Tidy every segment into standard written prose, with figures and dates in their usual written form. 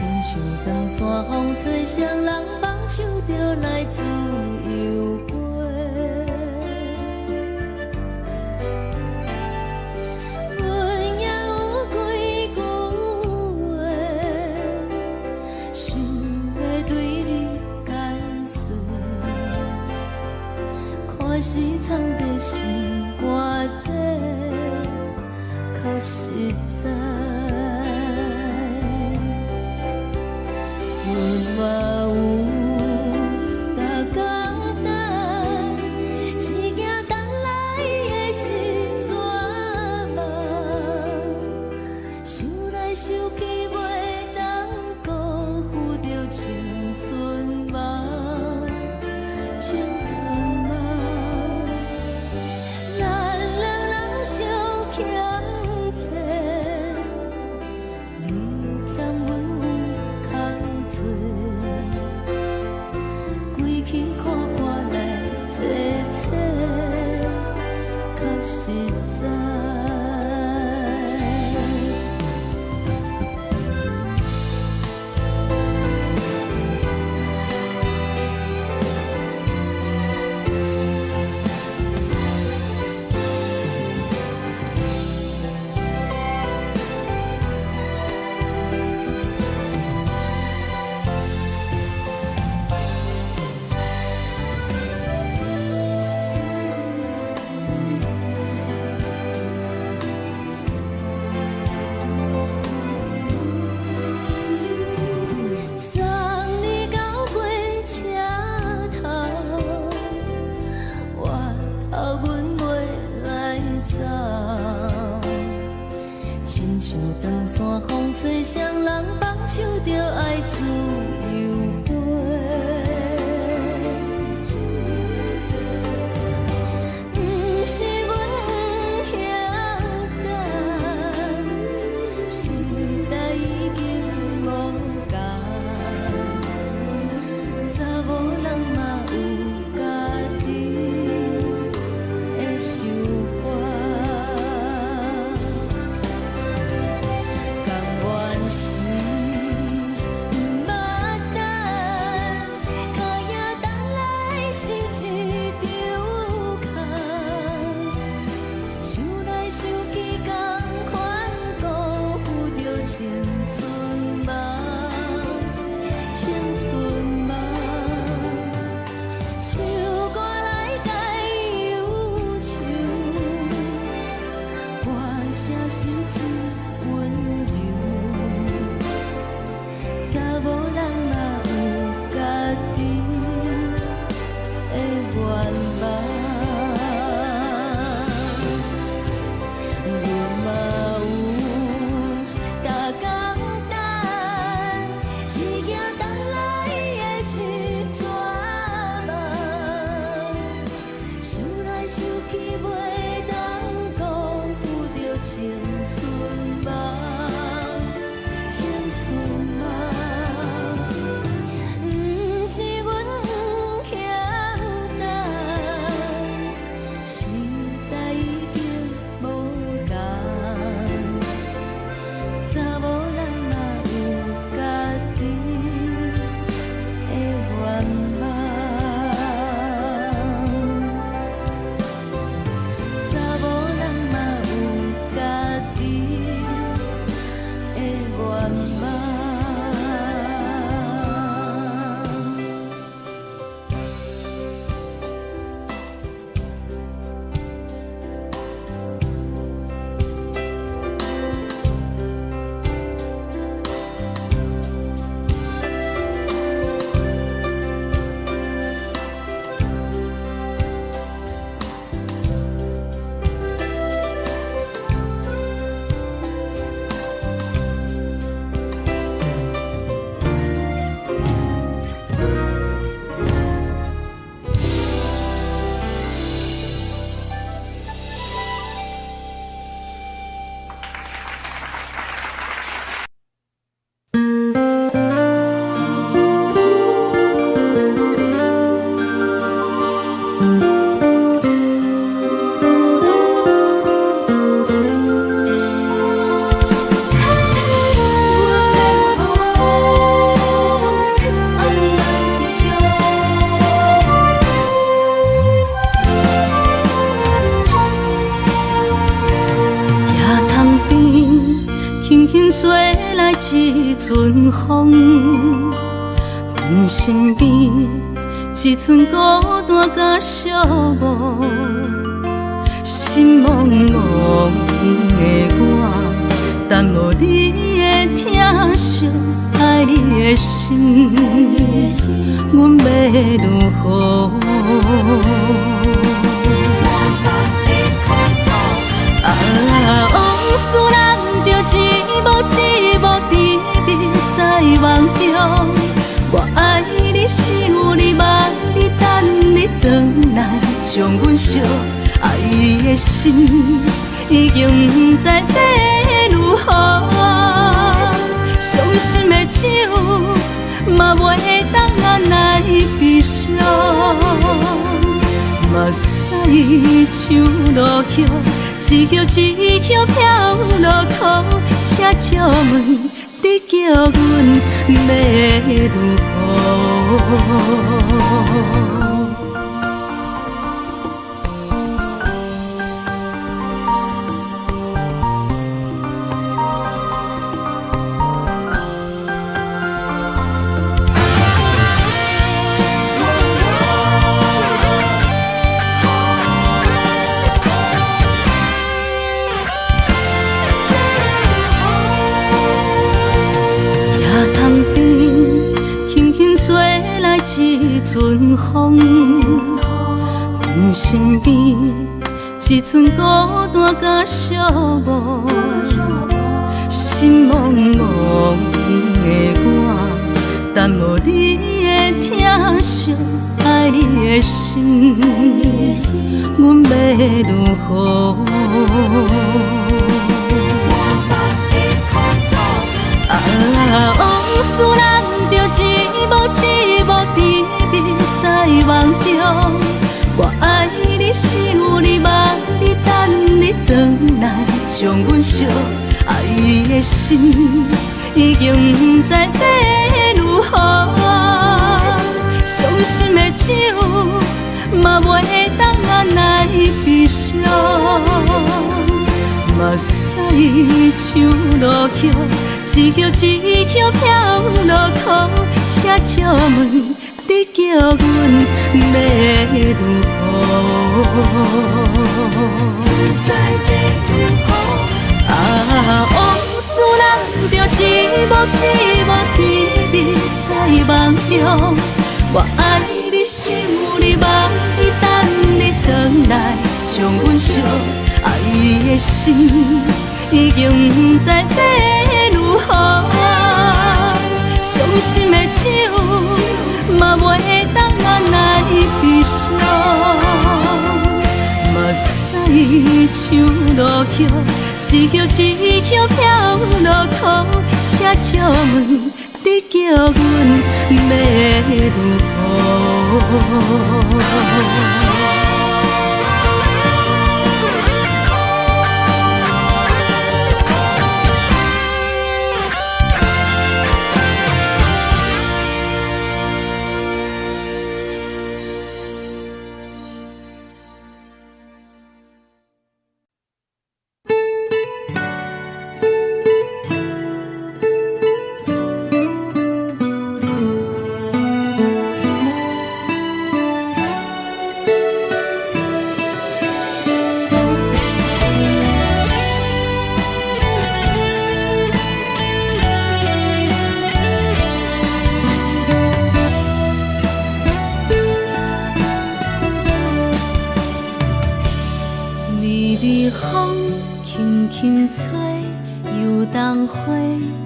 亲像长山风吹双人放手就来自由飞。阮也有几句话，想要对你解释，看是藏在心肝底，较实在。阮嘛有逐工等，只惊等来的是绝望，想来想去袂当辜负着青春梦，青春梦。咱两人相欠债，你欠阮空多，归去看看来坐坐，较实在。送你到火车头，我头阮袂来走，亲像长山风吹双人放手就爱自由飞。不是阮不晓等，时代已经无共，查某人嘛有家己的想法。甘愿是不捌等，脚也等来是一场空。想来想去，同款辜负着青春梦，青春梦。唱歌来解忧愁，歌声是真温柔。查某人嘛有家己的愿望。阮嘛有逐工等，只惊等来的是绝望，想来想去袂当辜负着青春梦，青春梦。不是阮不晓等，时代已经无共，查某人嘛有家己的愿望。查某人嘛有家己的愿望。来一阵风，阮身边一寸孤单甲寂寞，心茫茫的我，等无你的疼惜，爱你的心，阮要如何？往事人着一幕一幕甜蜜在梦中。我爱你是有你望你等你回来，将阮惜爱的心已经不知要如何。伤心的手嘛袂当按来悲伤，目屎像落叶。一叶一叶飘落土，车借问你叫阮要如何？一阵风，阮身边一寸孤单甲寂寞，心茫茫的我，等无你的疼惜，爱你的心，阮要如何？往事人着一幕一幕甜蜜在梦中。我爱你是有你望你等你回来，将阮惜爱的心已经不知要如何。伤心的手嘛袂当按来悲伤，目屎像落叶。一叶一叶飘落土，车借问你叫阮要如何？往事人着一幕一幕甜蜜在梦中。我爱你是有你望你等你回来，将阮惜爱的心已经不知要如何。伤心的手嘛袂当按来悲伤，目屎像落叶，一叶一叶飘落土，车借问你叫阮要如何？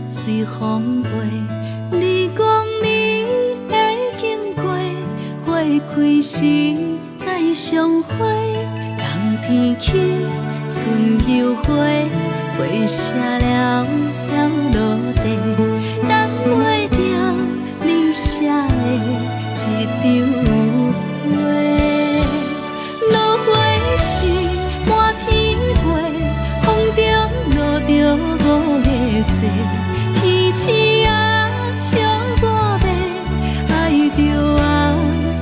随风飞，你讲你会经过，花开时再相会。冬天起，春又花，花谢了落地，等袂着你写的一张画。落花时满天飞，风中落着五个色。天星啊，笑我迷，爱着啊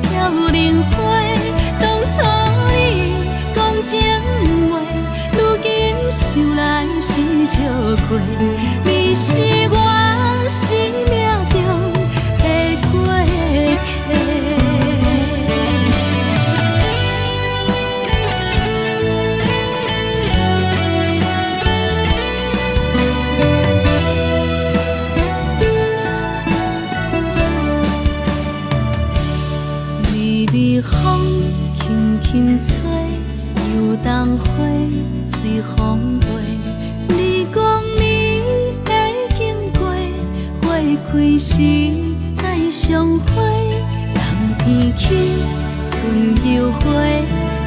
飘零花。当初你讲情话，如今想来是笑亏。你是我。开时再相会，人天起，春又花，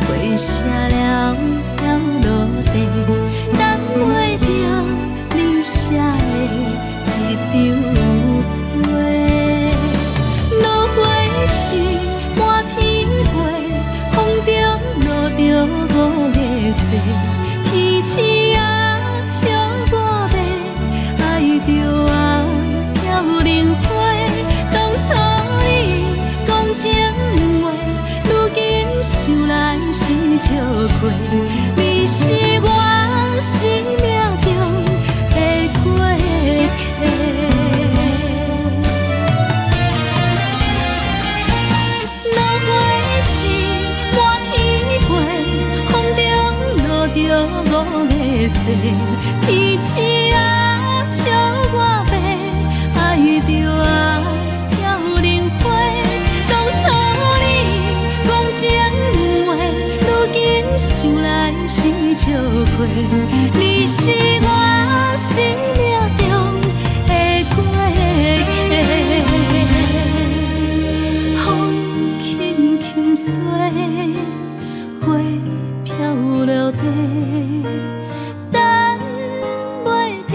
花谢了要落地，等袂着你写的一张话。落花时满天飞，风中落着五个色，天星啊笑我迷，爱着啊飘零花。当初你讲情话，如今想来是笑亏，你是我生命中的过客。落花时满天飞，风中落着五个色，天星啊笑我迷，爱着啊飘零花。当初你讲情话，如今想来是笑亏，你是我生命中的过客。风轻轻吹，花飘落地，等袂着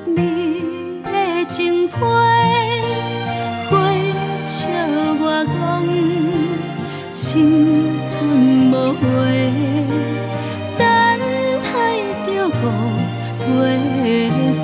你的情批。花笑我讲青春无悔，等待着五月雪。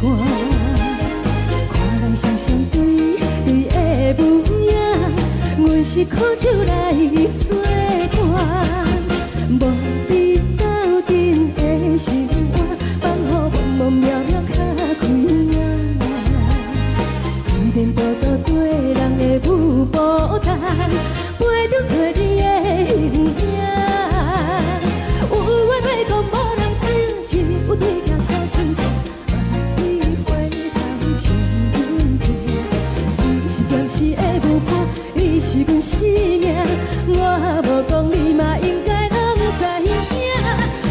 寒。看人双双对对的模样，阮是苦酒来作伴。无伫斗阵的心肝，放予茫茫渺渺较开眼。颠颠倒倒对人的舞步弹，陪着找你的形影。有话要讲无人听，只有对镜头先听，万里回头将阮听。只是暂时的舞伴，你是阮生命，我无讲你嘛应该拢知影。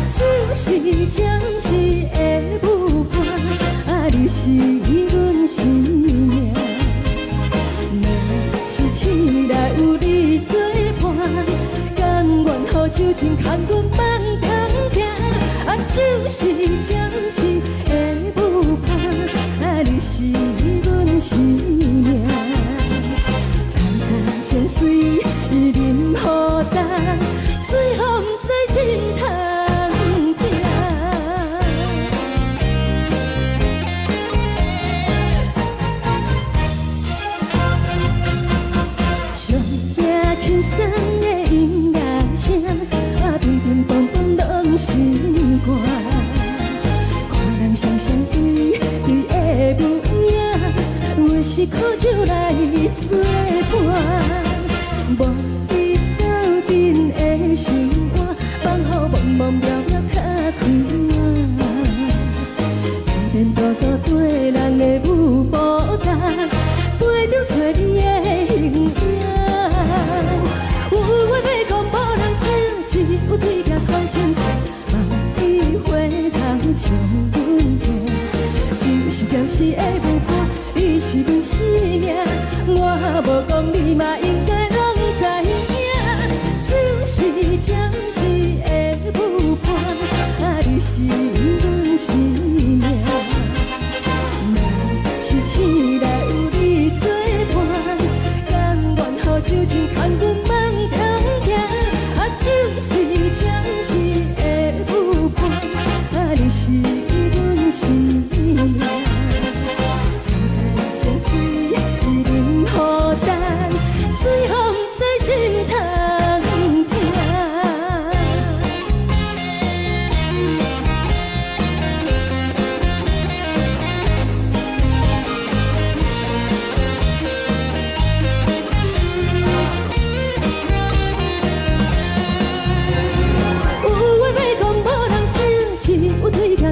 只是暂时的舞伴，你是阮生命。痴来有你作伴，甘愿予酒精牵阮放通行。就是暂时的舞伴，你是阮生命。层层泉水任雨淡，水风在心通听。上惊轻松的音乐声，乒乒乓乓拢心肝。看人双双对对的模样，阮是苦酒来作伴。无伫斗阵的心肝，放予茫茫渺渺较开眼。颠颠倒倒对人的舞步弹，陪着找你的形影。有话要讲无人听，只有对镜头先听，万里回头将阮听。就是暂时的舞伴，你是阮生命，我无讲你嘛应该拢知影。就是暂时的舞伴，你是阮生命。若是醒来有你作伴，甘愿予酒精牵阮放通行。就是暂时的舞伴，你是阮生命。层层泉水任雨淡，水风在心通听。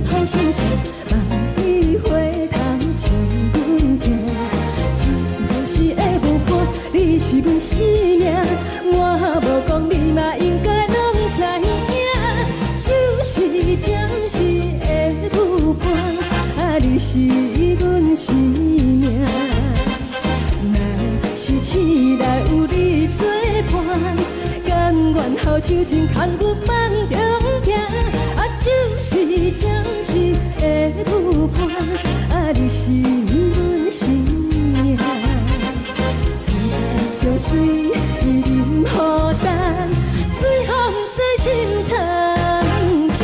头先听，万里回头将阮听。暂时的舞伴，你是阮生命，我无讲你嘛应该拢知影。就是暂时的舞伴，你是阮生命。若是醒来有你作伴，甘愿予酒精牵阮放中行。就是暂时的舞伴，你是阮生命。层层泉水任雨淡，水风在心通听。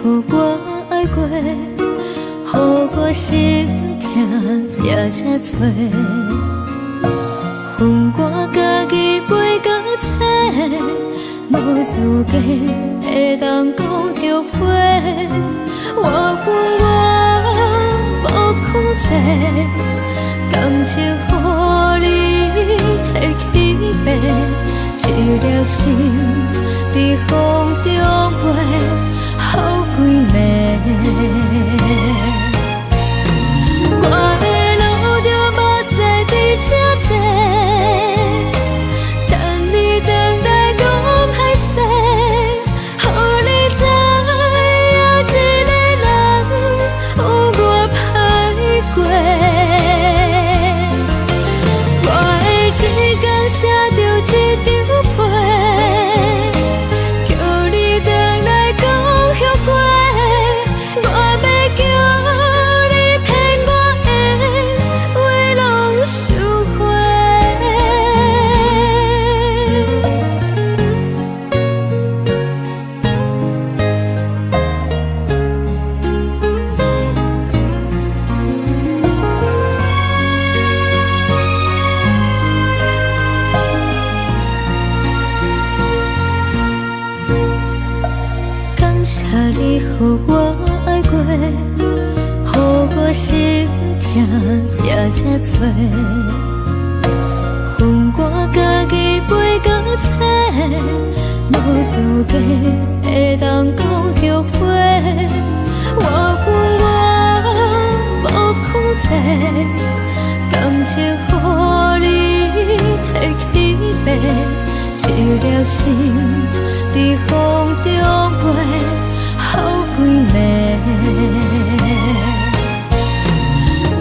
予我爱过，予我心痛也这多，分我家己陪到底，无资格会当讲后悔。我无控制，感情予你提起飞，一粒心在风中飞。好几暝，我的路就目屎在这多，等你回来讲歹势，予你知影一个人有我歹过。我会一天写着一张被，叫你回来讲。你予我爱过，予我心痛也这多，分我家己陪到底，无资格会当讲后悔。我无控制，感情予你提起飞，一粒心在风中飞。好几暝，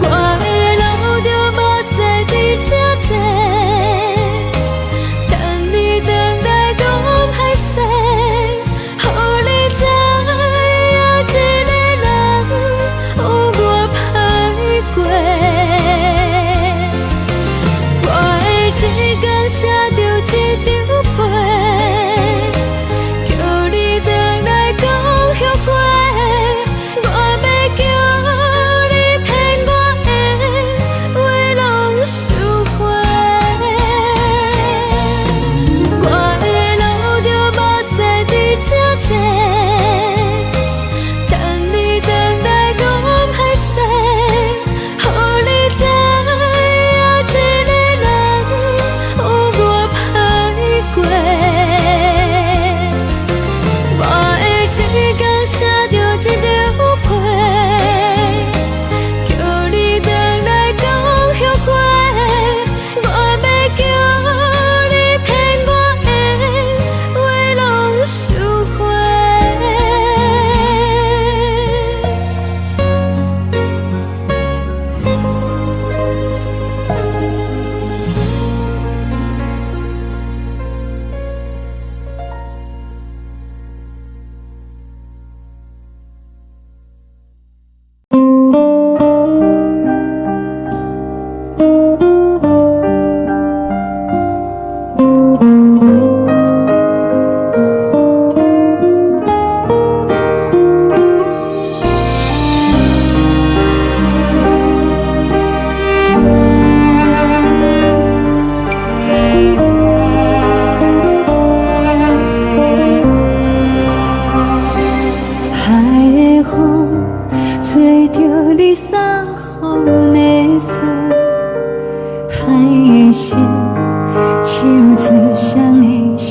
我的路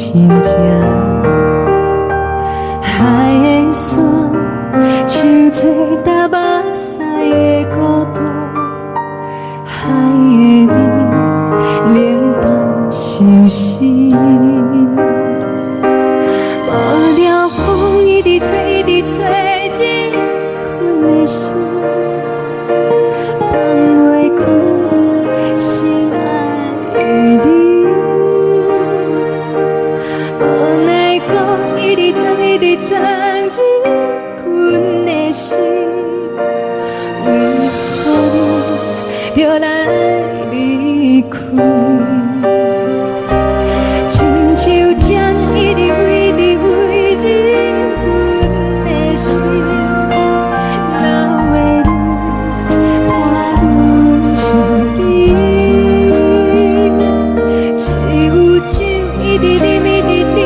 心情。海的山，像做搭目屎的孤独，海的味，冷淡伤心。无聊风一直吹，一直吹，日困的心，放袂开心爱的你。无奈讲一直藏，一直藏，日困的心，为何你就来离开？亲像针一直围，一直围，日困的心，流的泪，伴阮伤悲。只有酒一直啉，一直啉，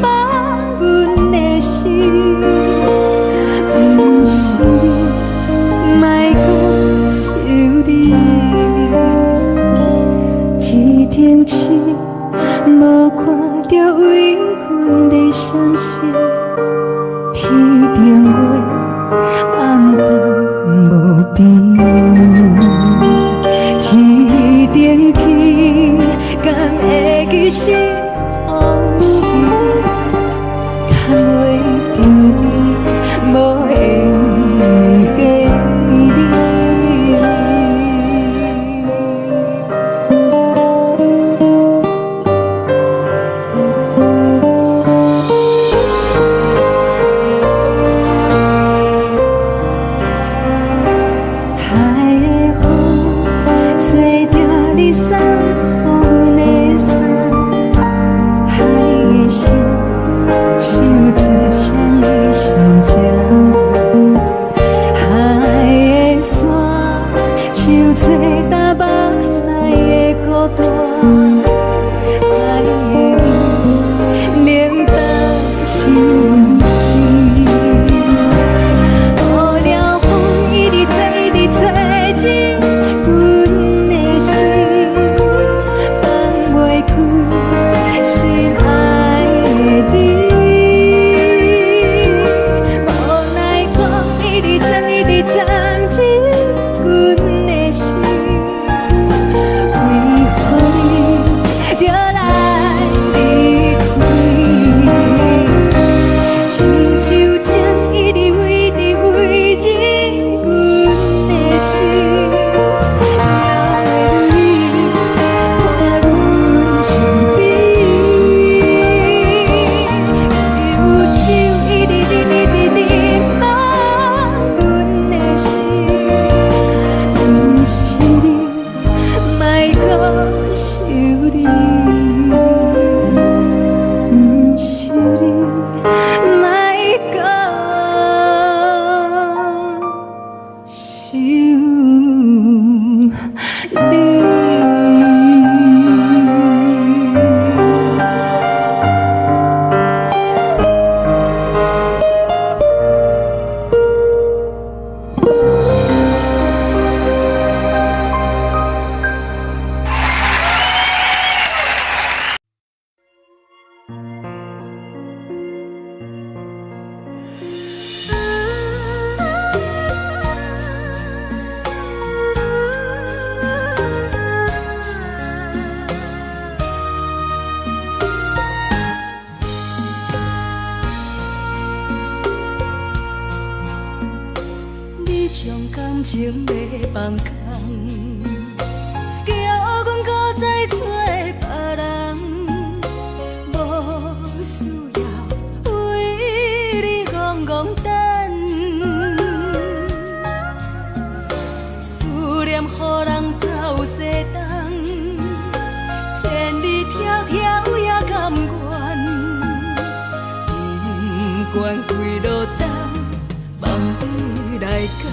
放阮的心。不是你，莫讲想你。天顶星，无看到为阮的闪烁。天顶月，暗淡无边。天顶天，敢会记是往事？敢袂着你，无缘的你。海的风，吹着你送予阮的伞。海的心，像刺双的心情。海的山，像做搭目屎的孤单。海的味，冷淡伤心。无聊风一直吹，一直吹，日阮的心，放袂开心爱的你。无奈讲一直藏，一直藏，日阮的心，为何你就来离开？亲像针一直围，一直围，日阮的心，流的泪，伴阮伤悲。只有酒一直啉，一直啉，放阮的心。不是你，莫讲想你。不是你，莫讲想你。你将感情要放空，叫阮搁再找别人，无需要为你戆戆等。思念予人走西东，千里迢迢也甘愿，不管几路灯。梦里来干，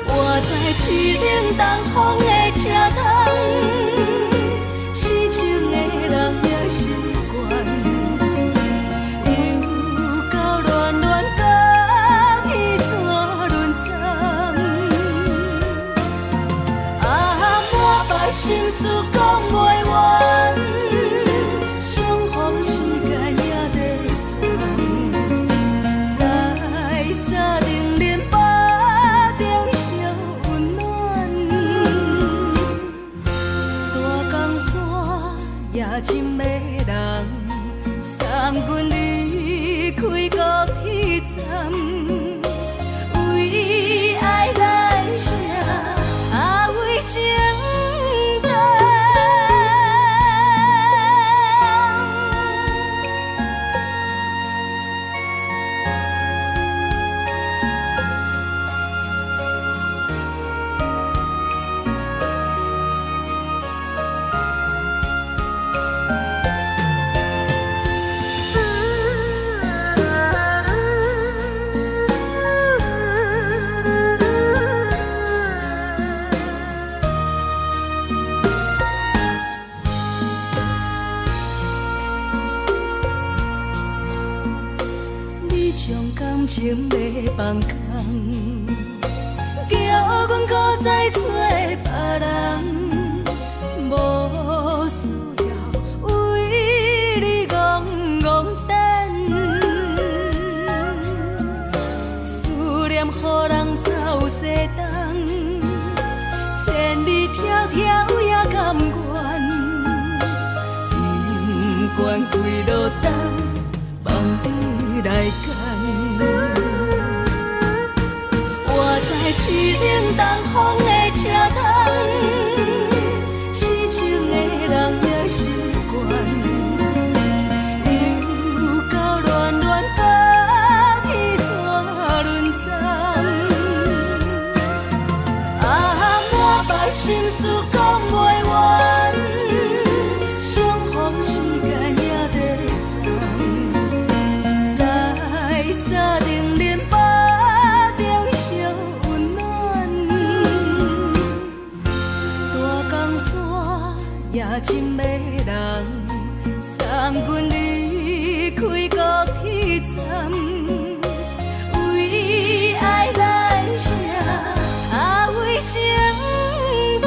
我在凄冷东风的车窗，痴情的人也习惯，又到乱乱甲彼山论战，啊，满腹心事讲袂完。情要放空，叫阮搁再找别人，无需要为你戆戆等，思念予人走西东，千里迢迢也甘愿，不管几路灯，梦你来干。我在痴情东风的车窗，痴情的人也习惯，又到乱乱把天带轮转。啊，满腹心事讲袂完，相逢时间也在等，在沙定林巴中相温暖。大江山也真迷人，送阮离开高铁站，为爱来写，为情等。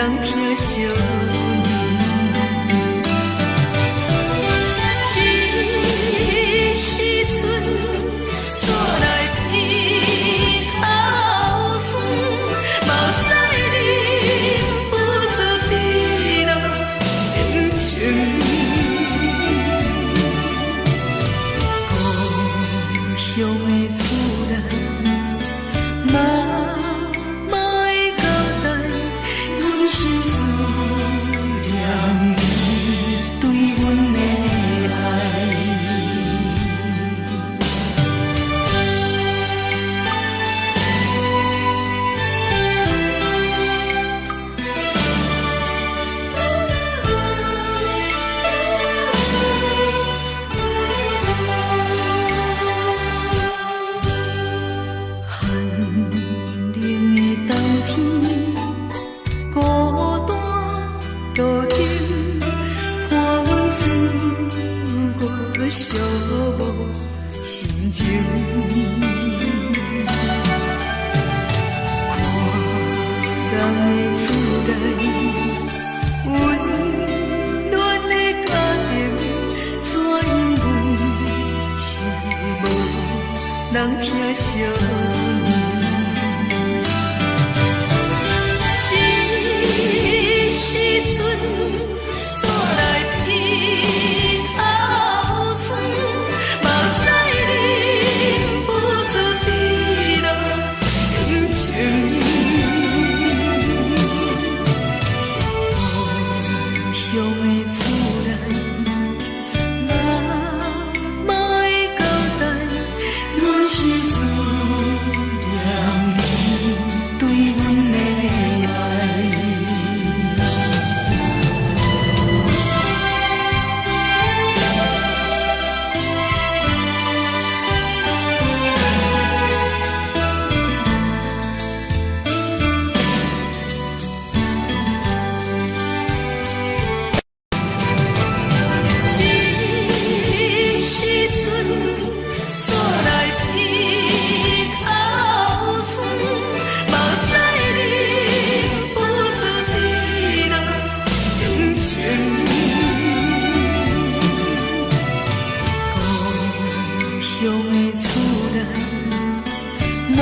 人疼惜你。这时阵煞来鼻头酸，嘛使忍不住滴落眼睛。故乡的厝内，嘛会交代，阮是思念你对阮的爱。寂寞心情，看人的厝内温暖的家庭，怎因阮是无人疼惜你？这时阵煞来鼻头酸，嘛使忍不住滴落眼睛。故乡的厝内，嘛会交代，阮是思念你对阮的爱。乡的厝内，嘛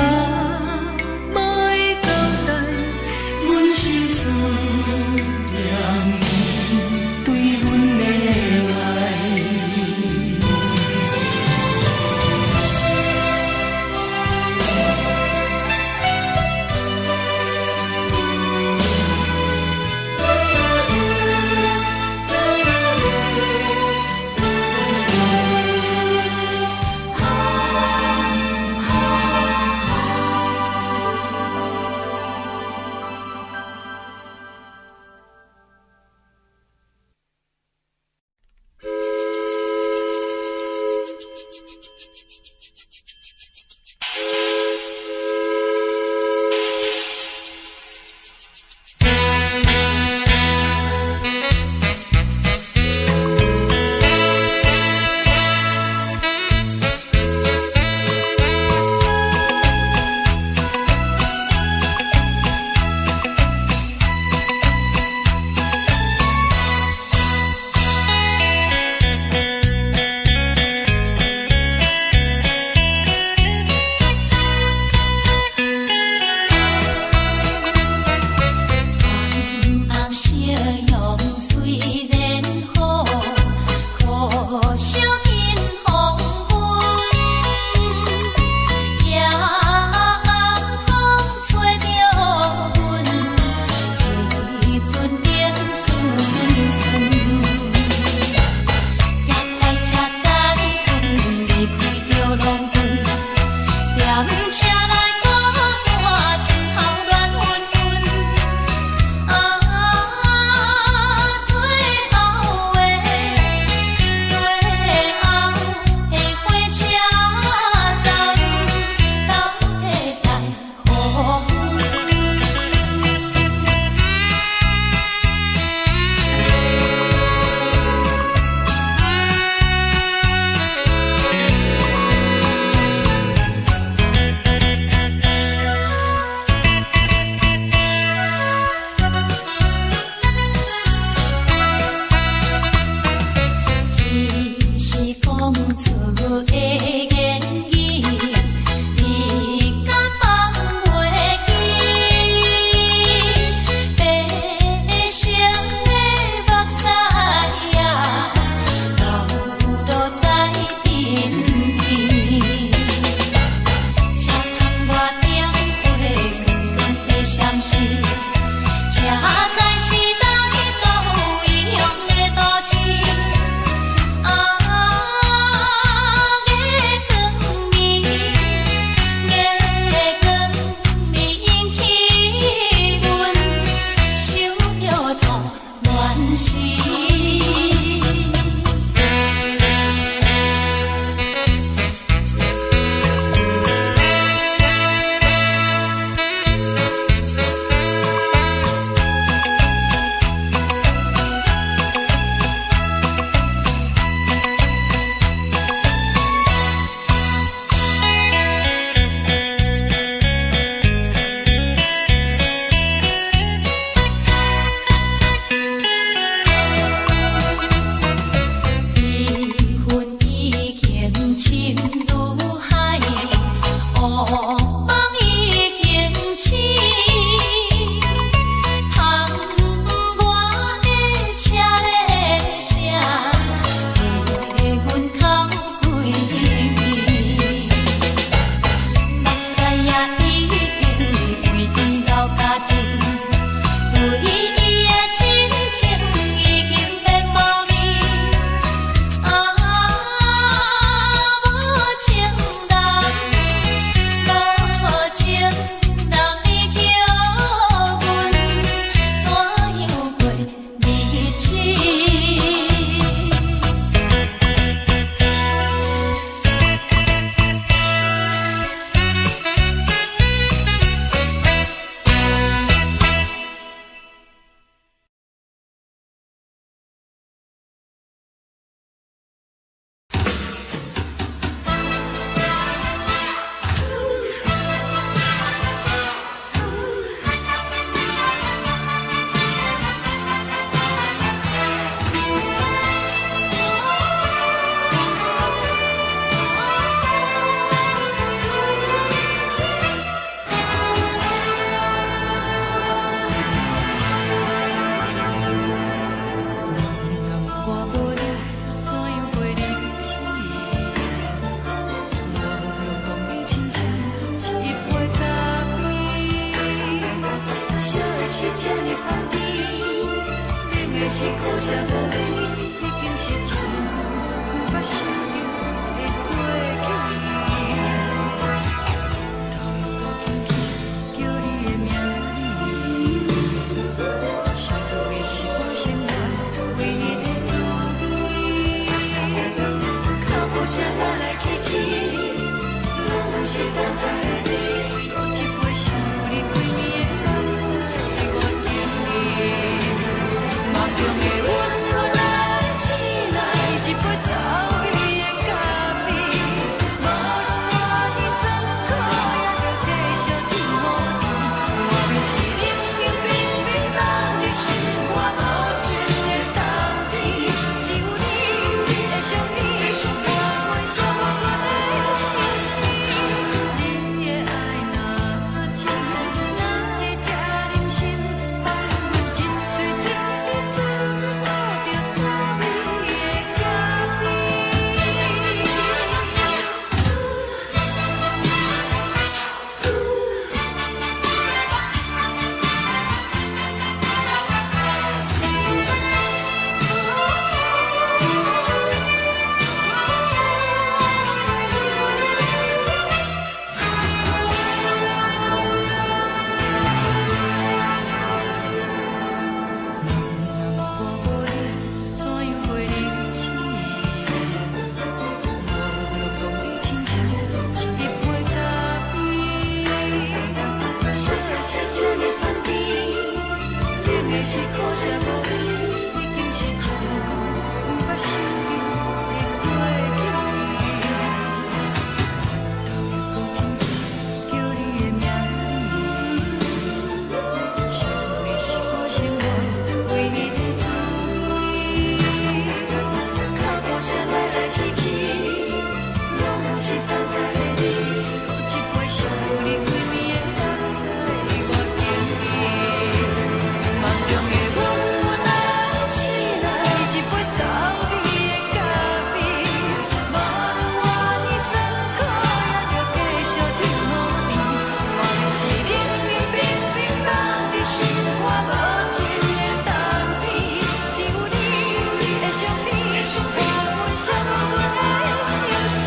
会交代，阮是思念你对阮的爱。这呢香甜，冷的是苦涩无味，已经是真久毋捌想着的过去。头又搁轻轻叫你的名字，想你是我生活唯一的滋味。脚步声来来去去，拢是等待的你。搁一杯想你几年的目屎，我等你。梦中的阮我来醒来，一杯走味的咖啡。无论我的酸苦，也着继续甜乎甜。我便是冷冷冰冰冷的心肝无情的冬天。只有你的相片，我微笑我搁在心事。你的爱若真，哪会这忍心放阮一嘴一滴珠，倒着滋味的咖啡。我无你，怎样会忍气？无论讲你亲像一杯咖啡，说的是这呢香甜，冷的是苦涩无味，已经是真久毋捌想着的过去。头又搁轻轻叫你的名字，想你是我生活唯一的滋味。脚步声来来去去，拢是等待的你。搁一杯想你几暝的目屎，我等你。梦中的阮我来醒来，一杯走味的咖啡。无论我的酸苦，也着继续甜乎甜。我便是冷冷冰冰冷的心肝无情的冬天。只有你的相片，我微笑我搁在心事。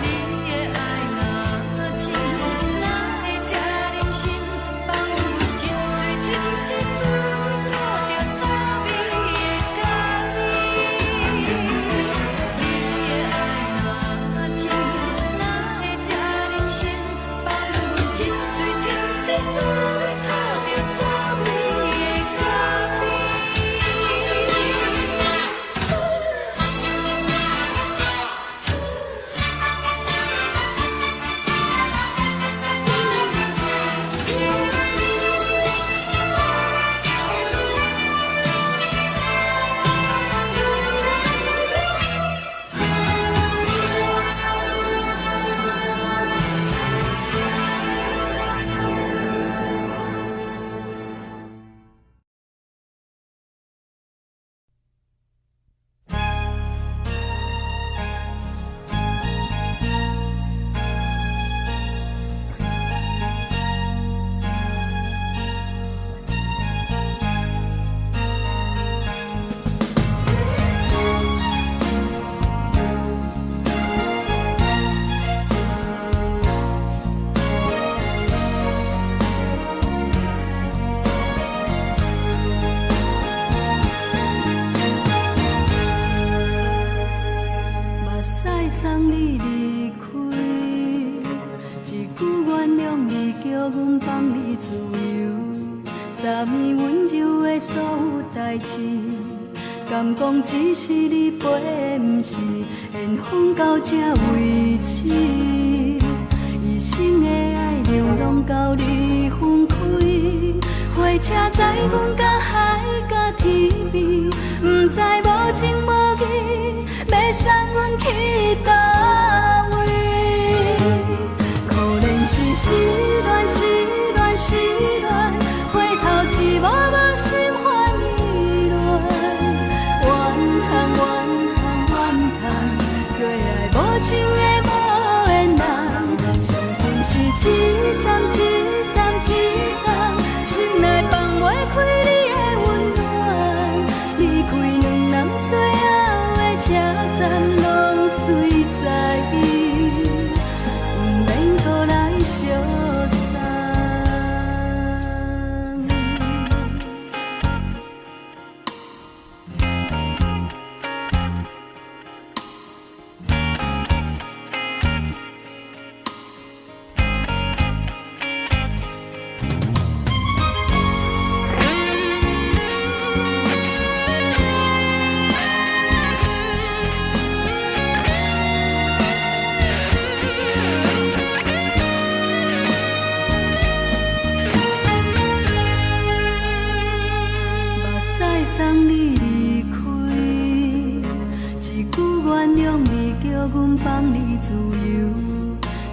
你的爱若真，哪会这忍心放阮一嘴一滴珠，倒着滋味的咖啡。你的爱若真，哪会这忍心放阮一嘴一滴珠，倒着滋味的咖啡。目屎送你离开，一句原谅你，叫阮放你自由。昨暝温柔的所有代志，敢讲只是你陪，毋是缘分到这为止。一生的爱流浪到你分开，火车载阮甲海甲天边，毋知无情无义，要送阮去倒位？可能是失恋，失恋，失恋，回头一幕幕心烦意乱，怨叹，怨叹，怨叹，最爱无情的无缘人，情份是一站一站一站，心内放袂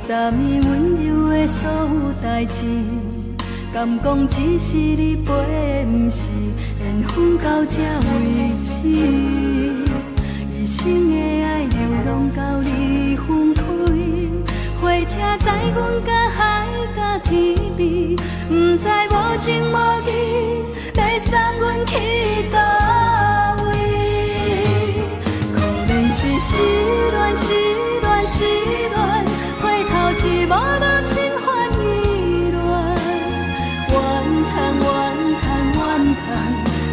昨暝温柔的所有代志，敢讲只是你陪，不是缘分到这为止。一生的爱流浪到你分开，火车载阮甲海甲天边，不知无情无义，要送阮去倒位？可能是失恋，失恋，失恋，回头一幕幕心烦意乱，怨叹，怨叹，怨叹，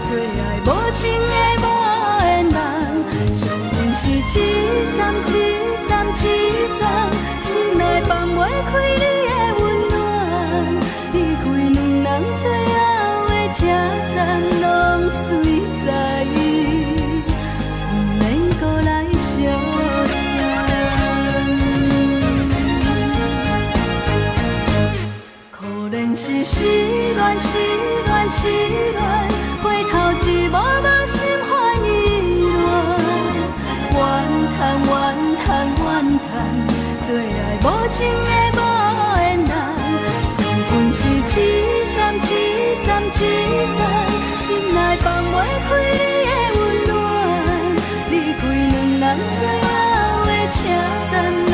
最爱无情的无缘人，上恨是一站一站一站，心内放袂开你的温暖，离开两人最后的车站，拢随在伊，不免搁来相送。可能是失恋，失恋，失恋，回头一幕幕心烦意乱，怨叹，怨叹，怨叹，最爱无情的无缘人，上恨是一站一站一站，心内放袂开你的温暖，离开两人最后的车站，拢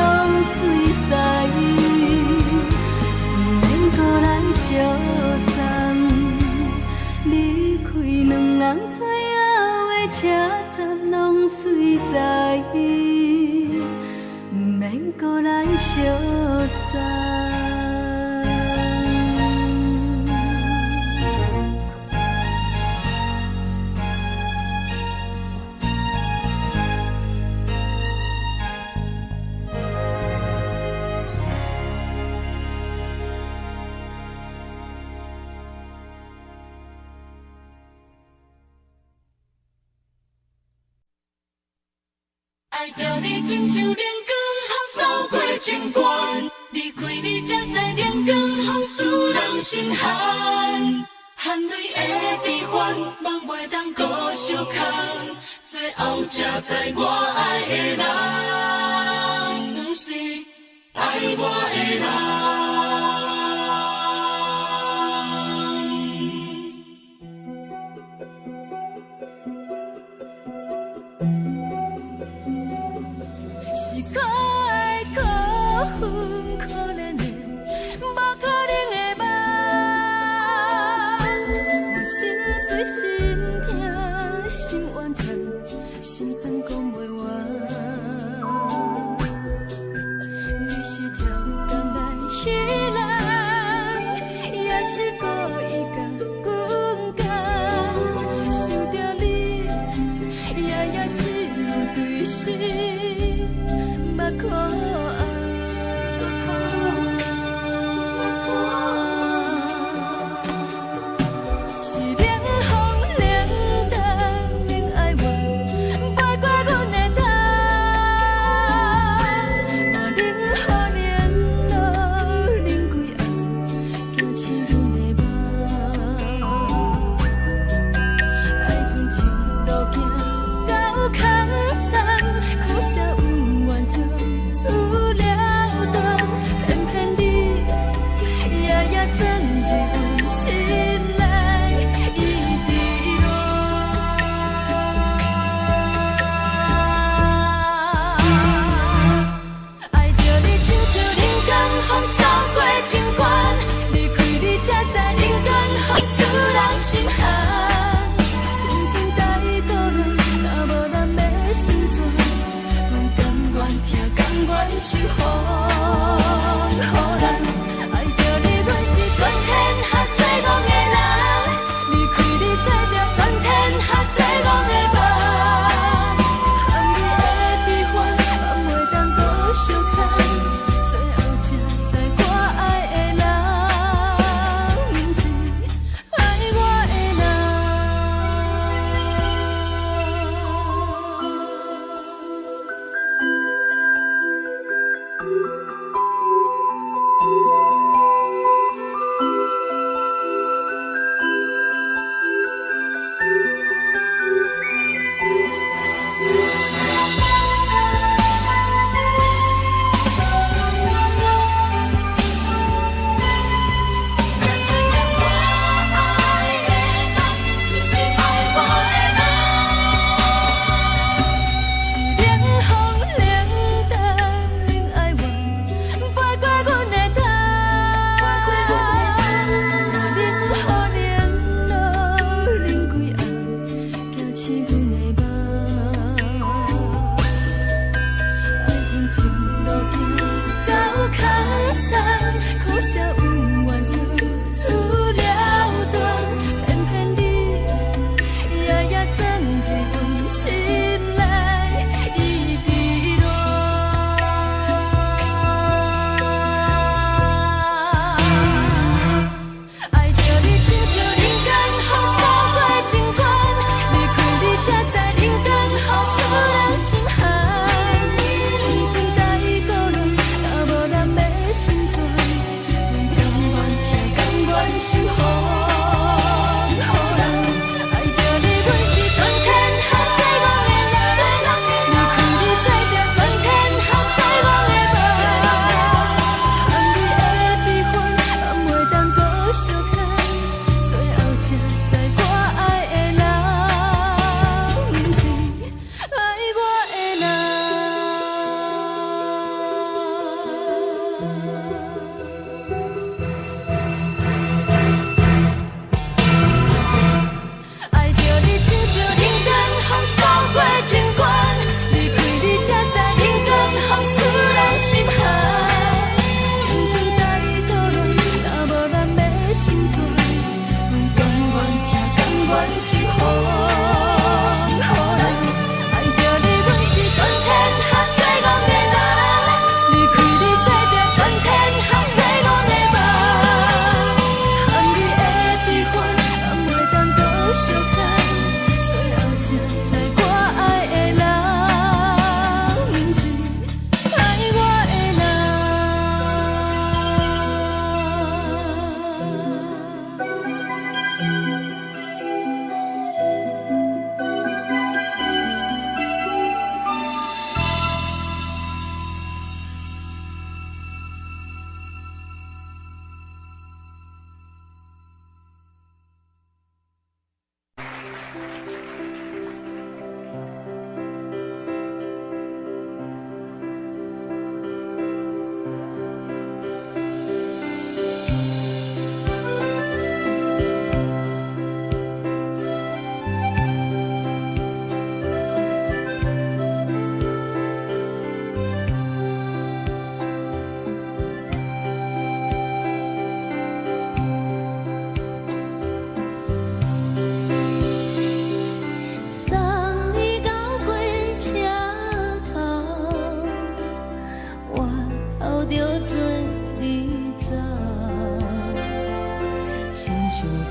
随在伊，不免搁来相送。离开两人最后的车站，拢随在伊，不免搁来相送。爱着你亲像冷光风扫过情关，离开你才知冷光风使人心寒。含泪的悲欢，望袂当搁相牵，最后才知我爱的人，不是爱我的人。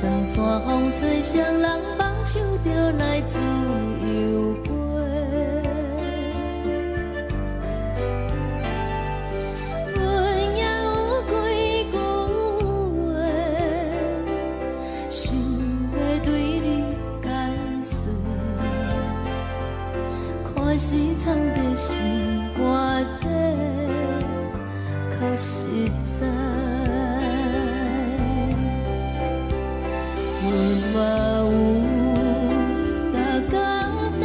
长线风吹双人放手就来自由飞。阮也有几句话，想要对你解释，看是藏在心肝底，可实在。阮嘛有逐工等，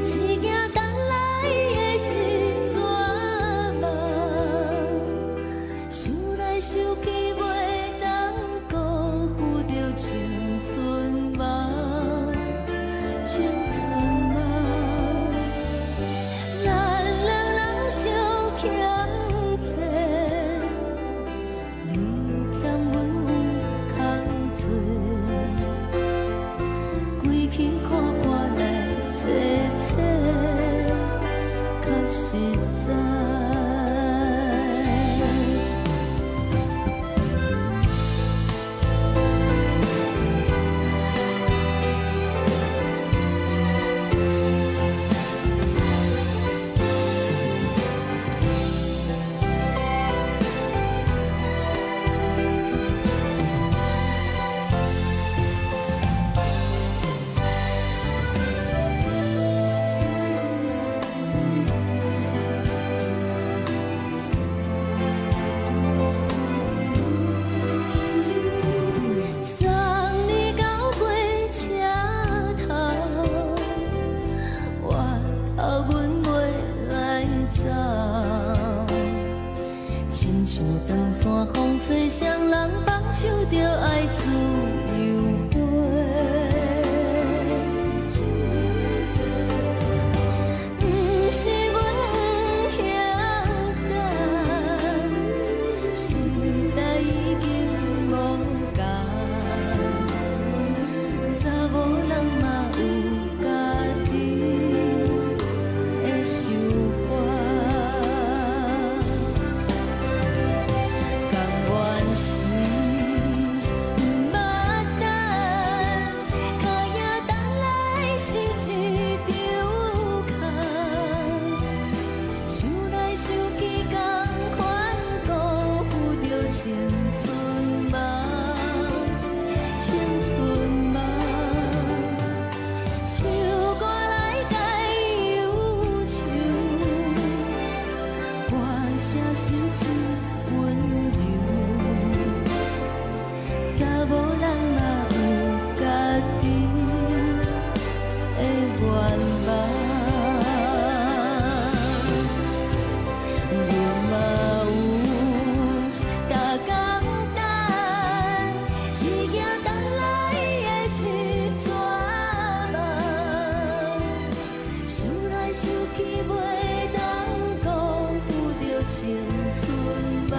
只惊等来的是绝望，想来想去袂当辜负着青春梦，青春梦。咱两人相欠债，你欠阮空做，归去看看来坐坐，较实在。长线风吹双人放手就爱自由飞。不是阮不晓等，时代已经无共，查某人嘛有家己的想法。青春梦，青春梦，唱歌来解忧愁，歌声是真温柔，查某人嘛有家己的愿望。想起袂当辜负着青春梦。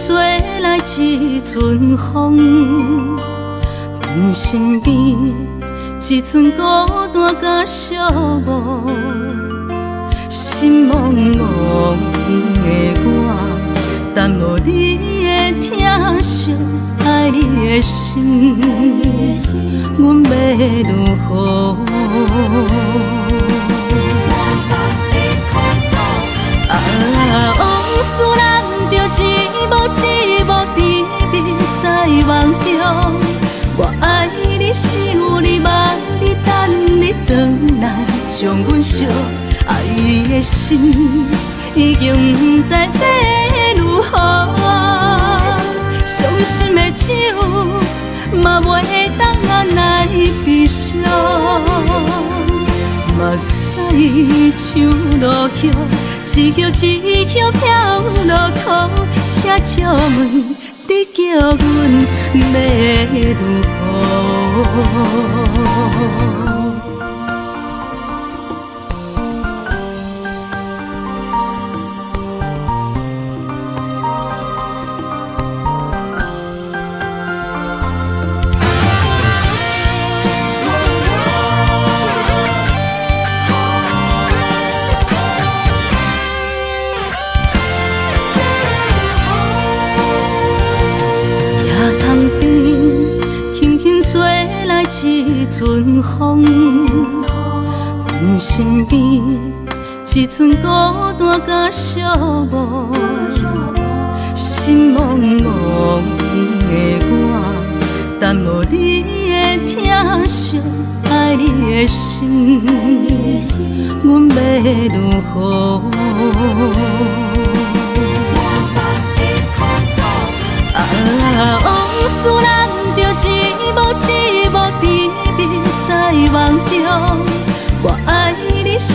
吹来一阵风，阮身边一寸孤单甲寂寞，心茫茫的我，等无你的疼惜，爱你的心，阮要如何？往事人着一幕一幕甜蜜在梦中，我爱你想你望你等你回来，将阮惜爱的心已经不知要如何，伤心的手嘛袂当按来悲伤。目屎像落叶，一叶一叶飘落雨，请借问你叫阮要如何？一阵风，阮身边一寸孤单甲寂寞，心茫茫的我，等无你的疼惜，爱你的心，阮要如何？往事人着一幕一幕甜蜜在梦中，我爱你想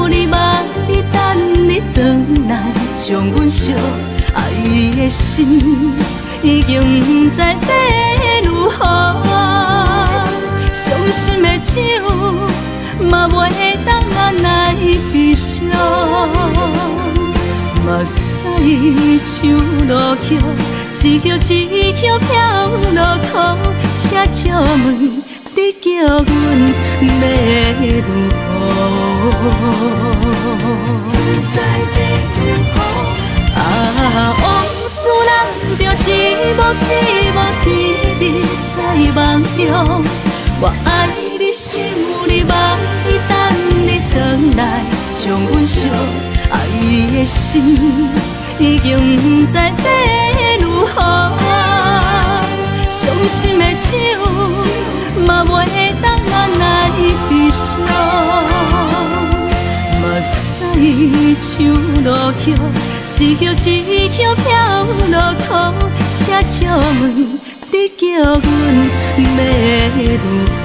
你望你等你回来，将阮惜爱的心已经不知要如何，伤心的手嘛袂当按来悲伤。目屎像落叶，一叶一叶飘落雨，请借问你叫阮要如何？往事人着一幕一幕甜蜜在梦中，我爱你想你望你等你回来，将阮惜爱的心已经不知要如何，伤心的手嘛袂当按来悲伤。目屎像落叶，一叶一叶飘落雨，请借问你叫阮要如何？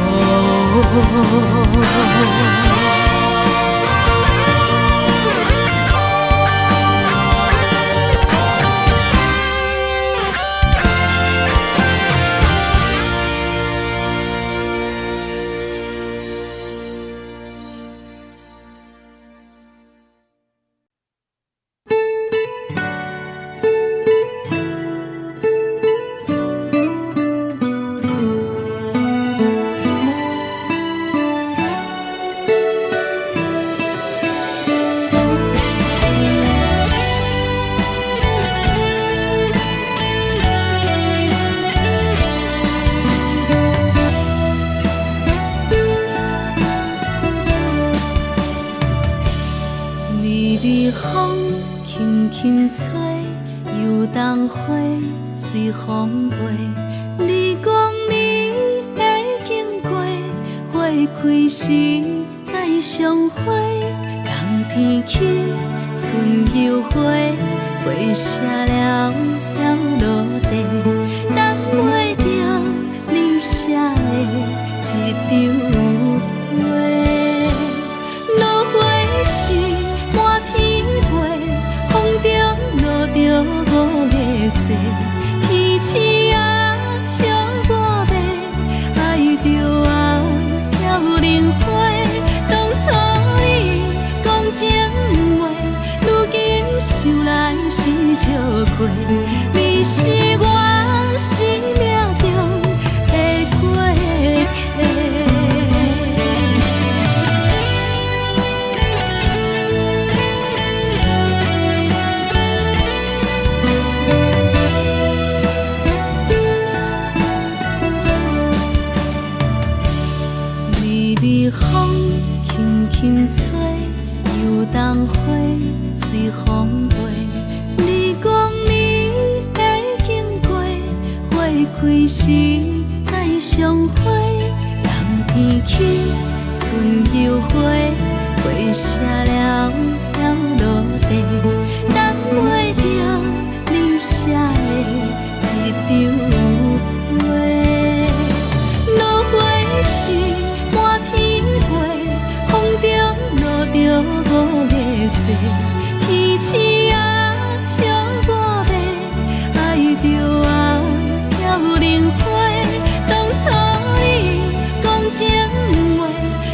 风轻轻吹，游动花随风飞。你讲你会经过，花开时再相会。冬天起，春又回，花谢了落地，等袂着你写的一张画。落花时满天飞，风中落着五个色，天星啊笑我迷，爱着啊飘零花。当初你讲情话，如今想来是笑亏。你是我生命中的过客。微微风轻轻吹，游动花随风飞。你讲你会经过，花开时再相会。人天起，春又花，花谢了了落地，等袂着你写的一张话。落花时满天飞，风中落着五个色。天星啊，笑我迷，爱着啊，飘零花。当初你讲情话，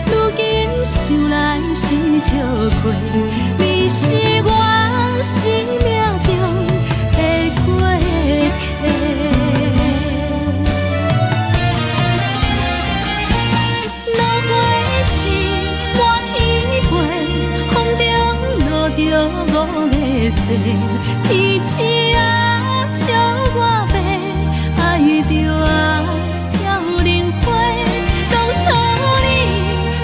如今想来是笑亏。你是我生命中的过客。落花时满天飞，风中落着五个色。天星啊，笑我迷，爱着啊，飘零花。当初你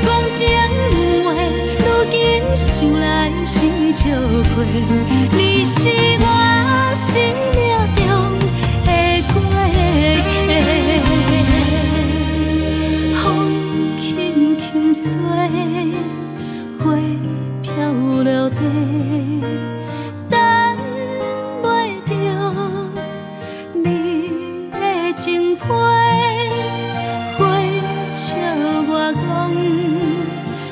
讲情话，如今想来是笑亏。你是我生命中的过客。风轻轻吹，花飘落地，等袂着你的情批。花笑我讲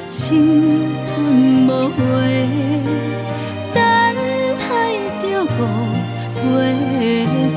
青春无悔，等待着五月雪。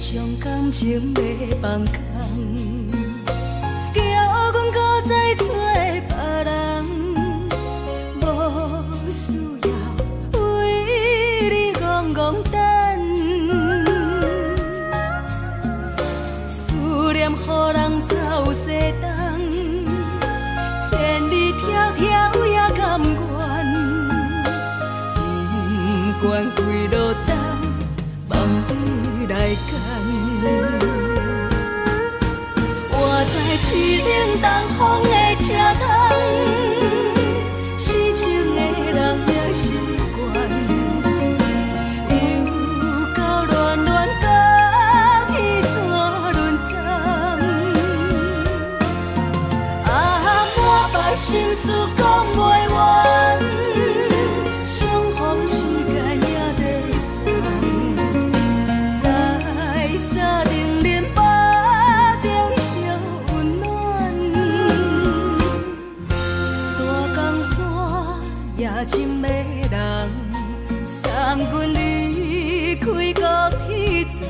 将感情要放空，叫阮搁再找别人，无需要为你戆戆等，思念予人走西东，千里迢迢也甘愿，不管几路灯，梦你来赶。我在市顶东风的车头，痴情的人也习惯，又到乱乱甲天山轮站。啊，满腹心事讲袂完，相逢时间也在等，在沙定林巴中相温暖。大江山也真迷人，三军离开高铁站，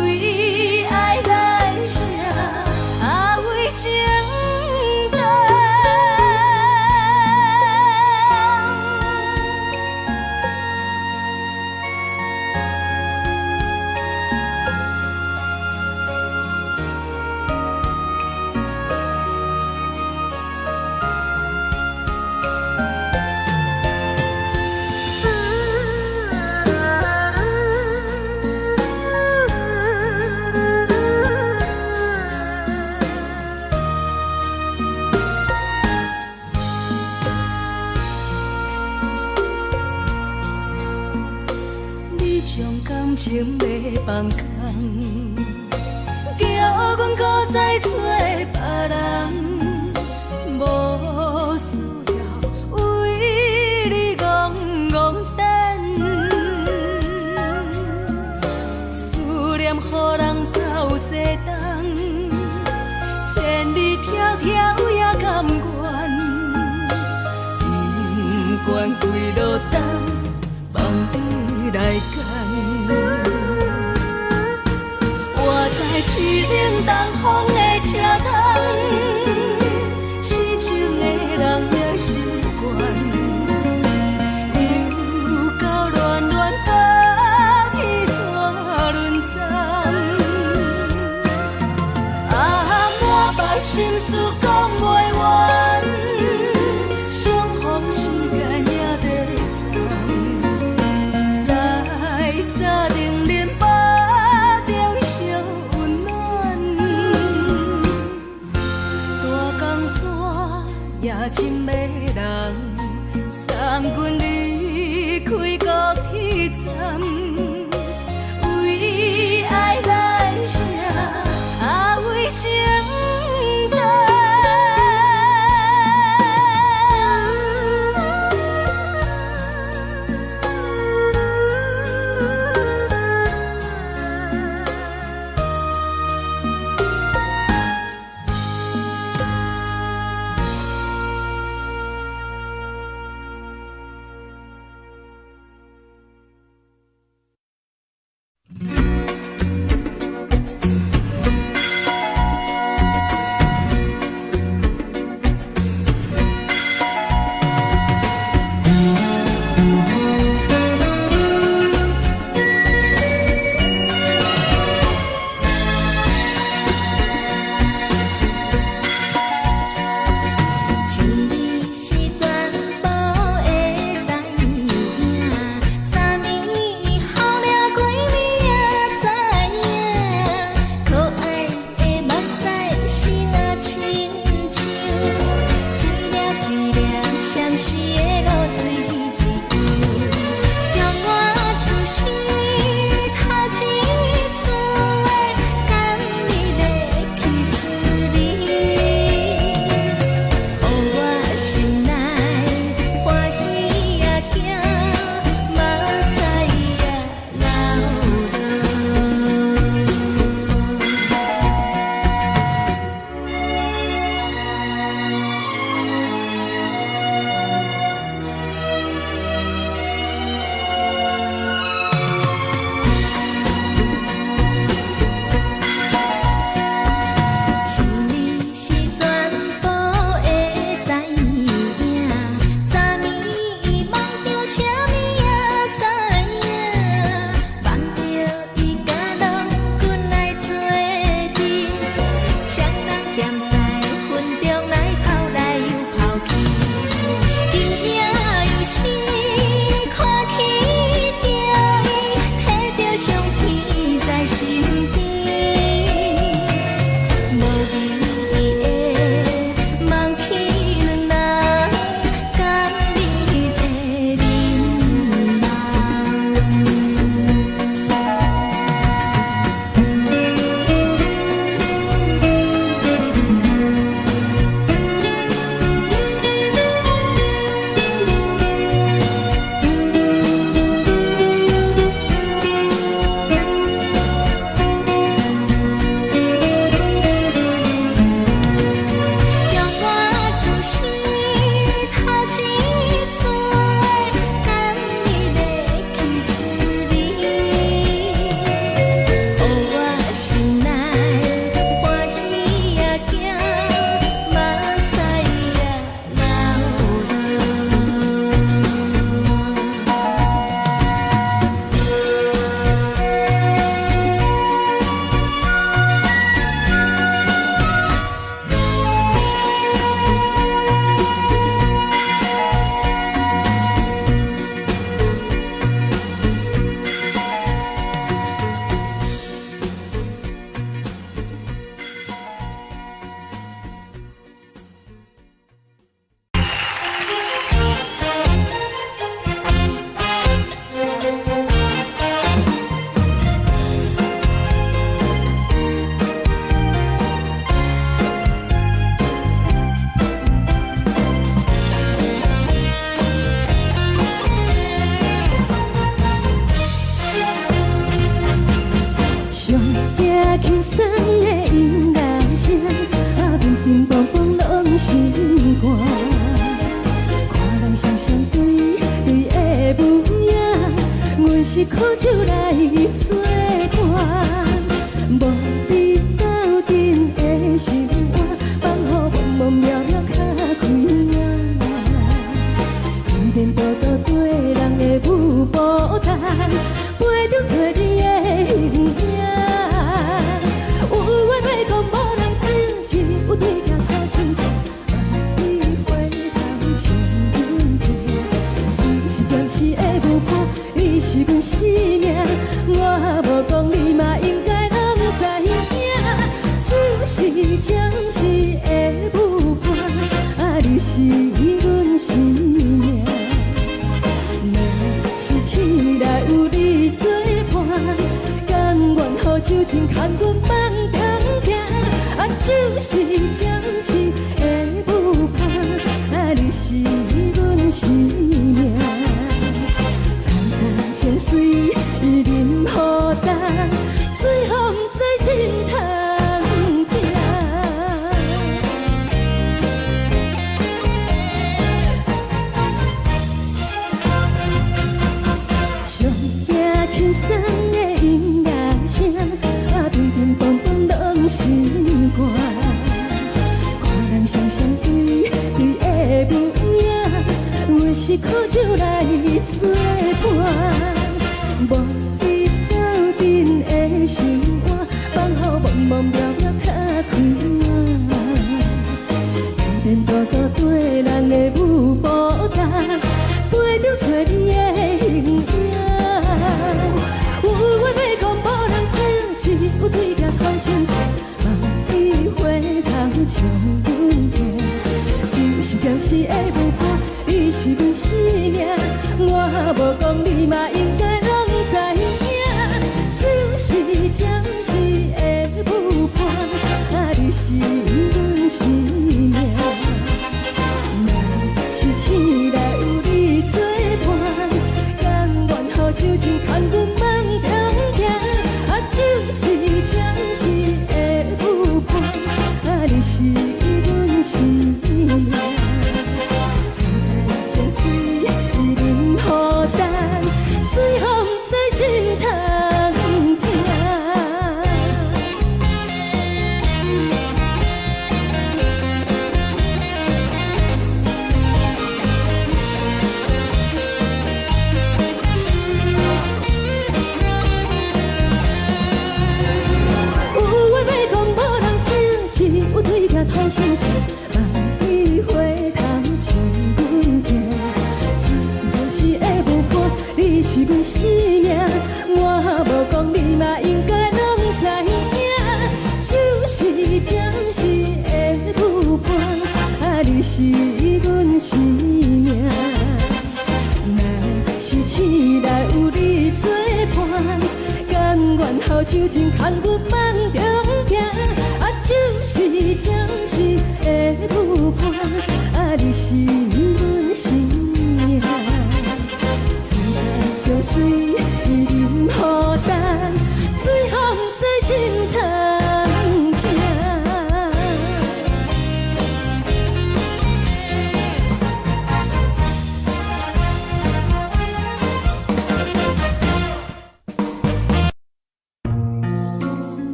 为爱来写，为情等。你将感情要放空，叫阮搁再找别人，无需要为你戆戆等，思念予人走西东，千里迢迢也甘愿，不管几路灯，梦你来赶。我在市顶东风的车头，痴情的人也习惯，又到乱乱甲天山轮站。啊，满腹心事讲袂完，相逢时间也在等，在沙定林巴中相温暖。大江山也真迷人，三军离开高铁站，为爱来写，为情等。轻松的音乐声，乒乒乓乓拢心肝。看人双双对对的舞影，阮是苦酒来作伴。无你斗阵的心肝，放予茫茫渺渺较开眼。颠颠倒倒对人的舞步弹，陪着做你的形影。有话要讲无人知，只有对镜头先讲，万里回头唱阮听。只是暂时的舞伴，你是阮生命，我无讲你嘛应该拢知影。就是暂时的舞伴，你是阮生命。若是醒来有你作伴，甘愿予酒精牵阮放长行。就是暂时的舞伴，你是阮生命。层层情水任何担，随风在心头。轻松的音乐声，乒乒乓乓拢心肝。看人双双对对的舞影，阮是苦酒来作伴。无你斗阵的心肝，放予茫茫渺渺较开眼。颠颠倒倒对人的舞步弹，陪着做你的形影。有话要讲无人知，只有对镜头前唱，万里回头唱阮听。就是暂时的舞伴，你是阮生命，我无讲你嘛应该拢知影。就是暂时的舞伴，你是阮生命。若是醒来有你作伴，甘愿予酒精牵阮放长行。就是暂时的舞伴，你是阮生命。层层情水任何担，随风在心头听。头先唱，万里回头唱阮听。就是暂时的舞伴，你是阮生命，我无讲你嘛应该拢知影。就是暂时的舞伴，你是阮生命。若是醒来有你作伴，甘愿予酒精牵阮放长行。就是暂时的舞伴，你是阮生命。层层情水任何担，随风在心头听。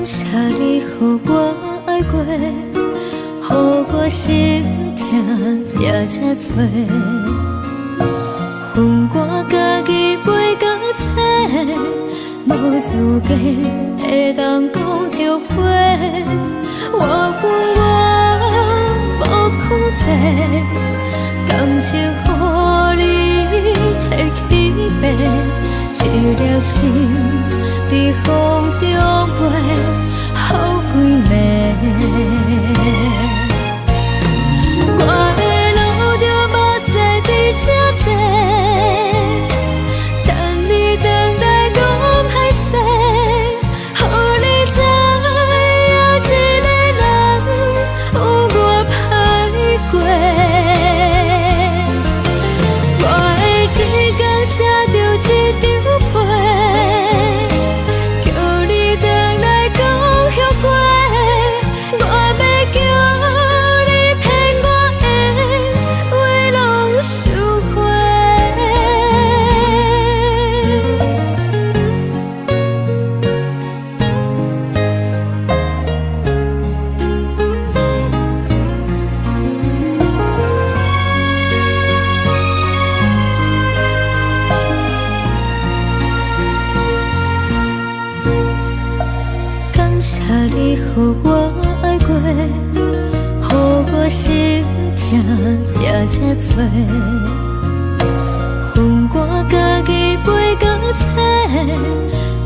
谢你予我爱过，予我心痛也这多，分我家己袂到切，无资格会当讲后悔。我恨我无控制，感情予你会起飞，一粒心在风中飞。好几暝，心痛也这多，恨我家己飞到切，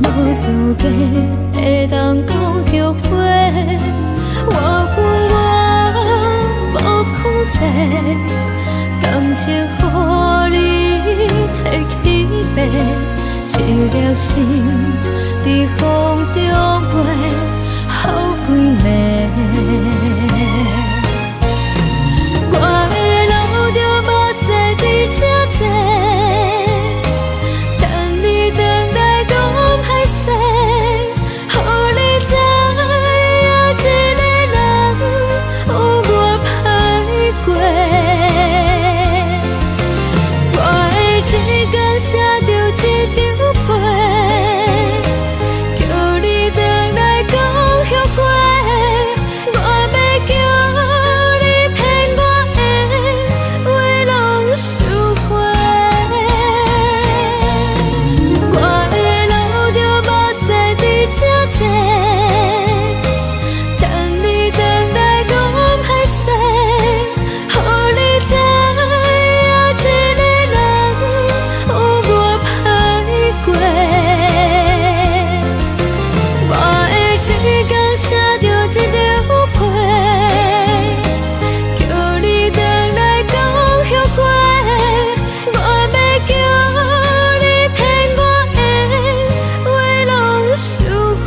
无资格会当讲后悔。我无控制，感情予你提起白，一粒心在风中飞，好几暝。我的路就无西伫这多，等你回来讲歹势，予你知影一个人有我歹过。我的一天写着一张被，叫你回来讲后悔。我要叫你骗我的话拢收回。我的路就无西伫这多，等你回来讲歹势，予你知影一个人有我歹过。我的一天写着一张被，叫你回来讲后悔。我要叫你骗我的话拢收回。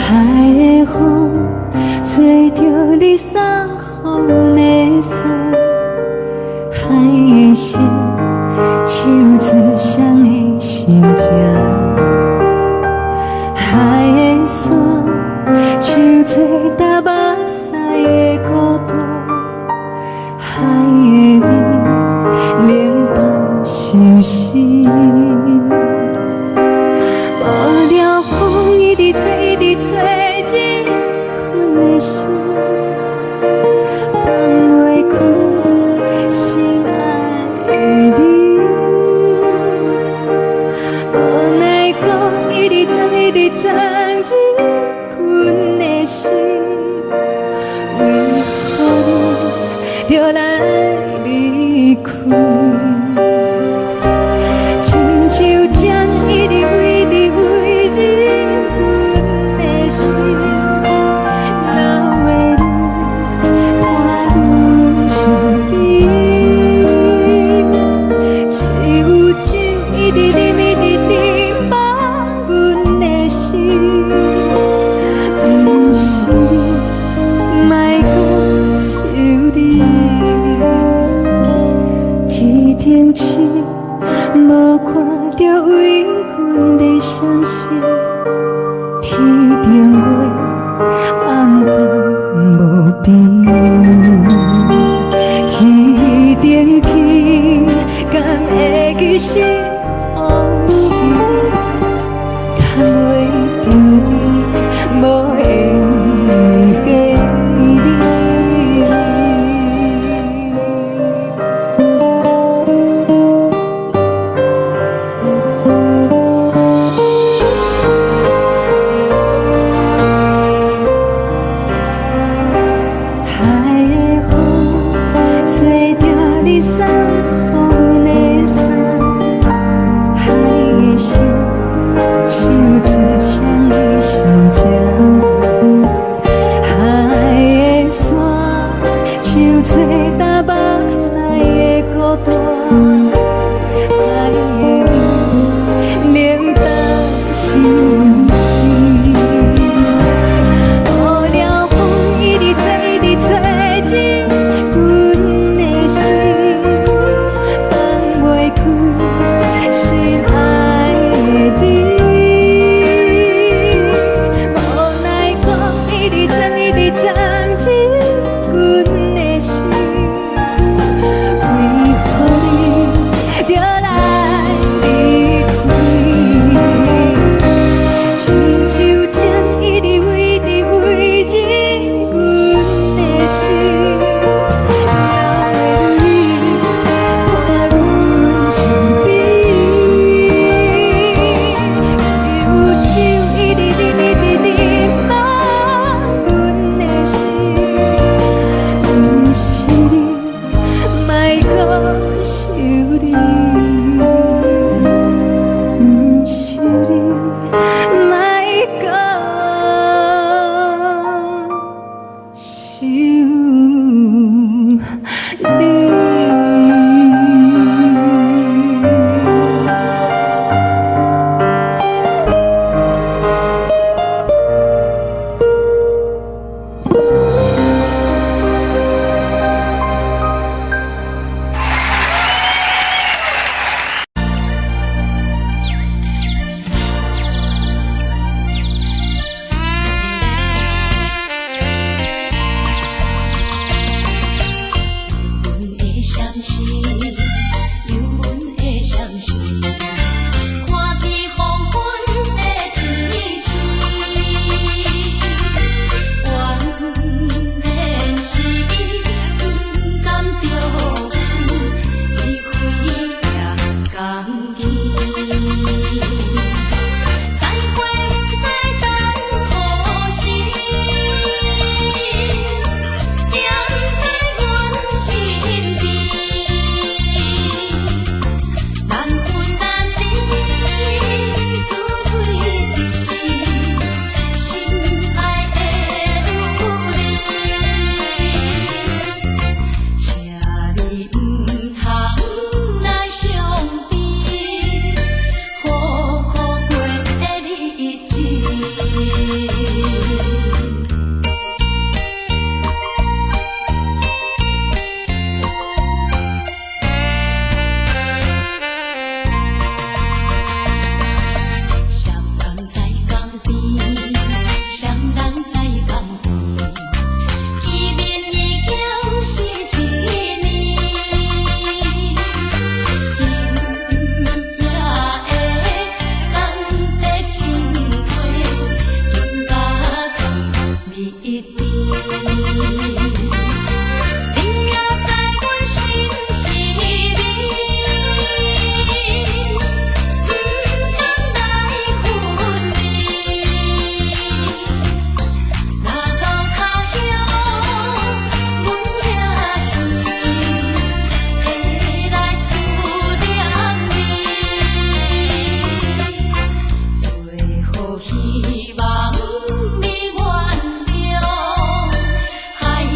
海的风吹着你送风的伞，海的心手指双的心痛，海的山手吹打目屎的孤独，海的味冷淡伤心。无聊风一直吹，一直吹，日困的心，放袂开心爱的你。无奈何一直藏，一直藏，日困的心，为何你就来离开？亲像将一直为你为日困的心，流的泪看愈伤悲，只有酒一直啉一直啉放阮的心，不是你，莫讲想你，一定是无看着为阮的伤心，天顶月暗淡无边，一定天敢会记是往事，敢袂着你，无缘给你。海的风吹着你送风的伞，希望你原谅，海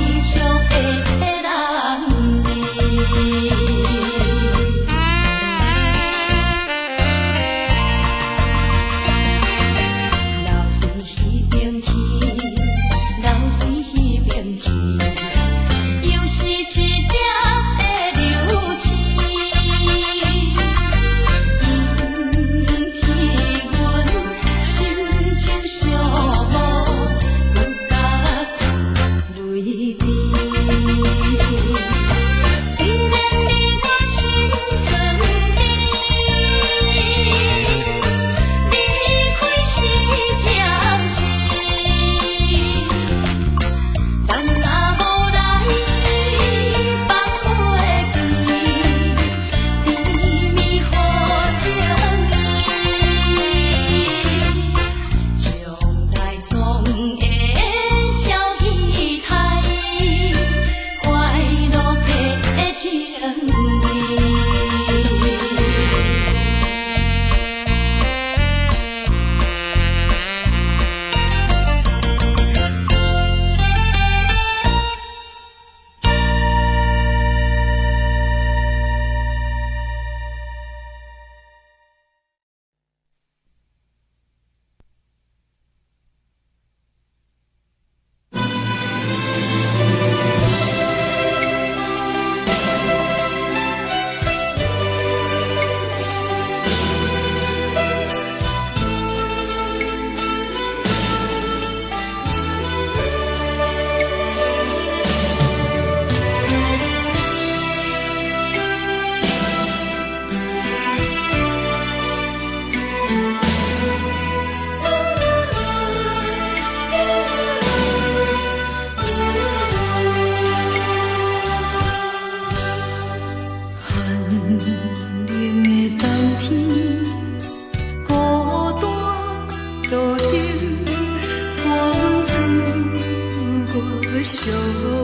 寂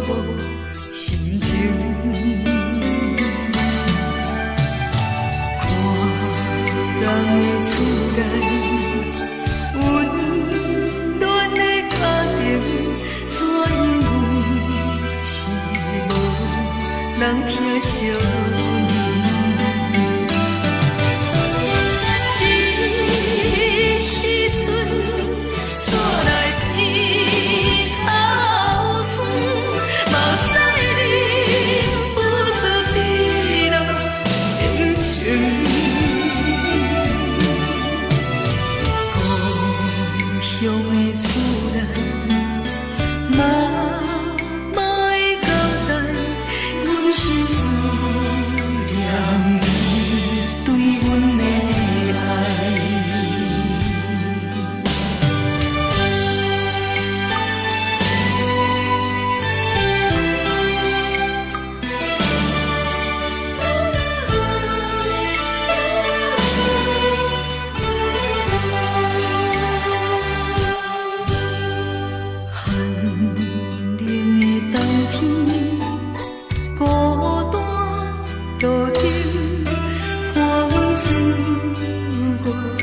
寞心情。看人的厝内温暖的家庭，怎因为是无人疼惜。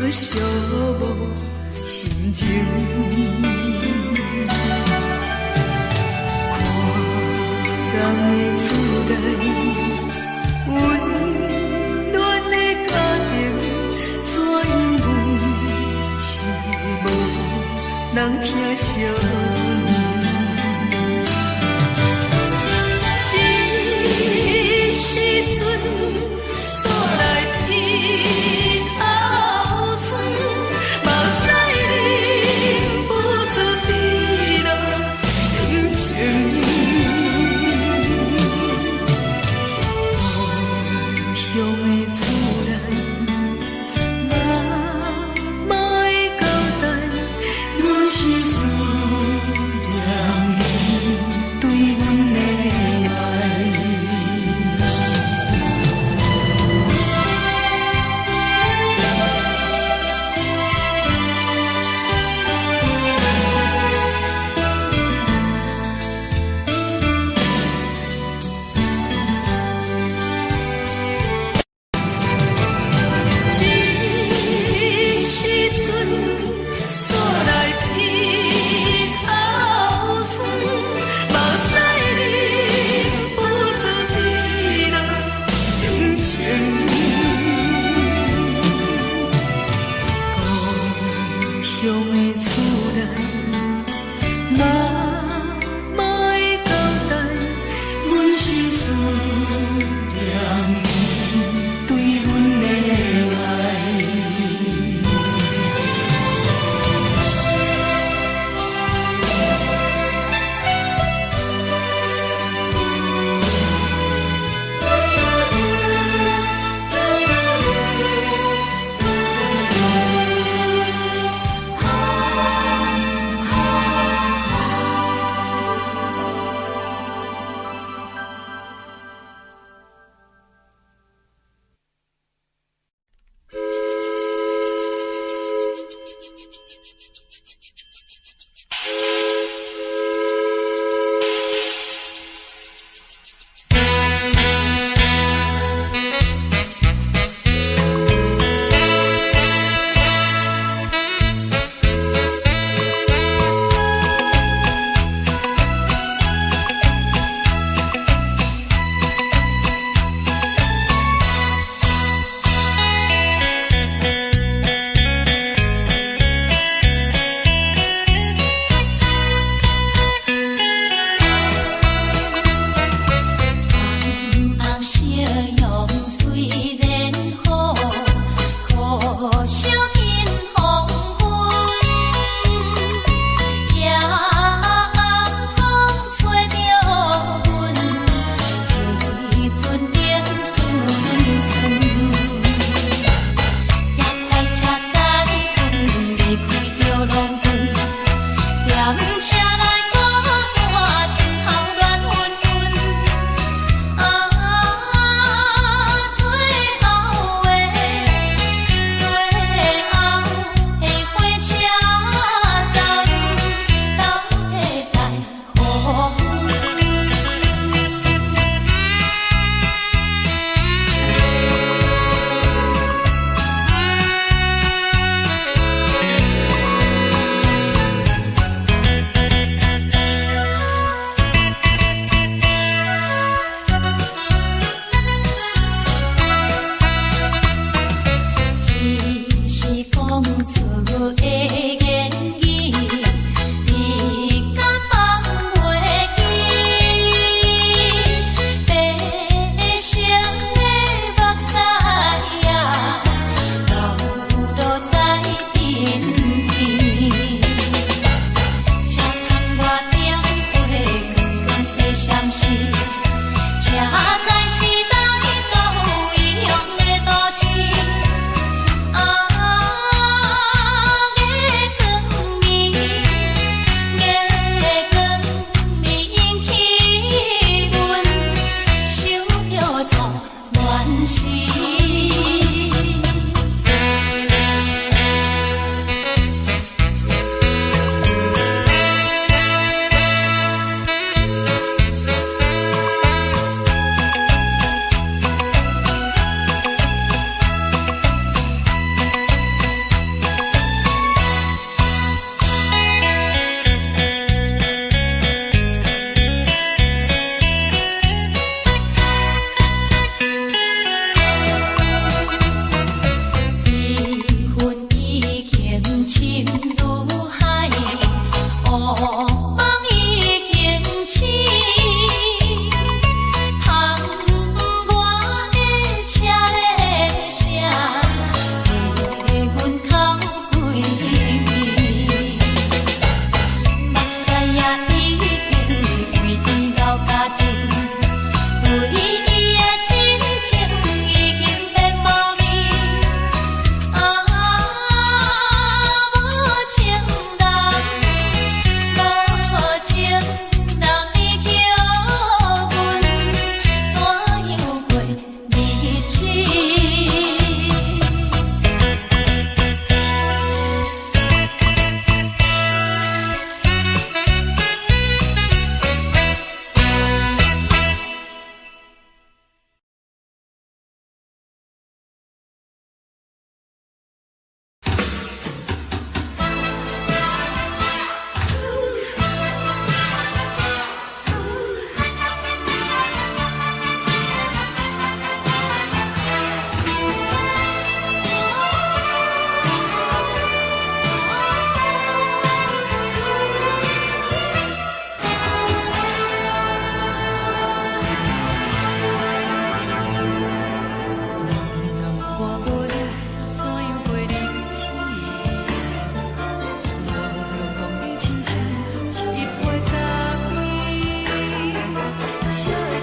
寂寞心情，看人的厝内温暖的家庭，怎因为是无人疼惜。这时阵煞来伊口酸，目屎忍不住滴落眼睛。故乡的厝内，妈妈的交代，阮是思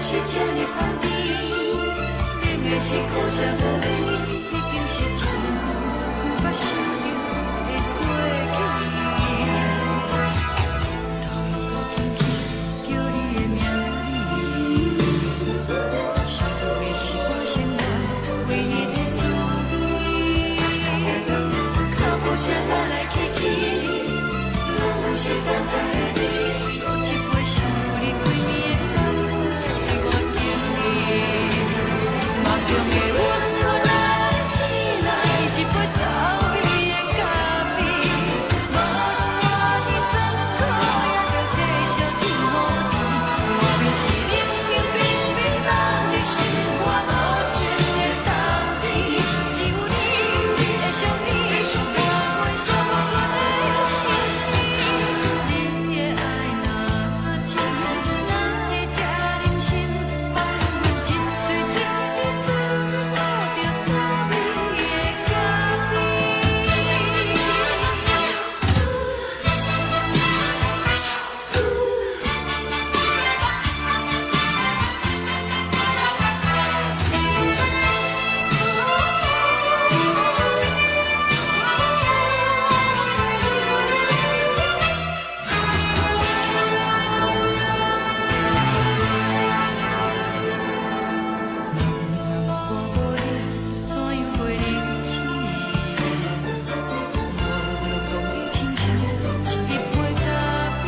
是这呢放甜，冷的是苦涩无味，已经是真久捌想着的过去。头又搁轻轻叫你的名字，想的是我生活唯一的滋味。脚步声来来去去，拢不是等待的你，搁一杯想你几暝的目屎，我敬你。梦中的阮原来醒来，一杯走味的咖啡，无论我的酸苦，也着继续甜予你。外面是冷冰冰冰冷的心肝，无情的冬天，只有你的相片，伴阮寂寞过的心事。你的爱若真，哪会这忍心放阮一嘴一滴珠，倒着滋味的咖啡。我无你，怎样袂忍起？无论讲你亲像一杯咖啡，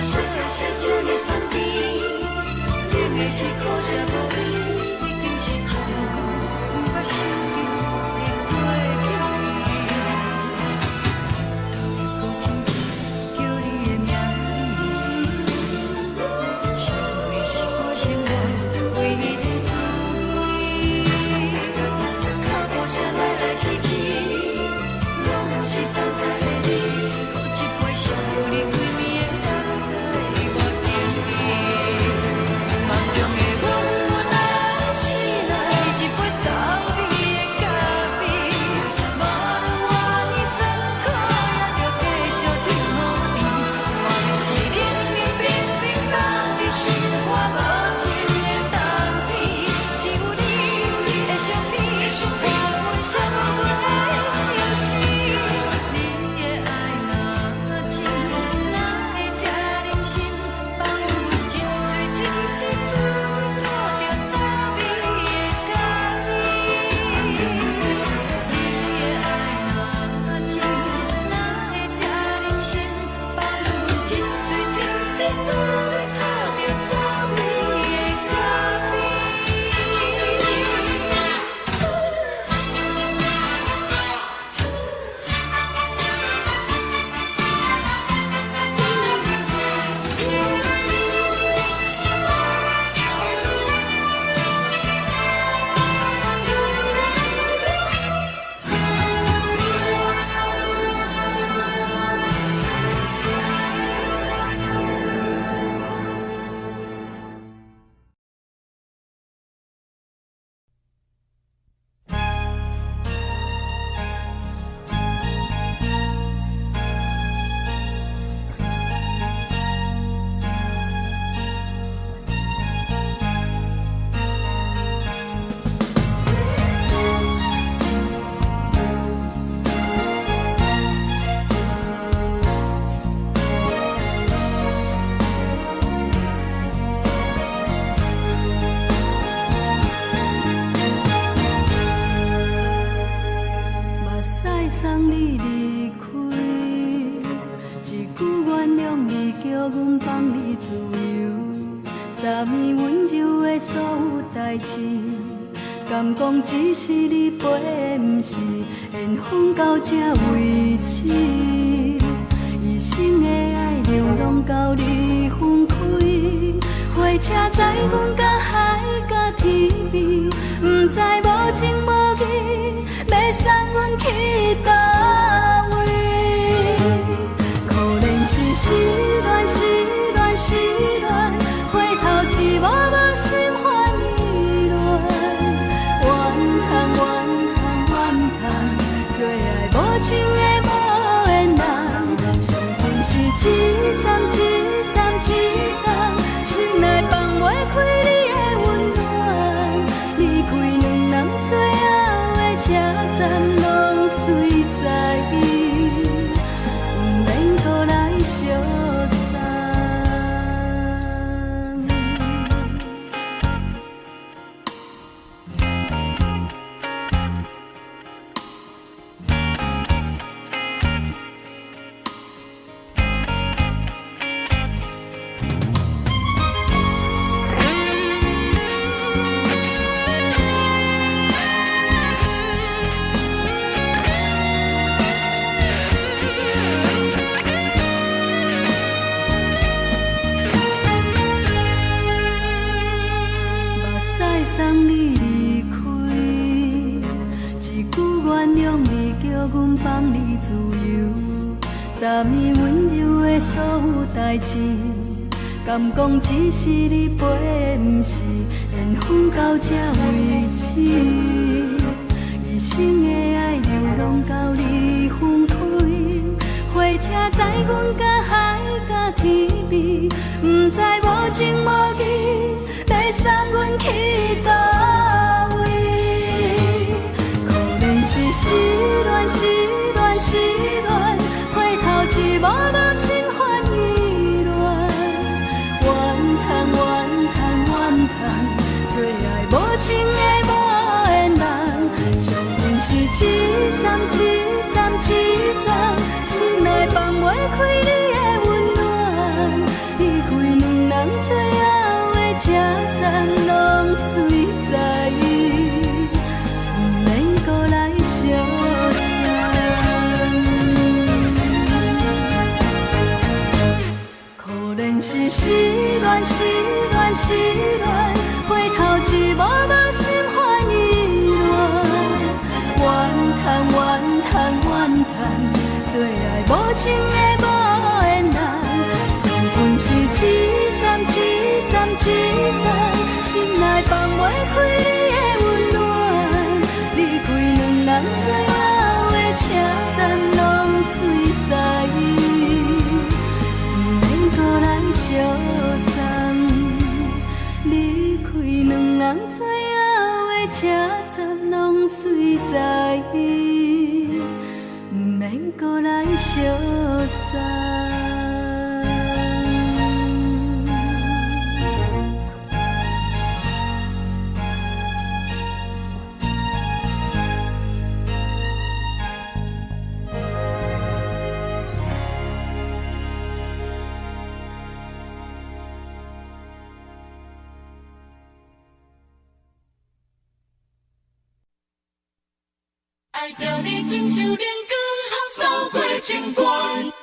烧的是这呢放甜，冷的是苦涩无味，已经是真久捌想着的过去。头又搁轻轻叫你的名字，想的是我生活唯一的滋味。脚步声来来去去，拢不是等待的你，搁一杯想你几暝的目屎，我敬你。梦中的阮原来醒来，一杯走味的咖啡，无论我的酸苦，也着继续甜予你。外面是冷冷冰冰冷的心肝，无情的冬天，只有你的相片，伴阮寂寞过的心事。你的爱若真，哪会这忍心放阮一嘴一滴珠，倒着滋味的咖啡。你的爱若真，哪会这忍心放阮一嘴一滴珠，倒着滋味的咖啡。目屎送你离开，一句原谅你，叫阮放你自由。昨暝温柔的所有代志，敢讲只是你陪，不是缘分到这为止。一生的爱流浪到你分开，火车载阮甲海甲天边，不知无情无义，要送阮去倒位？可能是失恋，失恋，失恋，回头一幕幕心烦意乱，怨叹，怨叹，怨叹，最爱无情的无缘人，是不是一站一站一站，心内。代志，敢讲只是你陪，不是缘分到这为止。一生的爱流浪到你分开，火车载阮甲海甲天边，不知无情无义，要送阮去倒位？可能是失恋，失恋，失恋，回头一幕幕心烦意乱，怨叹，怨叹，怨叹，最爱无情的无缘人，上阮是一站一站一站，心内放袂开你的温暖，离开两人最后的车站，拢随在不免搁来相送。可能是失恋，失恋，失恋，回头一幕幕心烦意乱，怨叹，怨叹，怨叹，最爱无情的无缘人，上阮是一站一站一站，心内放袂开你的温暖，离开两人最后的车站，拢随在不免搁来相送，离开两人最后的车站，拢随在不免搁来相送。爱着你亲像连光风扫过情关，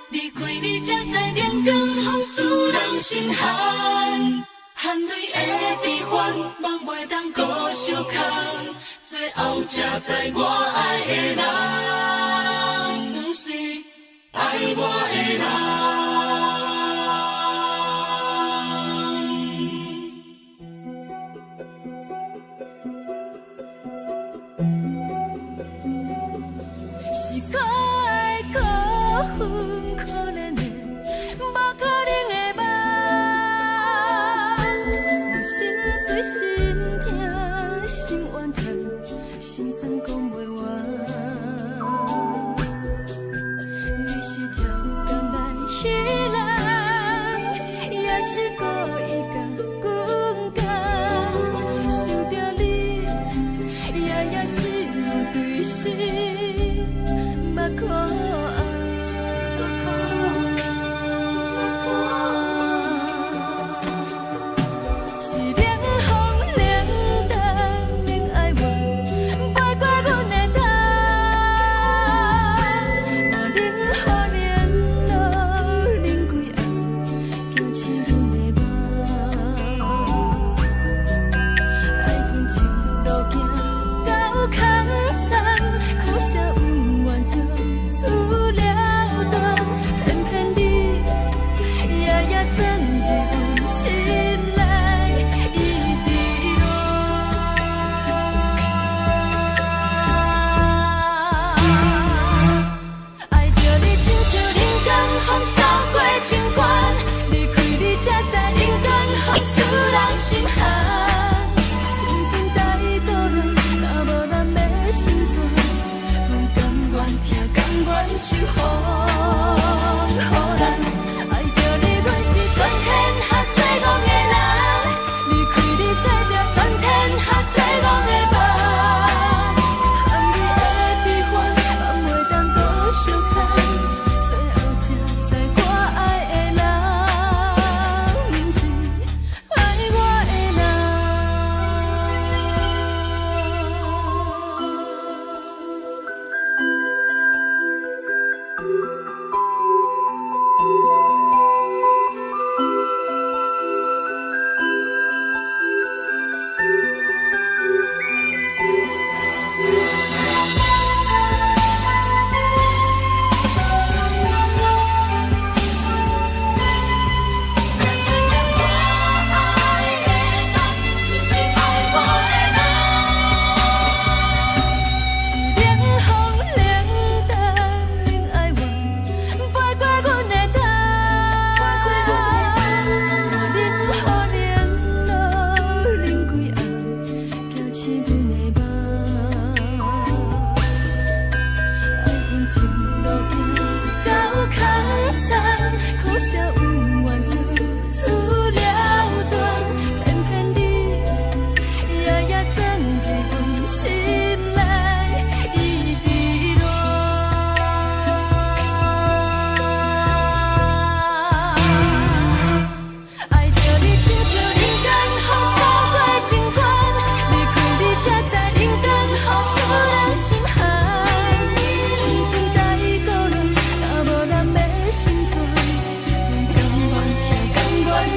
离开你才知连光风使人心寒。含泪的悲欢，望袂当搁相牵，最后才知我爱的人，不是爱我的人。心寒，青春带倒来，若无咱的心酸，阮甘愿听，甘愿受风雨人。爱着你，阮是全天下最戆的。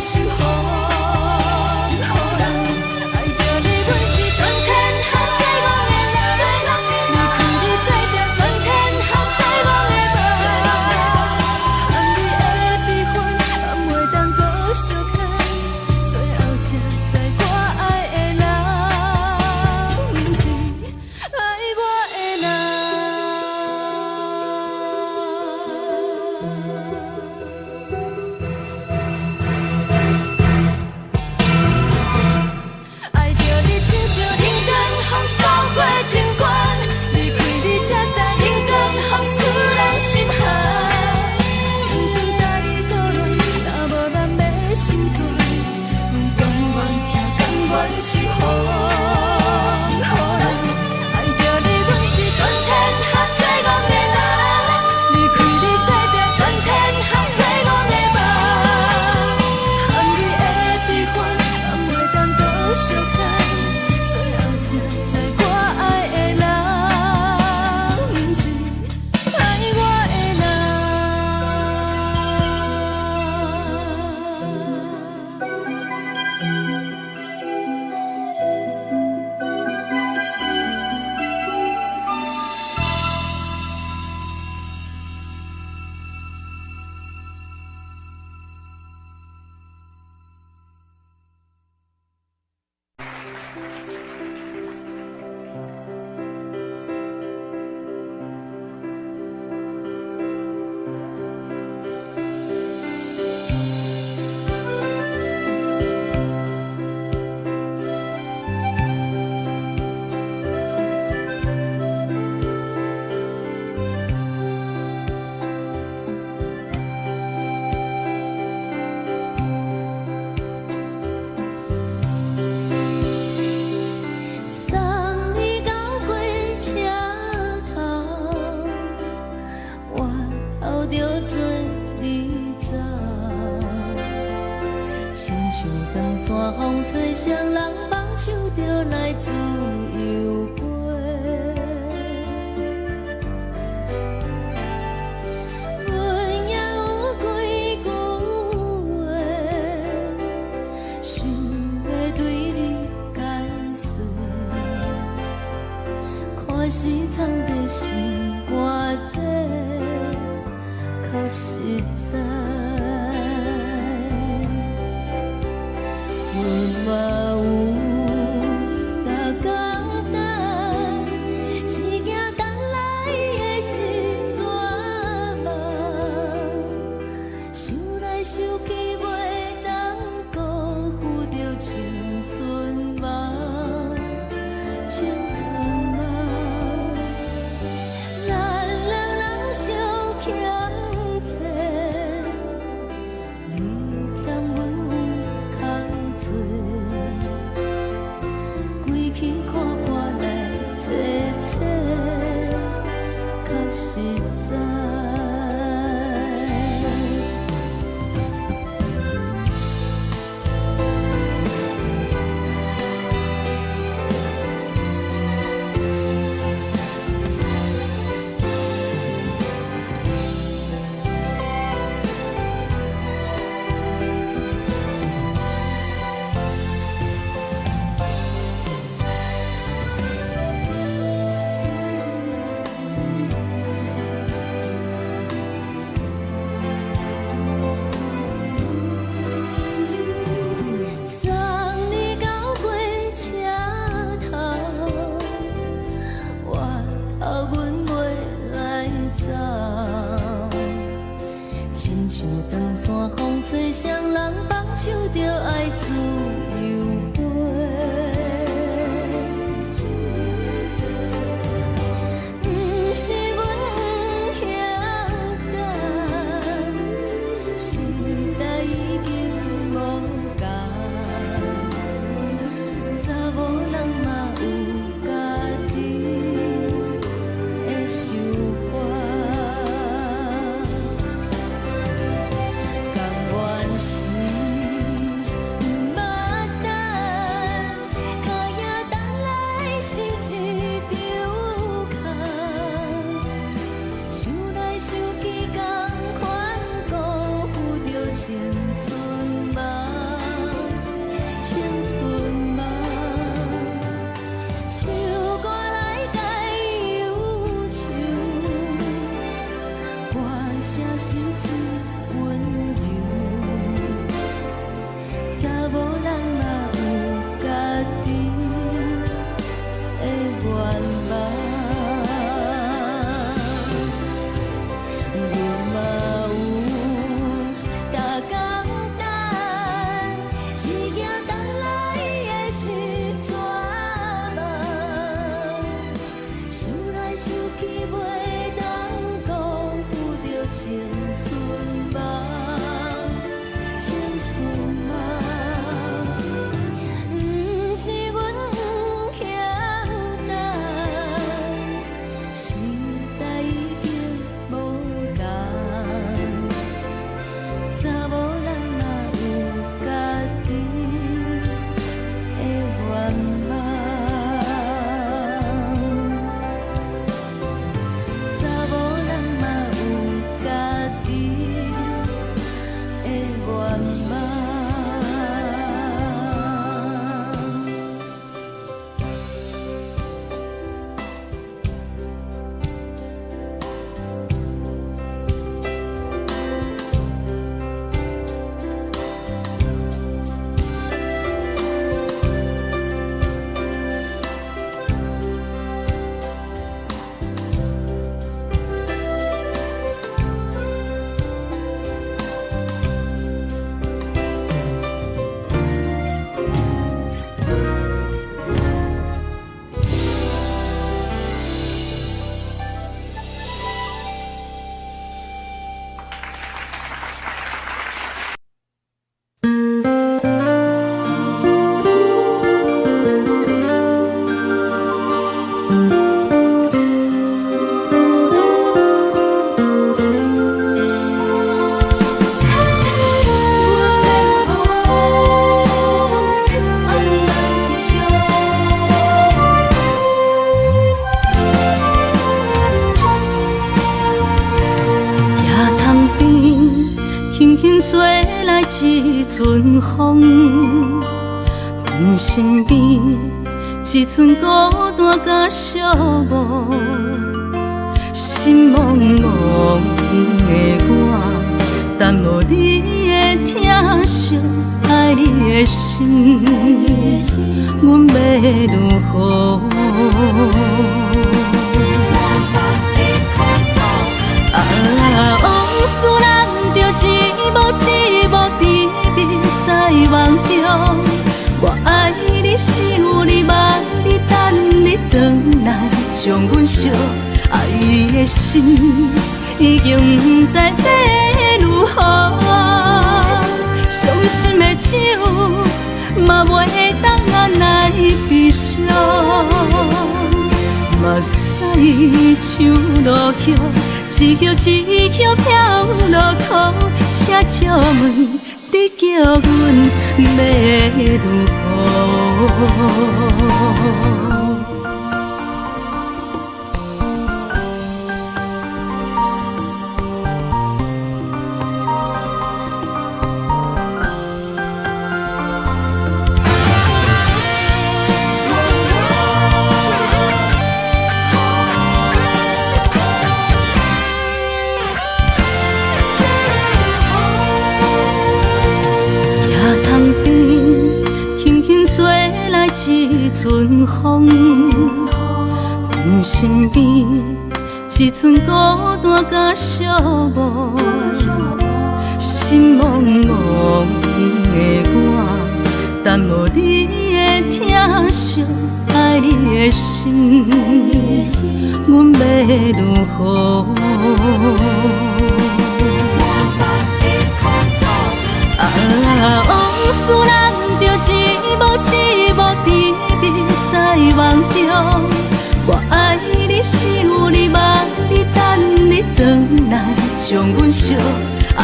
守护。好人爱着你，阮是全天下最戆的人。离开你做着全天下最戆的梦。含你的悲欢，也袂当搁相牵。最后才知我爱的人，毋是爱我的人。爱着你，亲像人间风扫过情关，离开你才知人间风使人心寒。青春带伊倒来，若无咱要成全，阮甘愿听，甘愿守护。好人爱着你，阮是全天下最戆的人。离开你做着全天下最戆的梦。含你的悲欢，也袂当搁相牵。最后才知我爱的人，毋是爱我的人。送你到火车头，我头着准你走，亲像长山风吹双人梦手着来自由飞。阮也有几句话，想要对你解释。看是藏在心肝底，可实在。阮嘛有逐工等，一件等来的是怎梦？想来想去，袂当辜负着青春梦。青春梦，一阵风，阮身边一寸孤单甲寂寞，心茫茫的我，耽误你的疼惜，爱你的心，阮要如何？往事人着一幕一幕甜蜜在梦中。我爱你是有你望你等你回来，将阮惜爱的心已经不知要如何。伤心的手嘛袂当按来悲伤，目屎像落雨。一叶一叶飘落雨，请借问你叫阮要如何？一阵风，阮身边一寸孤单甲寂寞，心茫茫的我，耽误你的疼惜，爱你的心，阮要如何？往事人着一幕一幕甜蜜在梦中。我爱你是有你望你等你回来，将阮惜爱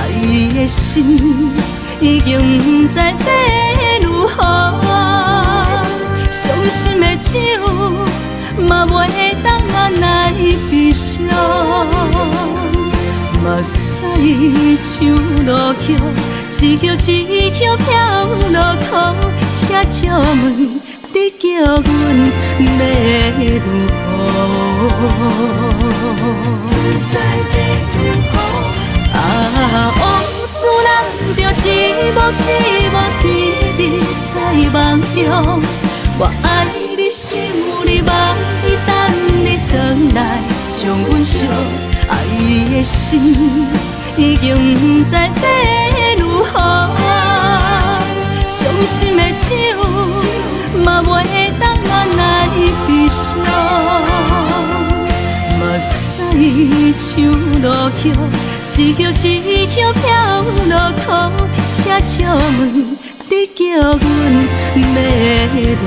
的心已经不知要如何。伤心的手嘛袂当按来悲伤，目屎像落雨。一叶一叶飘落雨，请借问你叫阮要如何？往事人着一幕一幕甜蜜在梦中。我爱你是有你望你等你回来，将阮惜爱的心已经不知要如何。伤心的手嘛袂当按来悲伤，目屎像落雨。一曲一曲飘落苦，车借问你叫阮要如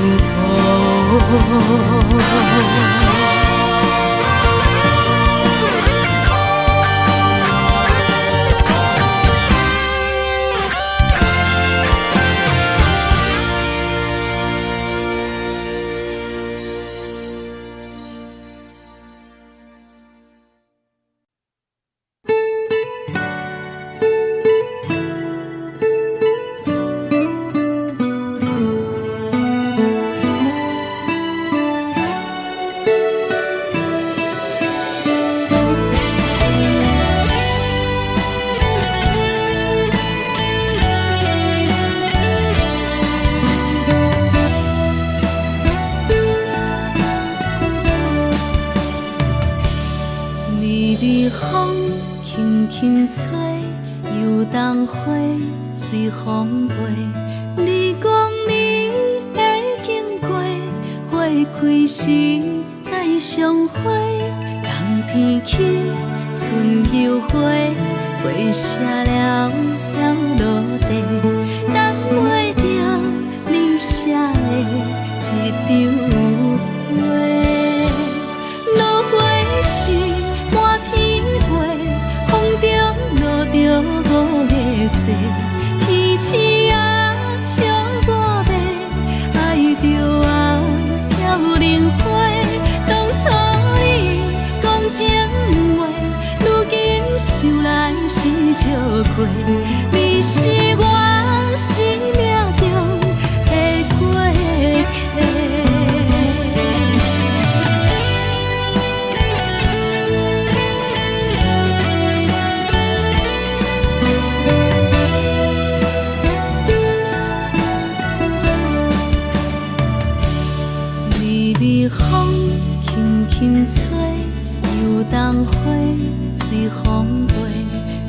何？风轻轻吹，游动花随风飞。你讲你会经过，花开时再相会。冬天去，春又回，花谢了落地，等袂着你写的一张画。落花时满天飞，风中落着五个色，天星啊笑我迷，爱着啊飘零花。当初你讲情话，如今想来是笑过。你是我生命中的过客。微微风轻轻吹，游动花随风飞。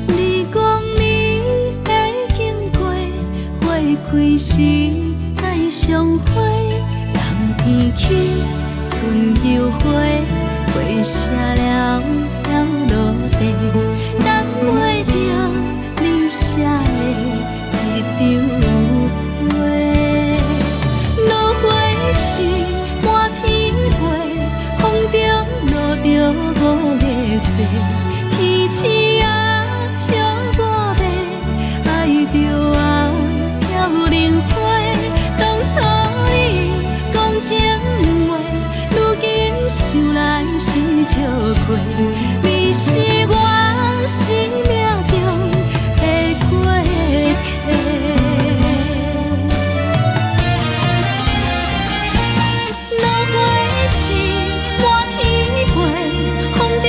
你讲你会经过，花开时再相会。冬天去，春又回，花谢了落地，等袂着你写的一张画。落花时满天飞，风中落着五个色，天星啊笑我迷，爱着啊飘零花。当初你讲情话，如今想来是笑过。你是我生命中的过客。落花时满天飞，风中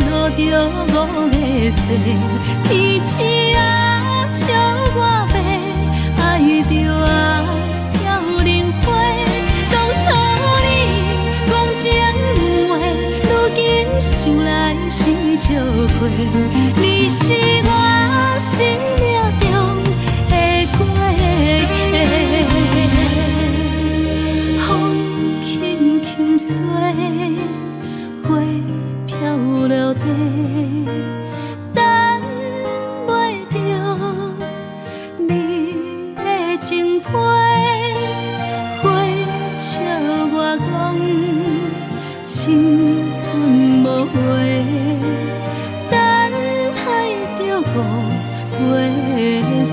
落着五个色，天星啊笑我迷，爱着啊飘零花。当初你讲情话，如今想来是笑过。你是我生命中的过客。风轻轻吹，花飘落地，等袂着你的情批。花笑我讲青春无回，等待着五月色。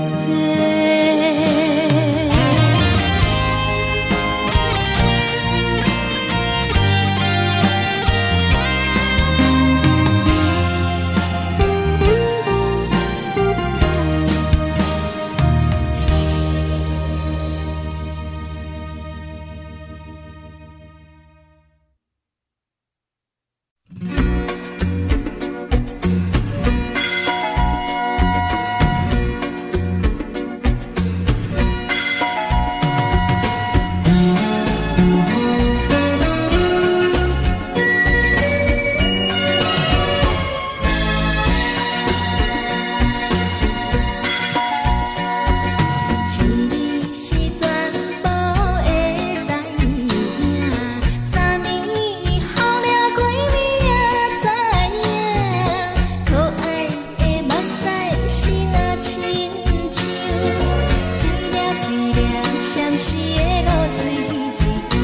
相思的露水一游，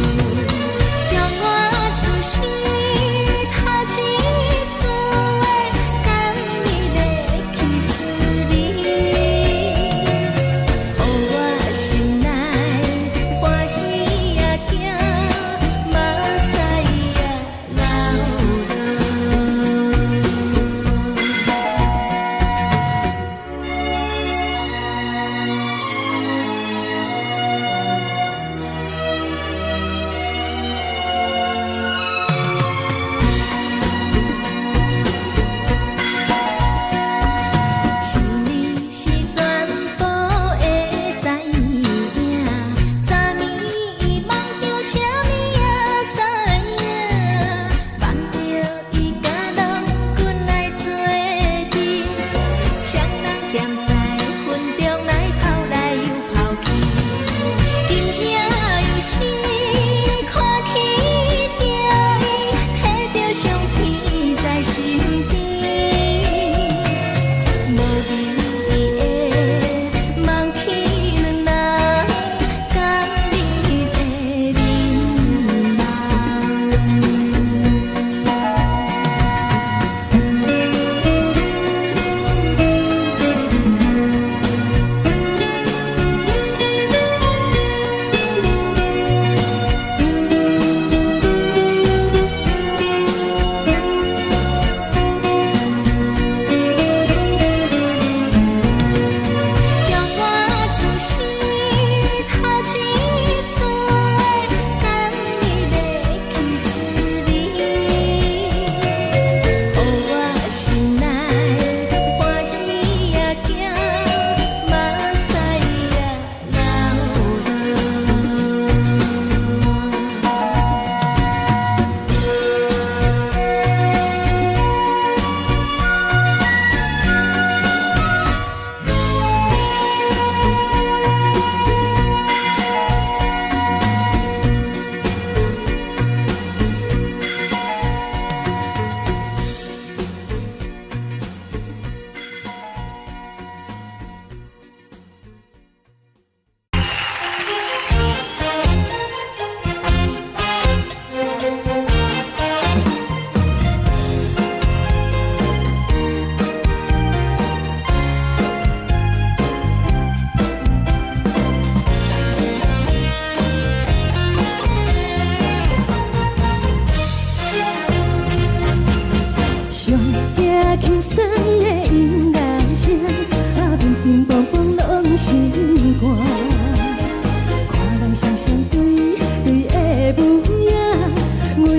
将我自身读一次的甘美的起思你，予我心内欢喜也惊，目屎也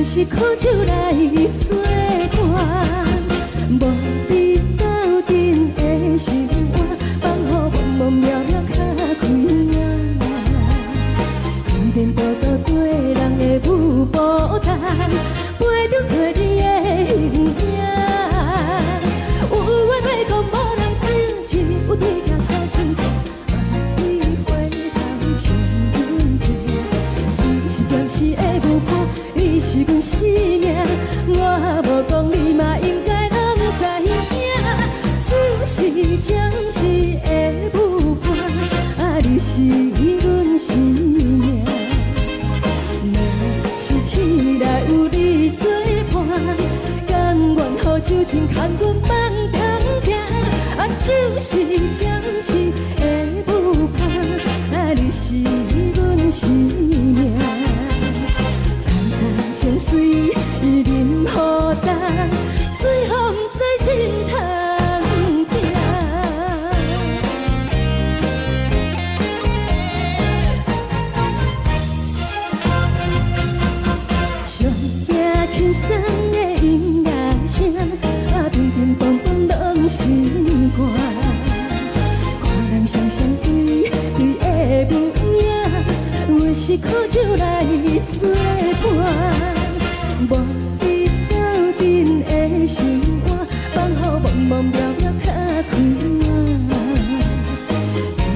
是苦酒来作伴，无你斗阵的心肝，放予茫茫渺渺较开眼。颠颠倒倒对人的舞步弹，陪着找你的形影。有话要讲无人听，只有对镜头心情，万里回头将阮听，就是暂时的舞伴。你是阮生命，我无讲你嘛应该拢知影。只是暂时的舞伴，啊，你是阮生命。若是醒来有你作伴，甘愿予酒精牵阮放通行。啊，就是暂时的舞伴，啊，你是阮生命。情水伊任何重，随风在心通听。上惊轻松的音乐声，啊，乒乒乓乓拢心肝。看人双双对对的舞影，阮是苦酒来作伴。无你斗阵的心肝，放予茫茫渺渺较开眼。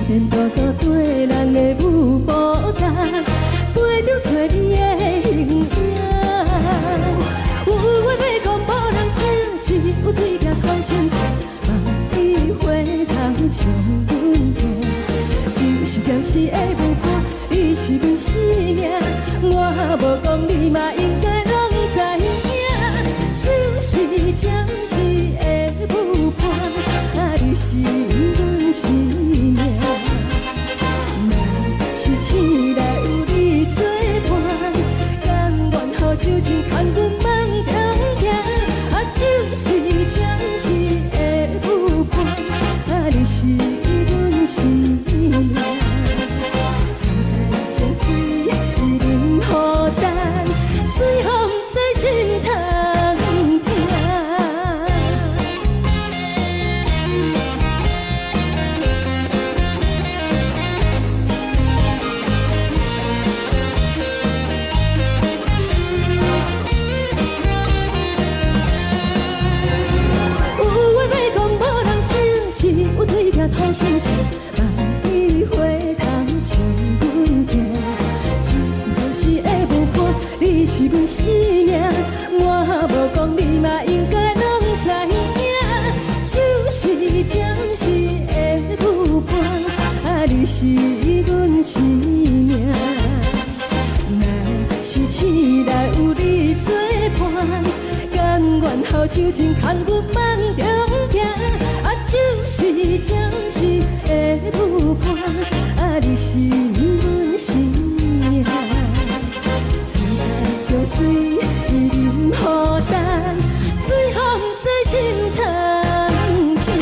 颠颠倒倒对人的舞步弹，陪着找你的形影。有话要讲无人听，只有对镜头清醒，万里回头将阮听，就是暂时的舞伴。你是阮生命，我无讲你嘛应该拢知影，就是暂时的舞伴，你是阮生命。若是醒来有你作伴，甘愿予酒精牵阮梦中行，就是暂时的舞伴，你是阮生命。情水已淋雨淡，随风在心头听。有话要讲无人听，只有对镜讨心情，万里花香将阮听。你是阮生命，我无讲你嘛应该拢知影，就是暂时的舞伴，你是阮生命。若是醒来有你作伴，甘愿予酒精牵阮梦中行，就是暂时的舞伴，你是阮生命。情水已淋雨淡，随风在心头听。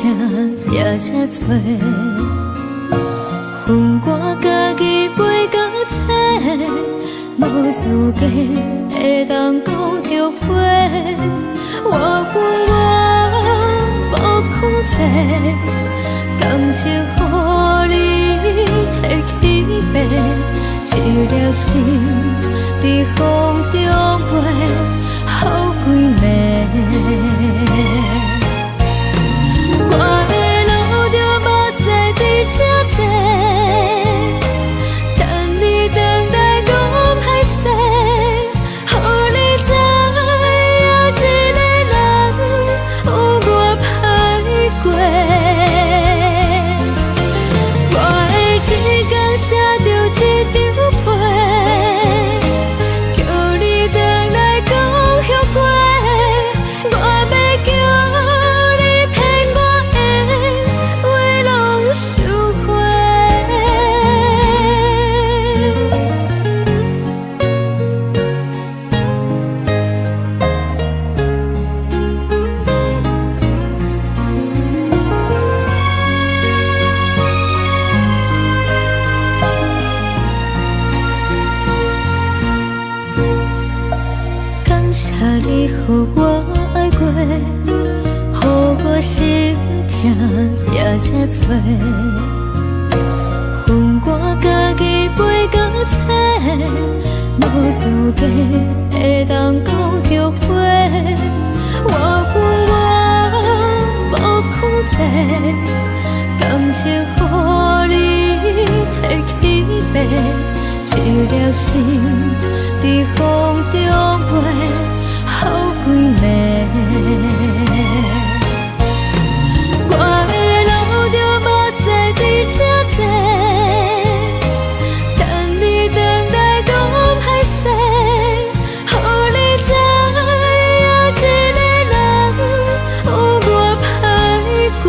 痛也这多，恨我家己袂到切，无资格会当讲后悔。我恨我无控制，感情予你摕去卖，一粒心在风中飞，好几暝。我的路就无再伫这多，等你等待讲歹势，予你知影一个人有我歹过。我的一天写着一张被，叫你回来讲后悔。我要叫你骗我的话拢收回。感谢你，予我爱过，予我心痛也这多，恨我家己袂到切，无资格会当讲后悔。我恨我无控制，感情予你摕去卖，一粒心在风中飞，好几暝。我的路就无再伫这多，等你等待讲歹势，予你知影一个人有我歹过。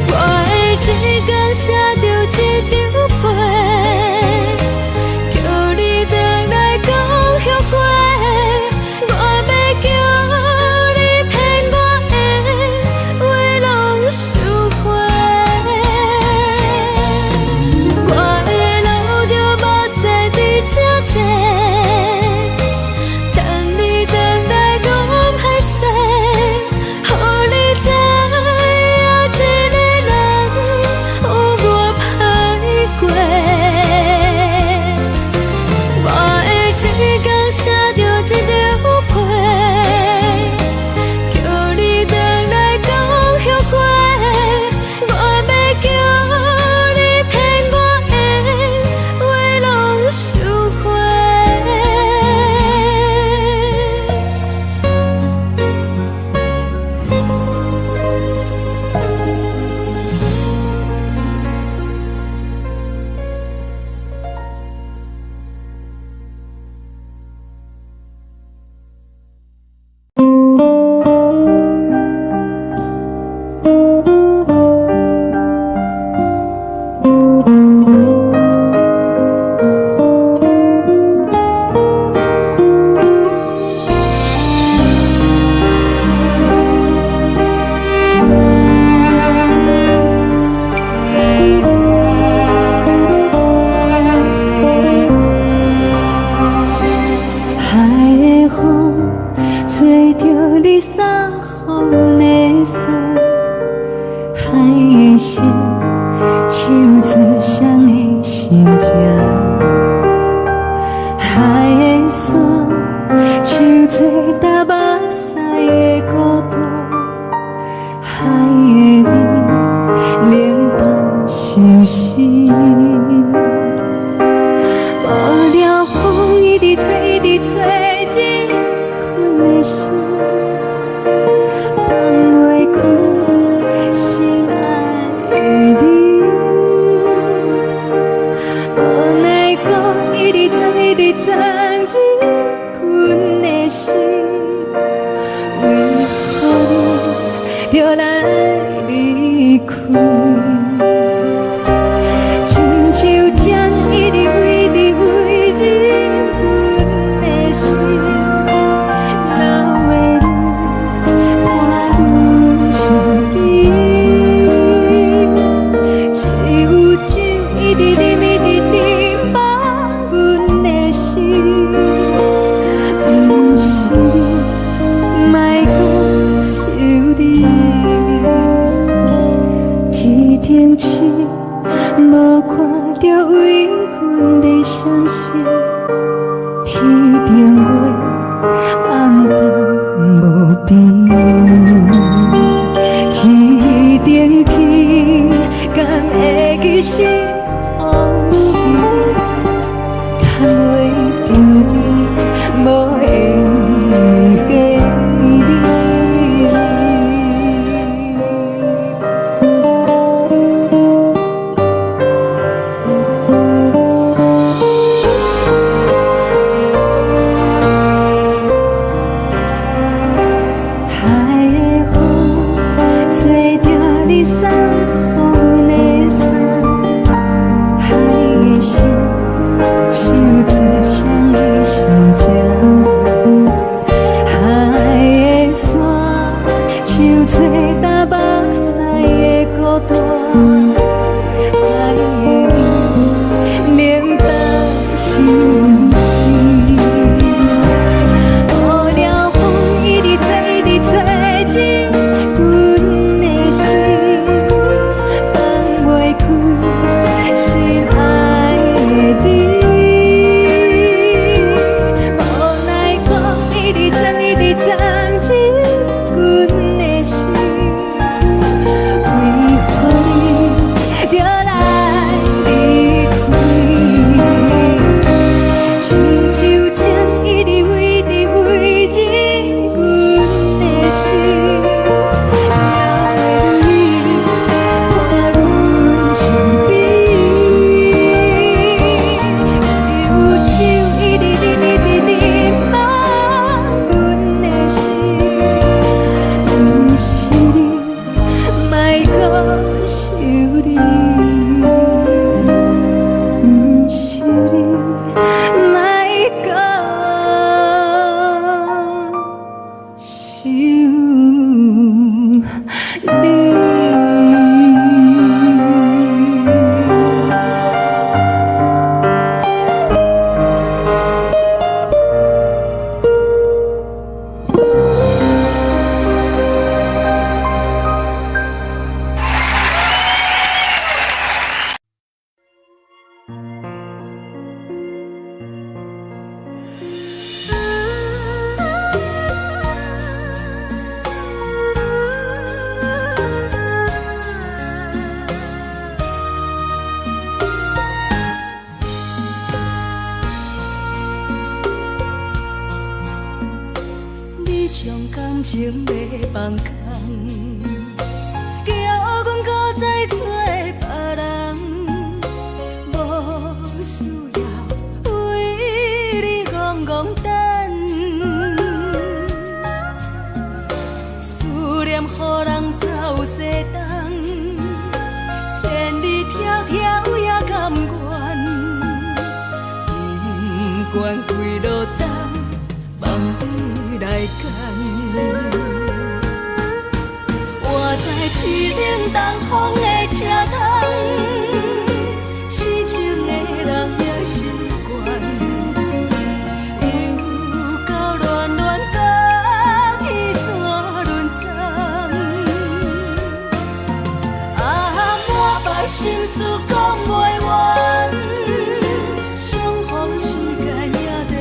我的一天写着一张被，叫你回来讲后悔。我要叫你骗我的话拢收回。我的路就无再伫这多，等你等待讲歹势，予你知影一个人有我歹过。我的一天写着一张被，叫你回来讲后悔。我要叫你骗我的话拢收回。海的风吹着你送风的伞，海的心手指双的心痛，海的山手吹打目屎的孤独，海的你冷淡伤心。无聊风一直吹，一直吹，日困的心放袂开心爱的你。无奈何一直走，一直走，日困的心，为何你就来离开？亲像将一直飞，一直飞，日困的心，流的泪，汗天气，无看到为阮的相识。天顶月，暗淡无边。天顶天，敢会记是往事？看袂着你，无缘给你。将感情卖放空，叫阮搁再找别人，无需要为你戆戆等。思念予人走西东，千里迢迢也甘愿，不管几路灯，梦里来干。我在市冷东风的车窗，痴情的人也习惯，又到乱乱甲彼山论战。啊，满腹心事讲袂完，相逢时间也在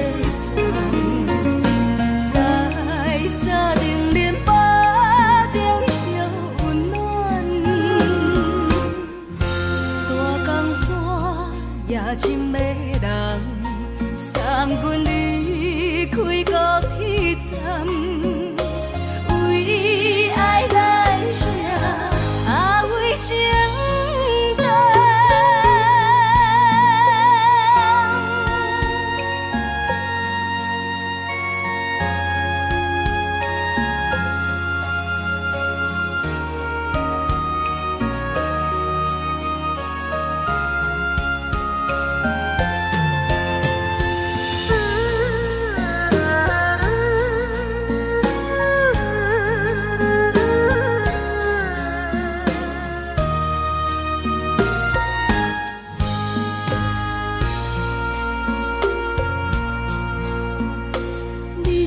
真的人送阮离开高铁站，为爱来写为情长。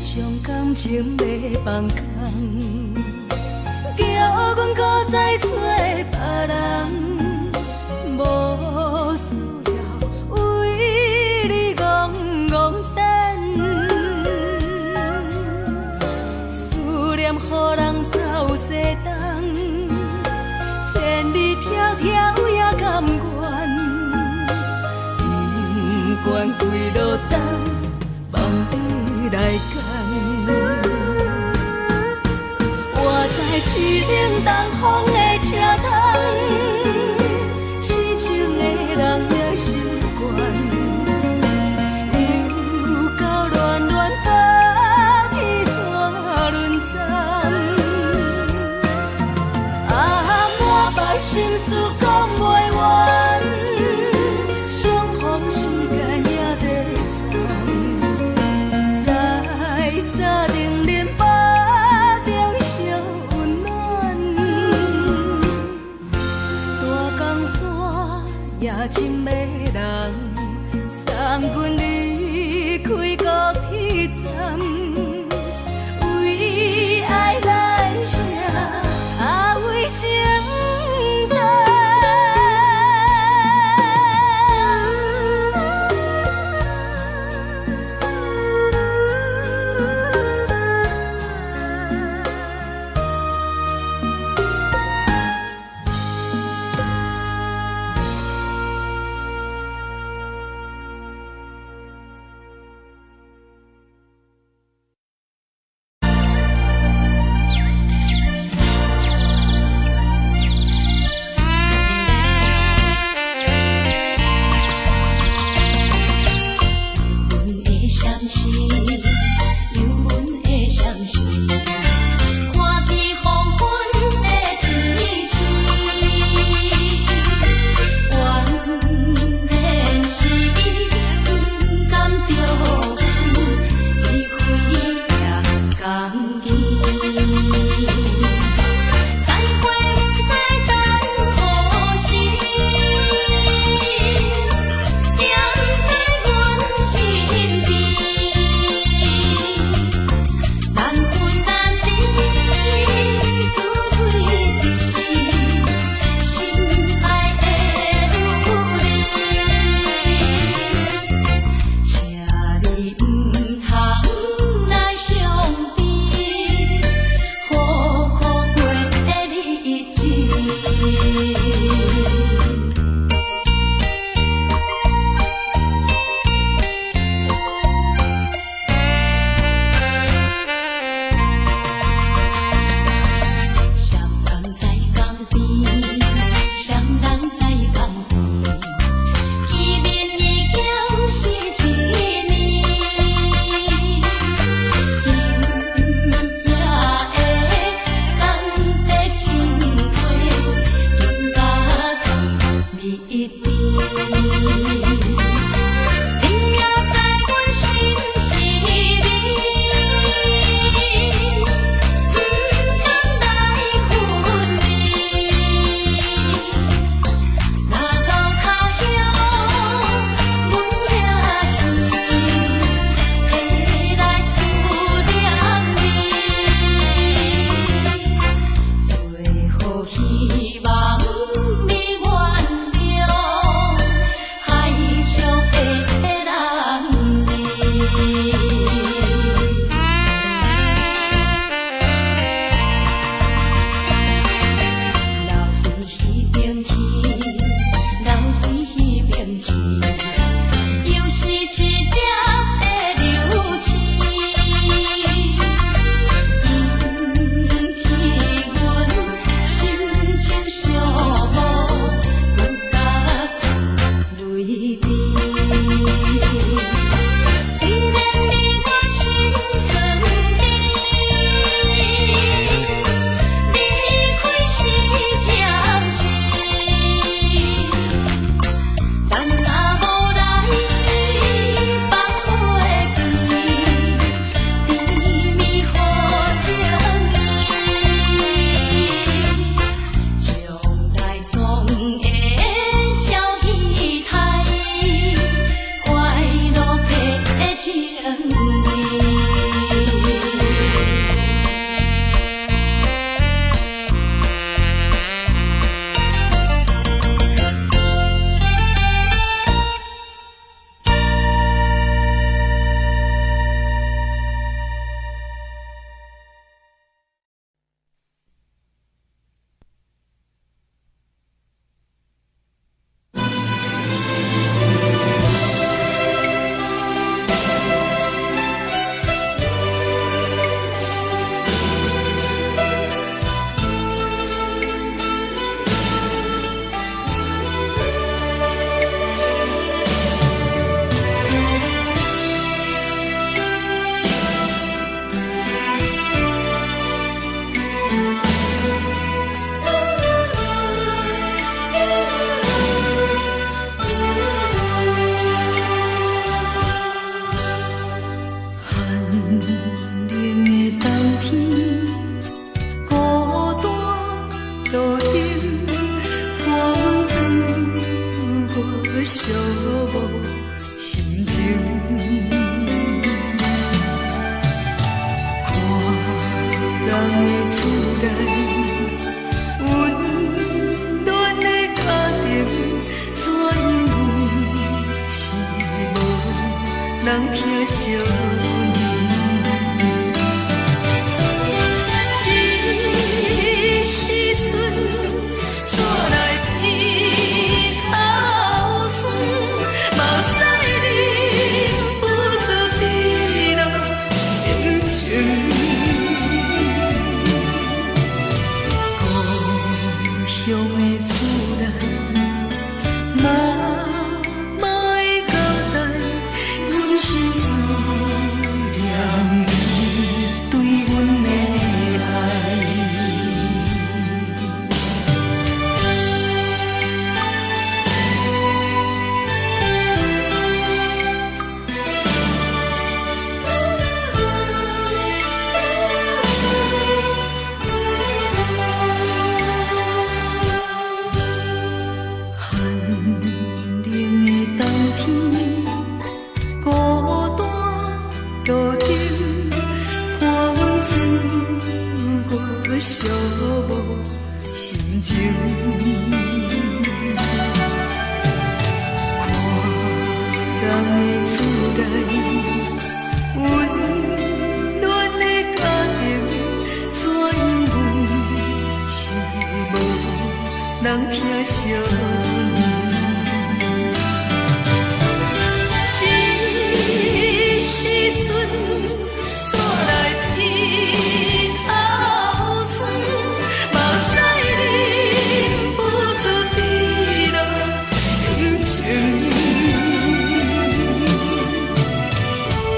将感情卖放空，叫阮搁再找别人。是冷东风的车窗，痴情的人也心倦，又到恋恋把天带轮转，满腹心事讲袂完，相逢时间也在等，在沙定林巴中相温暖，大江山夜深的人，送阮离开高铁站，为爱来写为情淡。寂寞心情。看人的厝内温暖的家庭，怎样是无人疼惜。人疼惜，这时阵煞来鼻头酸，目屎忍不住滴落眼睛。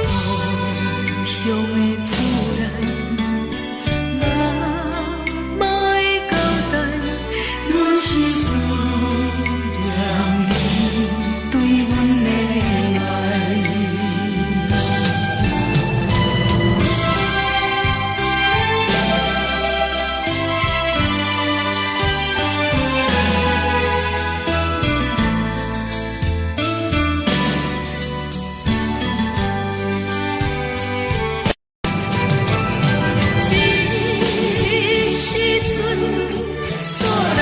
故乡的厝内。是思念你对阮的爱。这时阵煞来。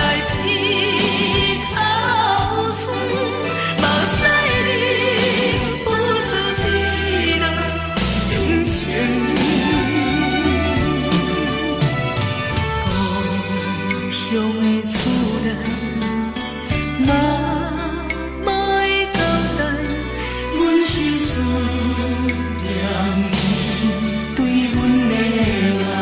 乡的厝内，妈妈的交代，阮是思念你对阮的爱。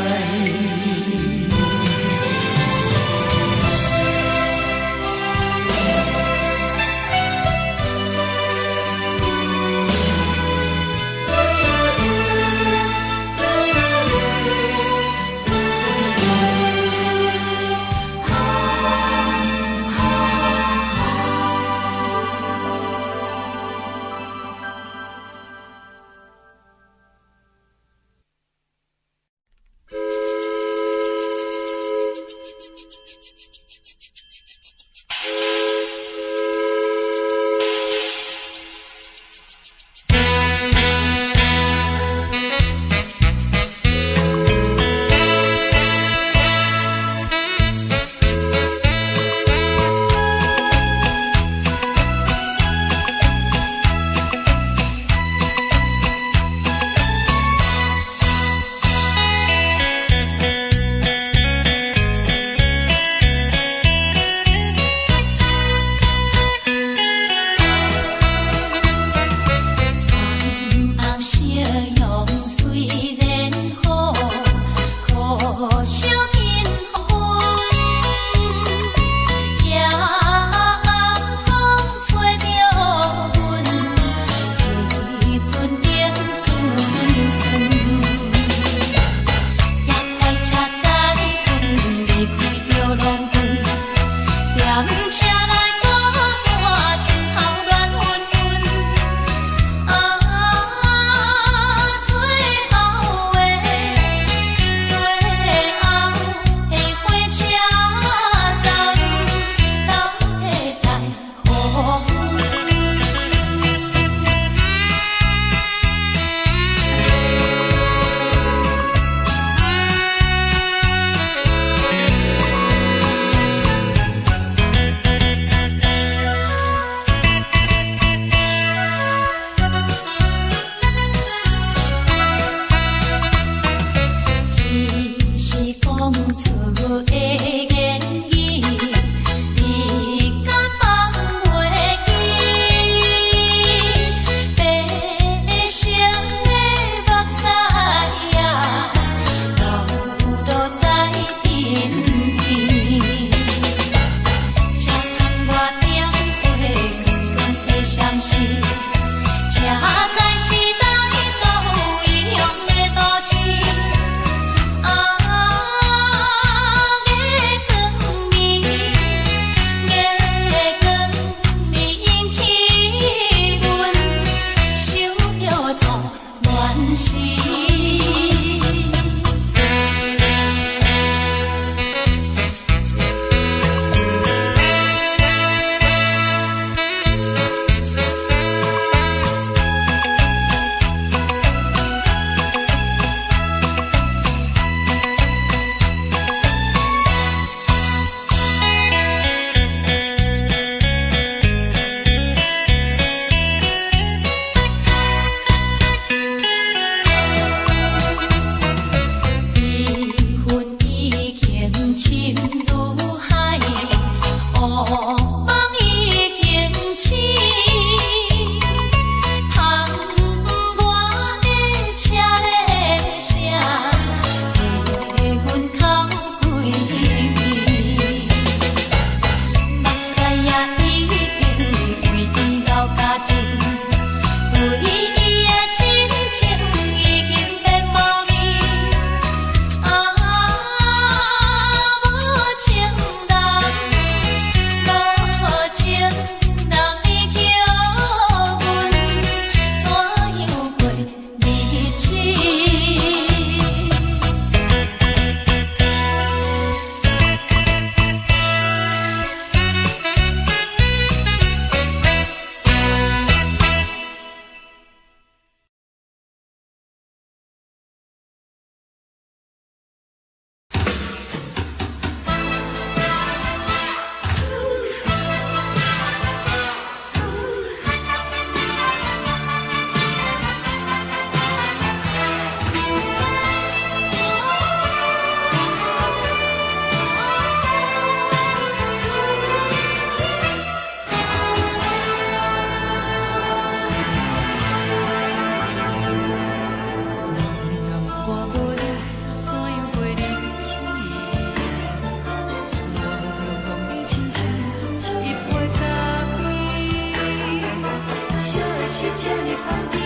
是这呢香甜，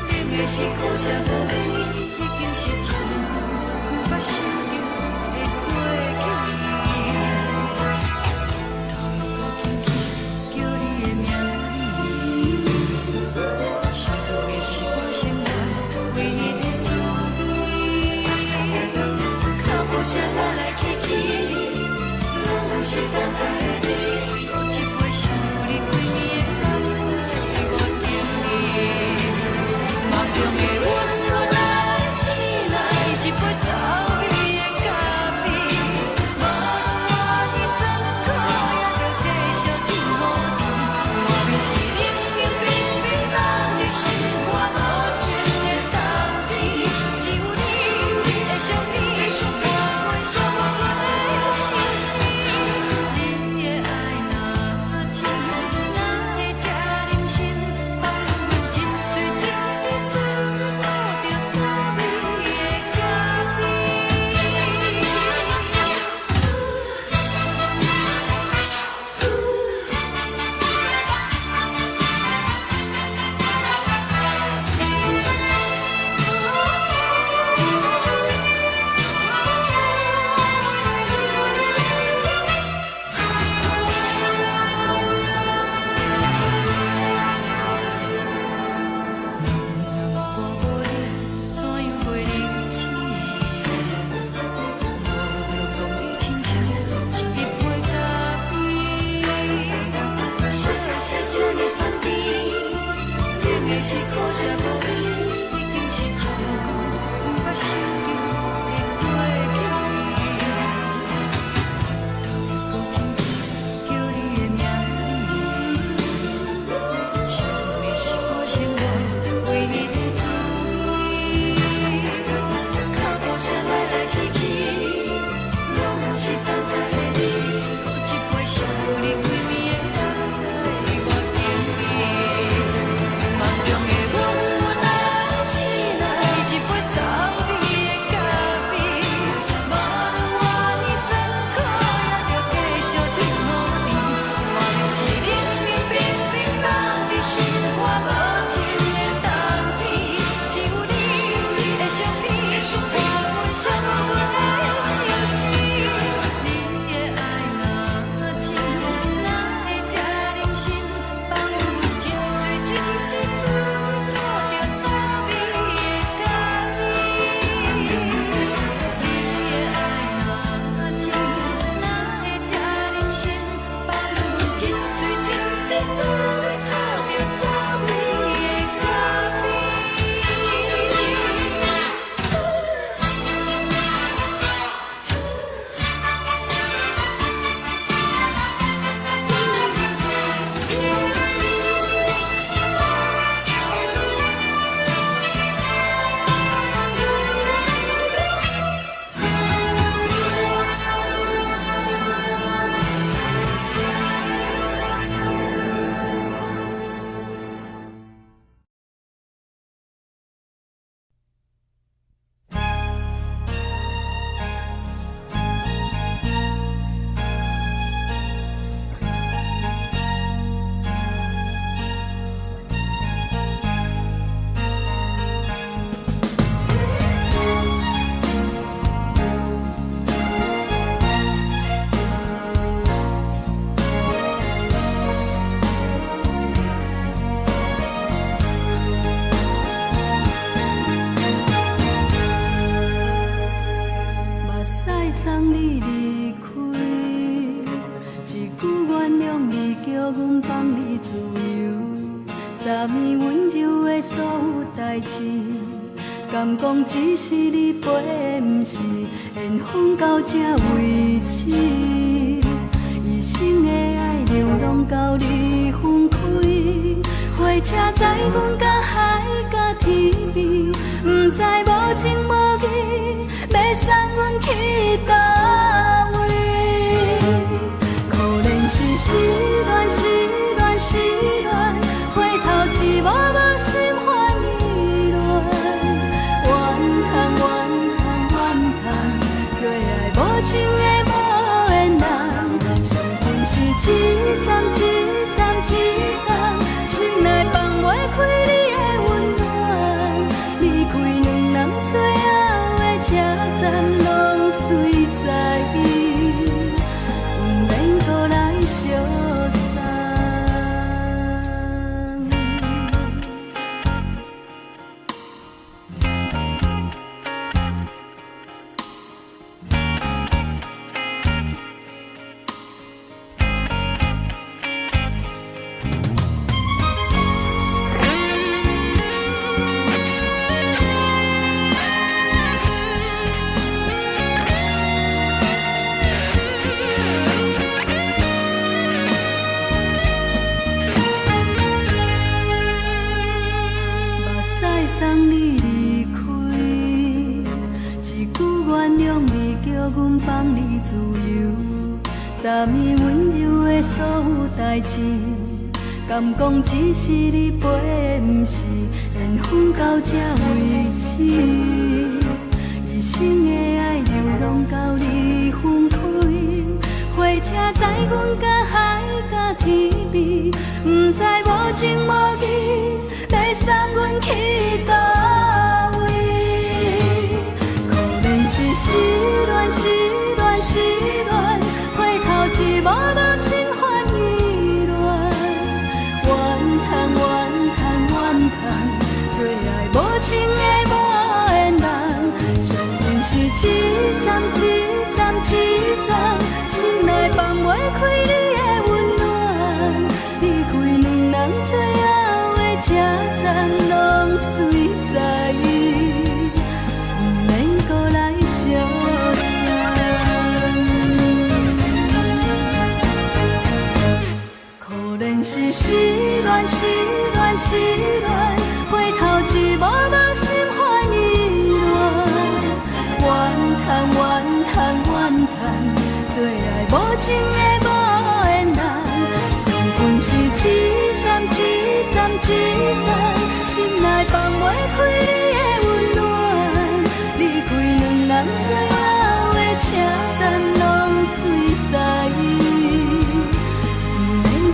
冷的是苦涩无味，已经是真久无捌想着的过去。头又搁轻轻叫你的名字，想的是我生活唯一的滋味。脚步声来来去去，拢是等待的你，搁一杯想你几年的目屎，我敬你。梦中的阮落来醒来，一杯走味的咖啡，无论我的酸苦，也着继续甜予你。外面是冷冰冰冰冷的心肝，无情的冬天，只有你的相片，伴阮寂寞过的心事。你的爱若真，哪会这忍心放阮一嘴一滴滋味，吐着滋味的咖啡。我无你，怎样袂忍心？无路当你亲像一杯咖啡，小的是这呢香甜，冷的是苦涩无味，已经是真久无捌想着的过去。头又搁轻轻叫你的名字，想的是我生活唯一的滋味。脚步声来来去去，拢是等待的你，搁一杯想你几暝的目屎，我敬你。梦中的阮落来醒来，一杯走味的咖啡，无论我的酸苦，也着继续甜予你。外面是冷冰冰冰冷的心肝，无情的冬天，只有你的相片，伴阮寂寞过的心事。你的爱若真，哪会这忍心放阮一嘴一滴滋味，吐着滋味的咖啡。你的爱若真，哪会这忍心放阮一嘴一滴滋味，吐着滋味的咖啡。目屎送你离开，一句原谅你，叫阮放你自由。昨暝温柔的所有代志，敢讲只是你陪，不是缘分到这为止。一生的爱流浪到你分开，火车载阮到海角天边，不知无情无义，要送阮去倒位？可怜是失恋，失恋，失恋，回头一幕幕心烦意乱，怨叹，怨叹，怨叹，最爱无情的无缘人，情分是一站一站一站，心内放。相送。昨暝温柔的所有代志，敢讲只是你陪，不是缘分到这为止。一生的爱流浪到你分开，火车载阮甲海甲天边，不知无情无义，要送阮去倒位？可能是失恋，失恋，失恋。一无无情换意乱，怨叹怨叹怨叹，最爱无情的无缘人。生命是一站一站一站，心内放袂开你的温暖。离开两人最后的车站，拢随在伊，不免搁来相。是失恋，失恋，失恋，回头一无无心换意乱，怨叹怨叹怨叹，最爱无情的无缘人。相分是一站一站一站，心内放袂开你的温暖。离开两人最后的车站，拢随在伊。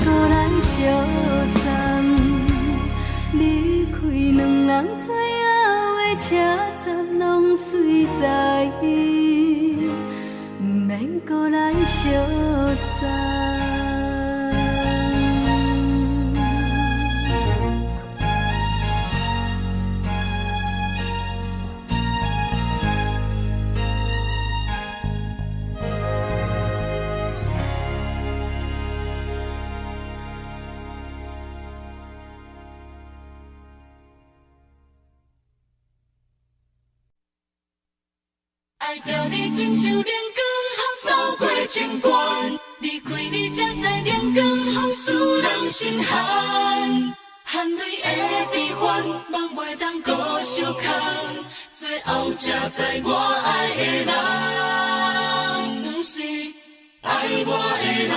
过来相送，离开两人最后的车站，拢随在伊，不免过来相送。爱着你亲像阳光，雨扫过情关。离开你才知阳光风使人心寒。含泪的悲欢，望袂当搁相牵。最后才知我爱的人，不是爱我的人。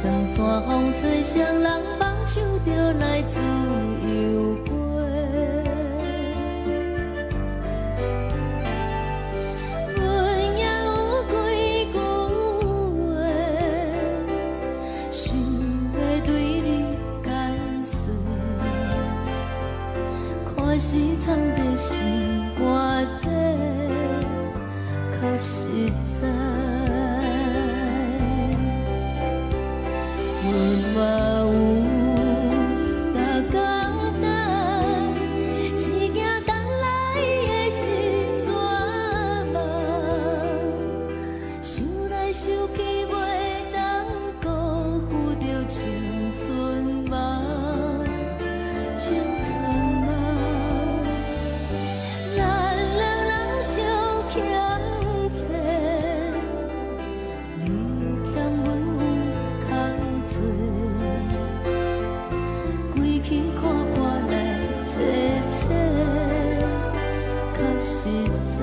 长山风吹双人梦唱着来自由飞。阮也有几句话，想要对你解释，看是藏在心肝底，较实在。阮嘛有逐工等，一件等来的是绝望，想来想去袂当辜负着青春梦，青春梦。咱两人相欠债，你欠阮有空做，归去看看来坐坐，较实在。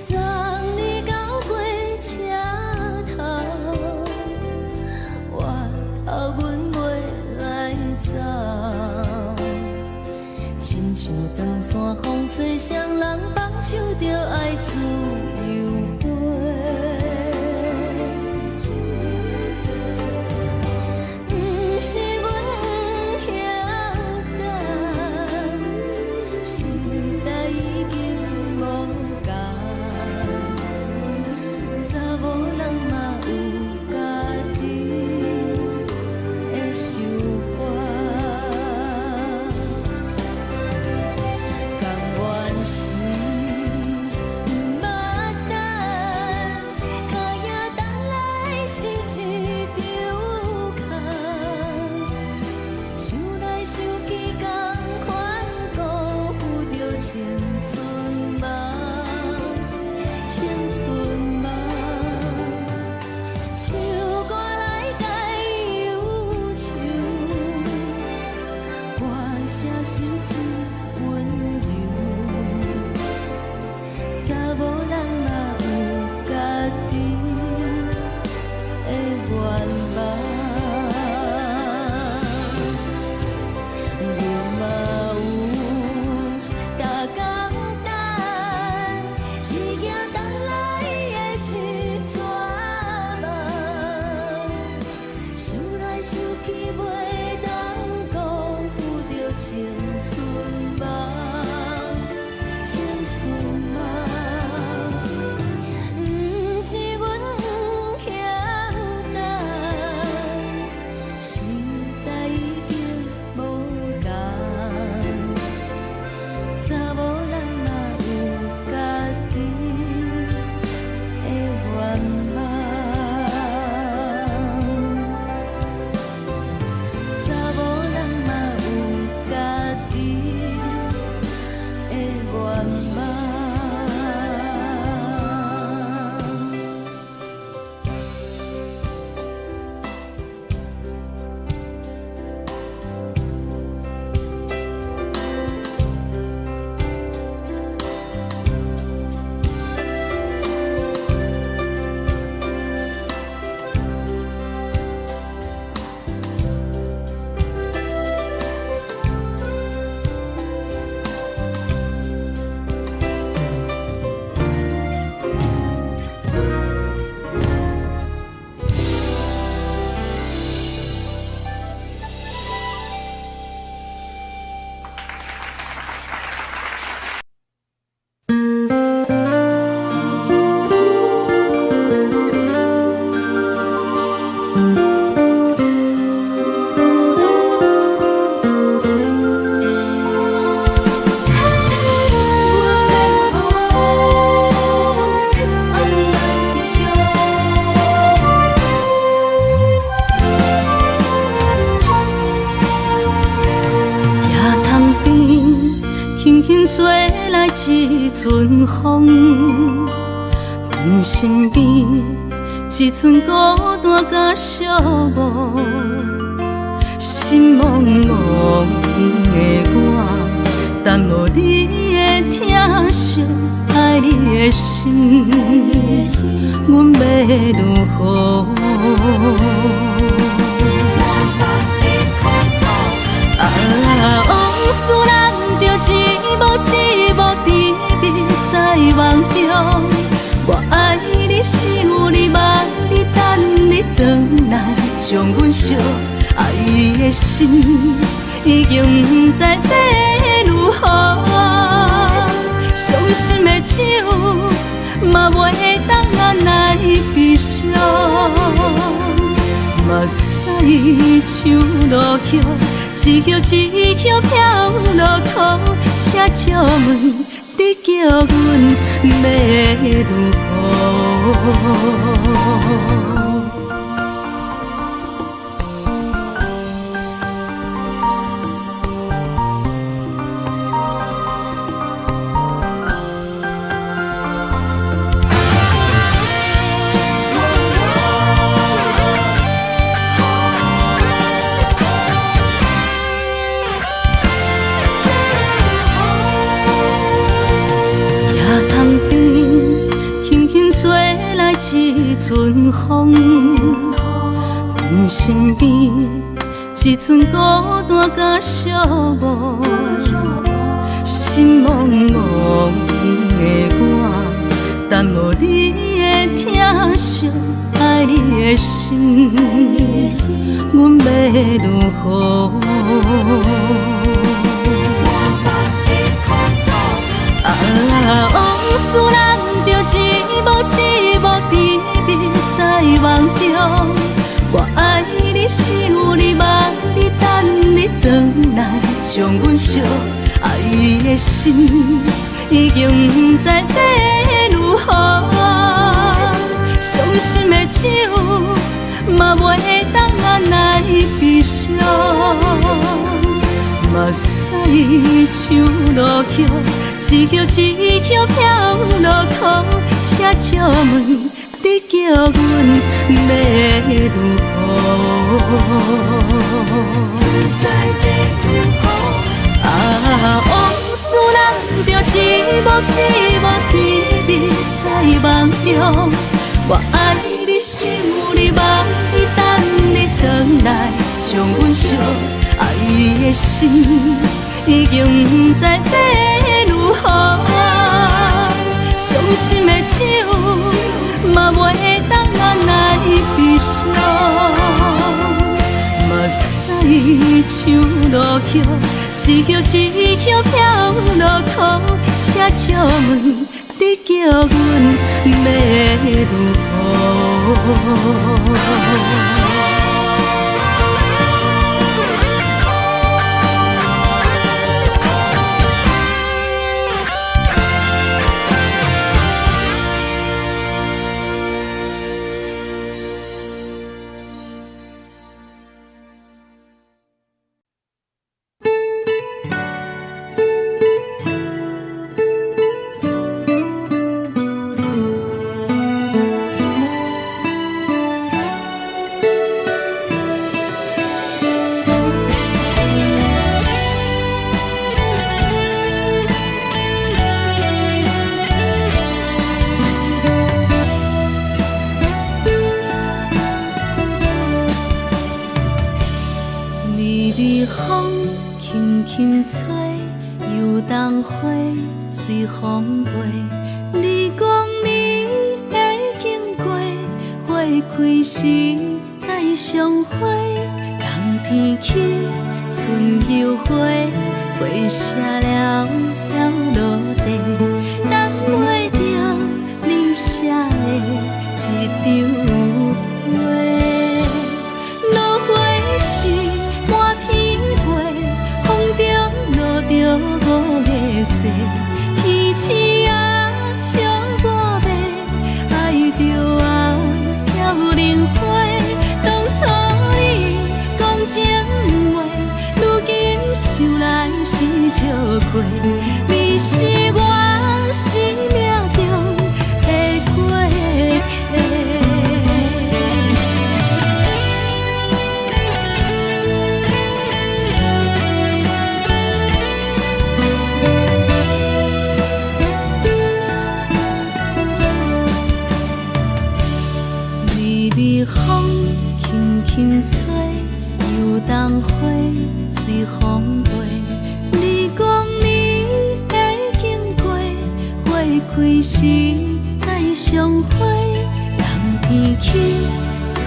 送你到过车头，我头阮袂来走，亲像长山风吹双人梦唱着爱自由飞。不是阮不晓等，时代已经无共，查某人嘛有家己的想法，甘愿是不捌等。轻吹来一阵风，阮身边一寸孤单甲寂寞，心茫茫的我，等无你的疼惜，爱你的心，阮要如何？往事人着一幕一幕甜蜜在梦中。我爱你，想你，望你，等你回来，将阮惜爱的心已经不知要如何。伤心的手嘛袂当按来悲伤。目屎像落叶，一叶一叶飘落雨，请借问你叫阮要如何？一阵风，阮身边一寸孤单甲寂寞，心茫茫的我，等无你的疼惜，爱你的心，阮要如何？往事人着一幕一幕甜蜜在梦中。我爱你，想你，望你，等你回来，将阮惜爱的心已经不知要如何。伤心的手嘛袂当按来悲伤。目屎像落叶，一叶一叶飘落雨，请借问你叫阮要如何？往事人着一幕一幕甜蜜在梦中。我爱你，想你，望你，等你回来，将阮惜爱的心已经不知要如何。伤心的手嘛袂当按来悲伤。目屎像落叶，一叶一叶飘落雨，请借问你叫阮要如何？随风飞，日光暝会经过，花开时再相会。冬天起，春又花，花谢了要落地，等袂着你写的一张画。落花时满天飞，风中落着五个色。天星啊，笑我迷，爱着啊，飘零花。当初你讲情话，如今想来是笑亏。时再相会，人天起，春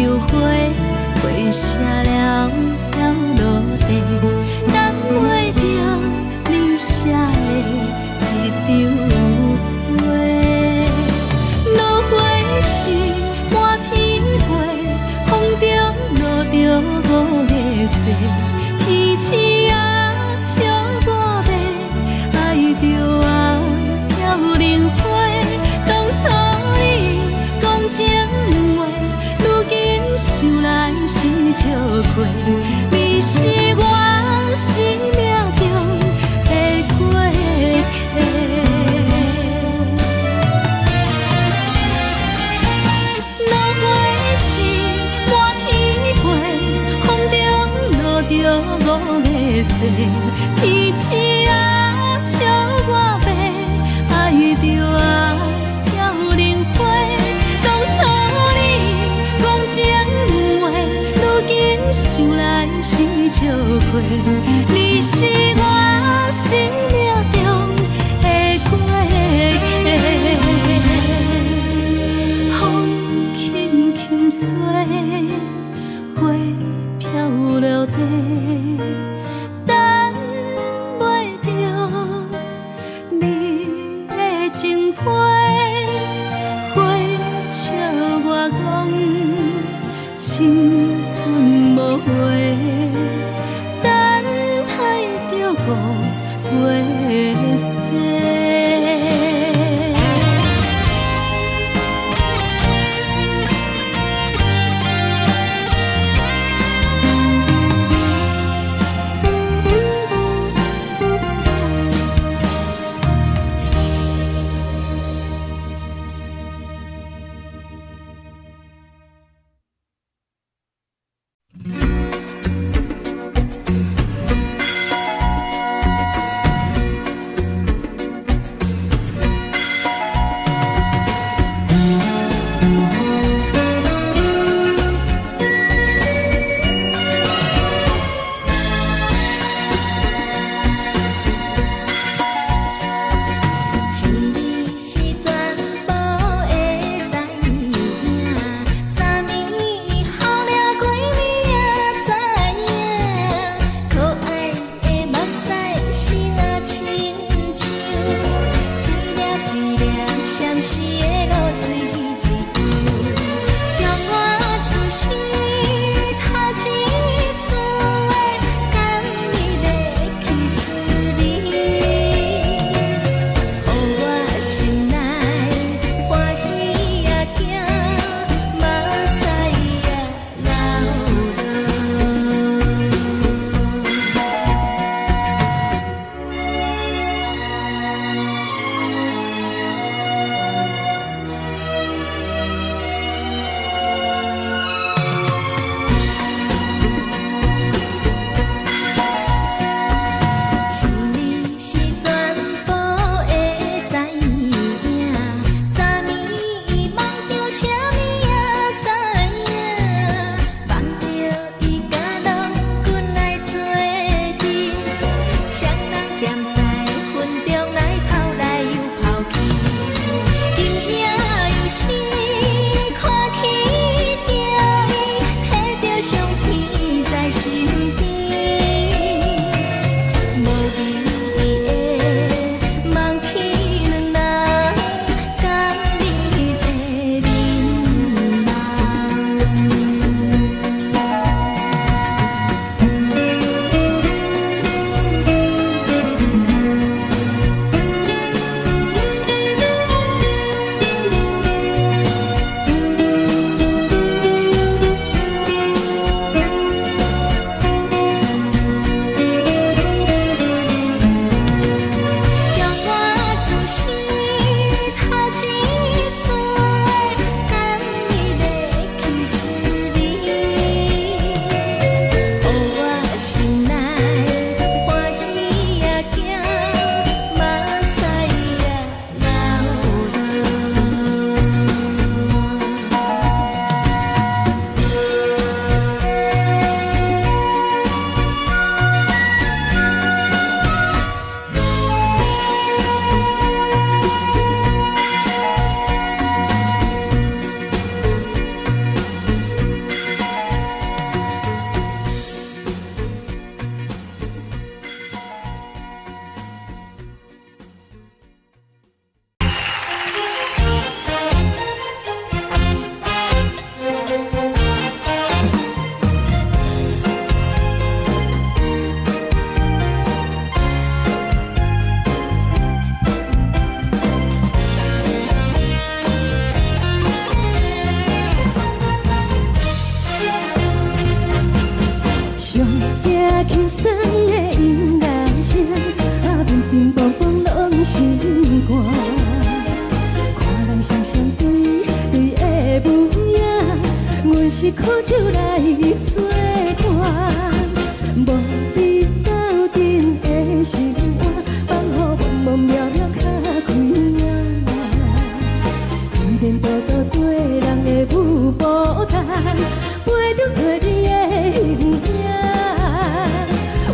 又花，花谢了了落地，等袂着你写的一张画。落花是满天飞，风中落着五个色，天星啊笑我迷，爱着啊飘零花。当初你讲情话，如今想来是笑亏，你是我生命中的过客。落花是满天飞，风中落着五个色，天星啊笑我迷，爱着啊飘零花。当初你讲情话，如今想来心肝。看人双双对对的模样，阮是苦酒来作伴。无你斗阵的心肝，放予茫茫渺渺较开眼。一颠倒倒对人的舞步弹，陪着做你的形影。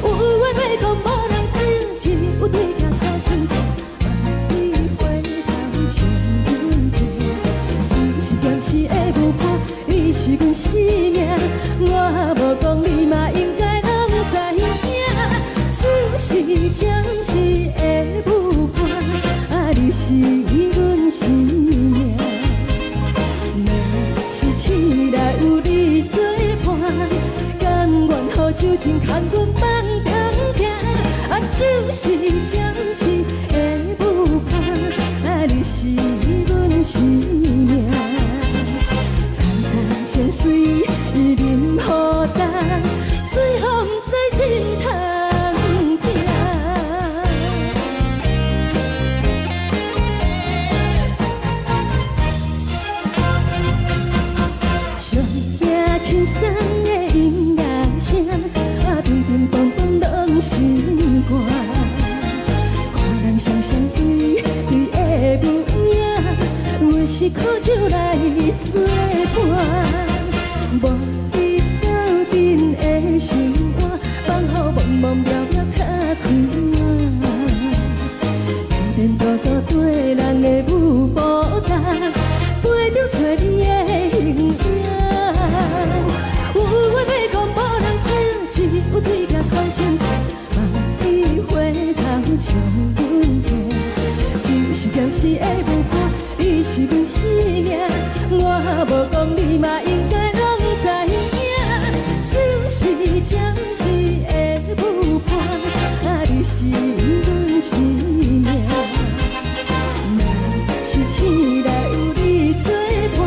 有话要讲无人听，有对镜头心情，你回头将阮听。就是暂时的舞伴，你是阮生命。我无讲你嘛应该拢知影，就是暂时的舞伴，你是阮生命。若是醒来有你作伴，甘愿予酒精牵阮梦中行，就是暂时的舞伴，你是阮生命。层层情水任何担，随风在心通听。上听轻松的音乐声，乒乒乓乓拢心肝。看人双双对对的模样，阮是苦酒来作伴。无你斗阵的心肝，放予茫茫渺渺较开眼。一颠倒倒对人的舞步弹，陪着做你的形影。有话要讲无人听，只有对镜看心情，望你回头将阮听。就是暂时的舞伴，你是阮生命。我无讲你嘛应该拢知影，就是暂时的舞伴，你是阮生命。若是醒来有你作伴，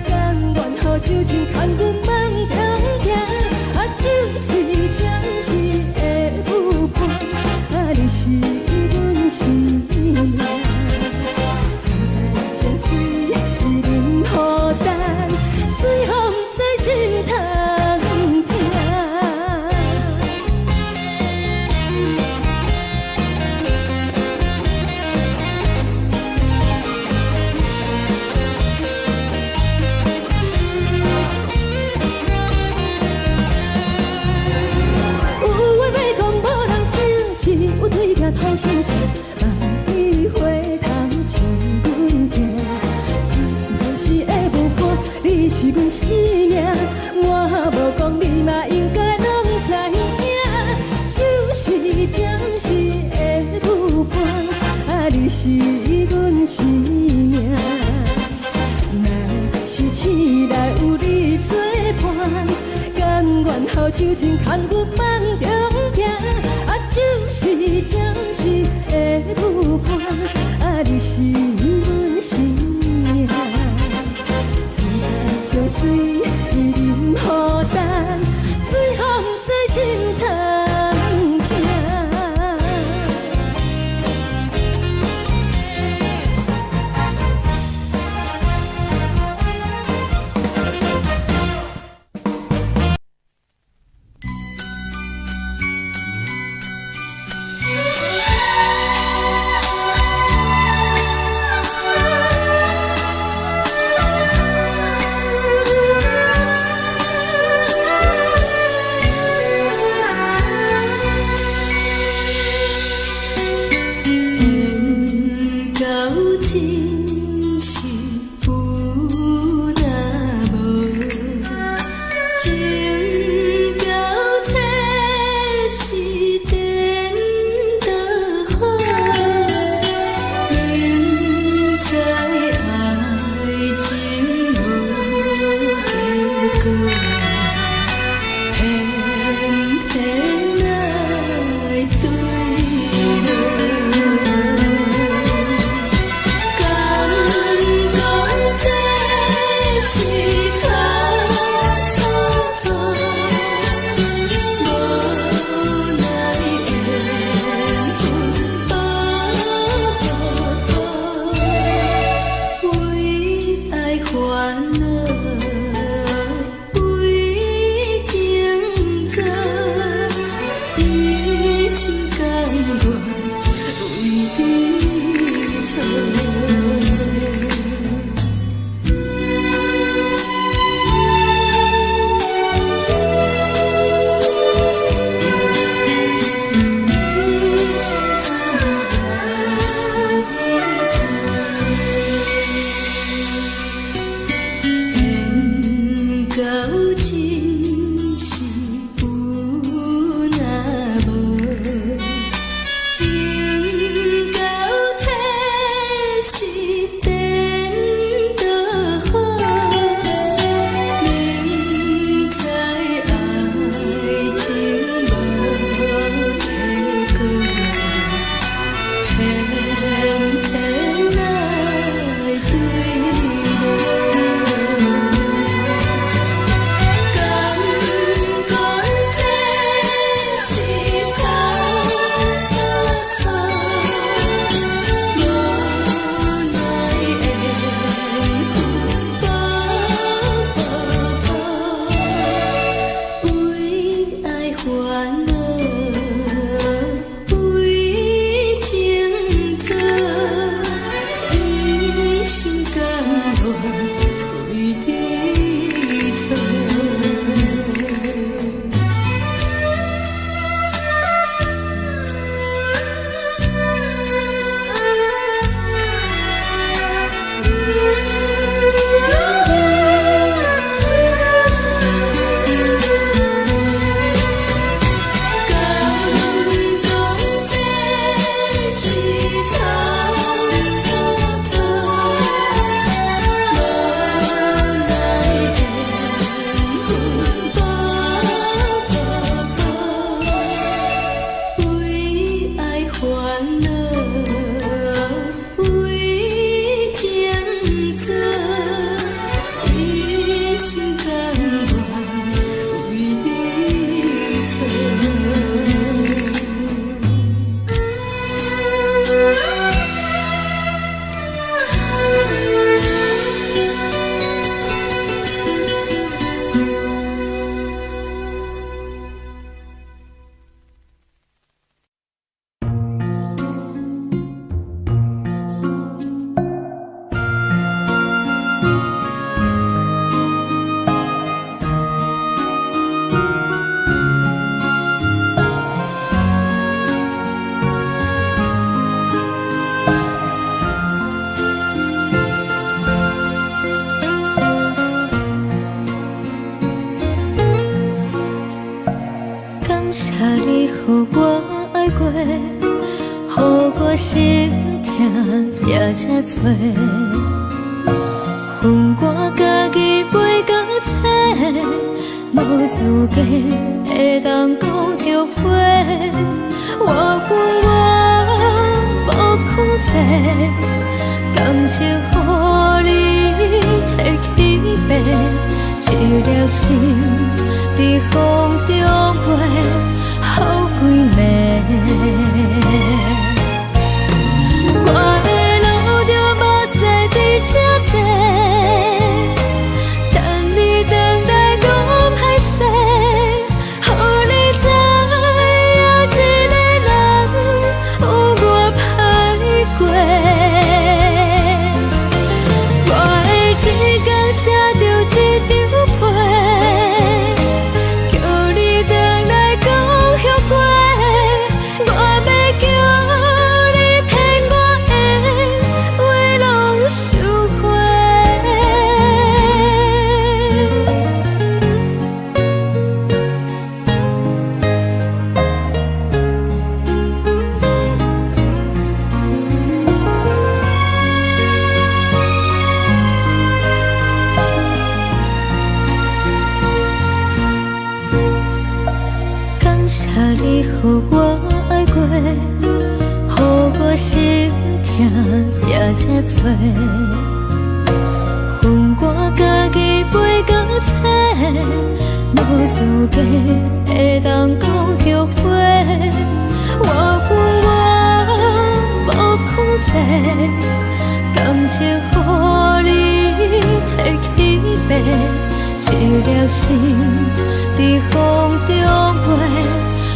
甘愿予酒精牵阮梦中行，就是暂时的舞伴，你是阮生命。层层情水任何担，随风在心通听。有对镜头心情，望你回头将阮听。就是暂时的舞伴，你是阮生命。我无讲你嘛应该拢知影，就是暂时的舞伴，你是阮生命。若是醒来有你作伴，甘愿予酒精牵阮梦中行。就是暂时的舞伴，你是阮生命。层层情水任何担，随风在心通听。为情做，一心甘愿为你错。感谢你，予我爱过，予我心痛也这多。恨我家己袂到切，无资格会当讲后悔。我恨我无控制，感情予你提起白，一粒心在风中飞，好几暝。我的路就无再伫这多，等你回来讲歹势，予你知影一个人有我歹过。我的一天写着一张被，叫你回来讲后悔。我要叫你骗我的话拢收回。感谢你，予我爱过，予我心痛也这多。恨我家己袂到切，无资格会当讲后悔。我恨我无控制，感情予你提起白，一粒心在风中飞，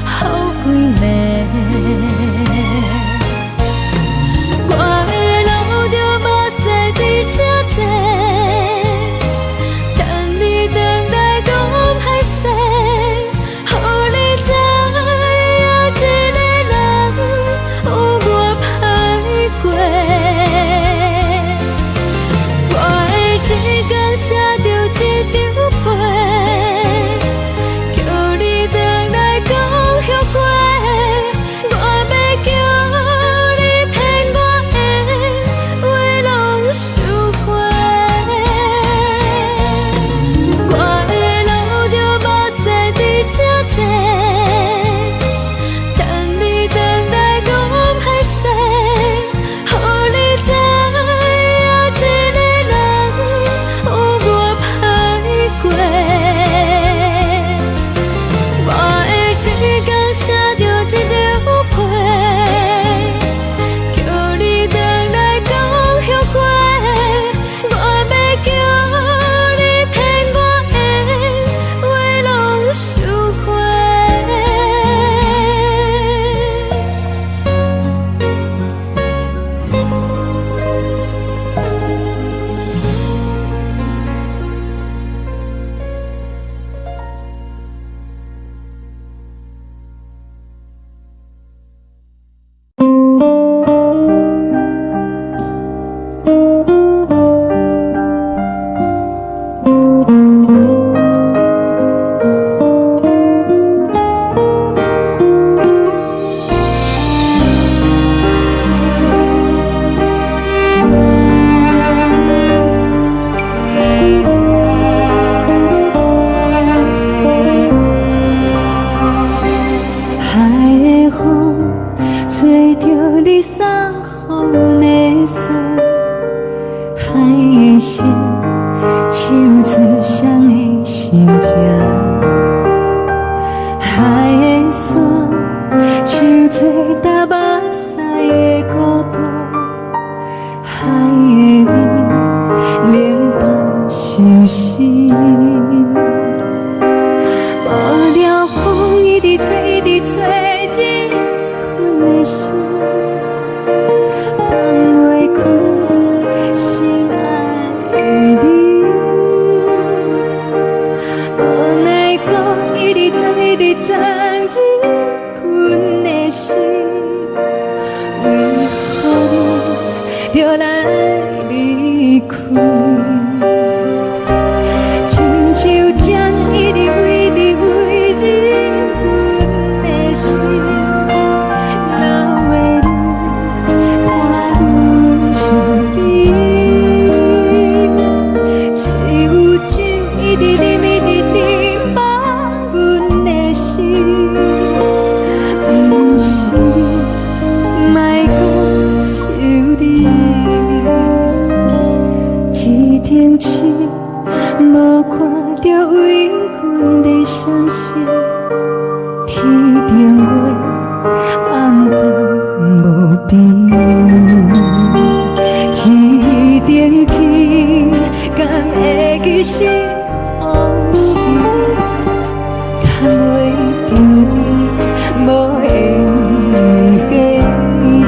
好几暝。我的路就无再伫这多，等你回来讲歹势，予你知影一个人有我歹过。我的一天写着一张被，叫你回来讲后悔。我要就来离开。亲像针一直围着围着阮的心，流的泪伴阮伤悲，只有酒一直啉一直啉饱阮的心。不是你，莫讲想你，天顶星无看到为阮的伤心，天顶月暗淡无边，天顶天敢会记是往事，敢袂着你无缘的你。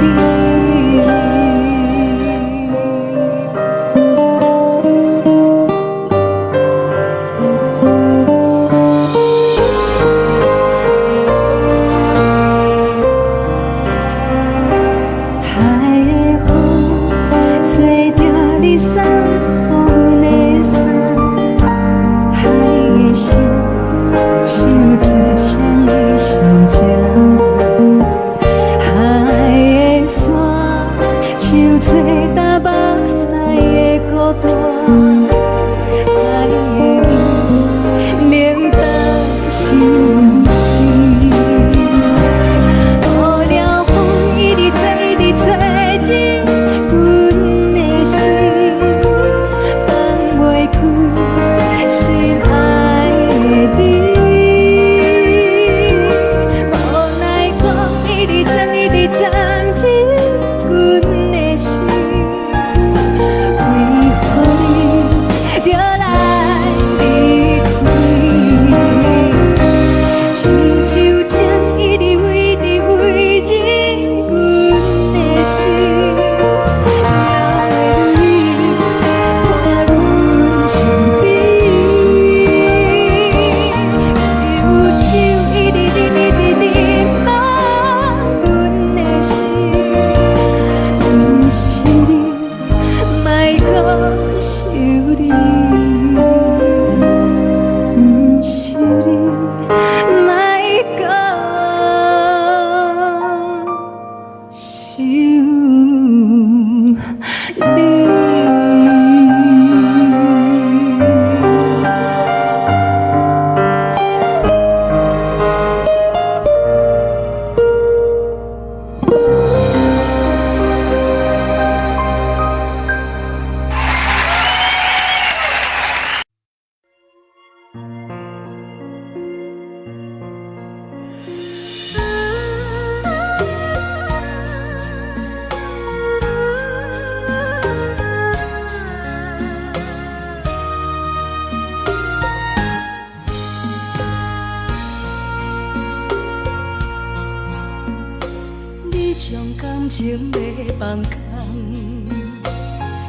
感情要放空，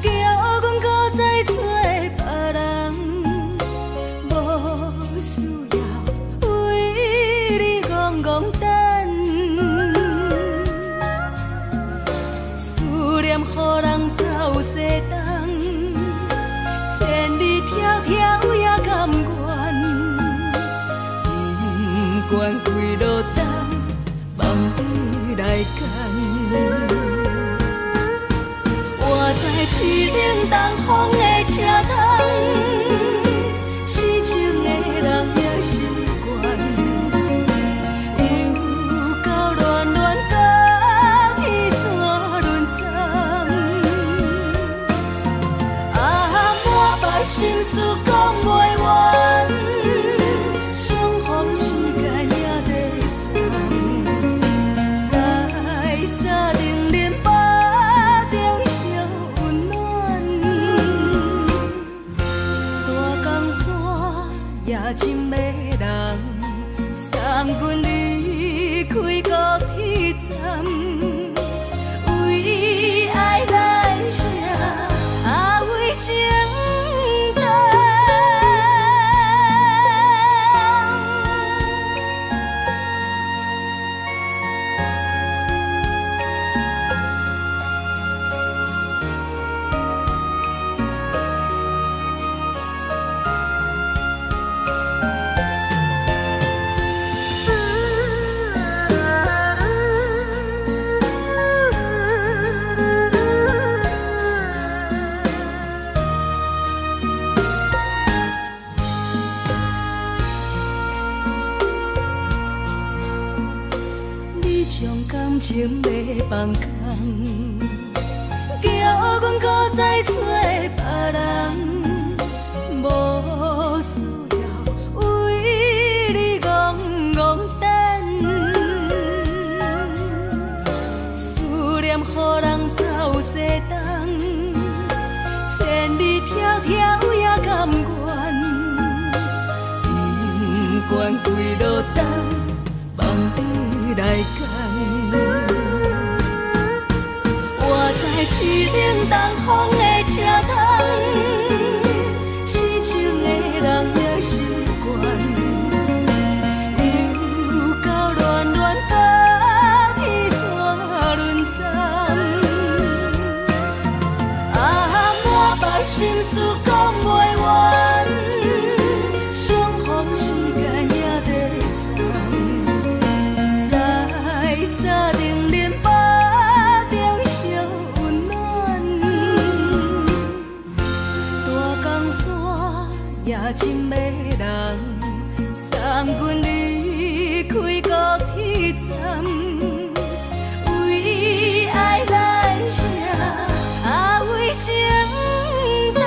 叫阮搁再找别人，无需要为你戆戆等，思念予人走西东，千里迢迢也甘愿，不管几路灯，梦伊来干。我在七零东风的车头，痴情的人也习惯，又到乱乱甲彼山论战。满腹心事讲袂完，相逢时间也在等，在沙定林巴中相温暖。大江山也真迷人，送阮离开高铁站，为爱来写，为情。情要放空，叫阮搁再找别人，无需要为你戆戆等，思念予人走西东，千里迢迢也甘愿，不管几路灯，望你来赶。我在凄冷东风的车窗，痴情的人也习惯，又到乱乱把天怎轮站？啊，满腹心事讲袂完，相逢时间也在等，在沙定林巴中相温暖，大江山也深迷人，送阮离开高铁站，为爱来写，啊为情等。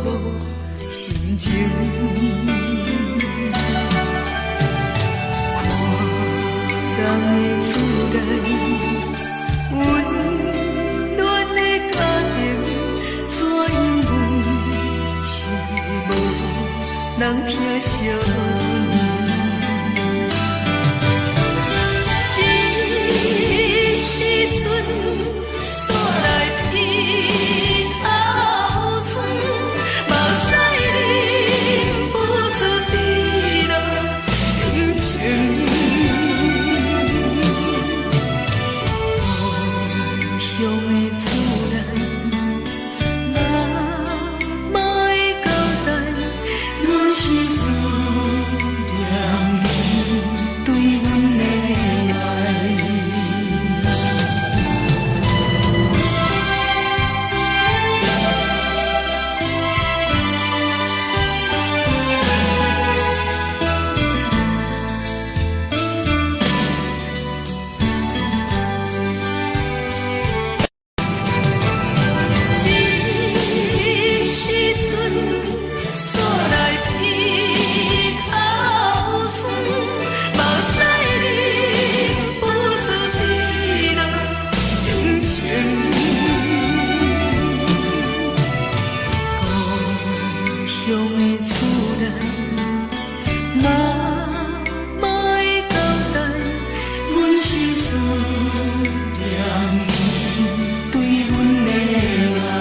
无心情。看人的厝内温暖的家庭，怎因阮是无人疼惜阮？时阵，煞来鼻头酸，目屎忍不住滴落眼睛。故乡的厝内，妈妈的交代，阮是思念你对阮的爱。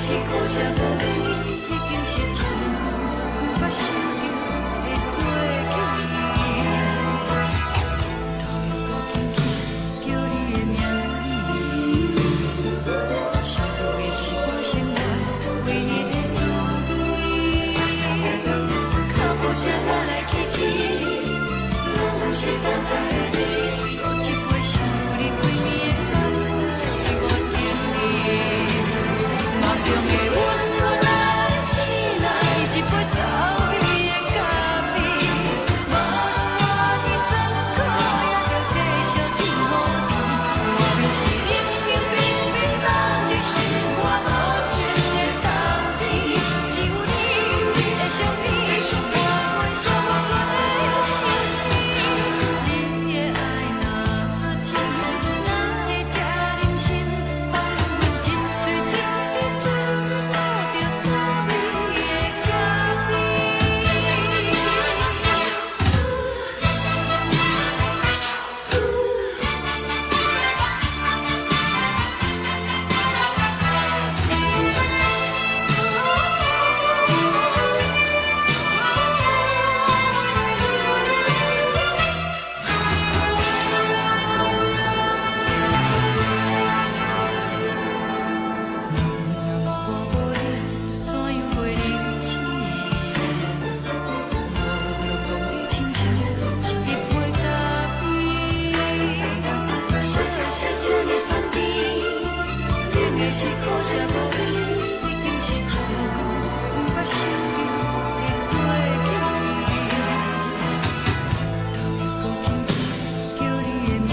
是苦涩无味，已经是一句无法想着的过去。头又搁轻轻叫你的名字，想的是我生活唯一的滋味。脚步声来来去去，拢不是等待的你，搁一杯想你几暝的目屎，我等你。梦中的阮落来醒来，一杯走味的咖啡，无论我呢酸苦，也着继续甜予你。外面是冷冷冰冰冷的心肝无情的冬天，只有你的相片，换阮寂寞过的心事。你的爱若真，哪会这忍心放阮一嘴一滴滋味，倒着滋味的咖啡。我无你，怎样过日子？无论讲你亲像一杯咖啡，小的是这么香甜，冷的是苦涩无味，已经是一句无法想着的过去。头又搁轻轻叫你的名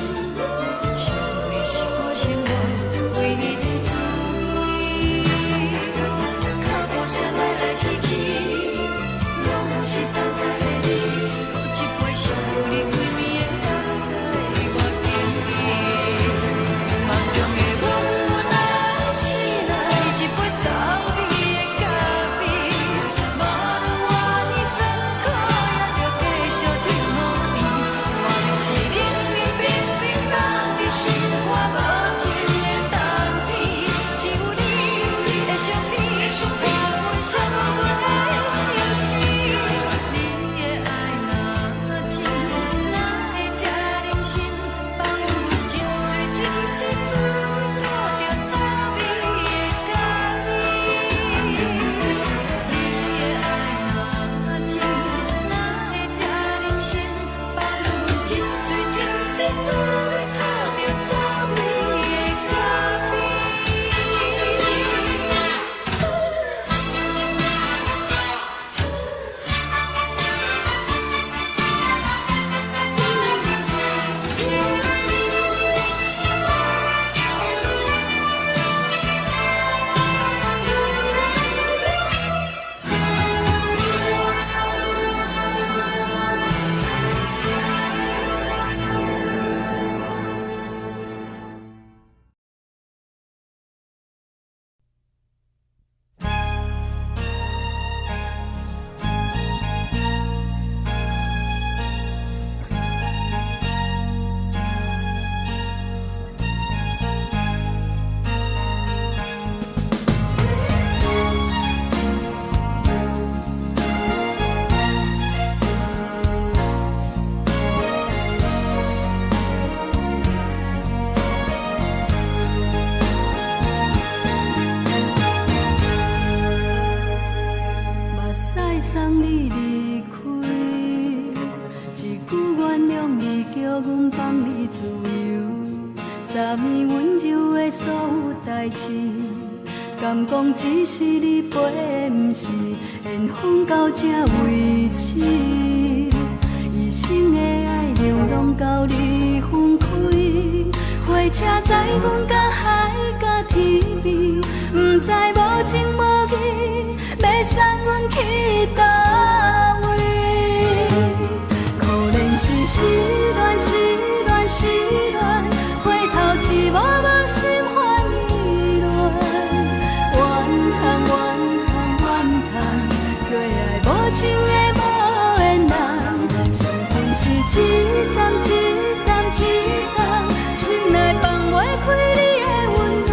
字，想的是我生活唯一的滋味。脚步声来来去去，拢不是等待的你，搁一杯想你几暝的目屎，我等你。梦中的阮落来醒来，一杯走味的咖啡，无论我呢酸苦，也着继续甜予你。外面是冷冷冰冰冷的心肝无情的冬天，只有你的相片，换阮寂寞过的心事。你的爱若真，哪会这忍心放阮一嘴一滴滋味，倒着滋味的咖啡。你的爱若真，哪会这忍心放阮一嘴一滴滋味，倒着滋味的咖啡。目屎送你离开，一句原谅你，叫阮放你自由，昨暝温柔的所有代志，敢讲只是你陪，不是缘分到这为止。一生的爱流浪到你分开，火车载阮甲海甲天边，不知无情无义，要送阮去倒位？可能是失恋，失恋，失恋，回头一幕幕心烦意乱，怨叹，怨叹，怨叹，最爱无情的无缘人，生命是一站一站一站，心内放袂开你的温暖。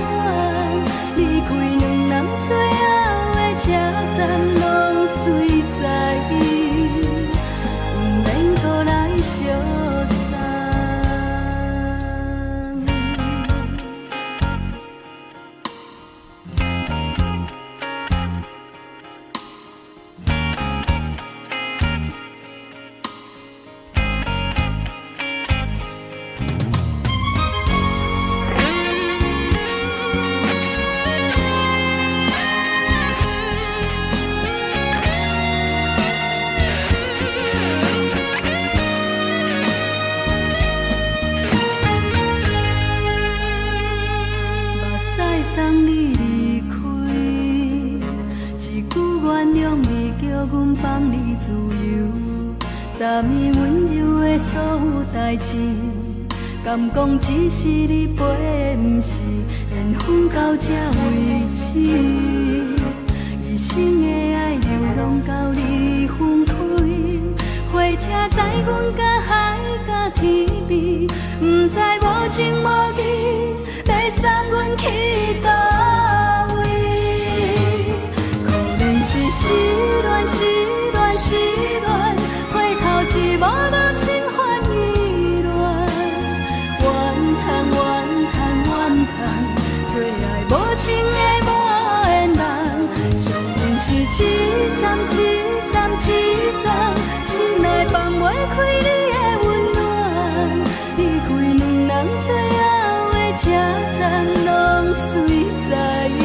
放你自由，昨暝温柔的所有代志，敢讲只是你陪，不是缘分到这为止。一生的爱又拢到你分开，火车载阮甲海甲天边，不知无情无义，要送阮去倒位？可能是失恋，失恋，失恋，回头一幕幕心烦意乱，怨叹，怨叹，怨叹，最爱无情的无缘人，上阮是一站一站一站，心内放袂开你的温暖，离开两人最后的车站，拢随在伊，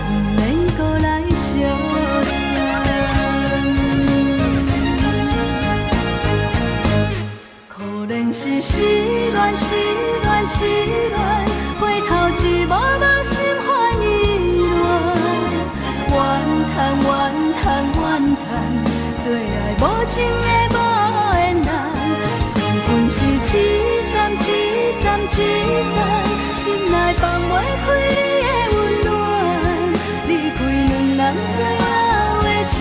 不免搁来相送。可能是失恋，失恋，失恋，回头一幕幕心烦意乱，怨叹，怨叹，怨叹，最爱无情的无缘人，上阮是一站一站一站，心内放袂开你的温暖，离开两人最后的车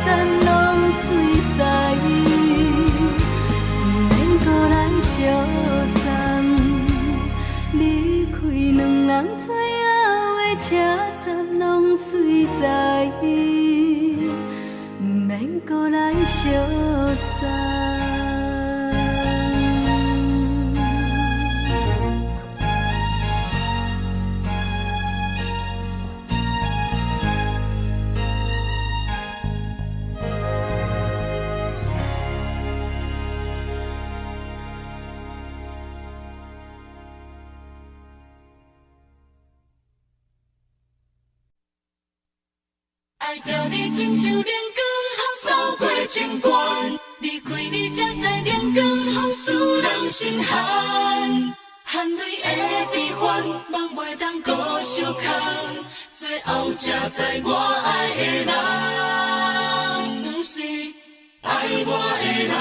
站，拢随在伊，不免搁来相送。离开两人最后的车站，拢随在伊，不免搁来相送。爱着你亲像阳光风扫过情关，离开你才知阳光风使人心寒，含泪的悲欢，望袂当搁相牵，最后才知我爱的人，不是爱我的人。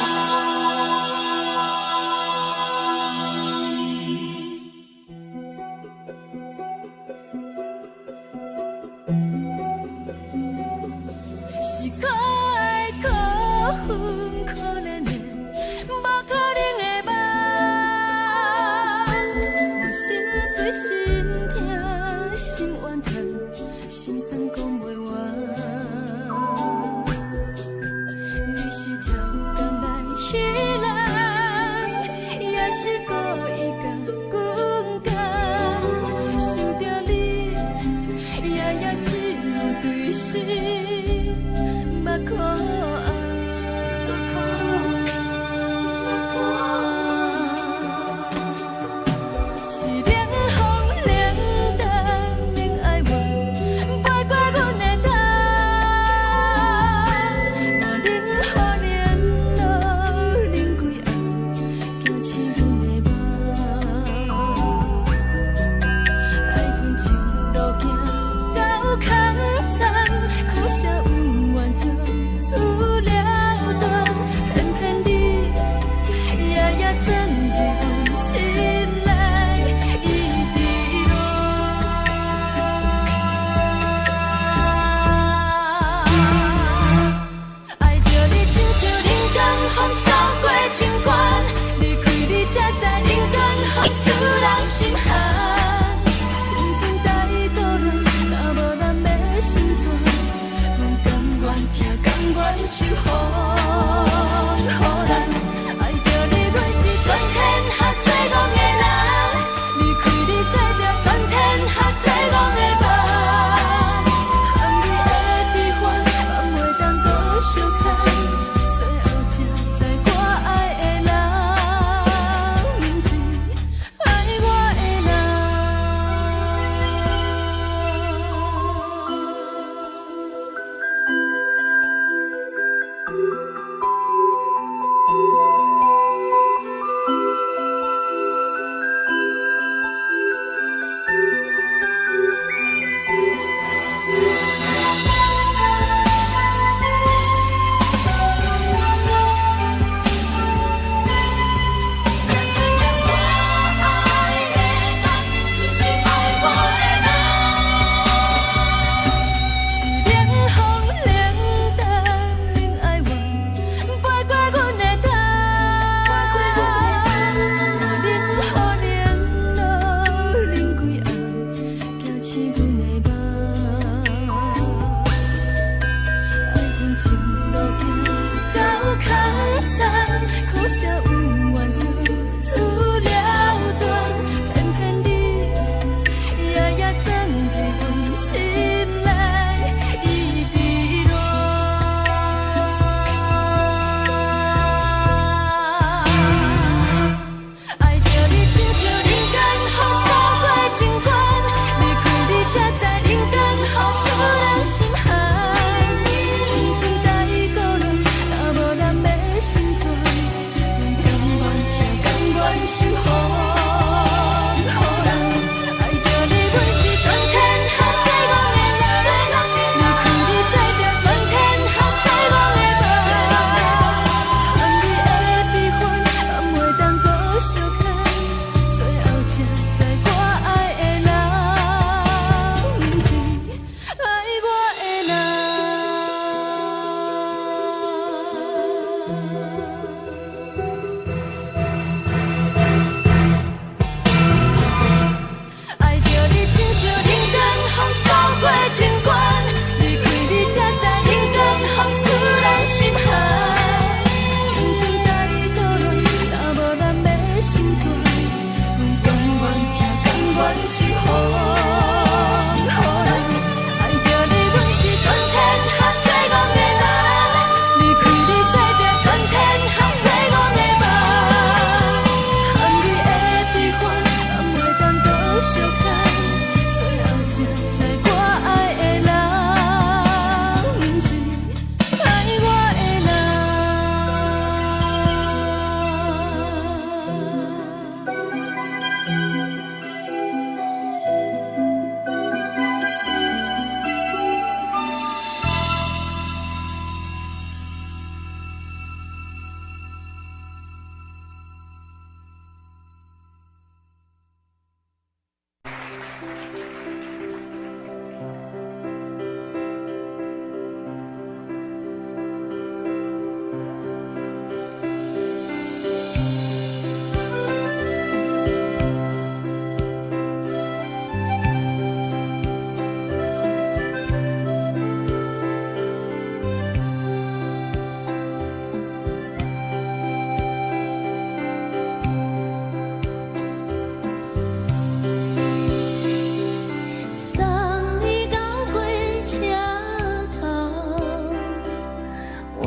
我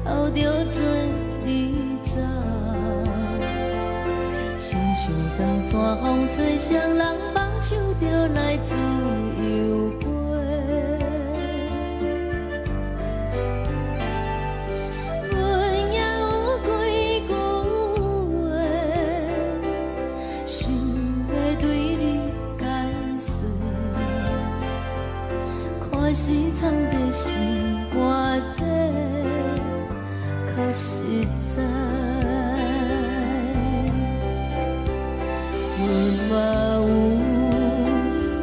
偷着做你走，亲像长山风吹双人放手就来自由飞。阮也有几句话，想要对你解释，可是藏在心肝底，可实在。阮嘛有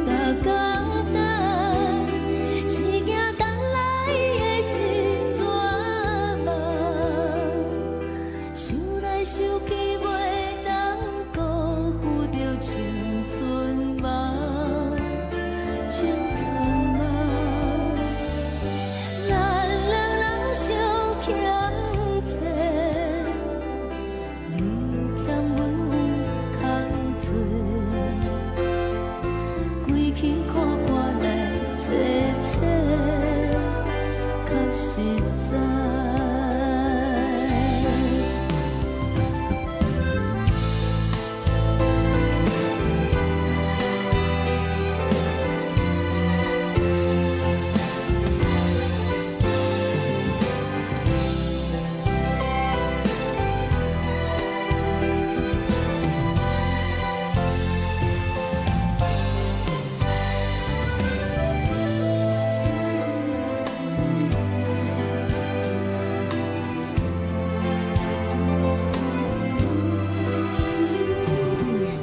逐天等，一件等来的是绝望，想来想去袂当辜负着青春梦，青春梦。咱两人相欠债，你欠阮有空做，归去看破来坐坐，较实在。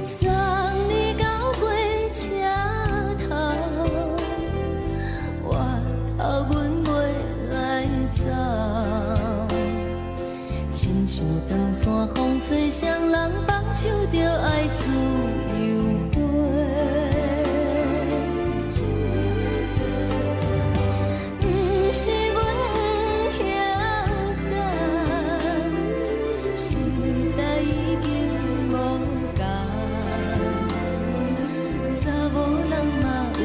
送你到火车头，我头阮袂来走，亲像长山风吹双人放手着爱自由飞。不是阮不晓等，时代已经无共，查某人嘛有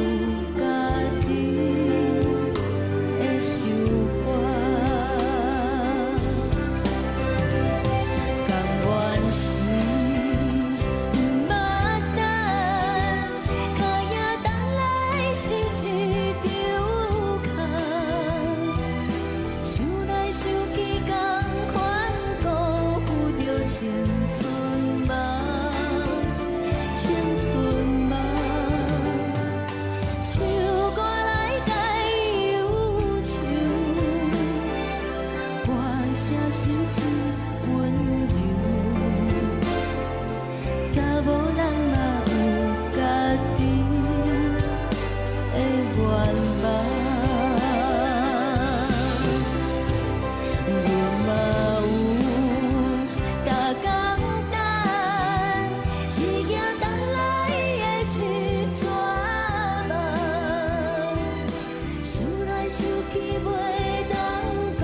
家己的想法。甘愿是不捌等，脚也等来是一场空。想来想去，同款辜负着青春梦，青春梦。唱歌来解忧愁，歌声是真温柔。查某人嘛有家己的愿望。阮嘛有逐天等，一件等来的是绝望，想来想去袂当辜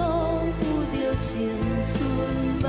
负着青春梦，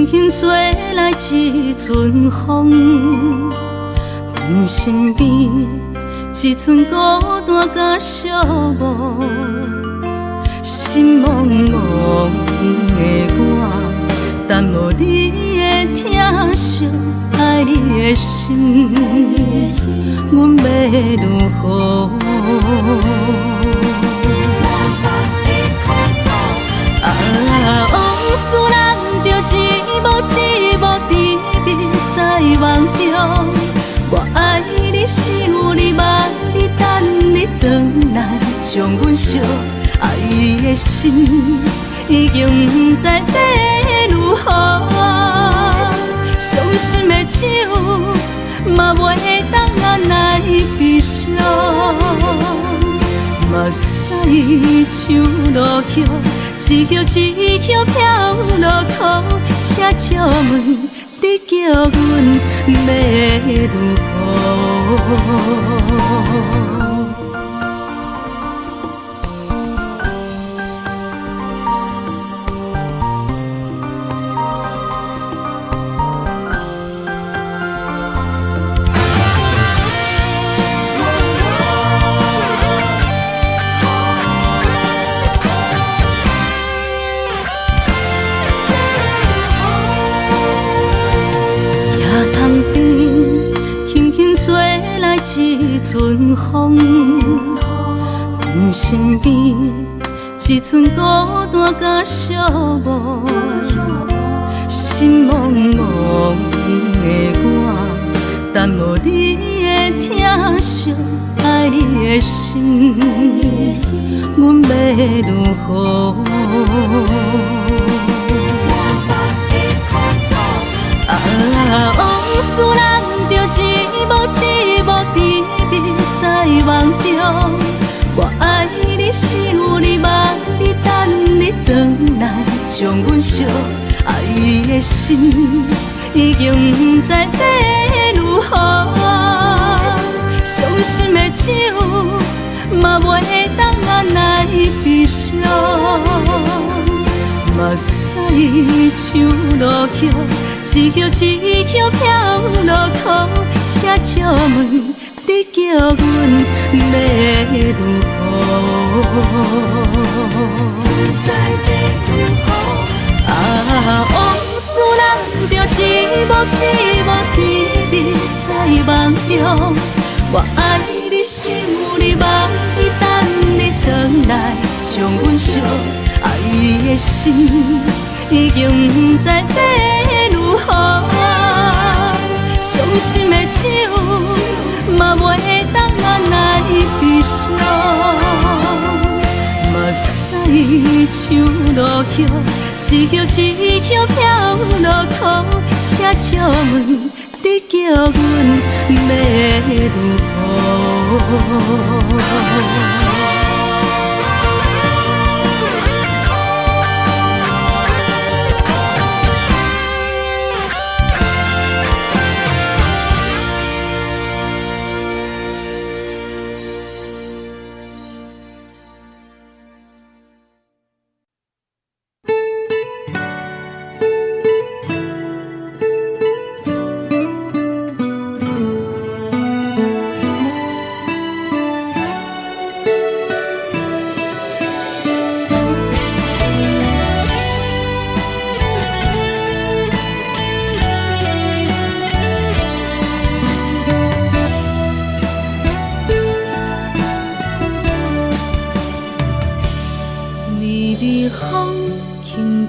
轻吹来一阵风，阮身边一寸孤单甲寂寞，心茫茫的我，等无你的疼惜，爱你的心，阮要如何？往事人着一幕一幕甜蜜在梦中。我爱你是有你梦，你等你回来将阮惜。爱的心已经不知要如何，伤心的手嘛袂当按来悲伤。目屎像落叶，一叶一叶飘落雨，请借问你叫阮要如何？一阵风，阮身边一寸孤单甲寂寞，心茫茫的我，等无你的疼惜，爱你的心，阮要如何？往事人着一幕一幕甜蜜在梦中。我爱你是有你梦，你等你回来将阮惜。爱的心已经不知要如何，伤心的手嘛袂当按来悲伤。目屎像落叶，一叶一叶飘落雨，请借问你叫阮要如何？往事人着一幕一幕甜蜜在梦中。我爱你是有你梦，你等你回来将阮惜。爱的心已经不知要如何，伤心的手嘛袂当按来悲伤。目屎像落叶，一叶一叶飘落雨，请借问你叫阮要如何？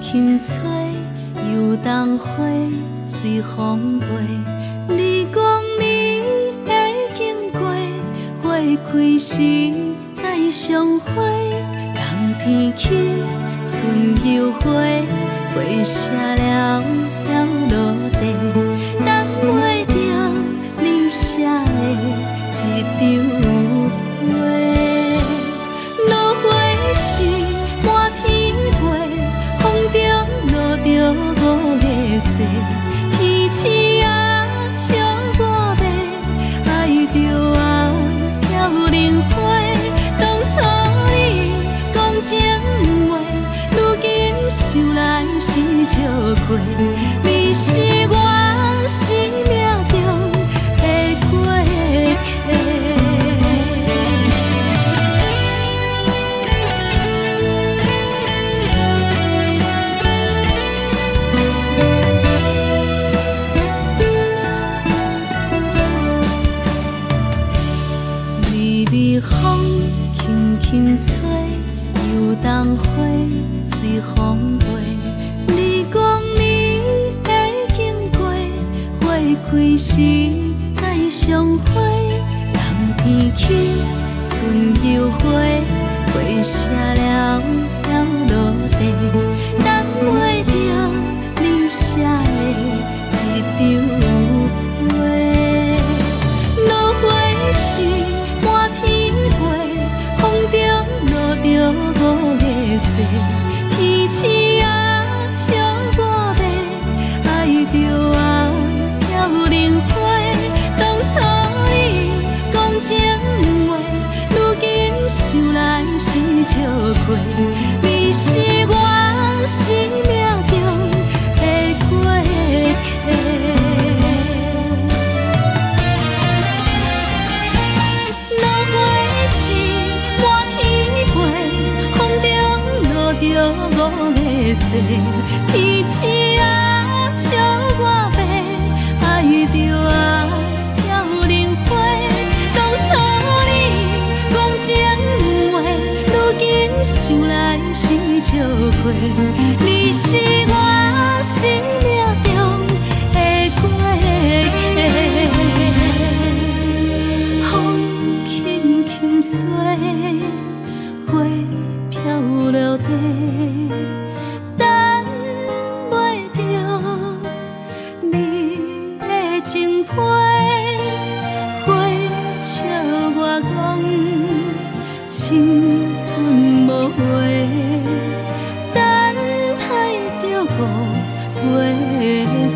轻吹，游动花随风飞，你光暝的经过，花开时再相会。冬天起，春又回，花谢了落地，等袂着你写的一张画。落花时满天飞，风中落着五个色，天星啊笑我迷，爱着啊飘零花。当初你讲情话，如今想来是笑亏。过，你讲你会经过，花开时再相会。人天起，春又花，花谢了落地，等袂着你写的一张画。落花时满天飞，风中落着五个色，天星啊笑我迷，爱着啊飘零花。当初你讲情话，如今想来是笑亏。你是我生命中的过客。落花时满天飞，风中落着五个色，天星啊笑我迷，爱着啊飘零花。当初你讲情话，如今想来是笑亏。你是我生命中的过客，风轻轻吹，花飘落地，等袂着你的情批。花笑我讲青春无悔，等待着五月雪。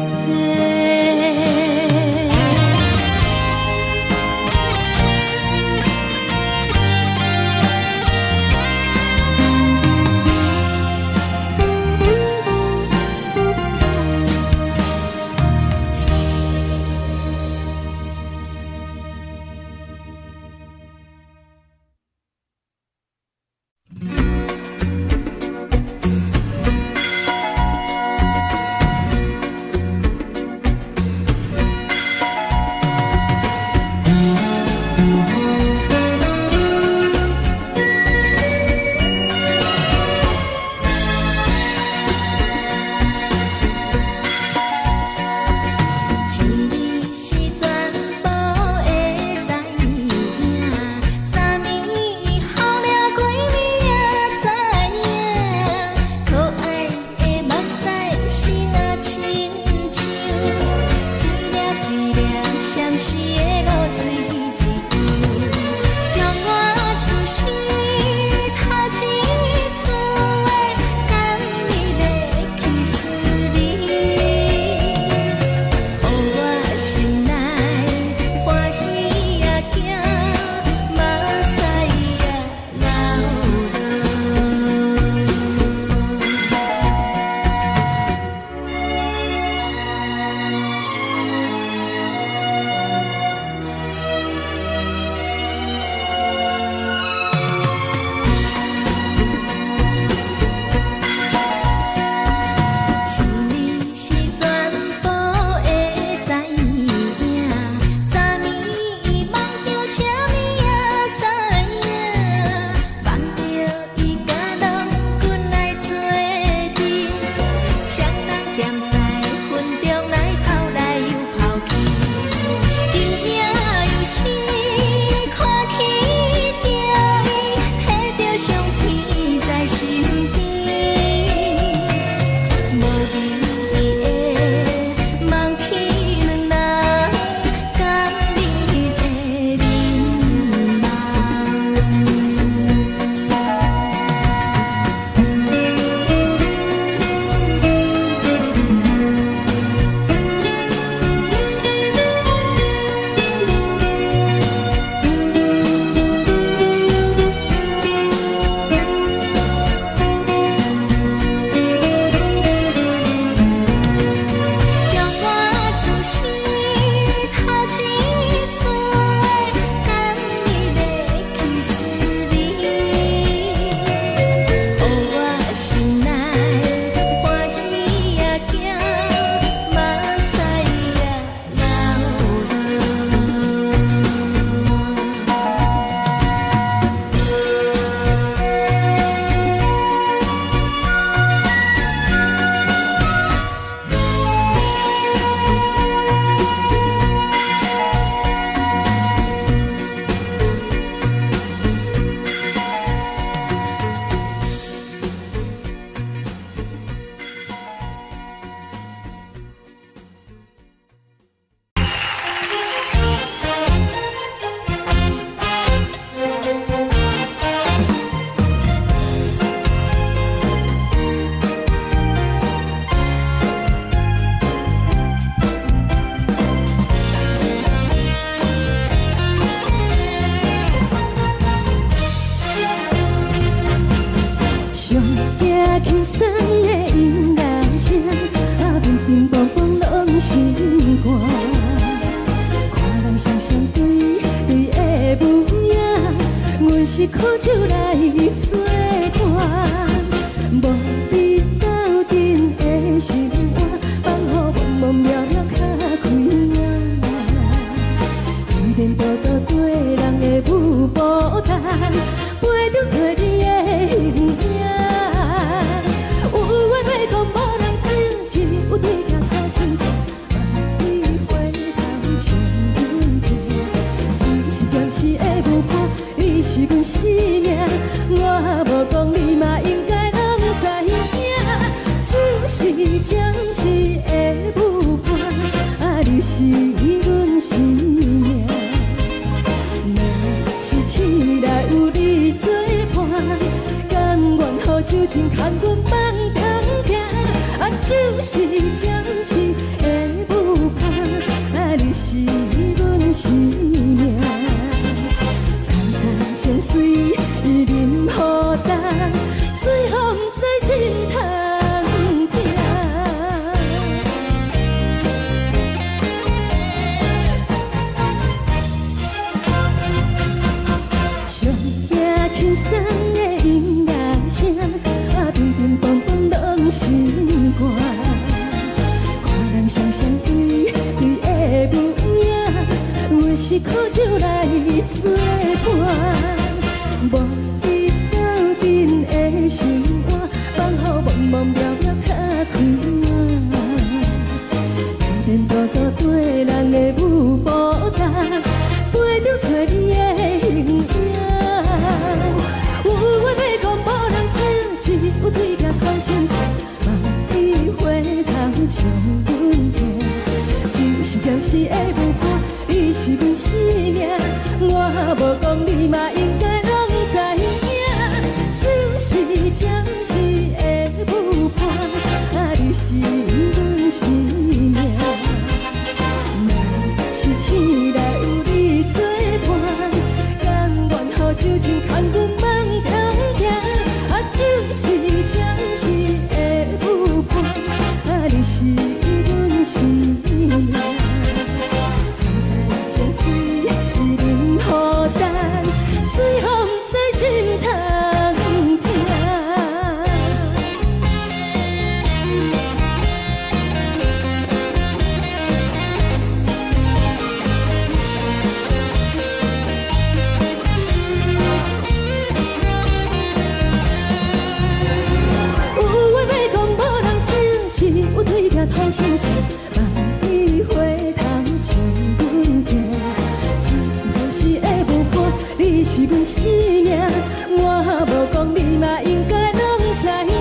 酒精牵阮梦中行，啊，就是暂时的舞伴，啊，你是阮生命。早早情水任何担，随风在心头听。上听轻松的音乐声，啊，乒乒乓乓拢心肝。看人双双对对的舞影，有时苦酒来作伴。无伊斗阵的心肝，放予茫茫渺渺较开满。颠颠倒倒对人的舞步踏，陪着找你的形影。有话要讲，无人听；只有对镜头先唱，梦里回头将阮听。就是暂时的舞伴，你是阮生命。我无讲，你嘛应该拢知影。就是暂时的舞伴，啊，你是阮生命。若是醒来有你作伴，甘愿予酒精牵阮梦中行。啊，就是暂时的舞伴，啊，你是阮生命。早早情水任何担，随风在心头听。头先唱，梦里回头将阮听。暂时的舞伴，你是阮生命。我无讲，你嘛应该拢知影。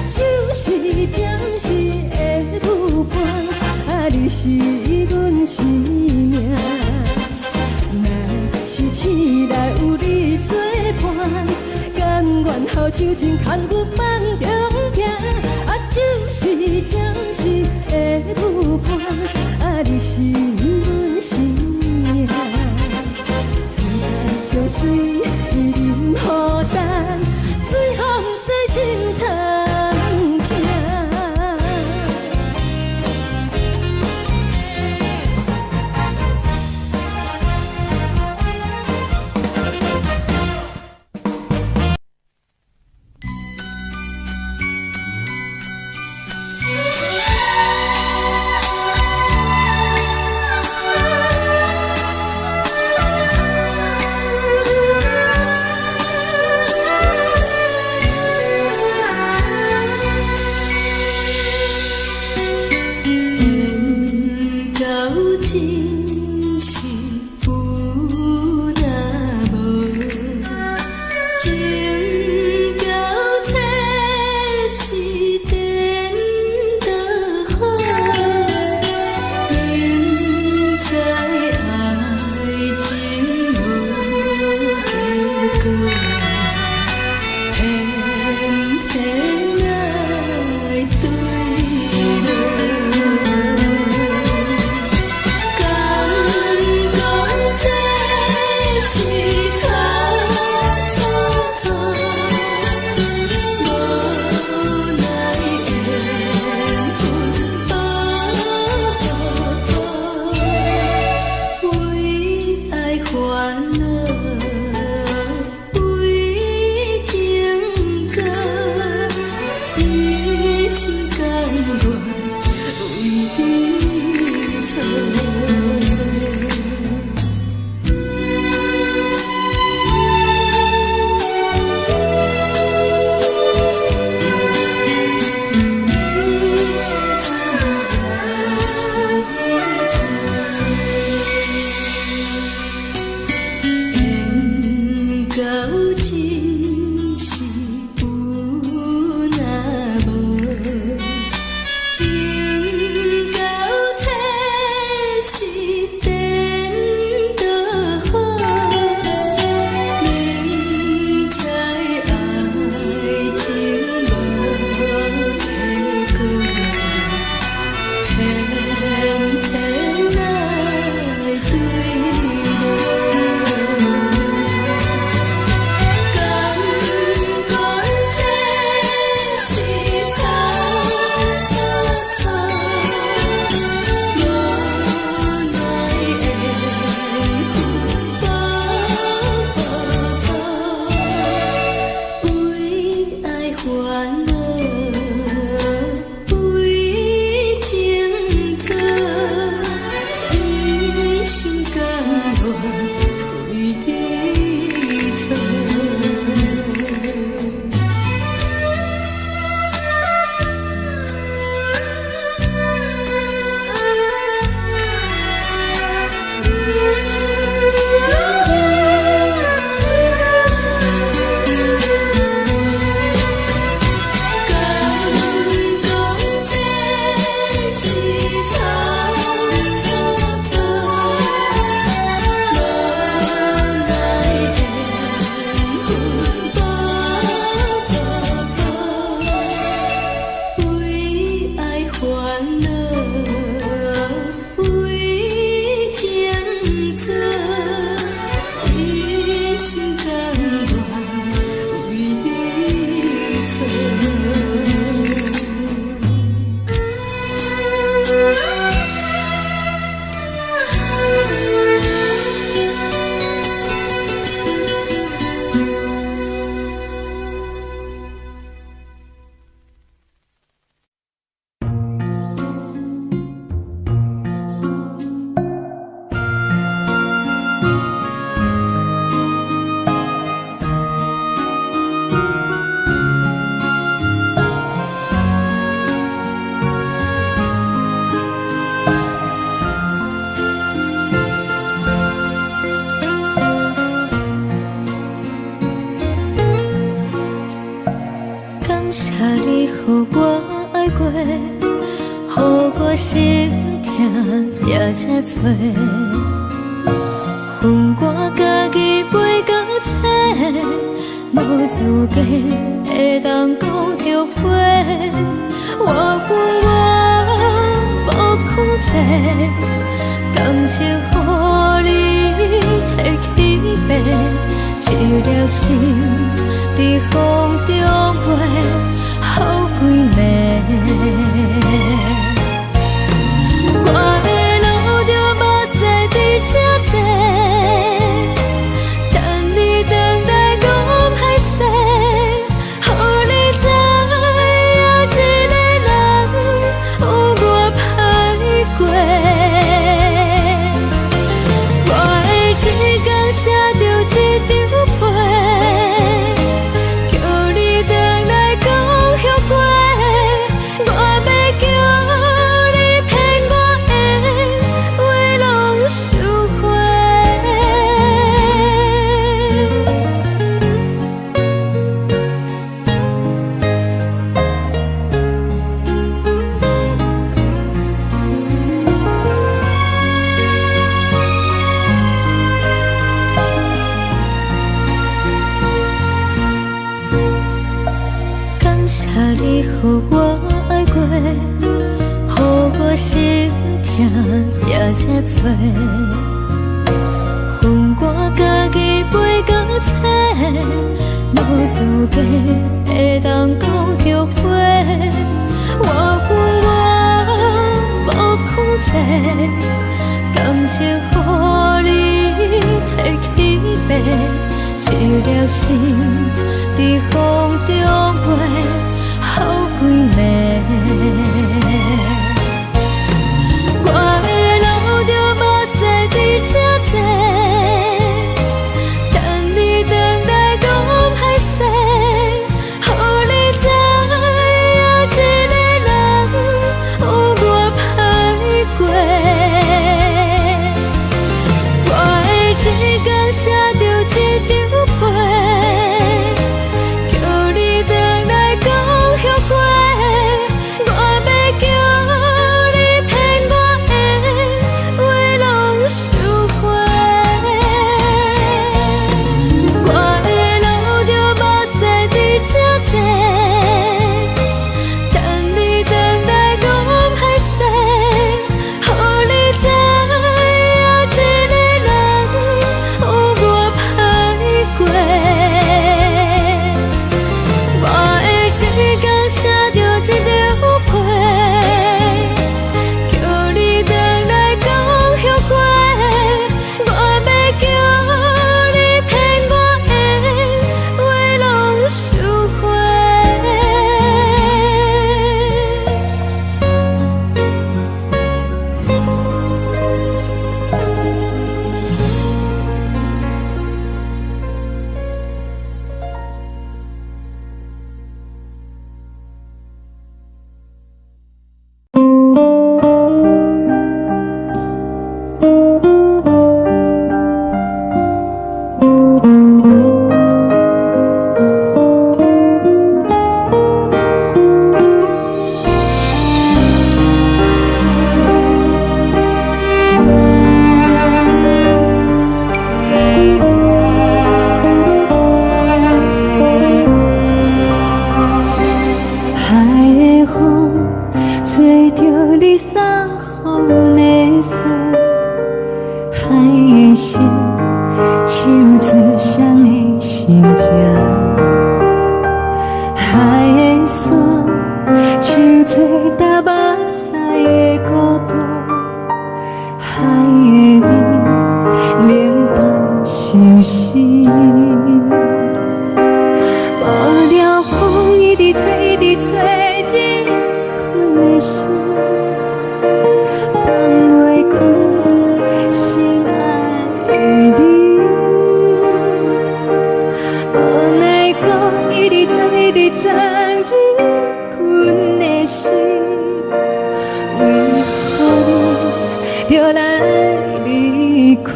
就是暂时的舞伴，啊，你是阮生命。若是醒来有你作伴，甘愿予酒精牵阮梦中行。啊，就是暂时的舞伴，啊，你是阮生命。早早情水任何担，随风在心头听。我心痛也这多，恨我家己袂到切，无资格会当讲后悔。我恨我无控制，感情予你摕去卖，一粒心在风中飞，好几暝。我的路就无再伫这多，等你回来讲歹势，予你知影一个人有我歹过。我的一天写着一张被，叫你回来讲后悔。我要叫你骗我的话拢收回。感谢你予我爱过，予我心痛也这多，恨我家己袂到切，无资格会当讲后悔。我恨我无控制，感情予你摕去卖，一粒心在风中飞，好几暝。我的路就无再伫这多，等你回来讲歹势，予你知影一个人有我歹过。我的一天写着一张被，叫你回来讲后悔。我要叫你骗我的话拢收回。我的路就无再伫这多，等你回来讲歹势，予你知影一个人有我歹过。我的一天写着一张被，叫你回来讲后悔。我要叫你骗我的话拢收回。海的风吹着你撒风的伞，海的心唱出谁的心痛，海的山唱出打目屎的孤独，海的你冷淡伤心。无聊风一直吹，一直吹，日困的心，放袂开心爱的你。无奈何一直走，一直走，日困的心，为何你就来离开？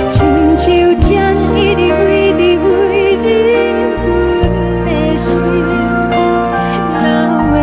亲像针一直挥，一直挥，日阮的心，流的泪。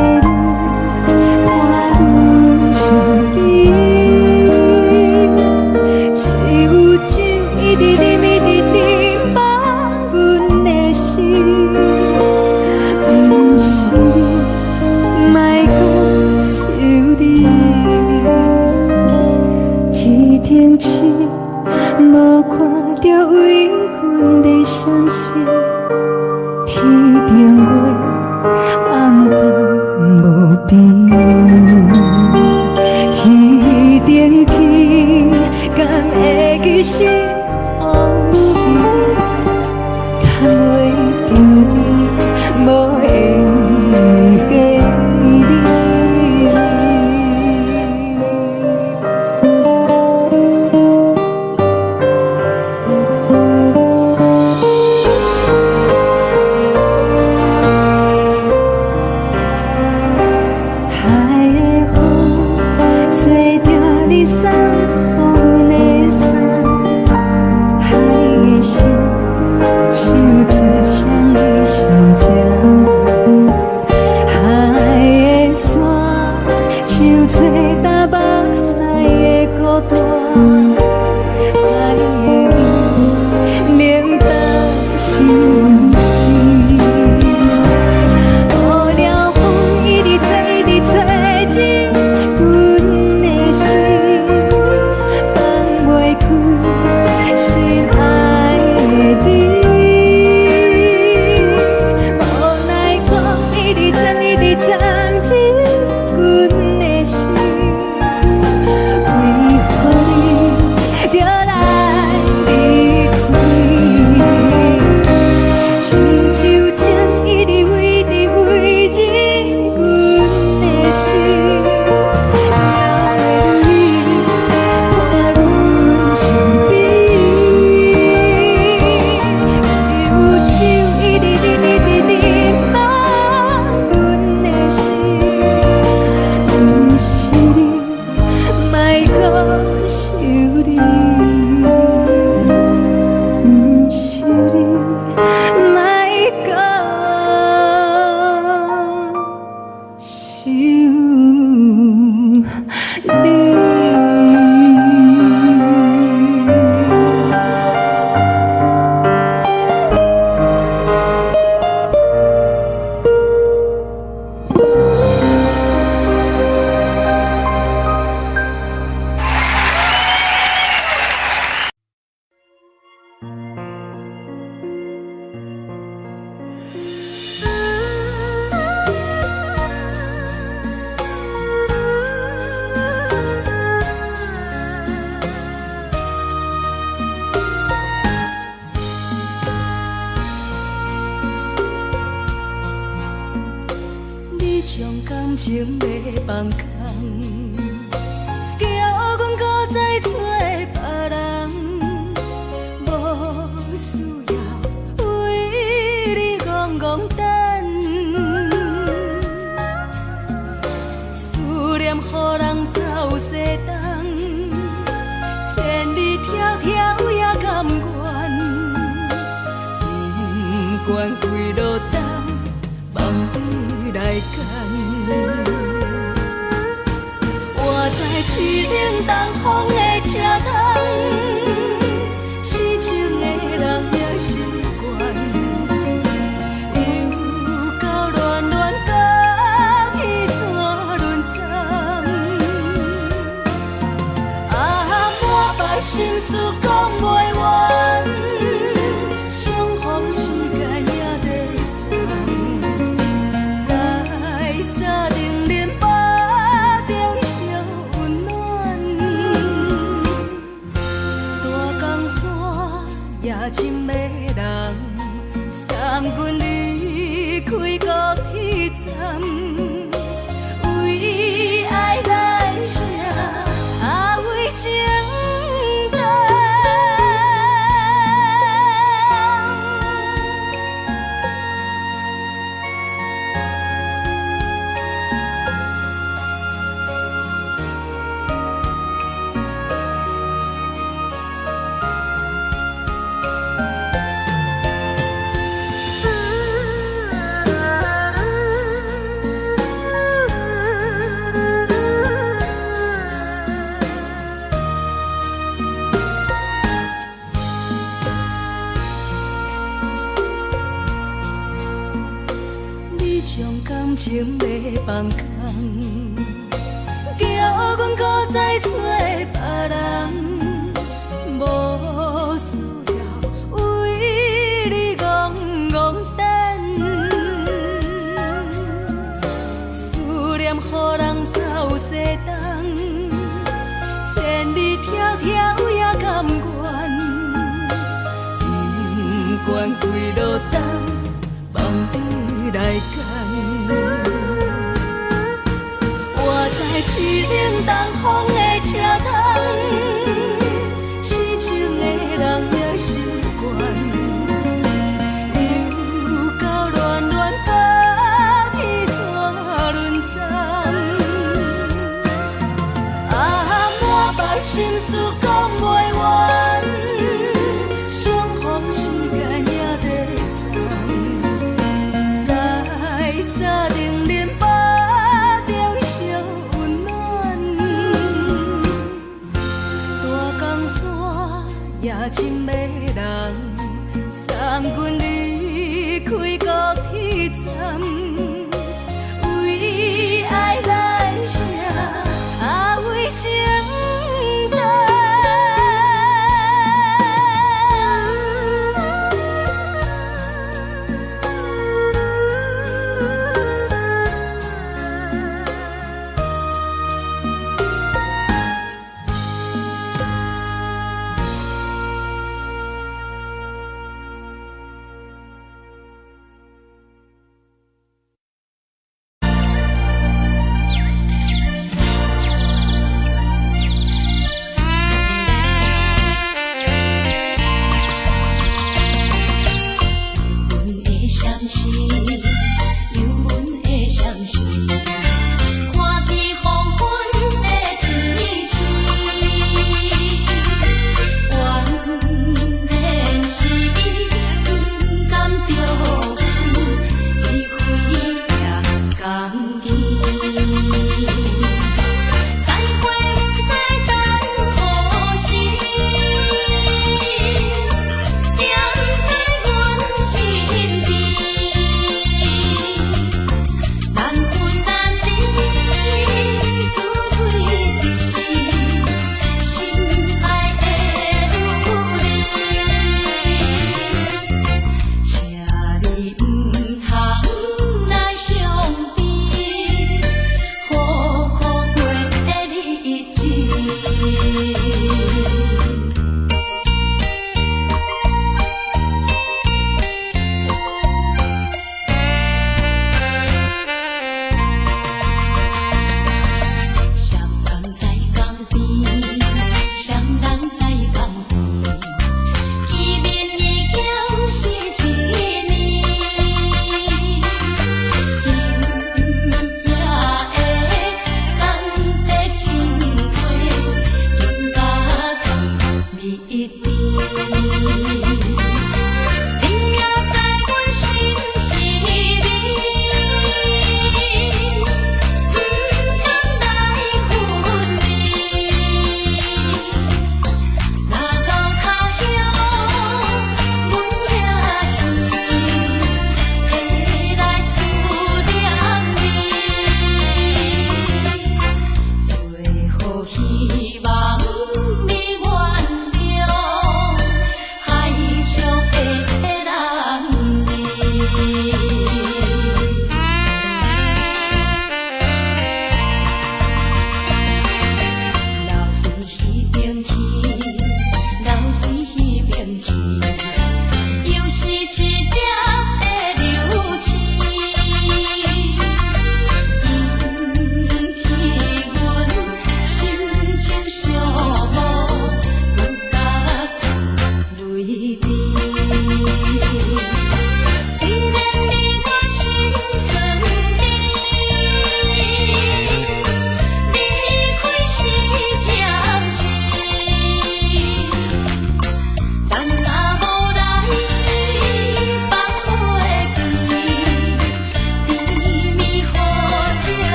将感情要放空，叫阮搁再找别人，无需要为你戆戆等，思念予人走西东，千里迢迢也甘愿，不管几路灯，梦你来牵。我在市顶东风的车窗，痴情的人也习惯，又到乱乱甲天山轮站。啊，满腹心事讲袂完，相逢时间也在等，在沙定林巴中相温暖。大江山也真迷人，三军离开高铁站，为爱来写为情长。你将感情要放空，叫阮搁再找别人，无需要为你戆戆等，思念予人走西东，千里迢迢也甘愿，不管几路灯，梦你来牵。我在市顶东风的车窗，痴情的人也习惯，又到乱乱甲天山轮站。啊，满腹心事讲袂完，相逢时间也在等，在沙定林巴中相温暖。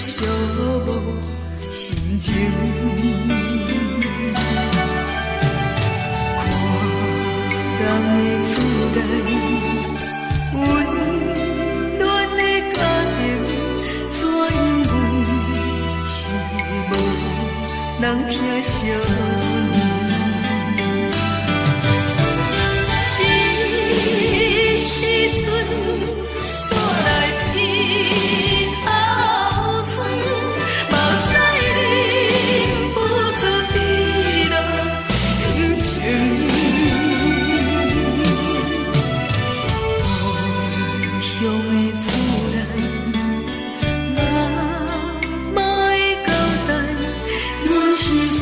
寂寞心情。看人的厝内温暖的家庭，怎因阮是无人疼惜？时阵煞来鼻头酸，目屎忍不住滴落眼睛。故乡的厝内，妈妈的交代，阮是输。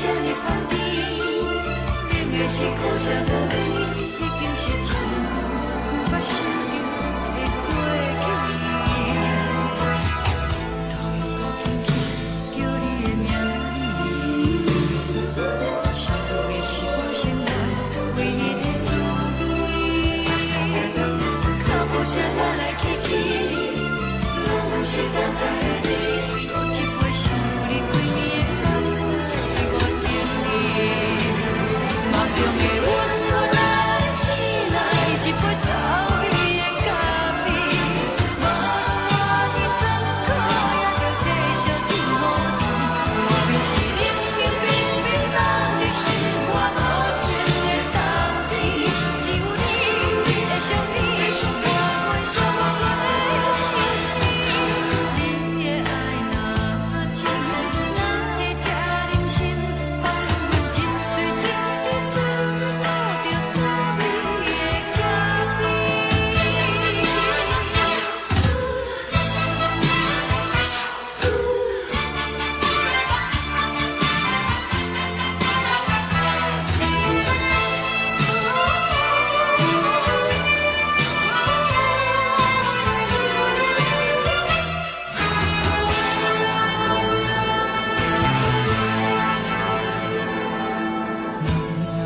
这呢香甜，冷的是苦涩无味，已经是真久捌想着的过去。头又搁轻轻叫你的名字，想的是我生活唯一的滋味。脚步声来来去去，拢是等待的你，搁一杯想你几年的目屎，我等你。梦中的阮我来醒来，一杯走味的咖啡，无论我的酸苦，也着继续甜予你。外面是冷冰冰冰冷的心肝，无情的冬天，只有你的相片，我阮寂寞过的相思。你的爱若真，哪会这忍心放阮一嘴一滴滋味，倒着滋味的咖啡。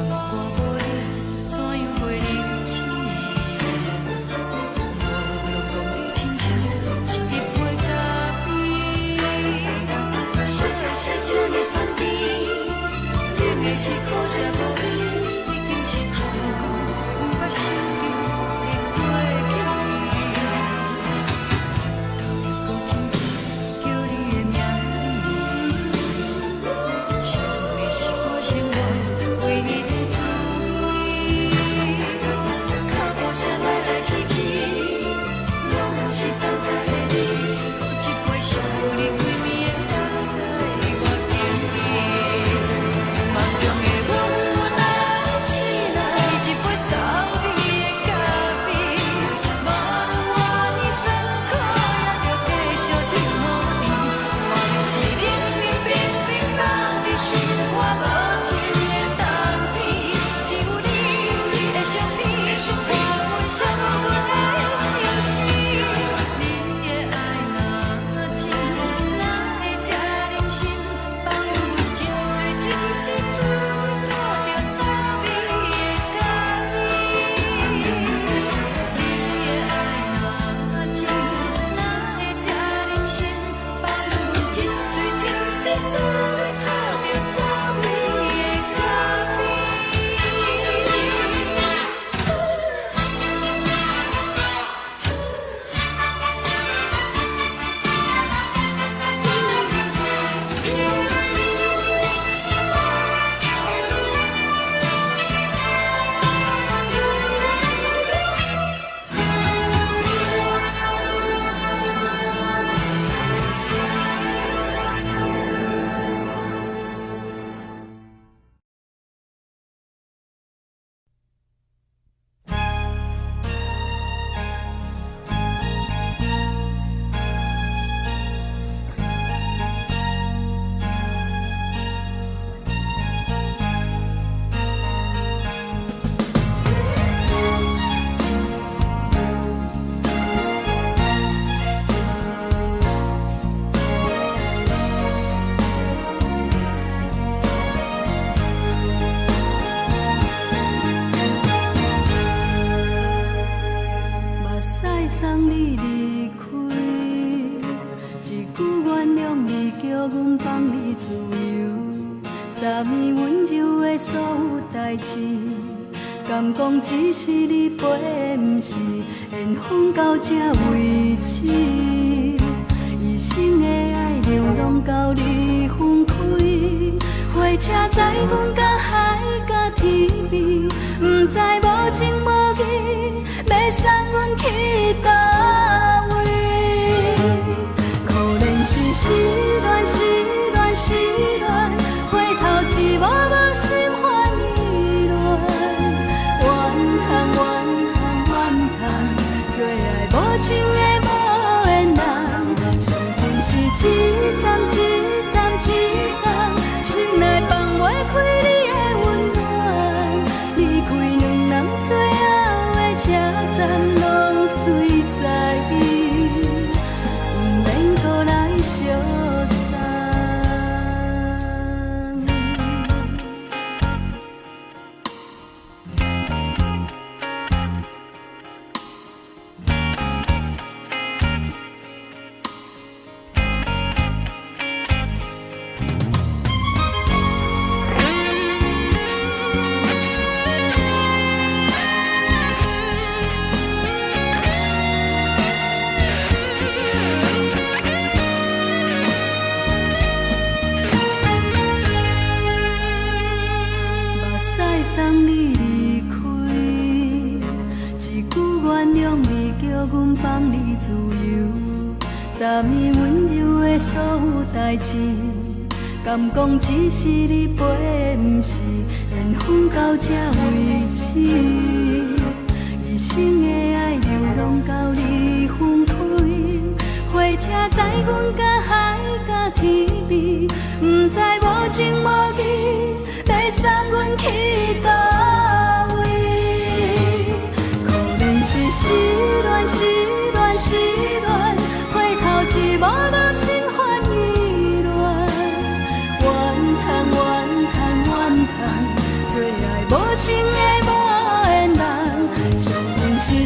我无你，怎样袂忍起？无路讲你亲像一杯咖啡，说的是这呢香甜，冷的是苦涩无味，已经是真久捌想着的过去。头又搁轻轻叫你的名字，想的是我生活唯一的滋味。脚步声来来去去，拢是等待的你，搁一杯想你几年的目屎，我等你。梦中的阮来醒来，一杯走味的咖啡，无论我的酸苦，也着继续甜予你。外面是冷冷冰冰冷的心肝，无情的冬天，只有你的相片，伴阮寂寞过的相思。你的爱若真，哪会这忍心放阮一嘴一滴滋味，倒着滋味的咖啡。你的爱若真，哪会这忍心放阮一嘴一滴滋味，倒着滋味的咖啡。目屎送你离开，一句原谅你，叫阮放你自由，昨暝温柔的所有代志，敢讲只是你陪，不是缘分到这为止。一生的爱流浪到你分开，火车载阮到海角天边，不知无情无义，要送阮去倒位？可能是失恋，失恋，失恋，回头一幕幕心烦意乱，怨叹，怨叹，怨叹，对爱无情的无缘人，注定是一站一站一站，心内放袂阮放你自由，昨暝温柔的所有代志，敢讲只是你陪，不是缘分到这为止。一生的爱流浪到你分开，火车载阮甲海甲天边，不知无情无义，要送阮去倒位？可能是失恋，失恋，失恋，回头一幕幕心烦意乱，怨叹，怨叹，怨叹，最爱无情的无缘人，上阮是一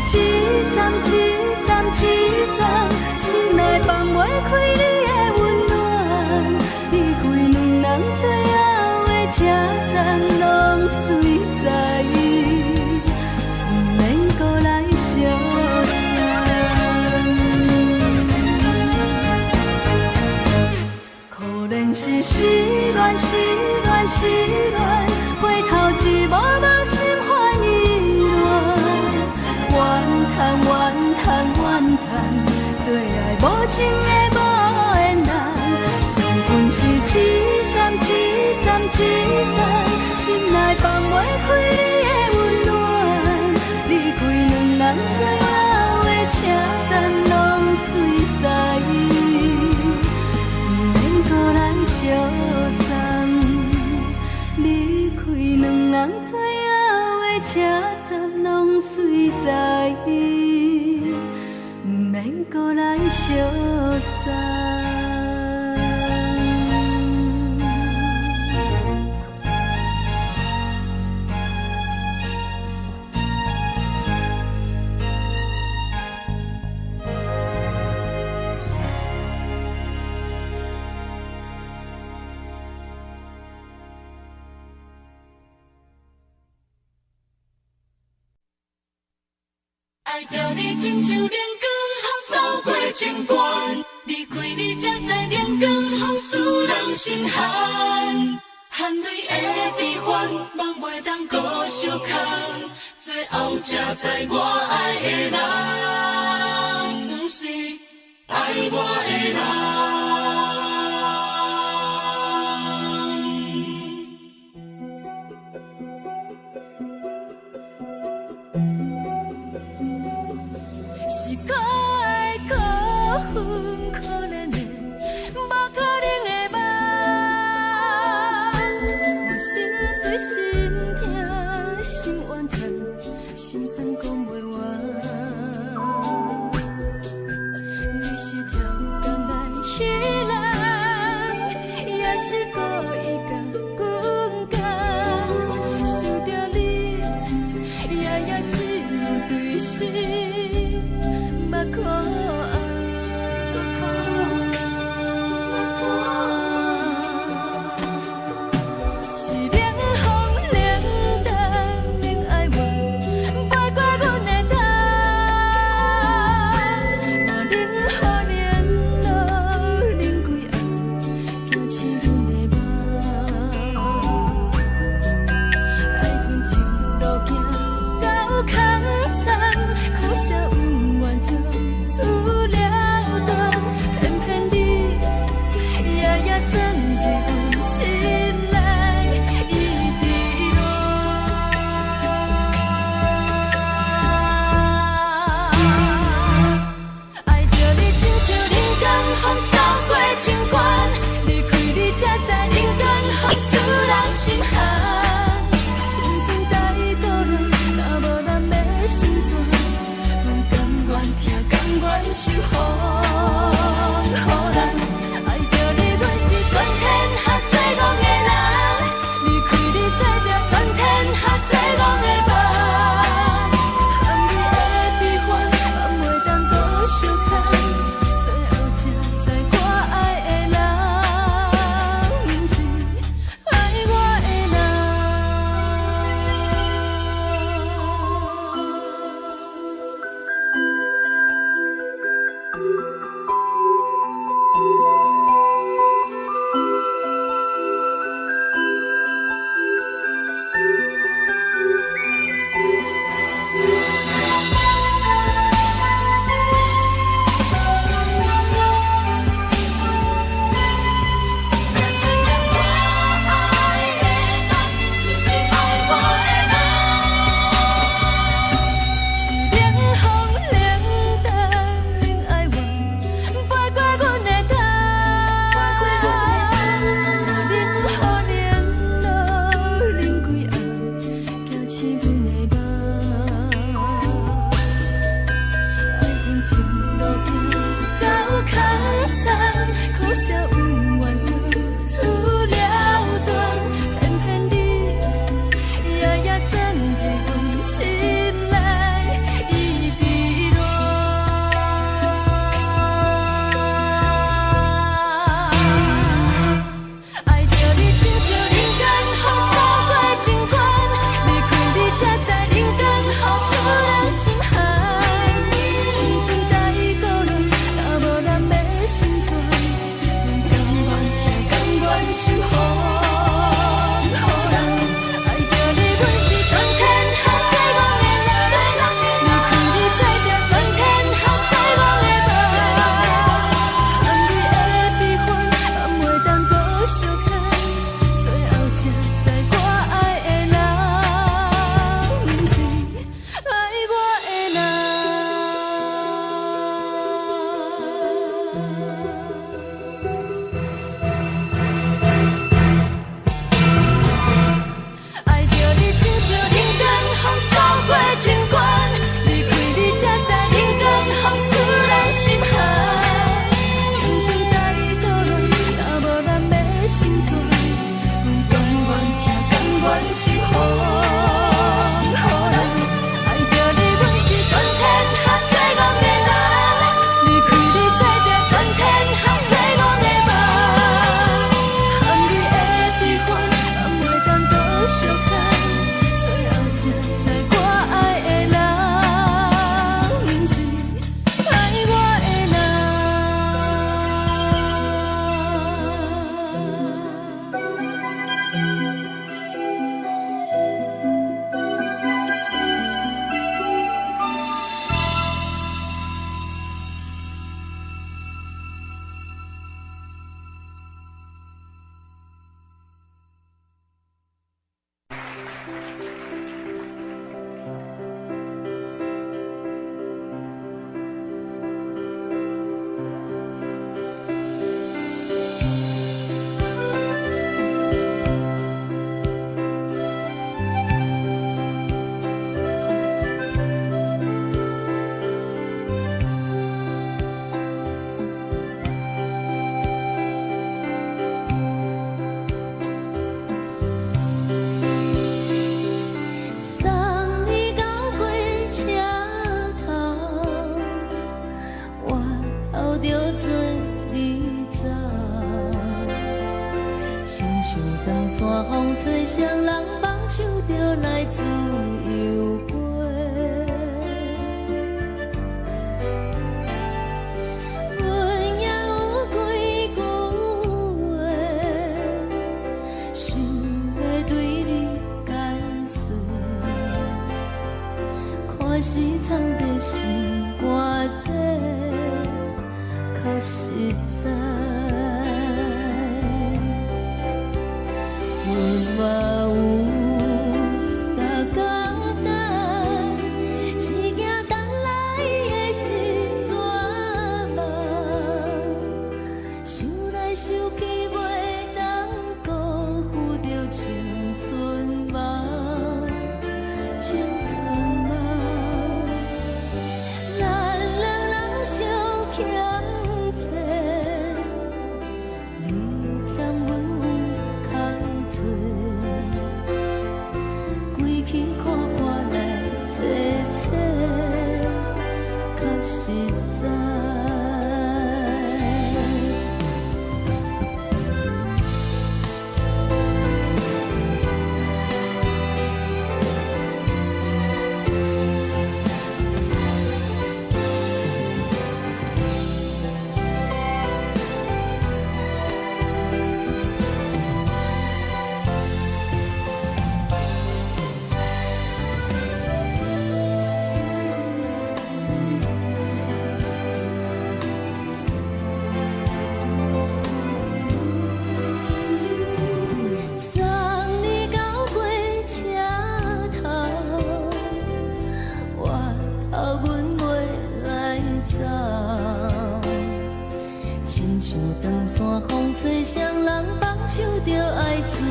站一站一站，心内放袂开你的温暖，离开两人最后的车站，拢随在意，不免搁来相送。可能是失恋，失恋，失恋，回头一幕幕心烦意乱，怨叹，怨叹，怨叹，最爱无情的无缘人，上阮是一站一站一站，心内放袂开你的温暖，离开两人最后的车站，拢随在意，不免搁来相送。离开两人最后的车站，拢随在意，不免搁来相送。爱着你亲像阳光风扫过情关，离开你才知阳光风使人心寒，含泪的悲欢，望袂当搁相牵，最后才知我爱的人，不是爱我的人。风吹双人放手就来自由飞。阮也有几句话，想要对你解释，可是藏在心肝底，较实在。阮嘛有逐天等，只惊等来的是绝望，想来想去袂当辜负着青春梦，青春梦。咱两人相欠债，你欠阮空罪，归去看看来坐坐，较实在。送你到火车头，我头阮袂来走，亲像长线风吹双人放手就爱自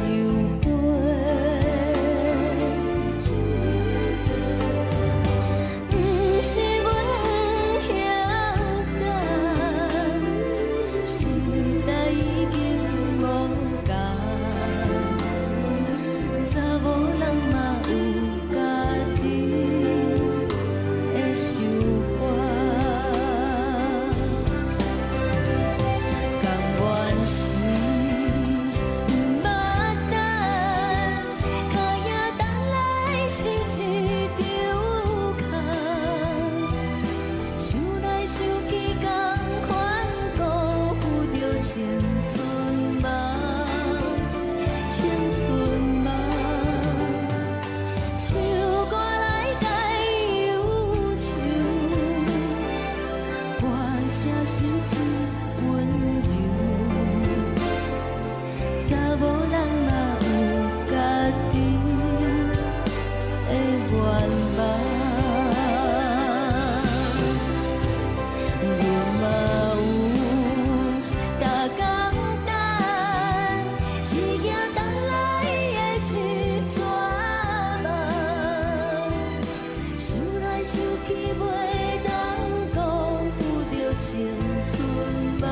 由飞。不是阮不晓等，时代已经无共，查某人嘛有家己的想法。甘愿是不捌等，脚也等来是一场空，想来想去同款辜负着青春梦，青春梦。唱歌来解忧愁，歌声是真温柔，查某人嘛有家己的愿望。阮嘛有逐天等，只惊等来的是绝望，想来想去袂当辜负着青春梦，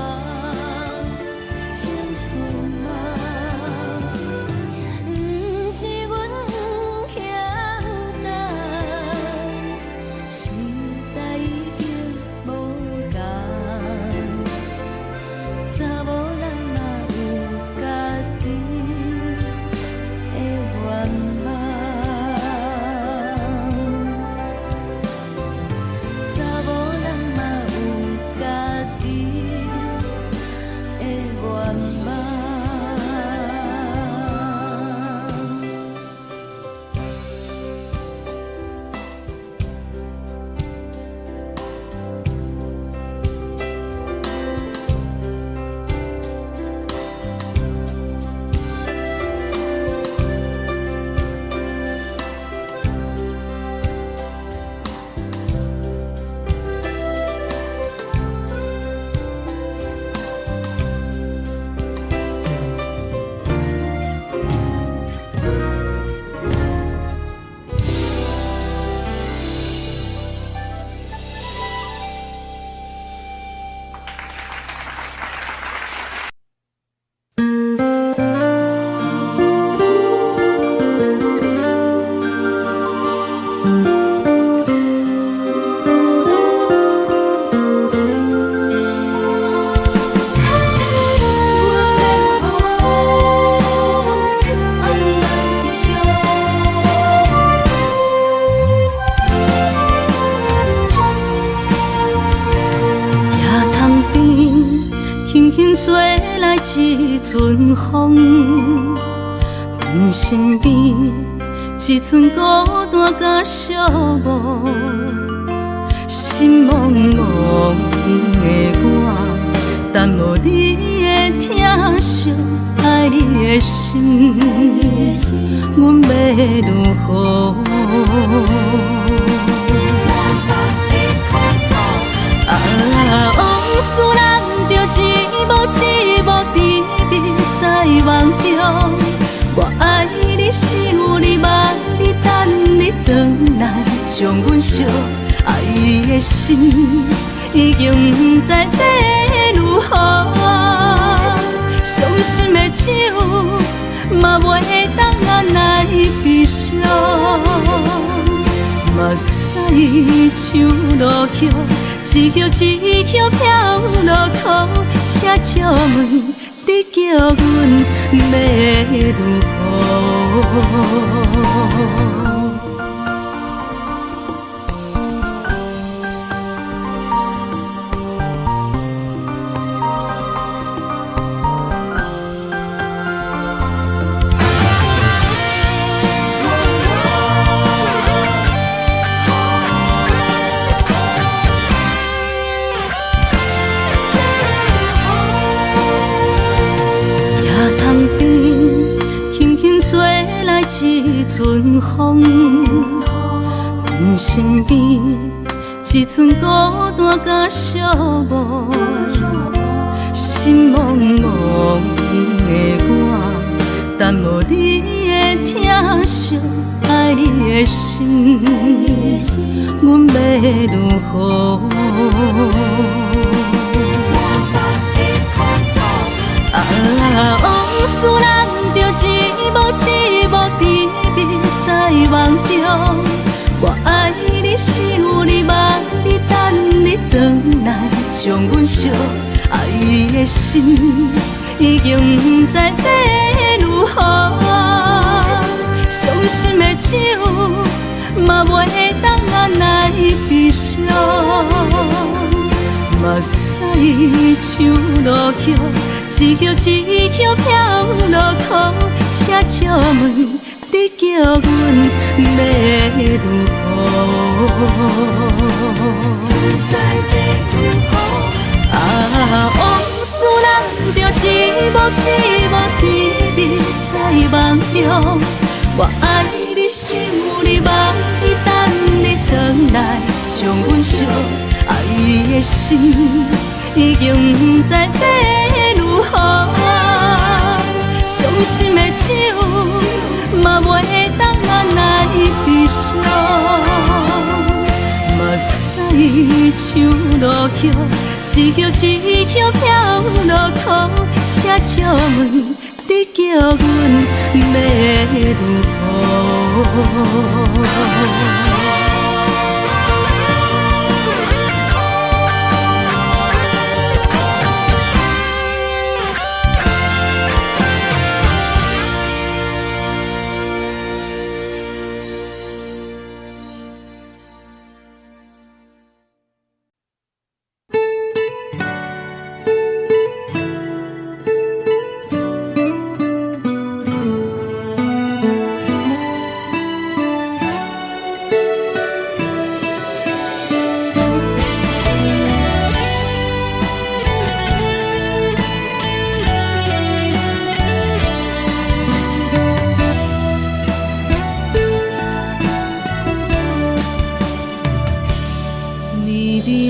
青春梦。不是阮不晓等，时代已经无共，查某人嘛有家己的愿望。查某人嘛有家己一阵风，阮身边一寸孤单甲寂寞，心茫茫的我，等无你的疼惜，爱你的心，阮要如何？往事人着一幕一幕甜蜜在梦中。我爱你是有你望你等你回来，将阮惜爱的心已经不知要如何。伤心的手嘛袂当按来悲伤，目屎像落雨。一叶一叶飘落雨，请借问你叫阮要如何？一阵风，阮身边一寸孤单甲寂寞，心茫茫的我，等无你的疼惜，爱你的心，阮要如何？往事人着一幕一幕甜蜜在梦中。我爱你是有你望你等你回来，将阮惜爱的心已经不知要如何。伤心的手嘛袂当按来悲伤，目屎像落雨。一叶一叶飘落雨，请借问你叫阮要如何？往事人着一幕一幕甜蜜在梦中。我爱你是有你望你等你回来，将阮惜爱的心已经不知要如何。伤心的手嘛袂当按来悲伤，目屎像落雨，一叶一叶飘落雨，请借问你叫阮要如何？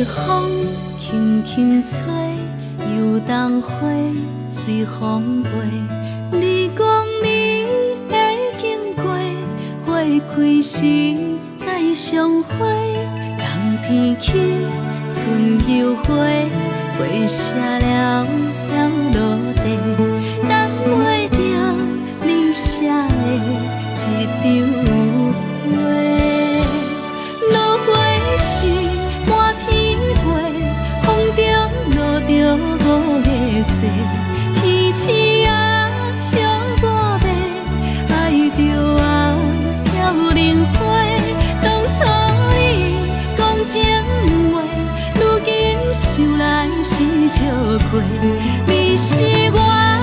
风轻轻吹，游动花随风飞。你讲你会经过，花开时再相会。冬天起，春又回，花谢了落地，等袂着你写的一张画。落花时满天飞，风中落着五个色，天星啊笑我迷，爱着啊飘零花。当初你讲情话，如今想来是笑亏，你是我。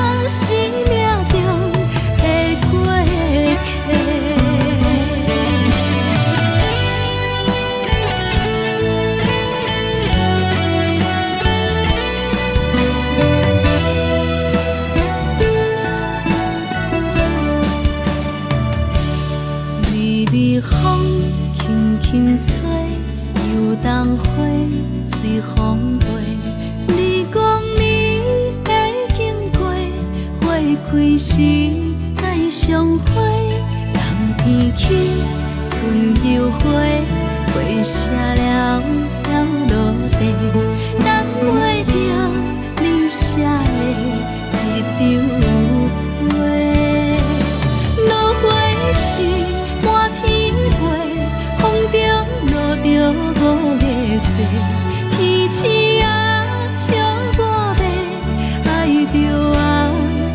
冬花随风飞，你讲你会经过，花开时再相会。人天起，春又花，花谢了要落地，等袂着你写的一张画。落花时满天飞，风中落着五个色，天星啊笑我迷，爱着啊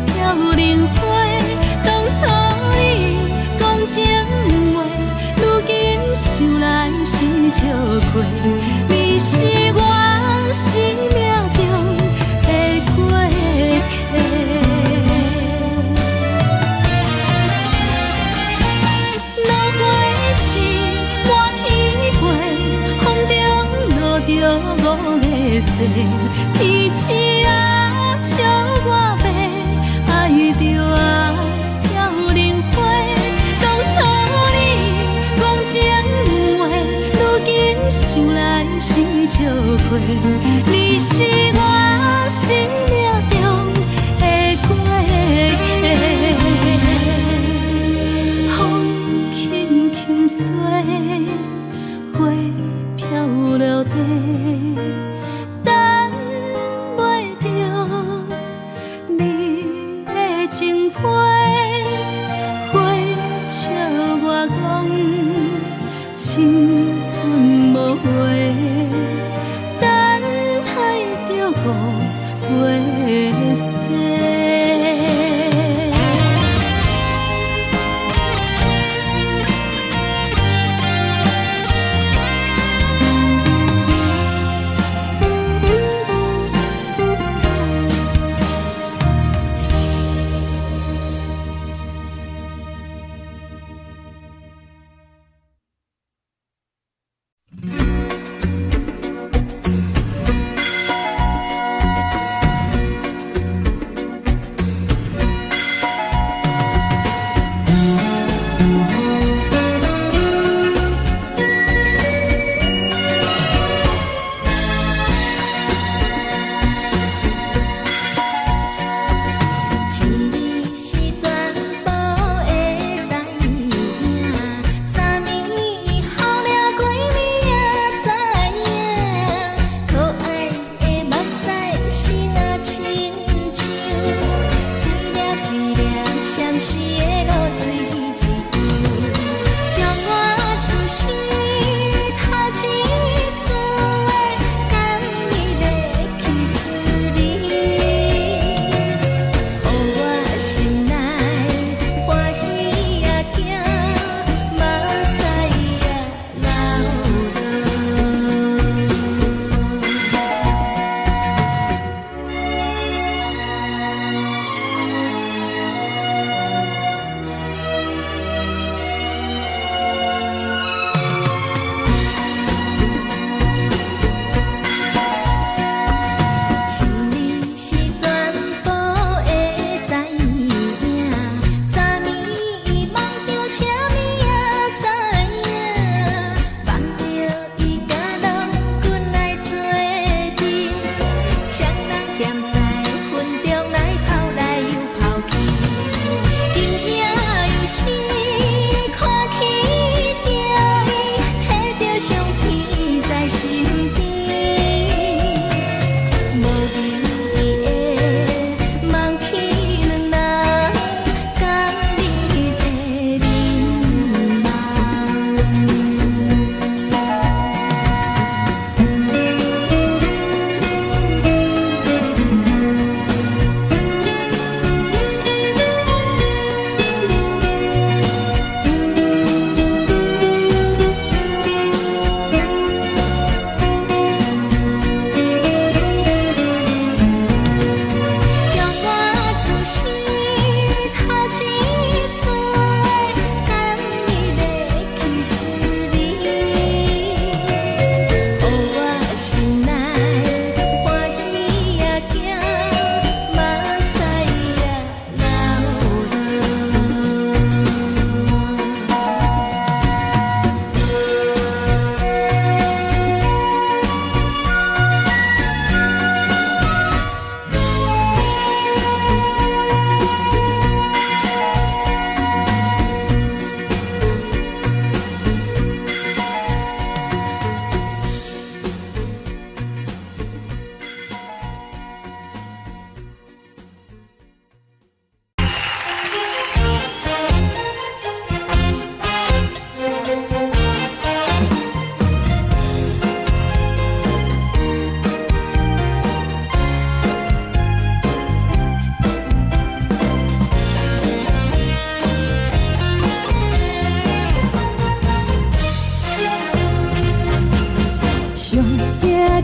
飘零花。当初你讲情话，如今想来是笑亏。你是我生命中的过客。落花时满天飞，风中落着五个色，天星啊笑我迷，爱着啊飘零花。当初你讲情话，如今想来是笑亏。你是我生命中的过客。风轻轻吹，花飘落地，等袂着你的情批。花笑我讲青春无悔，等待着五月雪。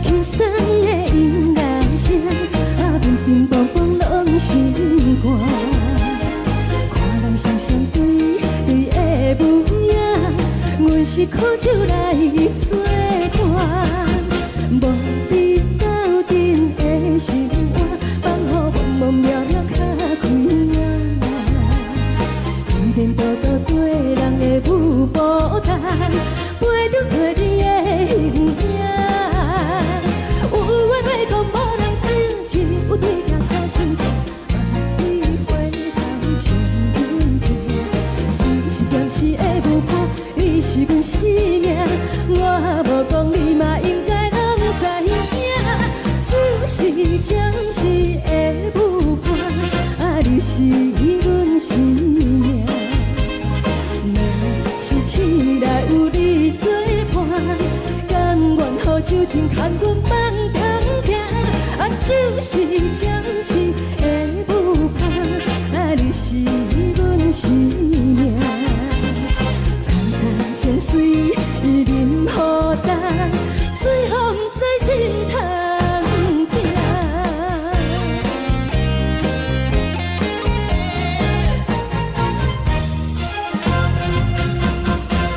轻松的音乐声，乒乒乓乓拢心肝。看人双双对对的舞影，阮是苦酒来作伴。无你斗阵的心肝，放予茫茫渺渺较开眼。颠颠倒倒对人的舞步弹，陪着找你的形影。有话要讲无人听，有对镜头心情，你回头将阮听。就是暂时的舞伴，你是阮生命。我无讲你嘛应该拢知影，就是暂时的舞伴，你是阮生命。若是醒来有你作伴，甘愿予酒精牵阮放通行，就是暂时的舞伴，你是阮生命。层层泉水饮好淡，水风在心头疼。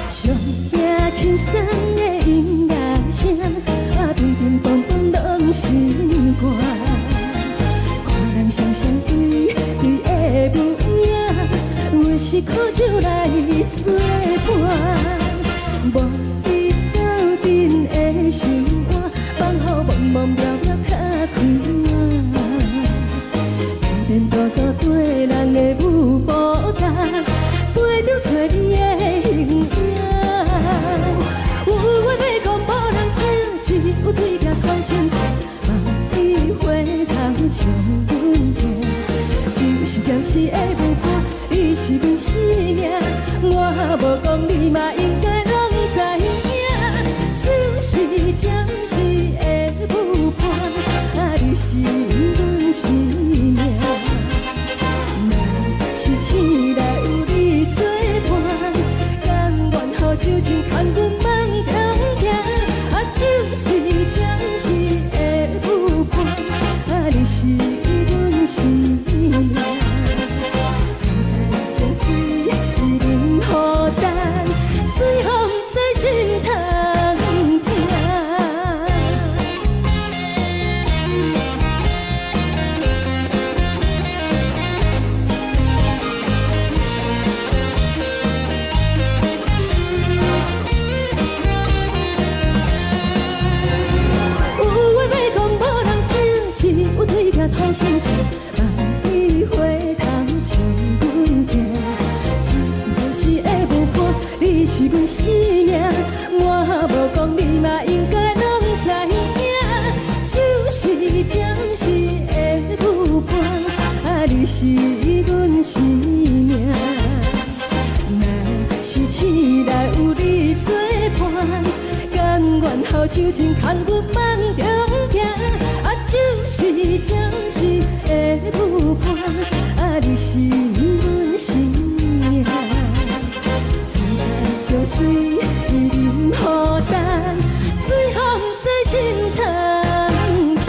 上听轻松的音乐声，乒乒乓乓拢心肝。看人双双对对的舞影，阮是苦酒来作伴。无你斗阵的心肝，放予茫茫渺渺较开眼。颠颠倒倒对人的舞步弹，陪着找你的形影。有话要讲无人听，只有对镜头心情，你回头将阮听。就是暂时的舞伴，你是阮生命。我无讲你嘛应该拢知影，就是暂时的舞伴，你是阮生命。若是醒来有你作伴，甘愿予酒精牵阮放通行，就是暂时的舞伴，你是阮生命。层层泉水饮好淡，水风在心头疼。有对镜头心情，你回头将阮听。就是暂时的舞伴，你是阮生命。我无讲你嘛应该拢知影，就是暂时的舞伴，你是阮生命。若是醒来有你作伴，甘愿予酒精牵阮放中行。就是暂时的舞伴，你是阮生命。层层泉水饮好淡，水风在心头疼。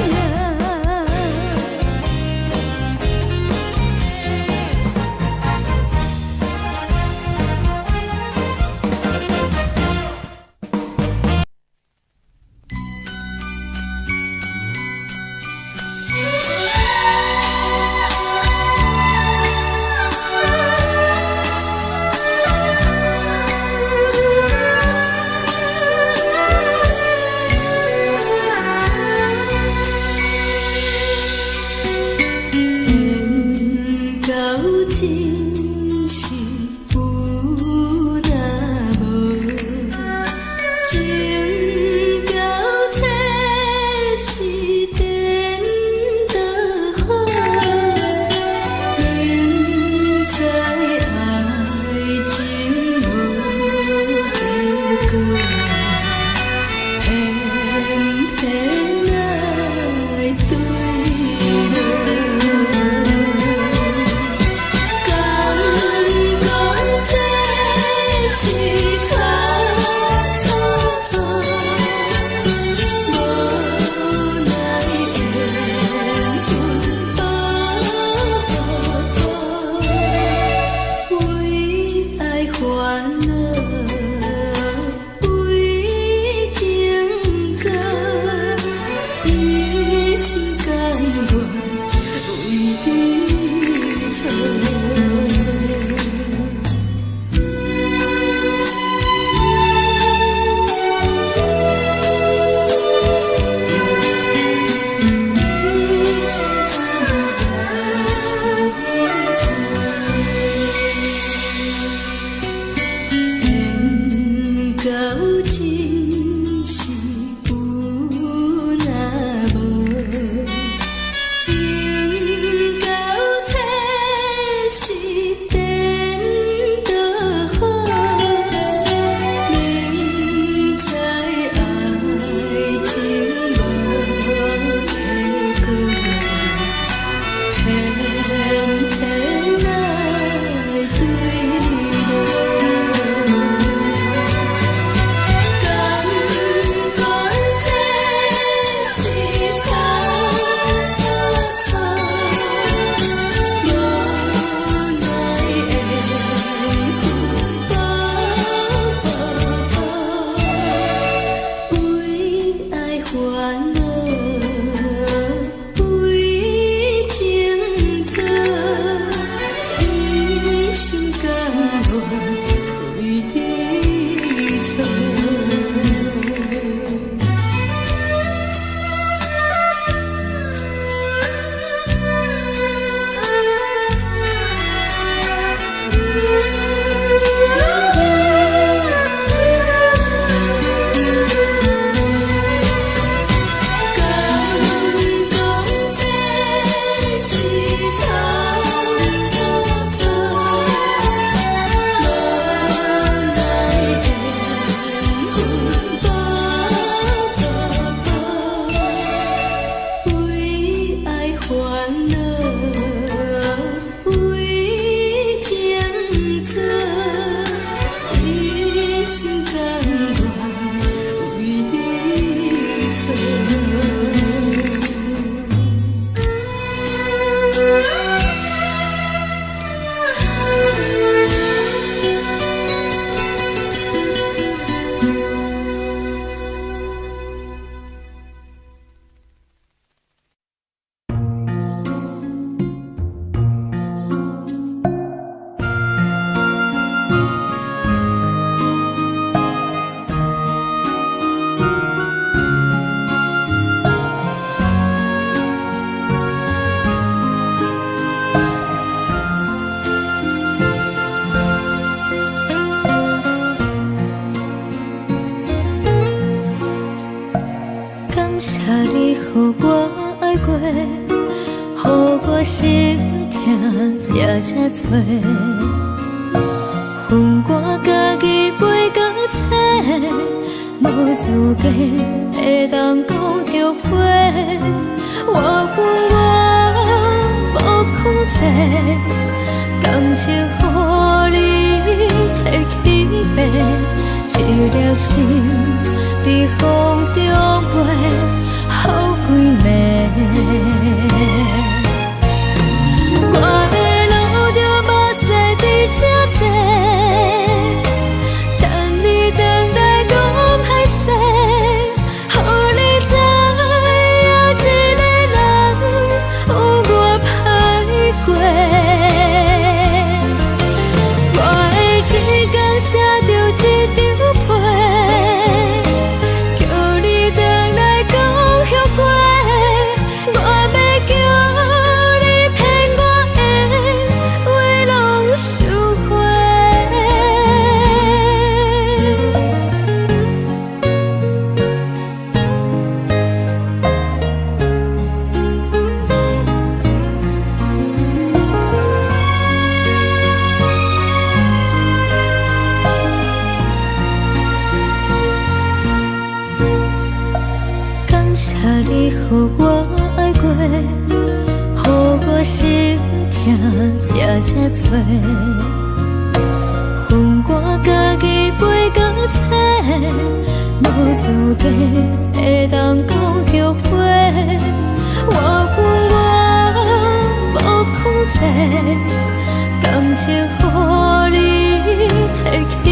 谢你，予我爱过，予我心痛也这多，恨我家己袂到切，无资格会当讲后悔。我恨我无控制，感情予你摕去卖，一粒心在风中飞，好几暝。我的路就无再伫这多，等你等待讲歹势，予你知影一个人有我歹过。我的一天写着一张被，叫你回来讲后悔。我要叫你骗我的话拢收回。感谢你，予我爱过，予我心痛也这多，恨我家己袂到切，无资格会当讲后悔。我恨我无控制，感情予你摕去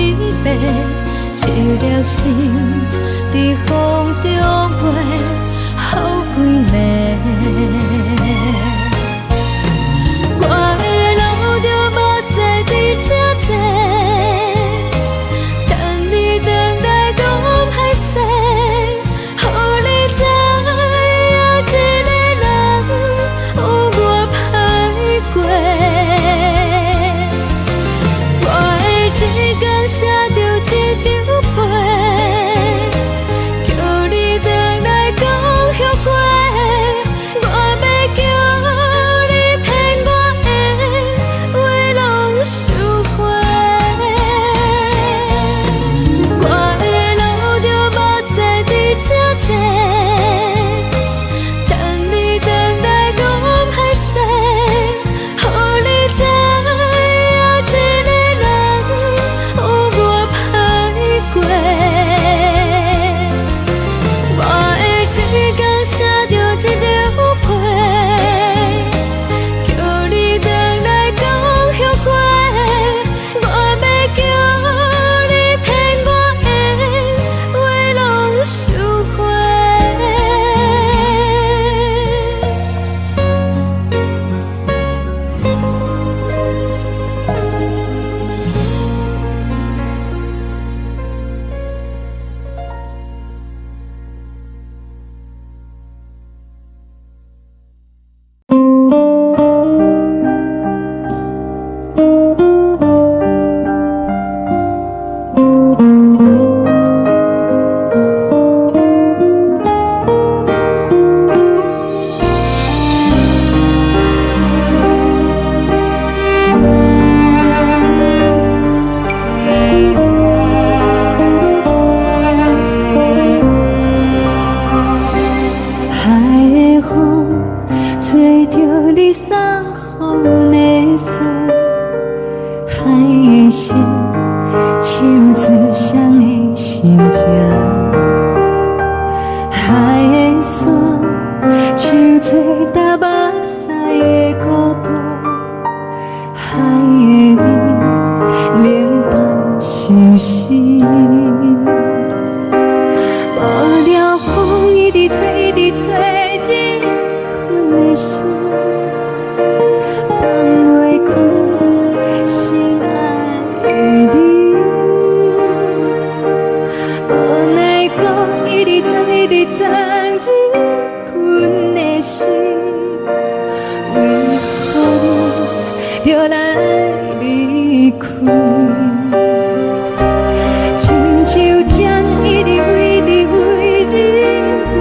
卖，一粒心在风中飞，好几暝。我的路就无再伫这多，等你等待讲歹势，予你知影一个人有我歹过。我的一天写着一张被，叫你回来讲后悔。我要叫你骗我的话拢收回。我的路就无再伫这多，等你等待讲歹势，予你知影一个人有我歹过。我的一天写着一张被，叫你回来讲后悔。我要叫你骗我的话拢收回。海的风吹着你送风的伞，海的心唱出谁的心痛，海的山唱出搭目屎的孤独，海的美冷淡伤心。无聊风一直吹，一直吹，日困的心，放袂开心爱的你。无奈何一直走，一直走，日困的心，为何你就来离开？亲像江一直飞，一直飞，日困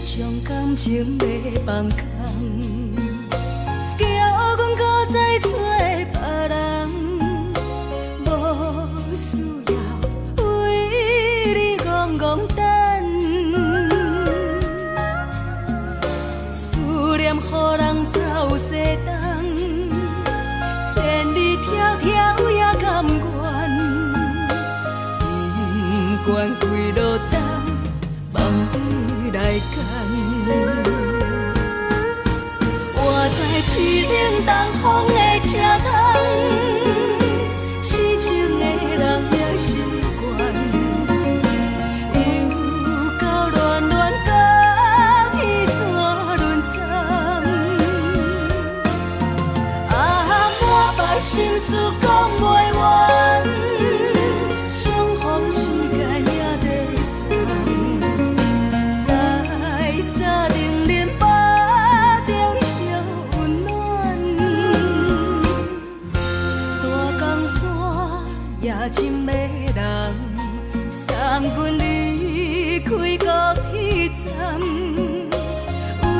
将感情要放空，叫阮搁再找别人，无需要为你戆戆等，思念予人走西东，千里迢迢也甘愿，不管几路灯，梦伊来牵。我在市顶东风的车窗，痴情的人也习惯，又到乱乱甲彼山论丛，满腹心事讲袂完，相逢时间也在藏，在沙定连巴中烧温暖，大江山也真迷人，送阮离开高铁站，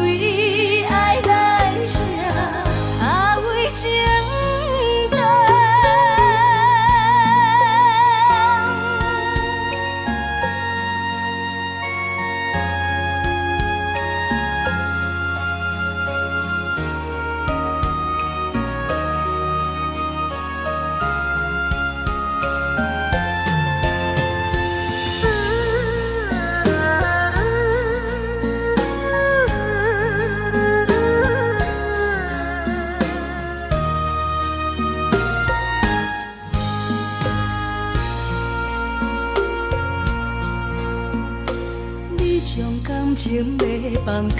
为爱来写为情重。你将感情要放空，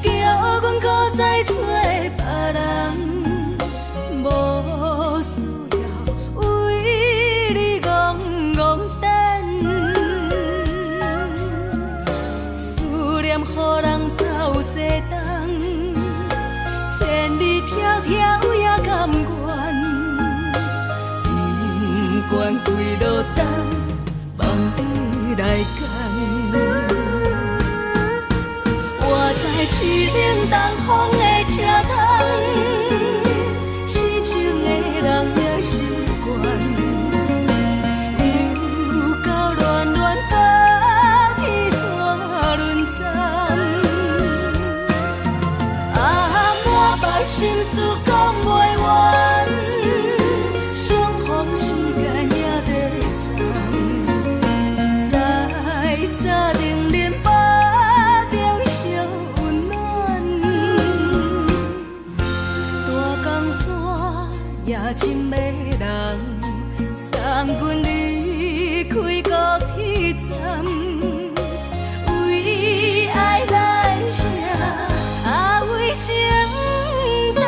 叫阮搁再找别人，无需要为你戆戆等，思念予人走西东，千里迢迢也甘愿，不管几路灯，梦伊来牵。我在市顶东风的车窗，痴情的人也习惯，又到乱乱甲彼山论丛，满腹心事讲袂完，相逢时间也在藏，在沙定连巴中烧温暖，大江山也真迷人，送阮离开高铁站，为爱来写为情重。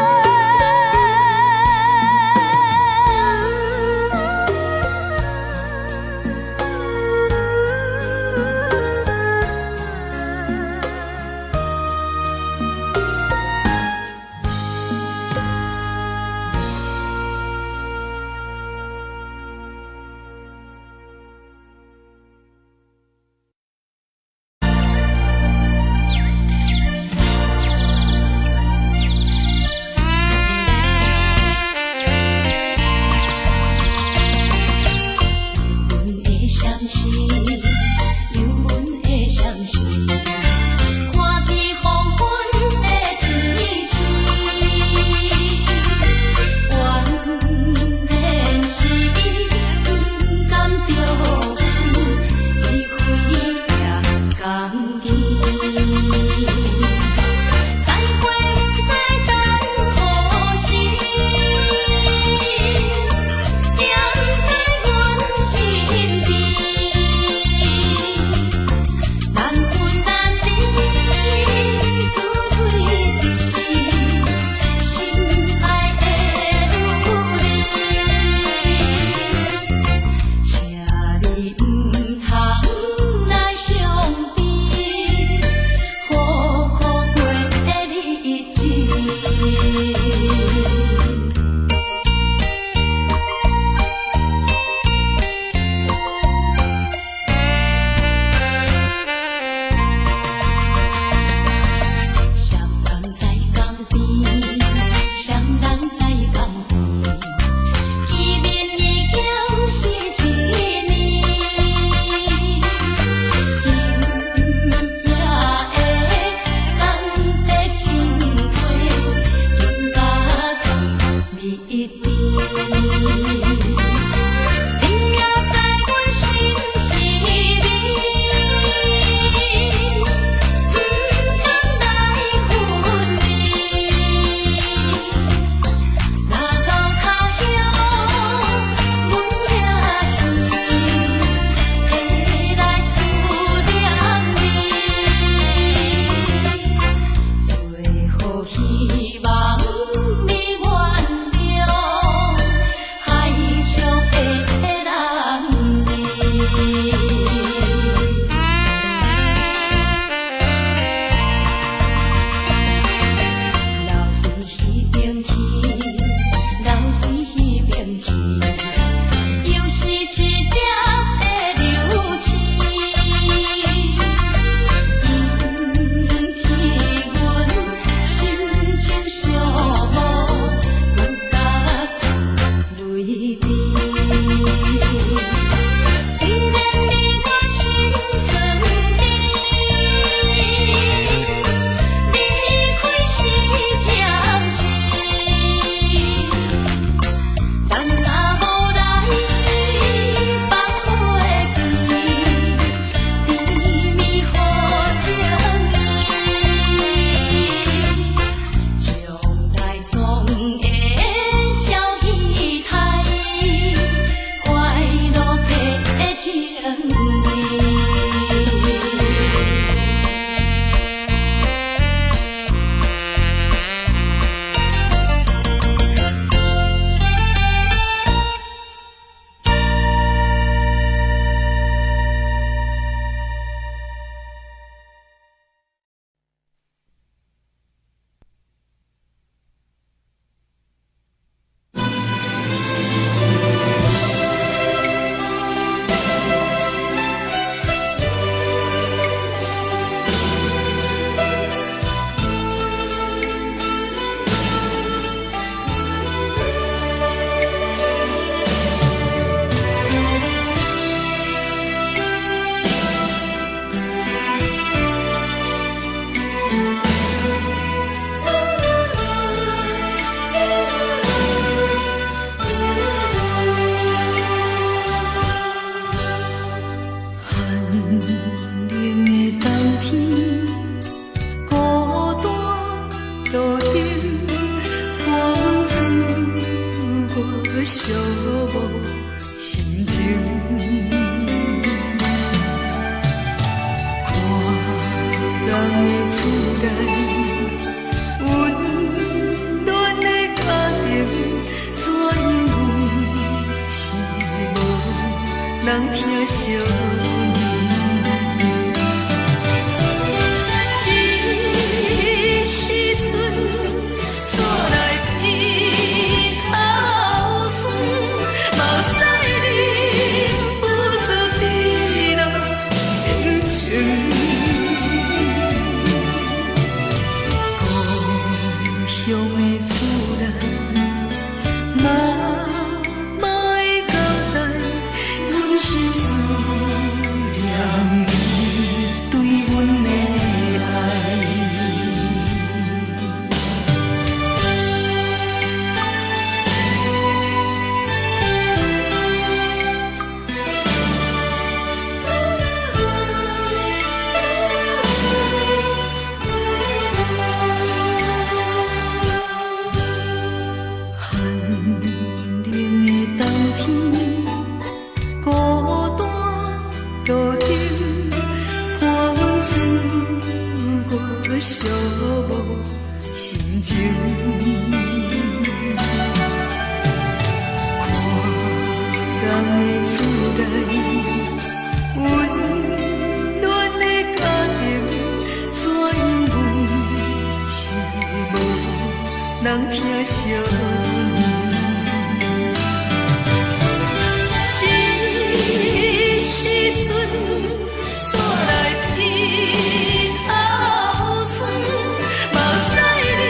情。看人的厝内，温暖的家庭，怎因阮是无人疼惜？时阵，煞来鼻头酸，目屎忍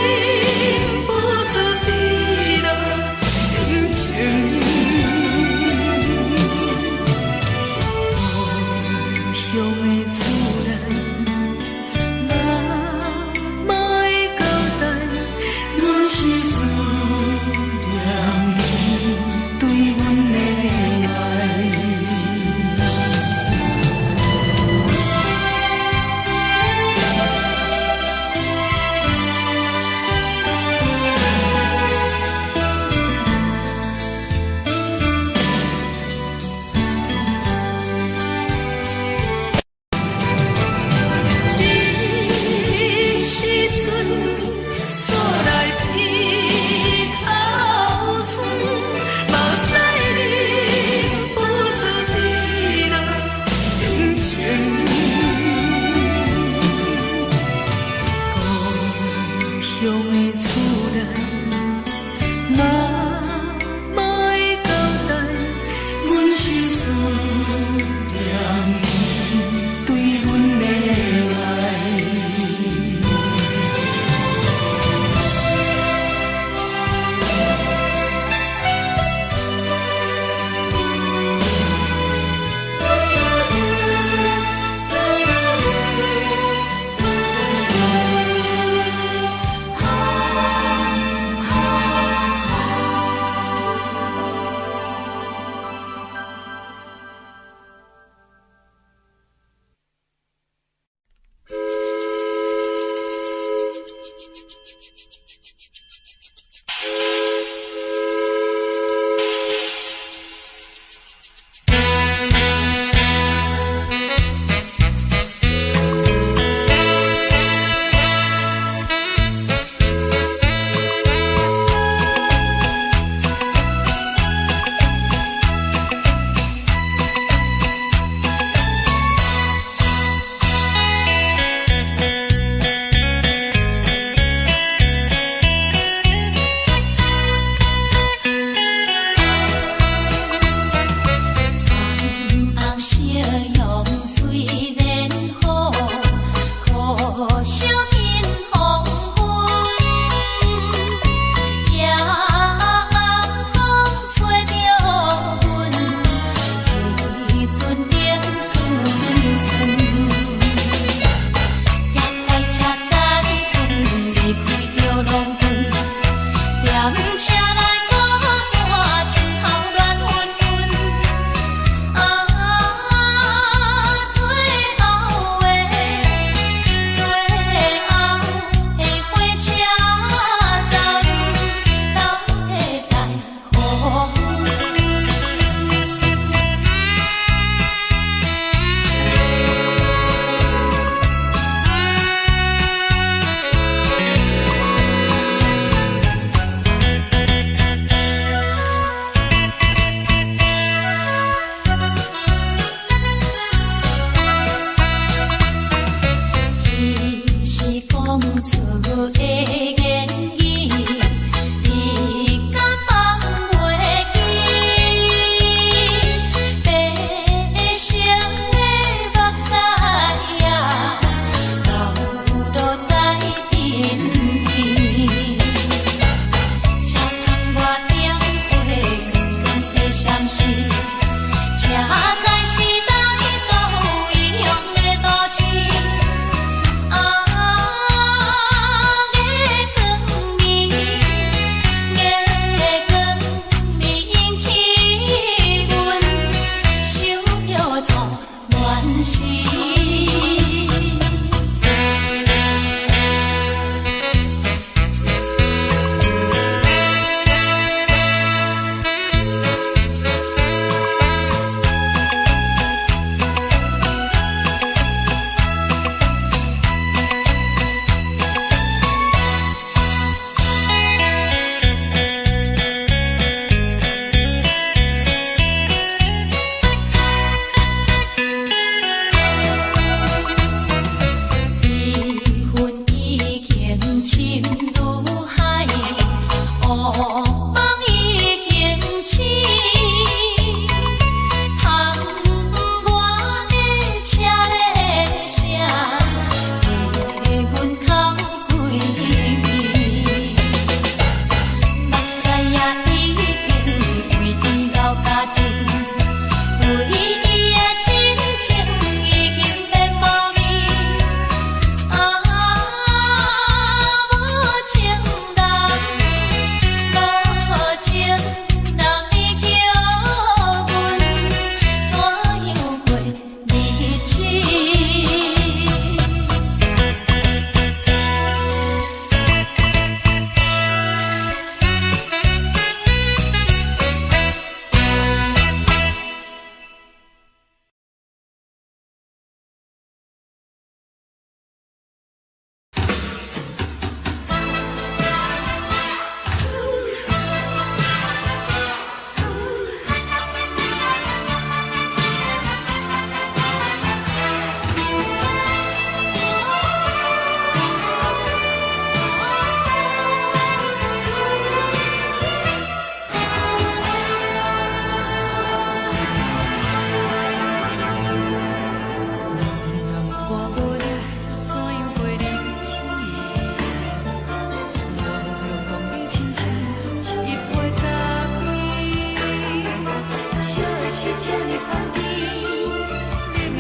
不住滴落眼睛。故乡的厝内，若莫会交代，阮是思念你对阮的爱。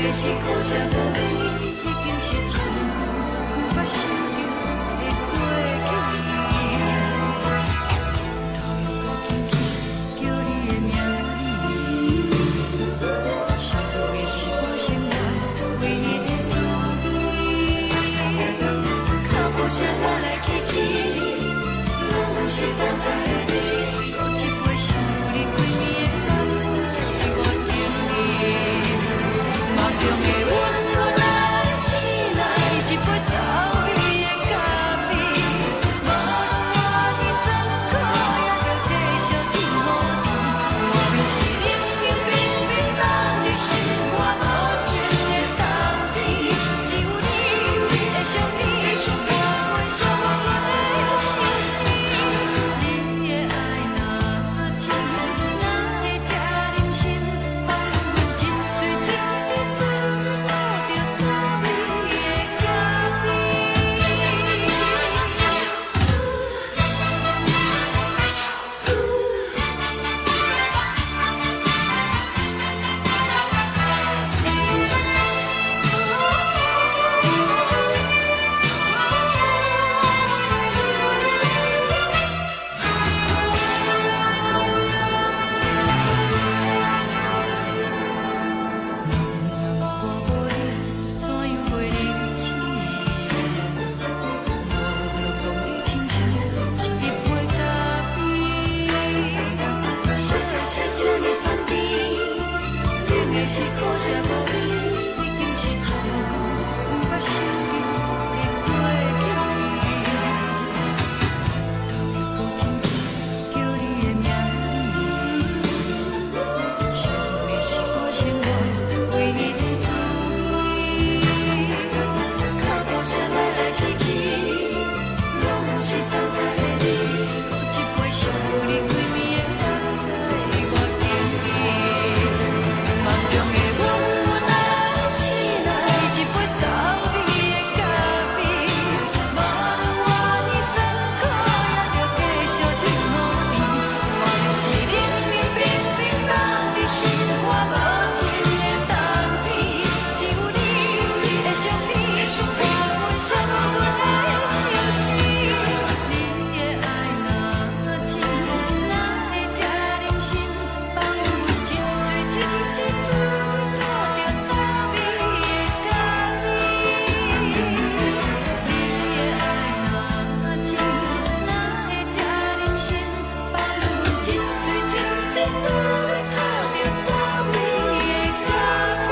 的是苦涩无味，已经是真久有捌想着的过去。头又无轻轻叫你的名字，想的是我生来唯一的滋味。脚步声来来去去，拢是等待的你，搁一杯想你几暝的目屎，我等你。梦中的阮落来醒来，一杯走味的咖啡，无论我的酸苦，也着继续甜予你。我就是冷冷冰冰放入心肝无情的冬天，只有你的相片，我阮寂寞的心事。你的爱若真，哪会这忍心放阮一嘴一滴水，倒着滋味的咖啡。是苦涩无味，已经是真久有捌想着的过去。头又无轻轻叫你的名字，想的是我生来唯一的滋味。脚步声来来去去，拢是等待的你，搁一杯想你几暝的目屎，我等你。梦中的阮落来醒来，一杯走味的咖啡，无论我的酸苦，也着继续甜予你。我就是冷冷冰冰放入心肝无情的冬天，只有你的相片，我阮寂寞的心事。你的爱若真，哪会这忍心放阮一嘴一滴水，倒着滋味的咖啡。你的爱若真，哪会这忍心放阮一嘴一滴水，倒着滋味的咖啡。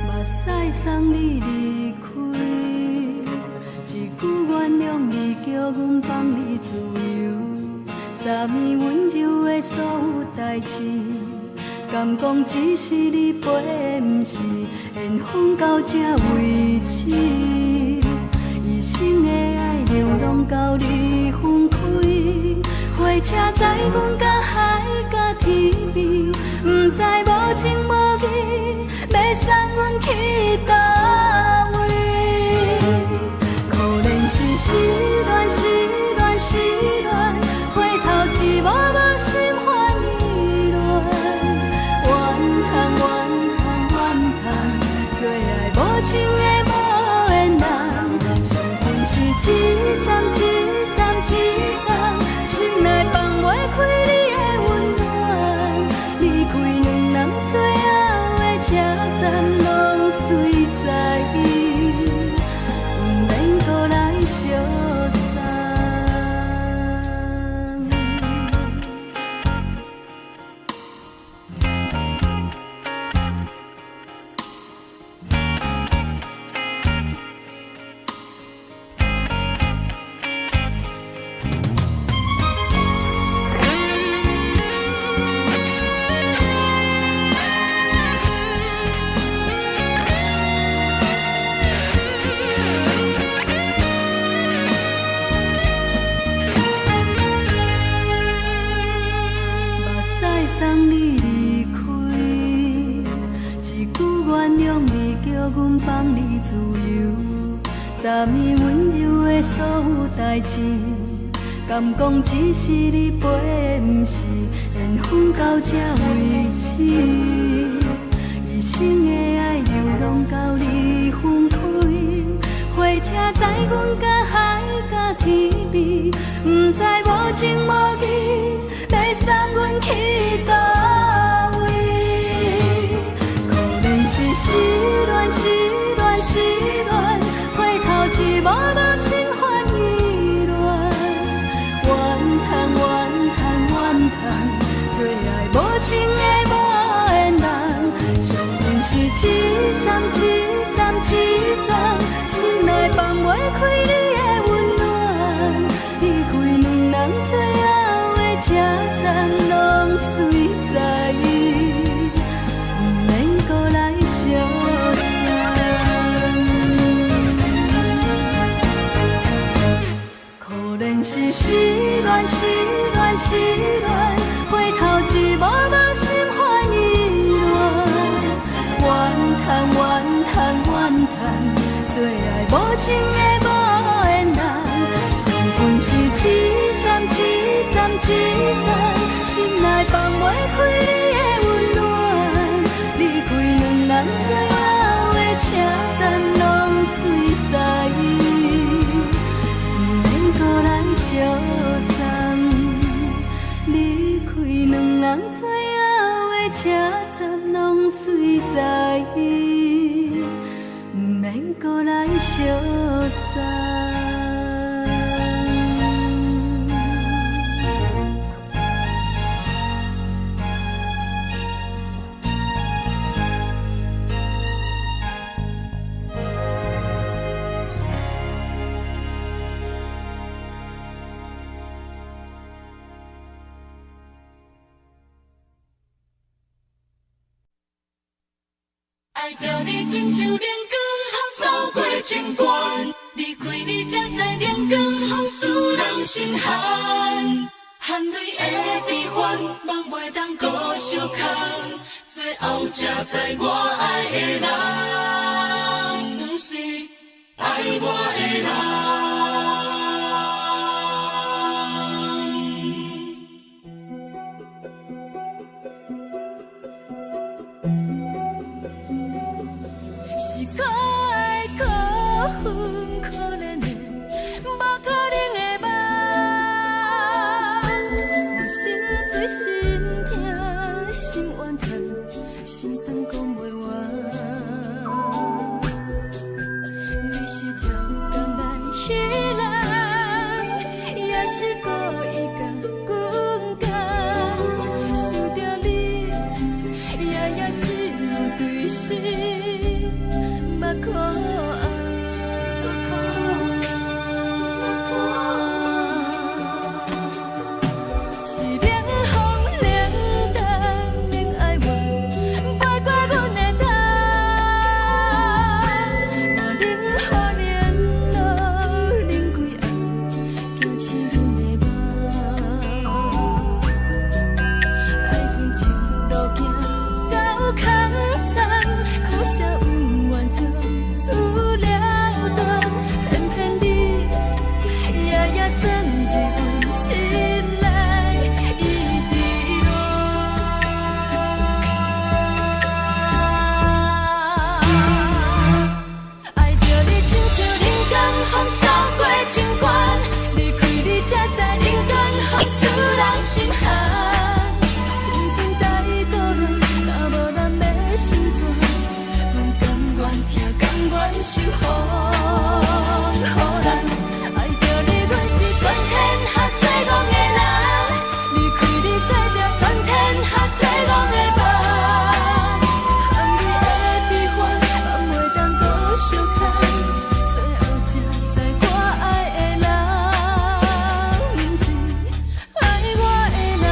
目屎送你离开，一句原谅你，叫阮放你自由，昨暝温柔的所有代志，敢讲只是你陪，不是缘分到这为止。一生的爱流浪到你分开，火车载阮甲海甲天边，不知无情无义，要送阮去倒位？可怜是失恋，失恋，失恋，回头一幕幕心烦意乱，怨叹，怨叹，怨叹，最爱无情的无缘人，情份是一站一站一站，心内放袂开你的温暖。送你离开，一句原谅你，叫阮放你自由。昨暝温柔的所有代志，敢讲只是你陪，不是缘分到这为止。一生的爱又拢到你分开，火车载阮甲海甲天边，不知无情无义，要送阮去倒位？可能是失恋，失恋，失恋，回头一幕幕心烦意乱，怨叹，怨叹，怨叹，最爱无情的无缘人，上阮是一站一站一站，心内放袂开你的温暖，离开两人最后的车站，拢随在伊，不免搁来相送。可能是失恋，失恋，失恋，回头一幕幕心烦意乱，怨叹，怨叹，怨叹，最爱无情的无缘人，上阮是一站一站一站，心内放袂开你的温暖，离开两人最后的车站，拢随在伊，不免搁来相送。离开两人最后的车站，拢随在伊，不免搁来相送。爱着你亲像阳光，扫过情关，离开你才知阳光风使人心寒。含泪的悲欢，望袂当搁相牵，最后才知我爱的人，不是爱我的人。是可爱可恨可怜的，无可能的梦。我心碎心痛心怨叹，心酸讲袂完。你是条工来彼人，也是故意甲阮讲，想着你夜夜只有对视。可爱，是冷风冷淡冷爱我，飞过阮的头，我冷雨连落冷几暗，惊醒阮的梦，爱恨情路行到空残，苦涩有完就。出了断，偏偏你夜夜钻入阮心内，一直乱。爱着你亲像人间风扫过情关，离开你才知人间风使人心寒。青春带过来，若无咱要心怎？甘愿听，甘愿受风雨人，爱着你，阮是全天下最戆的人，离开你才着全天下最戆的梦。含泪的悲欢，望袂当搁相牵，最后才知我爱的人，不是爱我的人。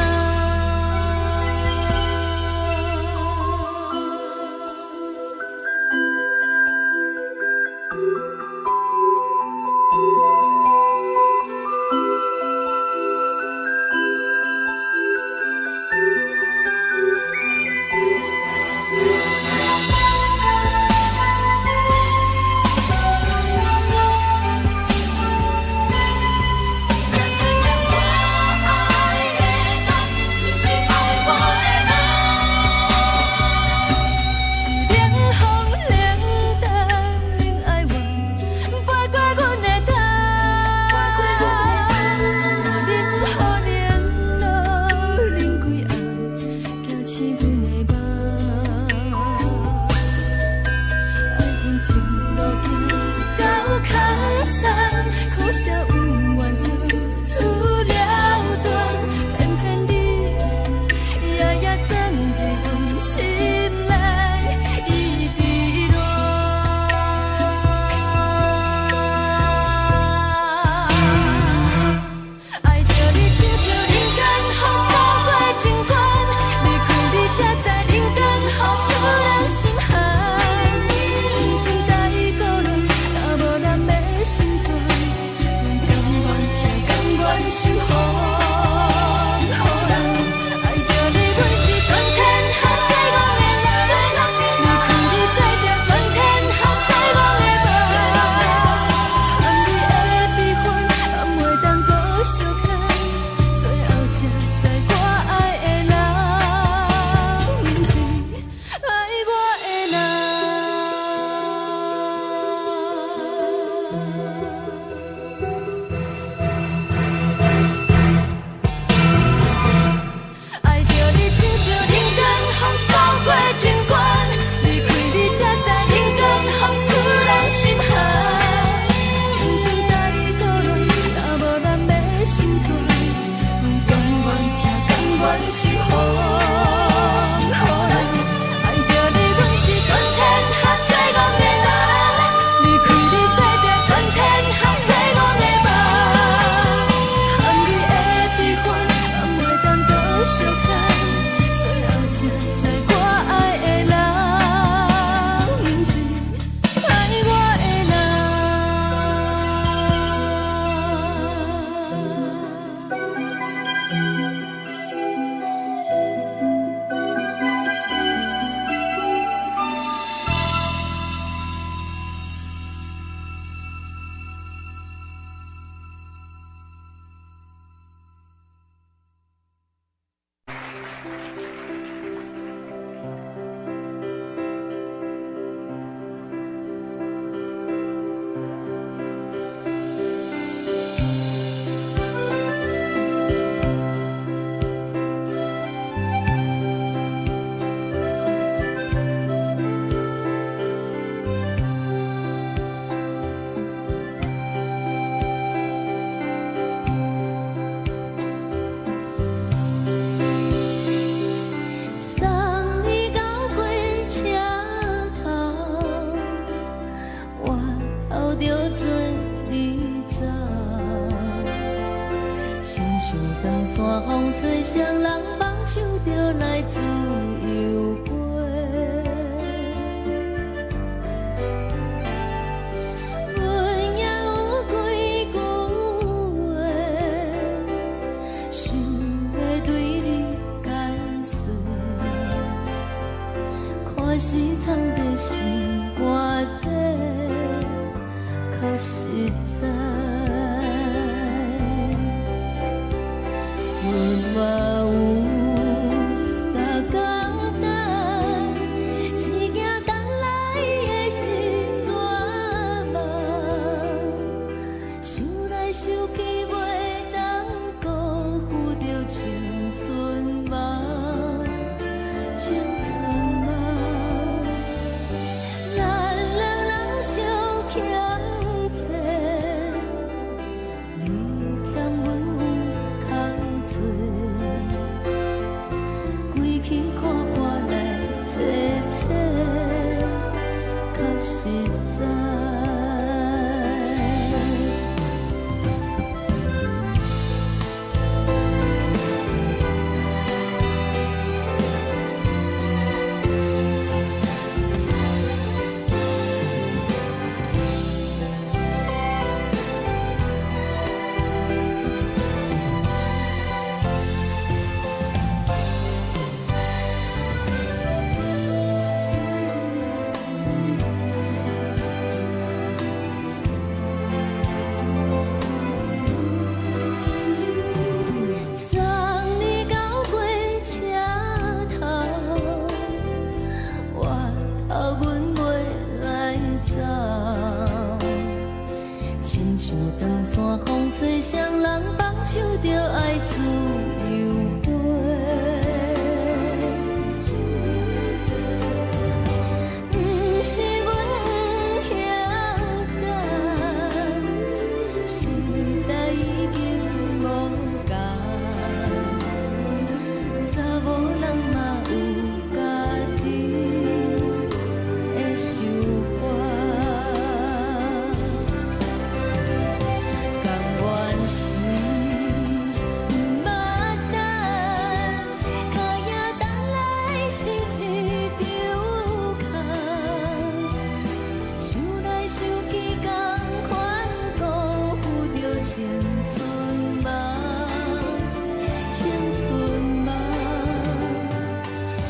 醒阮的梦，爱恨情路行到较惨，苦涩温婉就出了断，偏偏你夜夜藏一份心内一直乱。爱着你亲像人间风扫过情关，离开你才知人间好使人心寒。青春带过来，若无咱的心酸，阮甘愿听，甘愿受风雨人。爱着你，阮是全天下最戆的人，离开你才知全天下最戆的梦。含你的悲欢，也袂当搁相牵。最后才知我爱的人，不是爱我的人。爱着你亲像人间风扫过情关，离开你才知人间风使人心寒。青春带过来，若无咱的心酸，阮甘愿听，甘愿受风雨人。爱着你，阮是全天下最戆的人，离开你才知全天下最戆的梦。含你的悲欢，也袂当搁相牵，最后才知我爱的人，不是爱我的送你到火车头，我头着准你走，亲像长山风吹双人梦，唱着来自由飞。阮也有几句话，想要对你解释，看是藏在心肝底，较实在。阮嘛有大简单，一件等来的是绝望，想来想去袂当辜负着青春梦，青春梦。咱两人相欠债，你欠阮空做，归去看花来坐坐，较实在。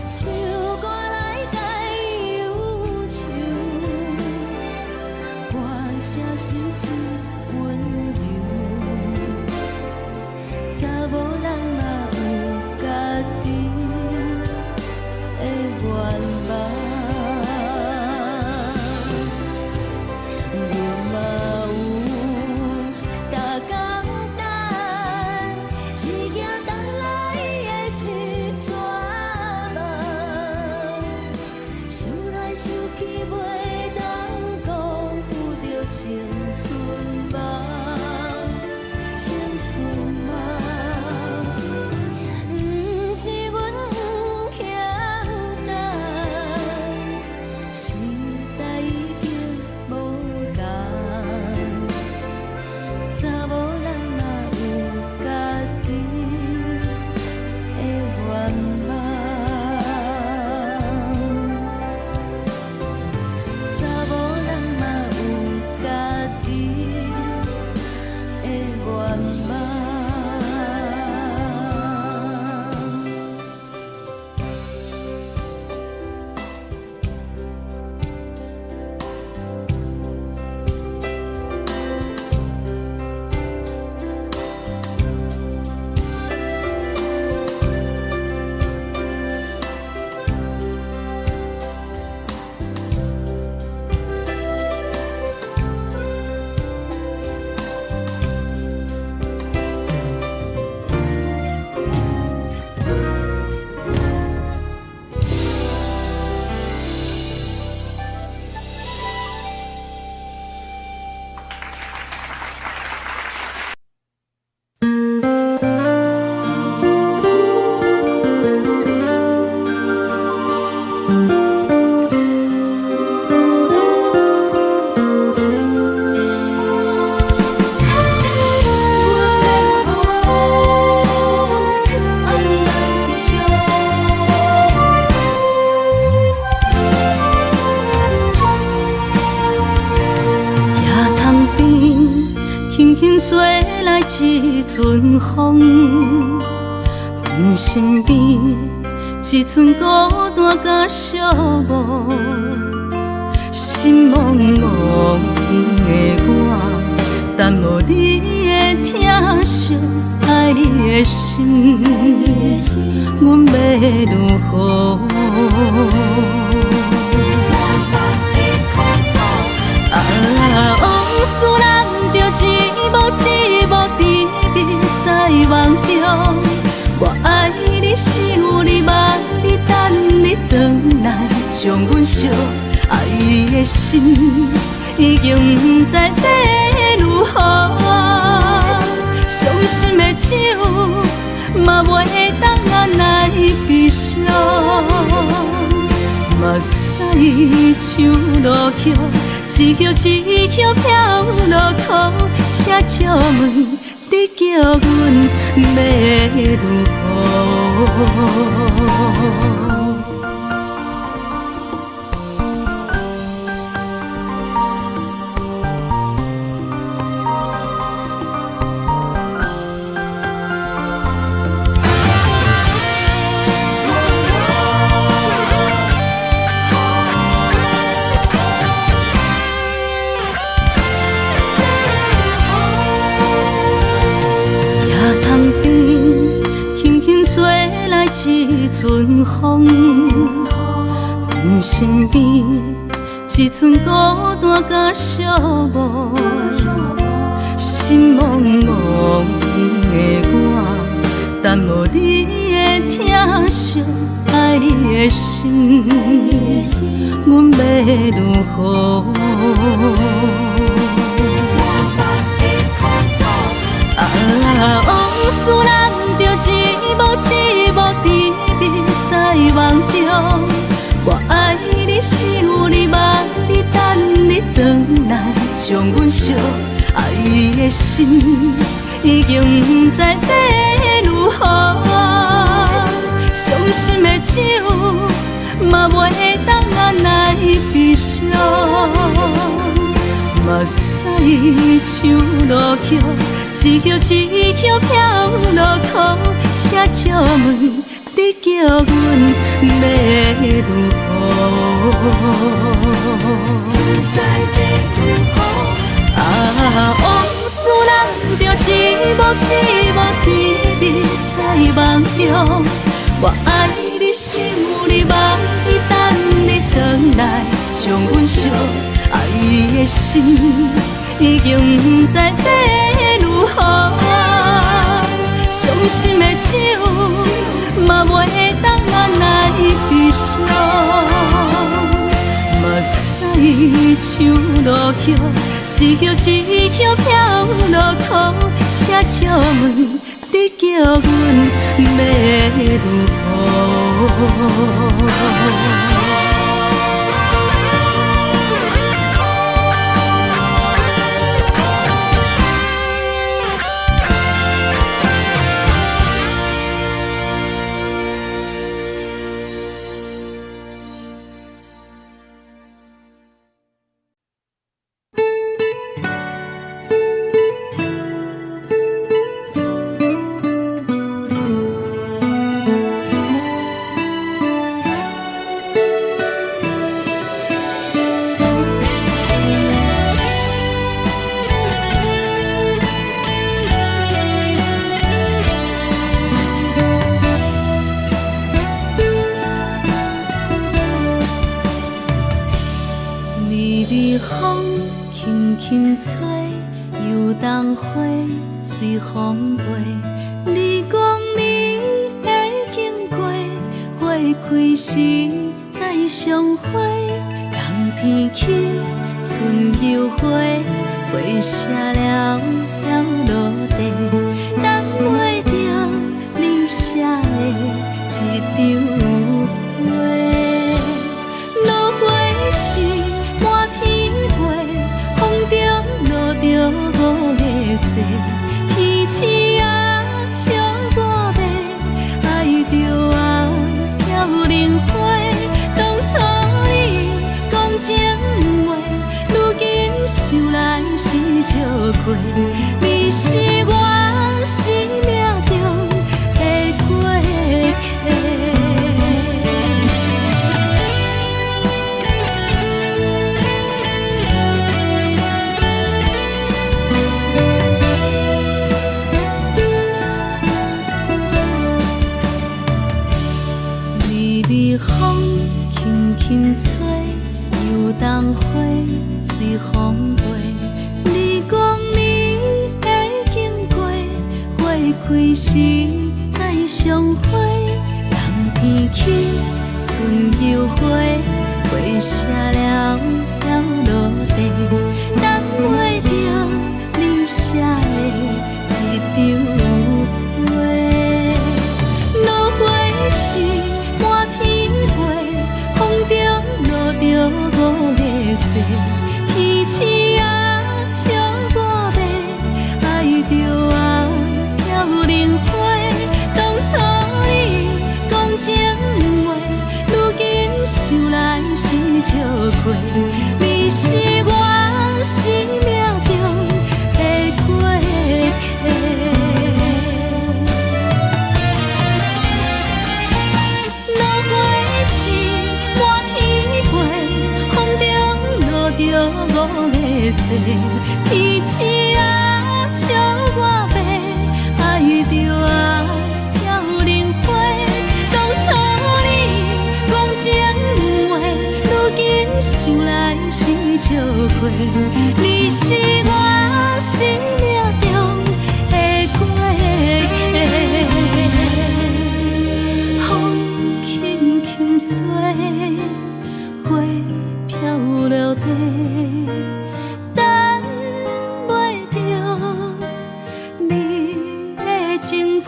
唱歌来解忧愁，歌声是真温柔，查某人嘛有家己的愿望。一阵风，阮身边一寸孤单甲寂寞，心茫茫的我，等无你的疼惜，爱你的心，阮要如何？往事人着一幕甜蜜在梦中。我爱你是有你望你等你回来，将阮惜爱的心已经不知要如何。伤心的手嘛袂当按来悲伤，目屎像落雨。一叶一叶飘落雨，请借问你叫阮要如何？一阵风，阮身边一寸孤单甲寂寞，心茫茫的我，等无你的疼惜，爱你的心，阮要如何？往事人着一幕甜蜜在梦中。我爱你是有你望你等你回来，将阮惜爱的心已经不知要如何。伤心的手嘛袂当按来悲伤，目屎像落雨。一叶一叶飘落雨，请借问你叫阮要如何？往事咱着一幕一幕甜蜜在梦中。我爱你，想你，梦你，等你回来，将阮惜爱的心已经不知要如何。伤心的酒嘛袂当咱来悲伤，目屎像落叶，一叶一叶飘落雨，车借问你叫阮要如何？风轻轻吹，游动花随风飞。你讲你会经过，花开时再相会。冬天起，春又回，花谢了要落地，等袂着你写的一张画。落花时满天飞，风中落着五个色，天星啊笑我迷，爱着啊飘零花。当初你讲情话，如今想来是笑亏。你是我生命中的过客。风轻轻吹，游动花随风飞。你讲你会经过，花开时再相会。冬天起，春又回，花谢了要落地，等袂着你写的一张画。落花时满天着五个色，天星啊笑我迷，爱着啊飘零花。当初你讲情话，如今想来是笑亏。你是我生命中的过客。着五个色，天星啊笑我迷，爱着啊飘零花。当初你讲情话，如今想来是笑亏。你是我生命中的过客，风轻轻吹，花飘落地，等袂着你的情批。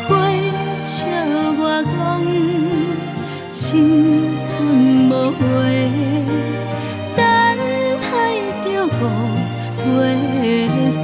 花笑我讲青春无话，等待着五月色。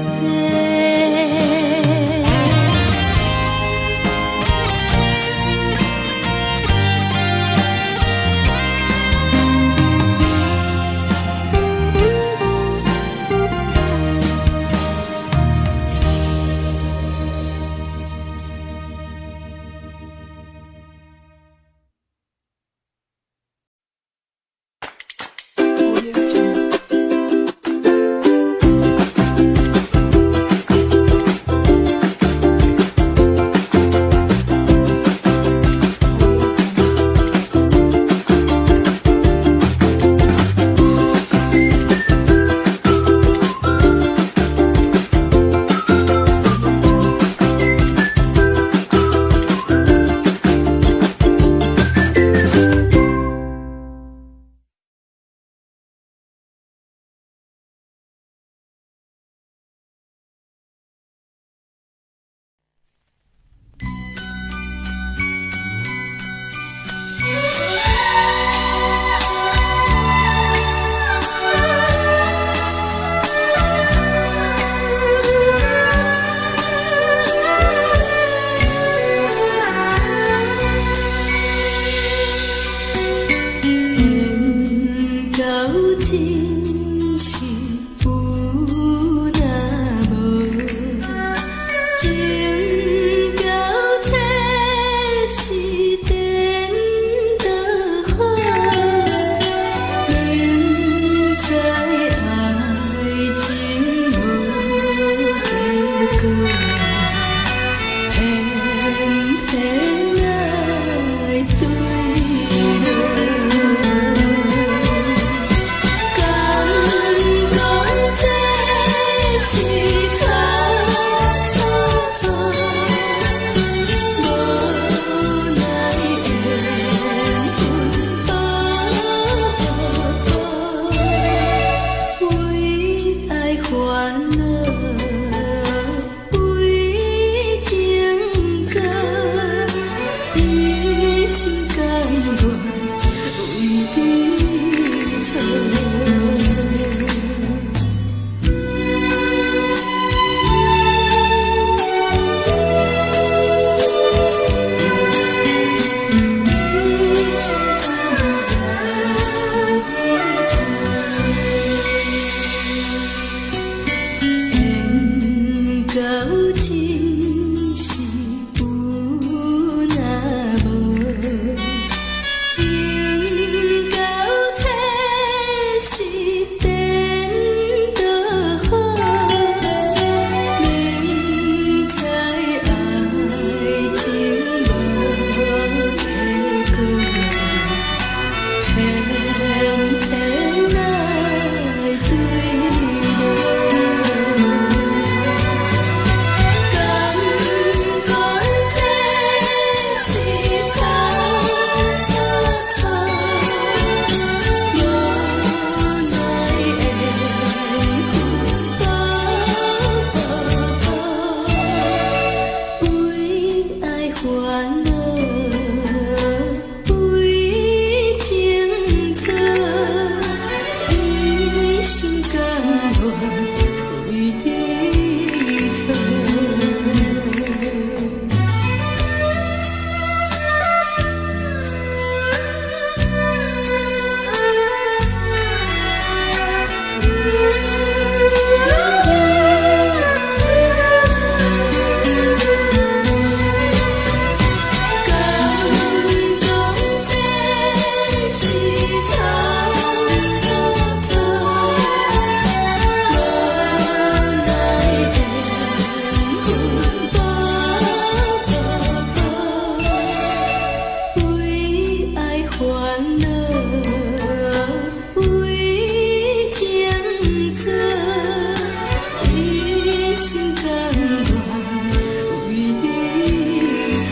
乐，为情做，一心甘愿为你错。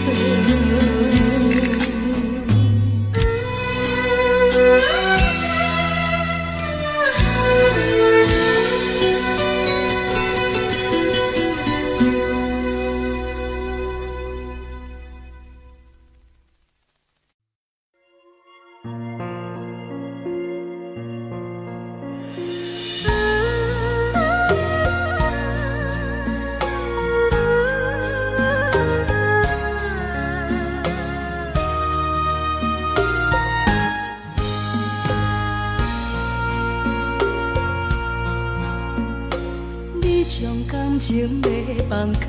将感情要放空，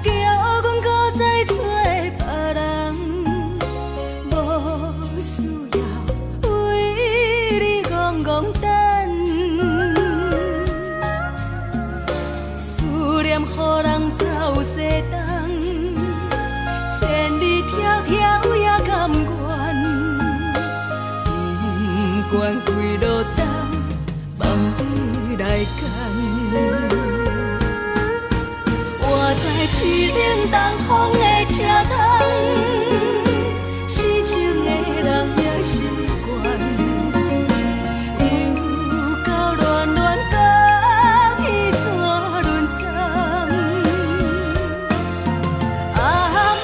叫阮搁再找别人，无需要为你戆戆等，思念予人走西东，千里迢迢也甘愿，不管几路灯，望你来干。我在市顶东风的车窗，痴情的人也习惯，又到乱乱甲彼山论战，啊，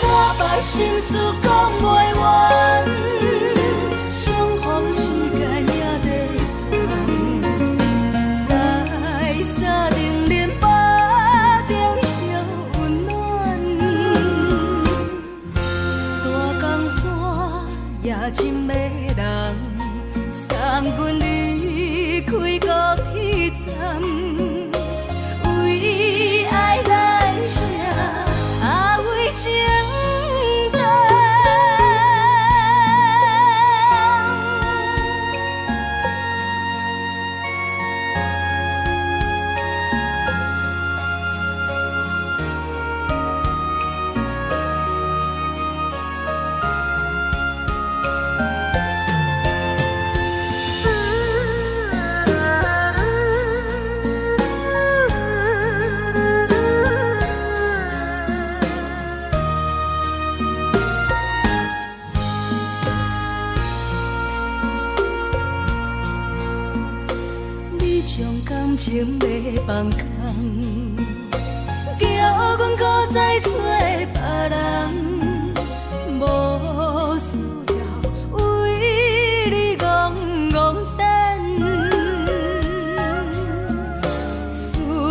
满腹心事讲袂完，相逢时间也在等。沙定连巴中烧温暖，大江山也真迷人，送阮离开高铁站，为爱来写，啊为情等。将感情要放空，叫阮搁再找别人，无需要为你戆戆等，思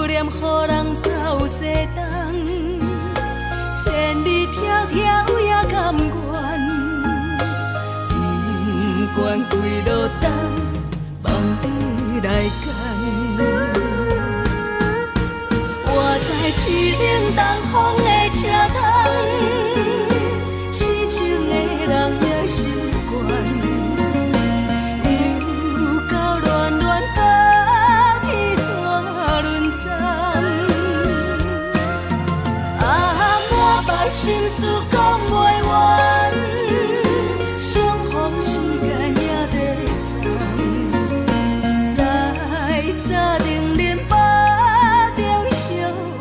念予人走西东，千里迢迢也甘愿，不管几路灯，望你来干。我在市顶东风的车窗，痴情的人也习惯，又到乱乱甲彼山论战，啊，满腹心事讲袂完，相逢时间也在等。沙定连巴中烧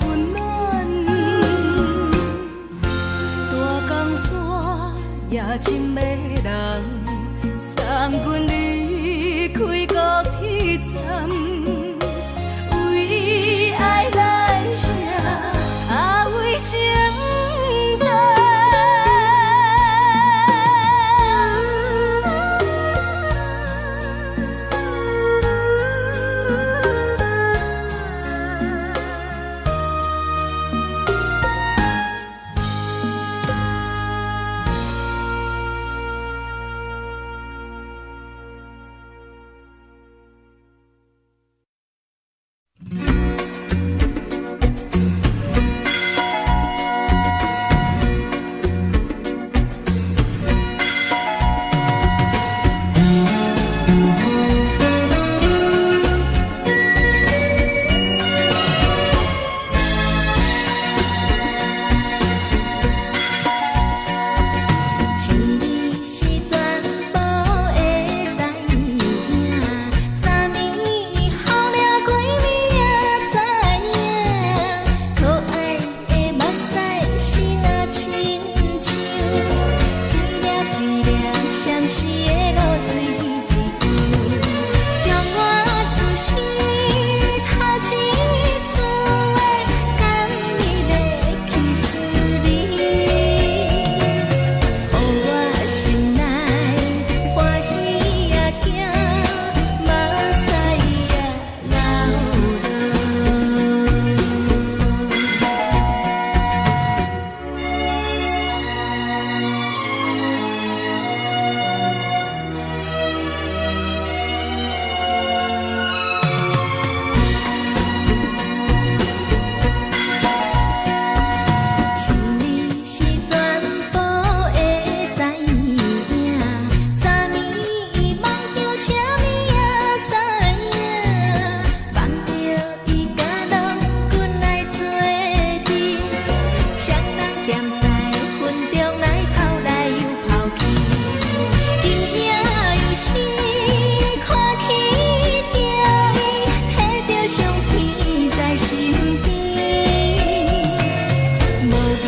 温暖，大江山也真迷人，送阮离开高铁站，为爱来写，啊为情等。时的露水一游，将我出生头一次的感你的气思你，予我心内欢喜也惊，目屎也流落。心里是全部会知影，昨暝梦着啥物也知影，梦着伊甲郎君来做阵，双人踮在云中来跑来又跑去，今夜有时看起着伊，摕着上天在身边。无留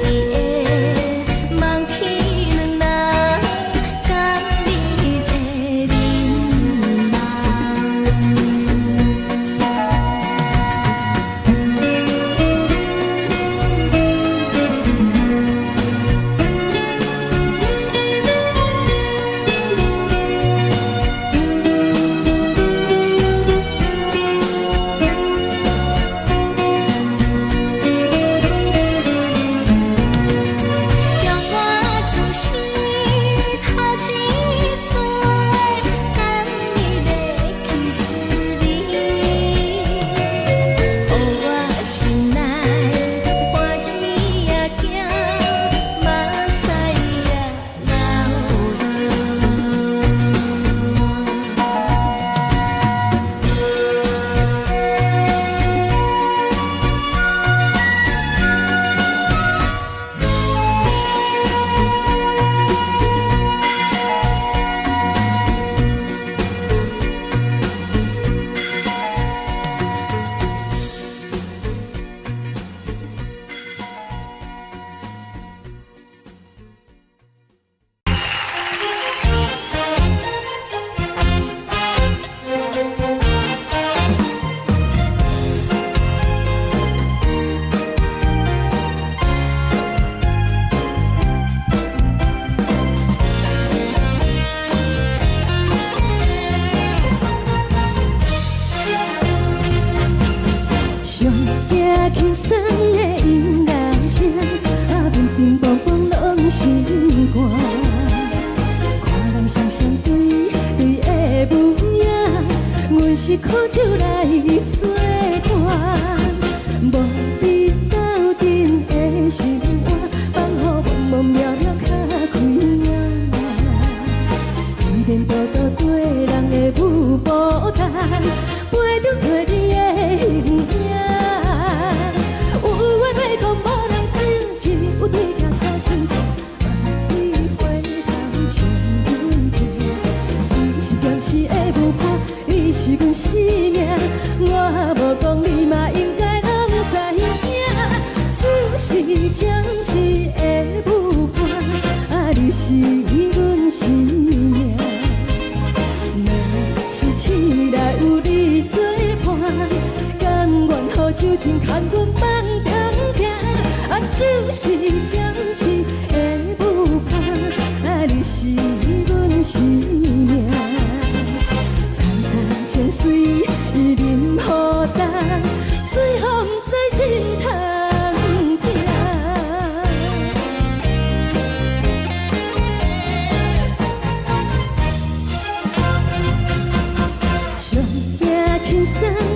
伊的梦去两人，甲你的眠将我出生头一次的感你的气思你，予我心内欢喜也惊，目屎也上惊轻松的音乐声，乒乒乓乓拢心肝。看人双双对对的舞影，阮是苦酒来作伴。无你斗阵的心肝，放予茫茫渺渺较开眼。一颠倒倒对人的舞步弹，陪着做你的形影。有话要讲，无人听，有对镜头心情，万里回头将阮听。只是暂时的舞伴，你是阮生命，我无讲你嘛应该拢知影。只是暂时的舞伴，你是阮生命。若是醒来有你作伴，甘愿予酒精牵阮放甜甜。就是暂时的舞伴，你是阮生命。层层情水任何担，最后不知心痛痛。上惊轻松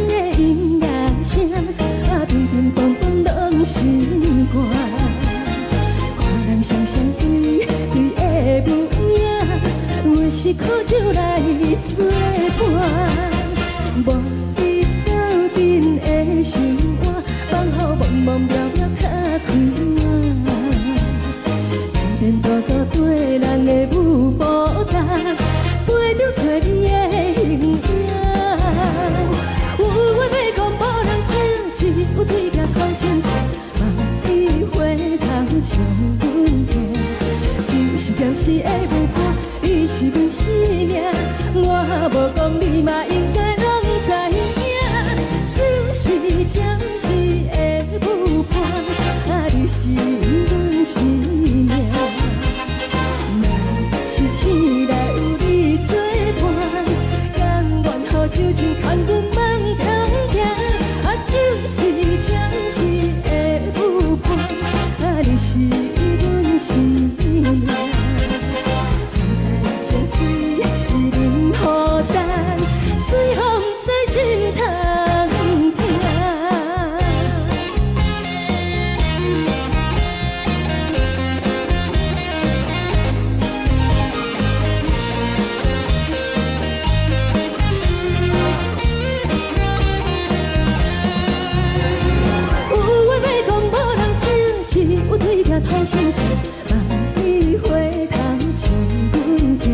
的音乐声，乒乒乓乓拢心肝。看人双双对对的舞影，阮是苦酒来作伴。无你斗阵的心肝，放予茫茫渺渺较开眼。一颠倒倒对人的舞步弹，陪着做你的形影。有话要讲，无人听，只有对镜看清楚，万里回头将阮听。就是暂时的舞伴。你是阮生命，我无讲你嘛应该拢知影，就是暂时的舞伴，你是阮生命。若是醒来有你作伴，甘愿予酒精牵阮梦中行，就是暂时的舞伴，你是阮生命。随风在心通听。有话要讲，无人听，只有对镜讨心情，望你回头将阮听。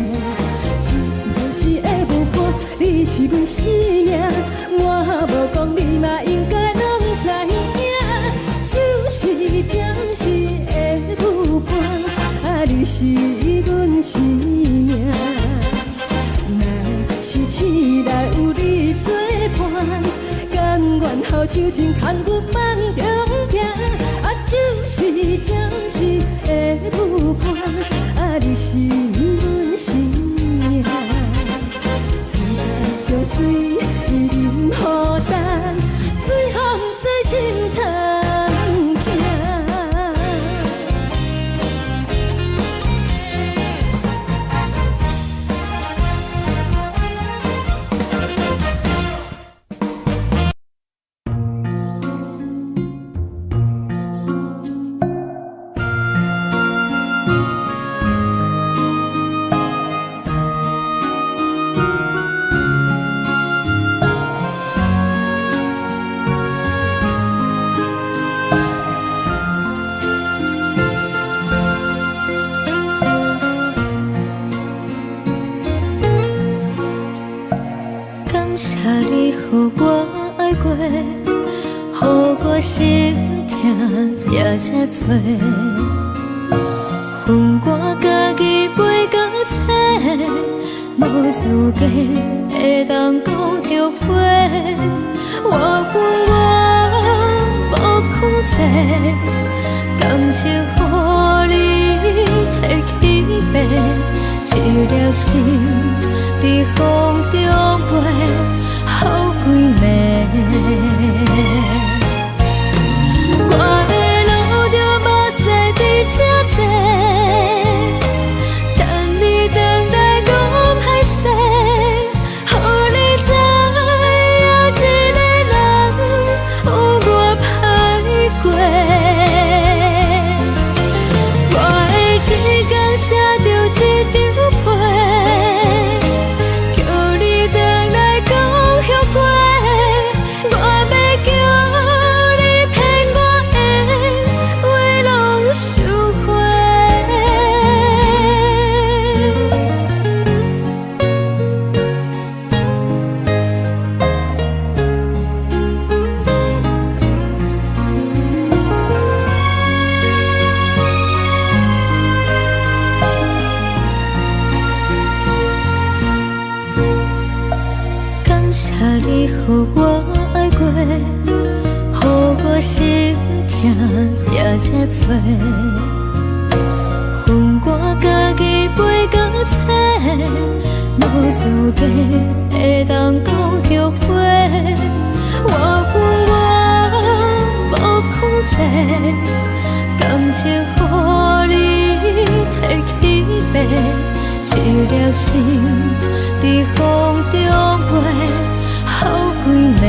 是的舞伴，你是阮生命，我无讲你嘛应该拢知影，就是暂时的舞伴，你是阮生命。若是醒来有你作伴，甘愿予酒精牵阮梦中行，就是暂时的舞伴，你是阮生命。就随伊任何等，随风在心头行。感谢你予我爱过，予我心痛也这多，分我家己陪到底，无资格会当讲后悔。我分我无控制，感情予你提起飞，一条心在风中飞，好几暝。我的路就无再伫这多，等你等待讲歹势，予你知影一个人有我歹过。我的一天写着一张被，叫你回来讲后悔。我要叫你骗我的话拢收回。感谢你予我爱过，予我心痛也这多，分我家己陪到底，无资格会当讲后悔。我分我无控制，感情予你提起飞，一条心在风中飞，好几暝。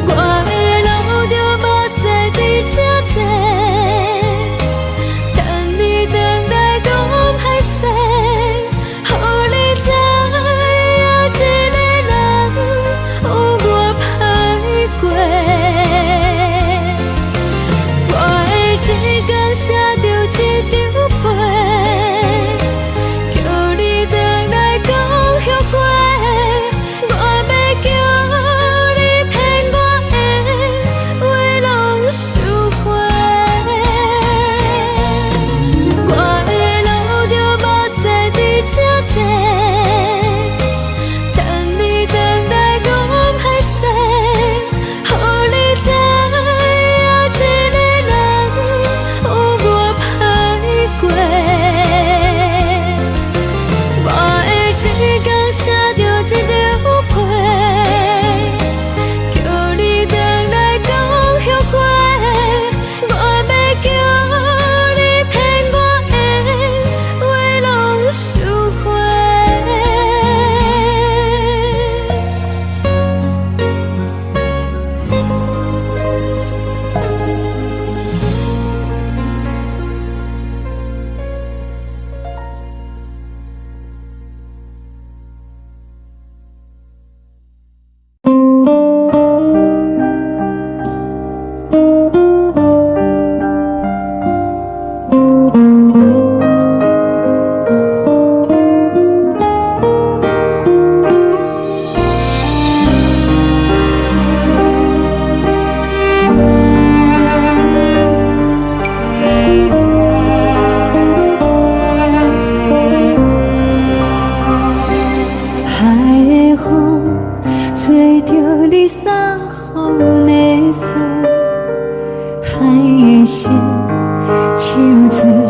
我的路就无再伫这多，等你等待讲歹势，予你知影一个人有我歹过。我的一天写着一张被，叫你回来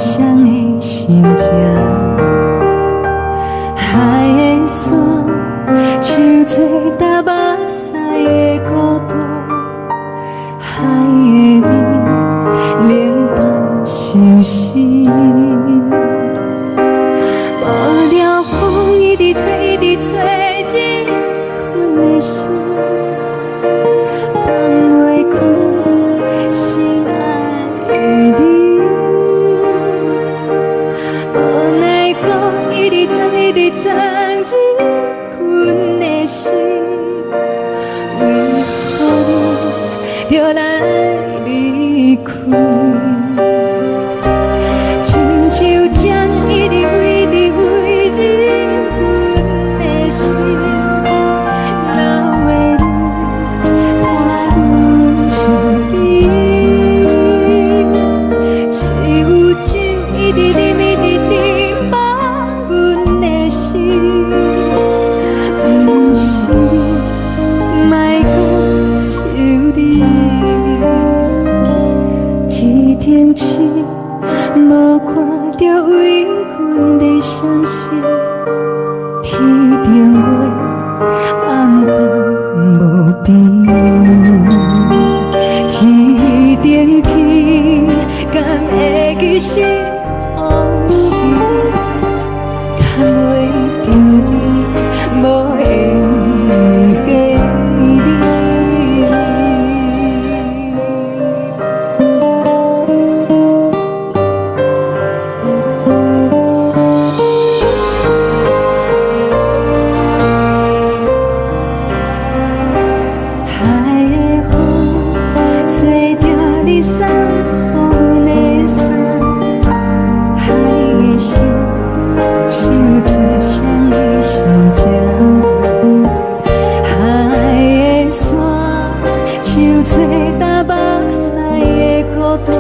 双的心情，海的山，像做搭目屎的孤独，海的味，冷淡伤心。无聊风一直吹，一直吹，日困的心，放袂开心爱的你。无奈风一直撞，一直撞，日困的心，为何你就来离开？亲像将一直为你为日困的心，流的泪伴阮伤悲，只有酒一直啉一直啉放阮的心，不是你，莫讲想你。天顶星，无看到为阮的伤心，天顶月，暗淡无边，天顶天，敢会记是往事，看袂着你，无缘给你。海的风，吹着你送予阮的衫，海的心，像做双的相情，海的山，像做搭目屎的孤单，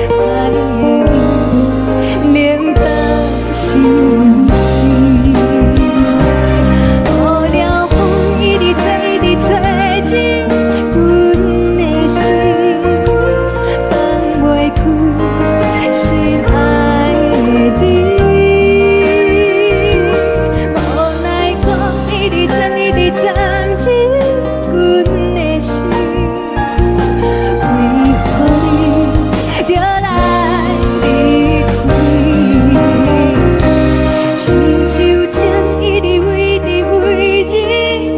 海的味，冷淡伤心。无聊风一直吹，一直吹，日阮的心，放袂开心爱的你。无奈风一直撞，一直撞，日阮的心，为何你就来离开？亲像将一直为你为日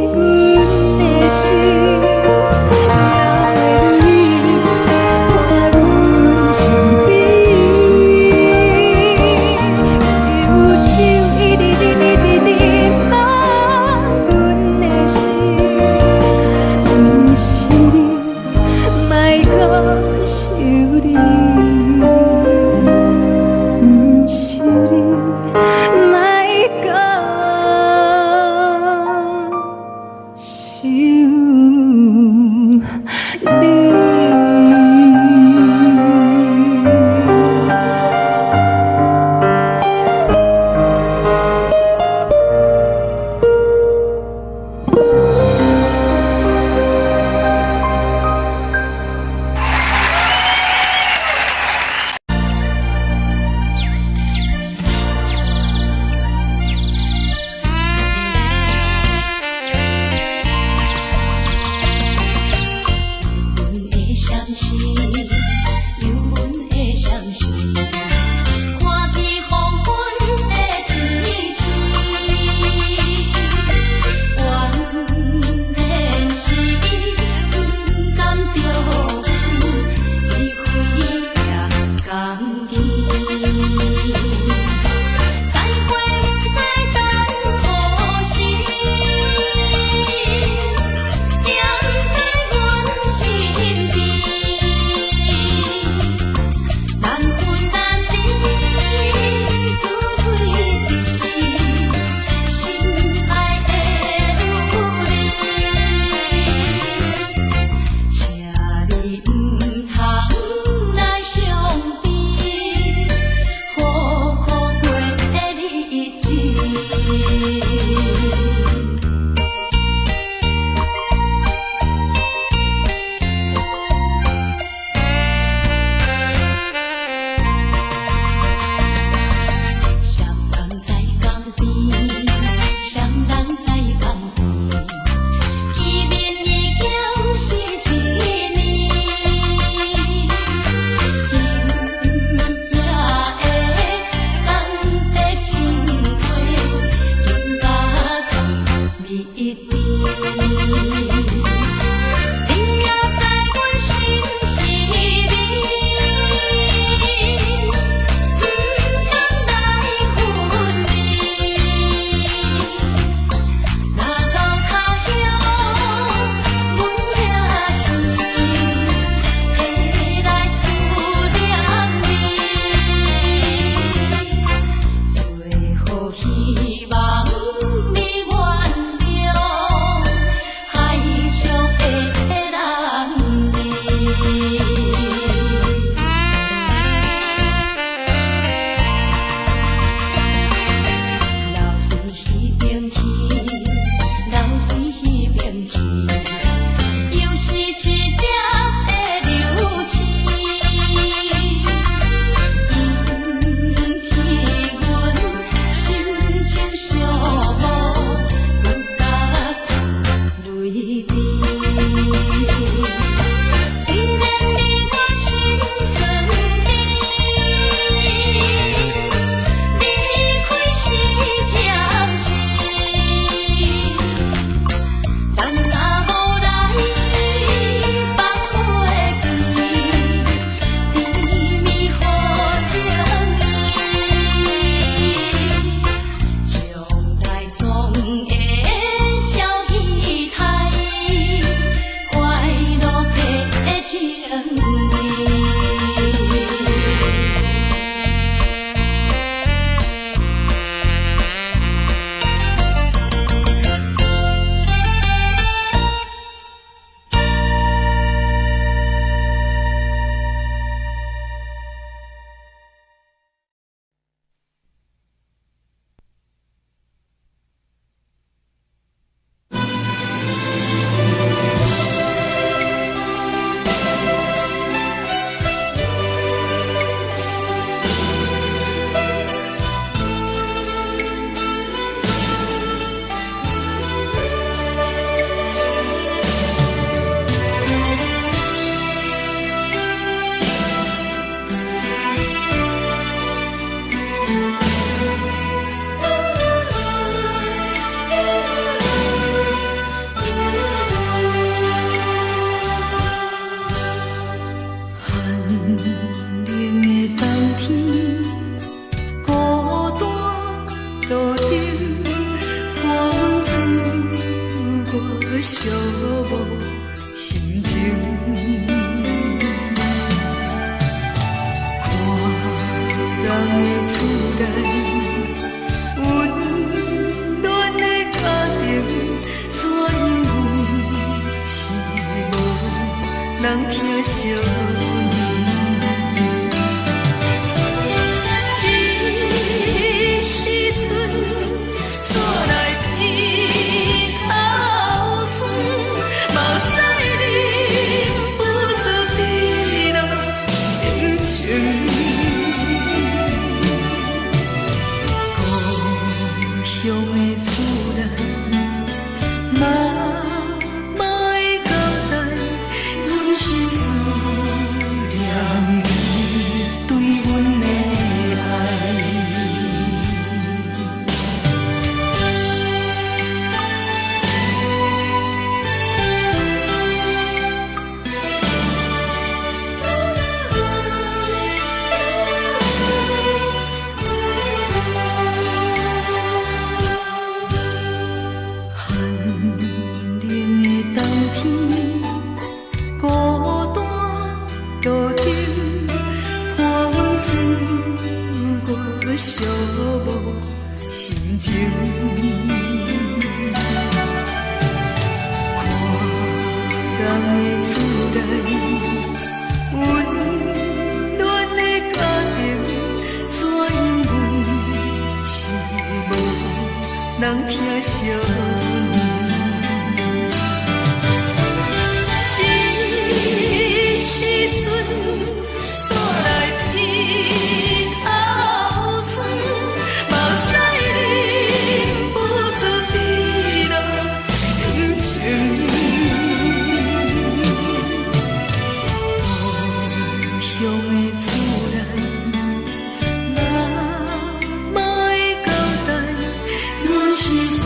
阮的心，流的泪伴阮伤悲，只有酒一直啉，一直啉放阮的心，不是你，莫讲想你，不是你，莫讲想你。寂寞心情。看人的厝内温暖的家庭，怎因阮是无人疼惜？时阵煞来鼻头酸，目屎忍不住滴落眼睛。故乡的厝内，妈妈的交代，阮是思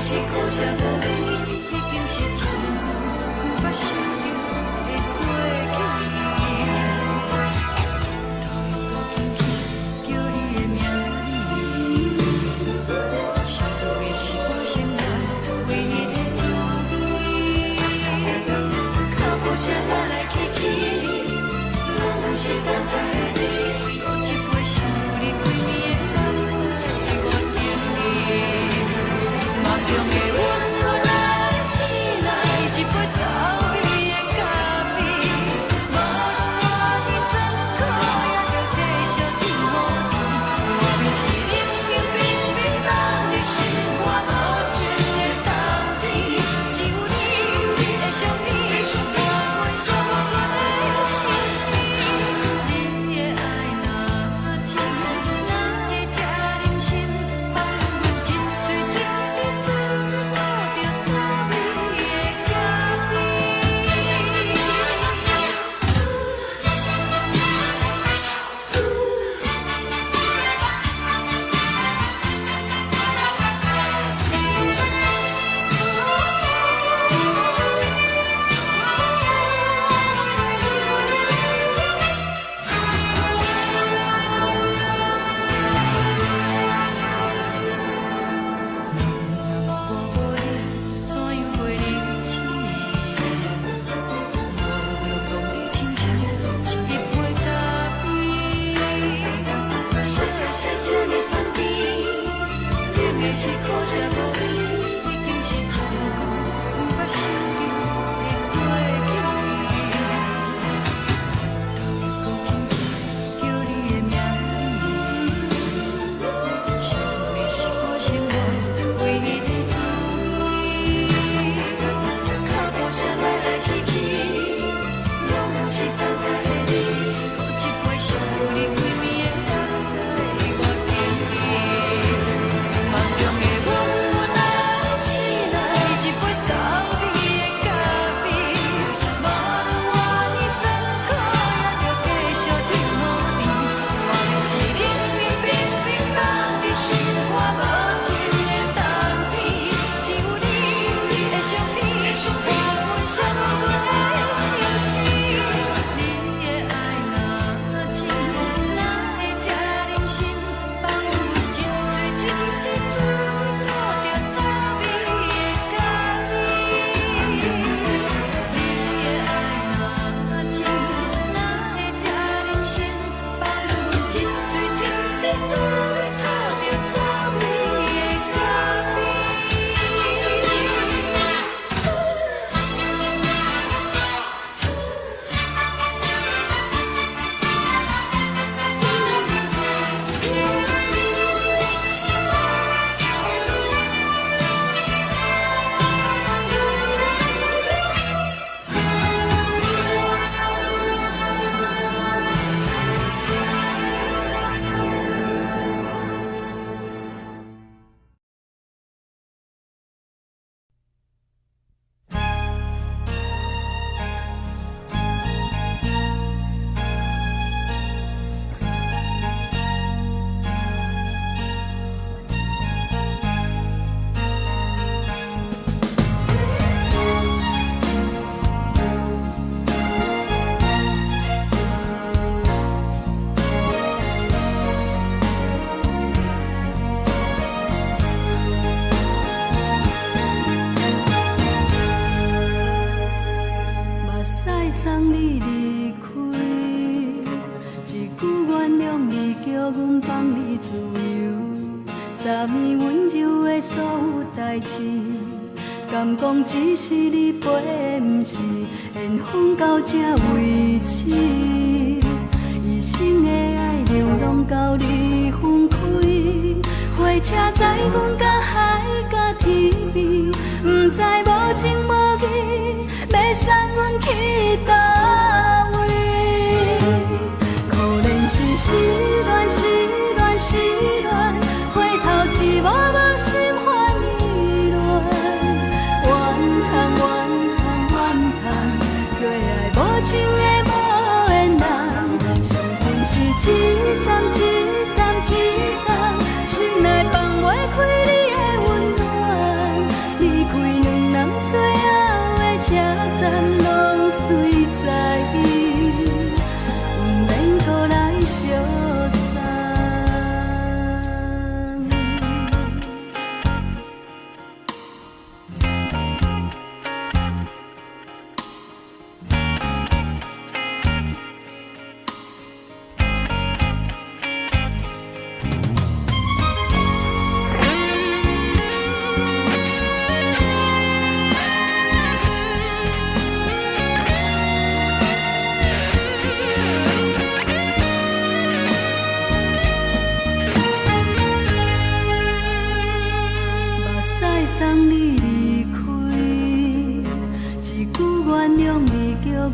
是苦涩无味，已经是一句不捌想着的过去。头又轻轻叫你的名字，想的是我心内唯一的滋味。脚步声来来去去，拢不是等待的你，搁一杯想你几暝的泪水，我等你。梦中的阮我来醒来，一杯走味的咖啡，无论我的酸苦，也着继续甜予你。我便是冷冰冰冰冻入心肝无情的冬天，只有你的相片，陪阮寂寞过的星星。你的爱若真，哪会这忍心放阮一嘴一滴珠，吐着滋味的咖是苦涩无味，已经是一句不捌想着的过去。头又轻轻叫你的名字，想的是我心内唯一的滋味。脚步声来来去去，拢不是等待的你，搁一杯想你几暝的泪水，我等你。梦中的阮我来醒来，一杯走味的咖啡，无论我的酸苦，也着继续甜予你。我便是冷冰冰冰冻入心肝无情的冬天，只有你的相片，陪阮寂寞过的星星。你的爱若真，哪会这忍心放阮一嘴一滴珠，吐着滋味的咖啡。你的爱若真，哪会这忍心放阮一嘴一滴珠，吐着滋味的咖啡。目屎送你离开，一句原谅你，叫阮放你自由，昨暝温柔的所有代志，敢讲只是你陪，不是缘分到这为止。一生的爱流浪到你分开，火车载阮到海角天边，不知无情无义，要送阮去倒位？可能是失恋，失恋，失恋，回头一幕幕心烦意乱，怨叹，怨叹，怨叹，最爱无情的无缘人，相逢是一站一站一站，心内放袂开你的温暖。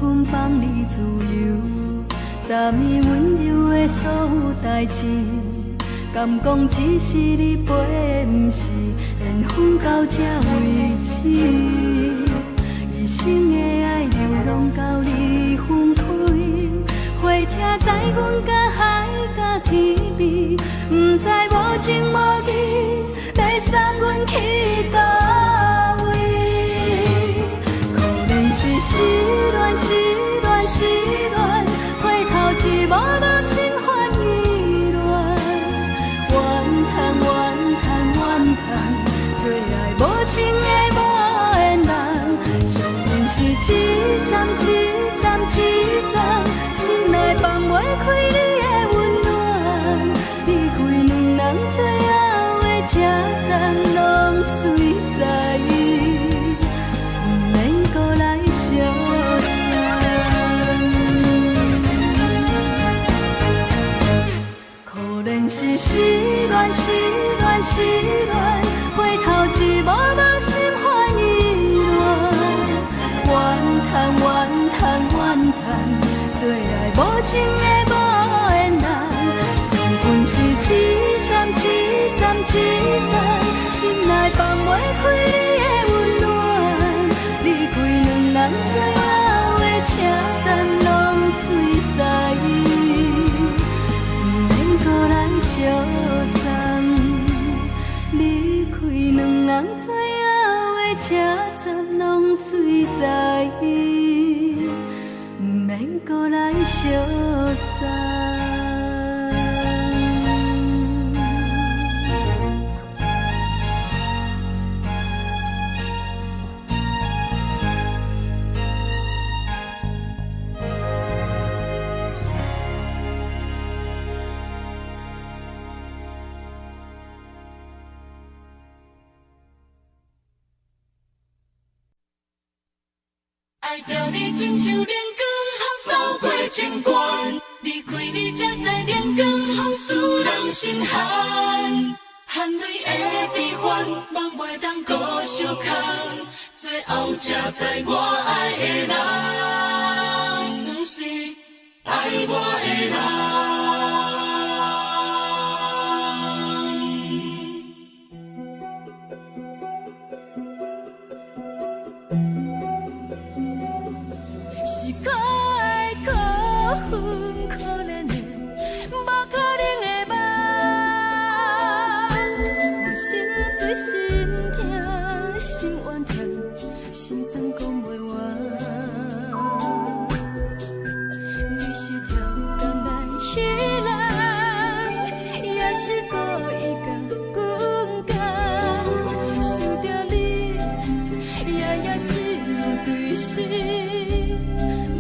阮放你自由，昨暝温柔的所有代志，敢讲只是你陪，不是缘分到这为止。一生的爱流浪到你分开，火车载阮甲海甲天边，不知无情无义，要送阮去倒位？可能是失恋，失恋，失恋，回头一幕幕心烦意乱，怨叹，怨叹，怨叹，最爱无情的无缘人，上阮是一站一站一站，心内放袂开你的温暖，离开两人最后的车站，拢随在意，不免搁来相可能是失恋，失恋，失恋，回头一幕幕心烦意乱，怨叹，怨叹，怨叹，最爱无情的无缘人，上阮是一站一站一站，心内放袂开你的温暖，离开两人最后的车站，拢随在意，不免搁来相送，离开两人最后的车站，拢随在意，不免搁来相送。爱着你亲像连光雨扫过情关，离开你才知连光风使人心寒。含泪的悲欢，望袂当搁相牵，最后才知我爱的人，不是爱我的人。是可爱可恨可怜的，无可能的梦。我心碎心痛心怨叹，心酸讲袂完。你是条工来彼人，也是故意甲阮讲，想着你夜夜只有对视。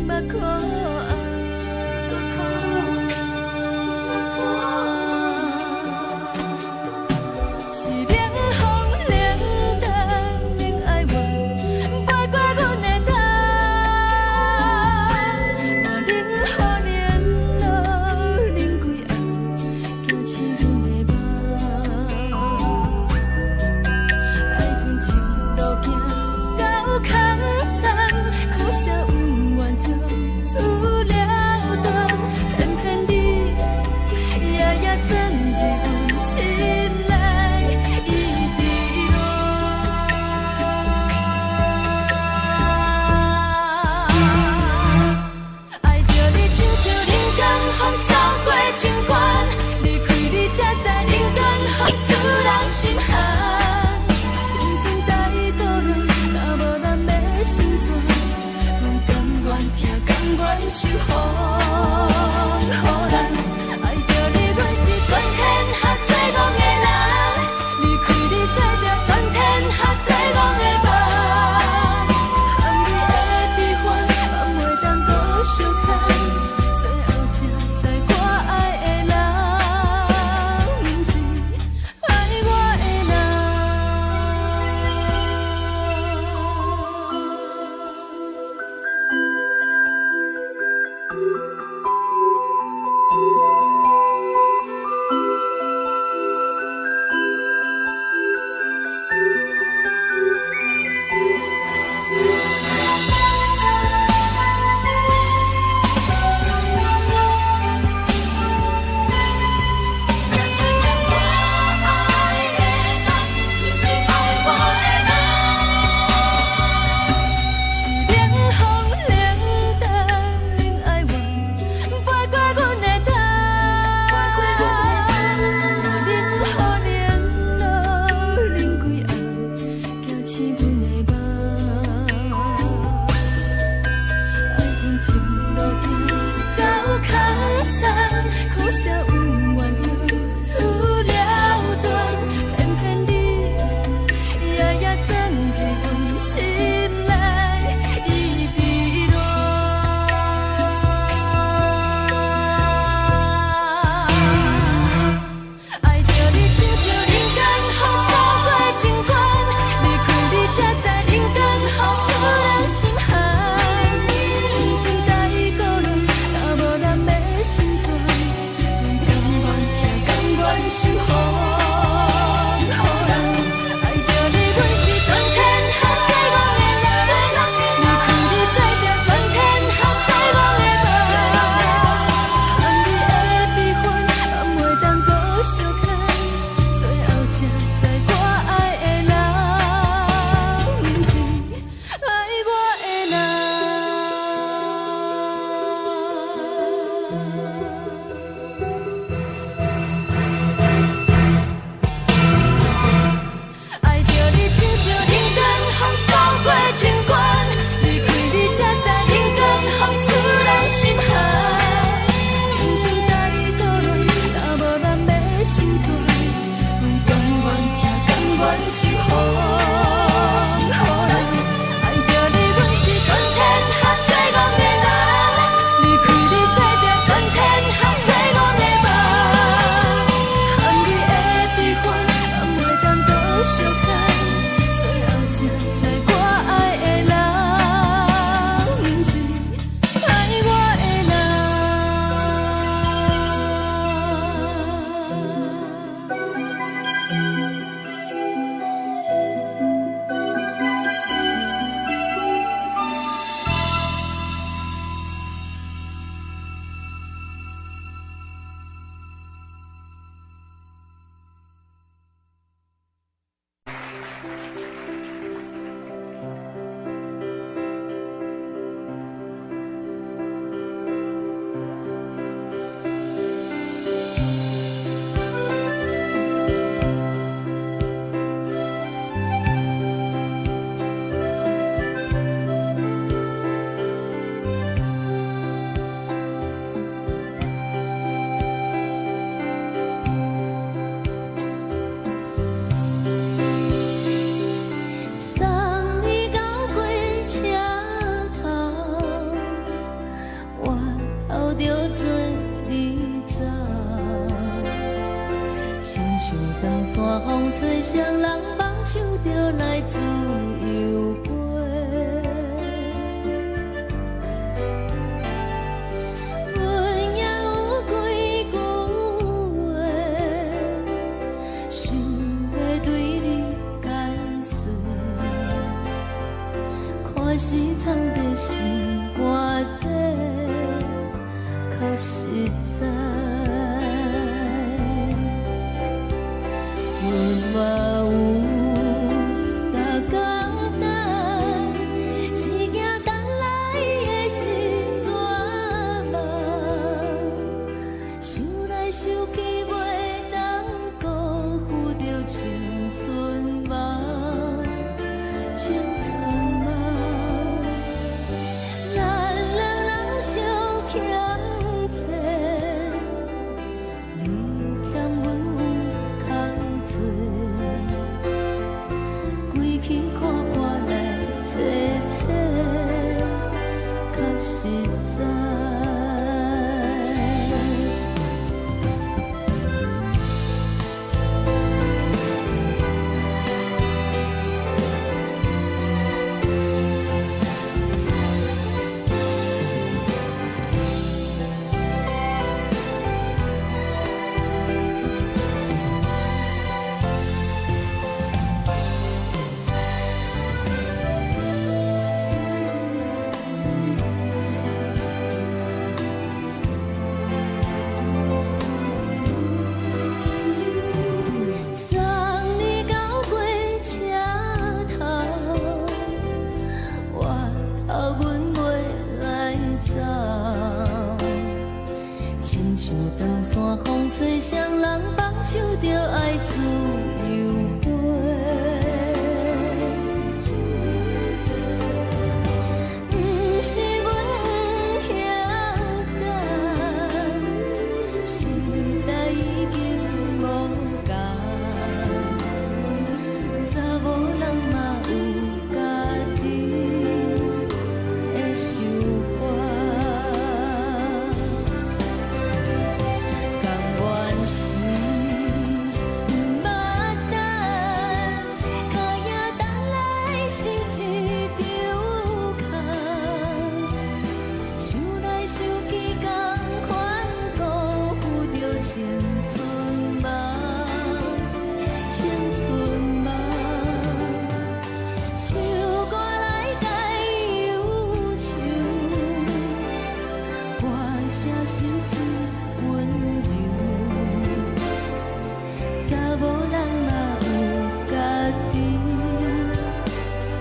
目眶红，是冷风冷淡冷爱我，飞过阮的头，我冷雨冷落冷几暗，惊醒阮的梦，爱阮情路行到空残，苦涩有怨就出了断，偏偏你夜夜钻入阮心内，一直乱。爱着你亲像冷光风扫过情关，离开你才知冷光风使人心寒。青春带倒落，若无咱要生怎？阮甘愿听，甘愿受风雨人。爱着你，阮是全天下最戆的人，离开你才着全天下最戆的梦。含泪的悲欢，望袂当搁相牵，最后才知我爱的人，不是爱我的人。吹双人放手就来自由飞。阮也有几句话，想要对你解释，可是藏在心肝底，较实在。阮嘛有逐工等，只惊等来的是绝望，想来想去袂当辜负着青春梦，青春梦，咱两人相欠债，你欠阮空做，归去看破来坐坐，较实在。送你到火车头，我头阮袂来走，亲像长线风吹双人放手就爱自由飞。不是阮不晓等，时代已经无共，查某人嘛有家己的想法，甘愿是不捌等，脚也等来是一场空，想来想去同款辜负着青春梦，青春梦，唱歌来解忧愁，歌声是真温柔，查某人嘛有家己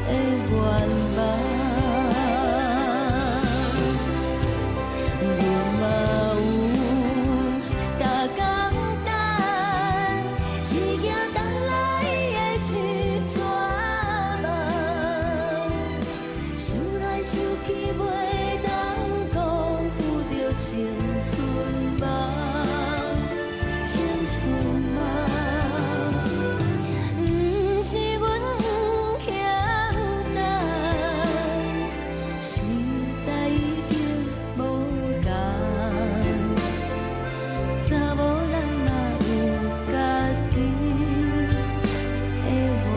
的愿望。阮嘛有逐工等，只惊等来的是绝望，想来想去袂当辜负着青春梦，青春梦。不是阮不晓等，时代已经无共，查某人嘛有家己的愿望。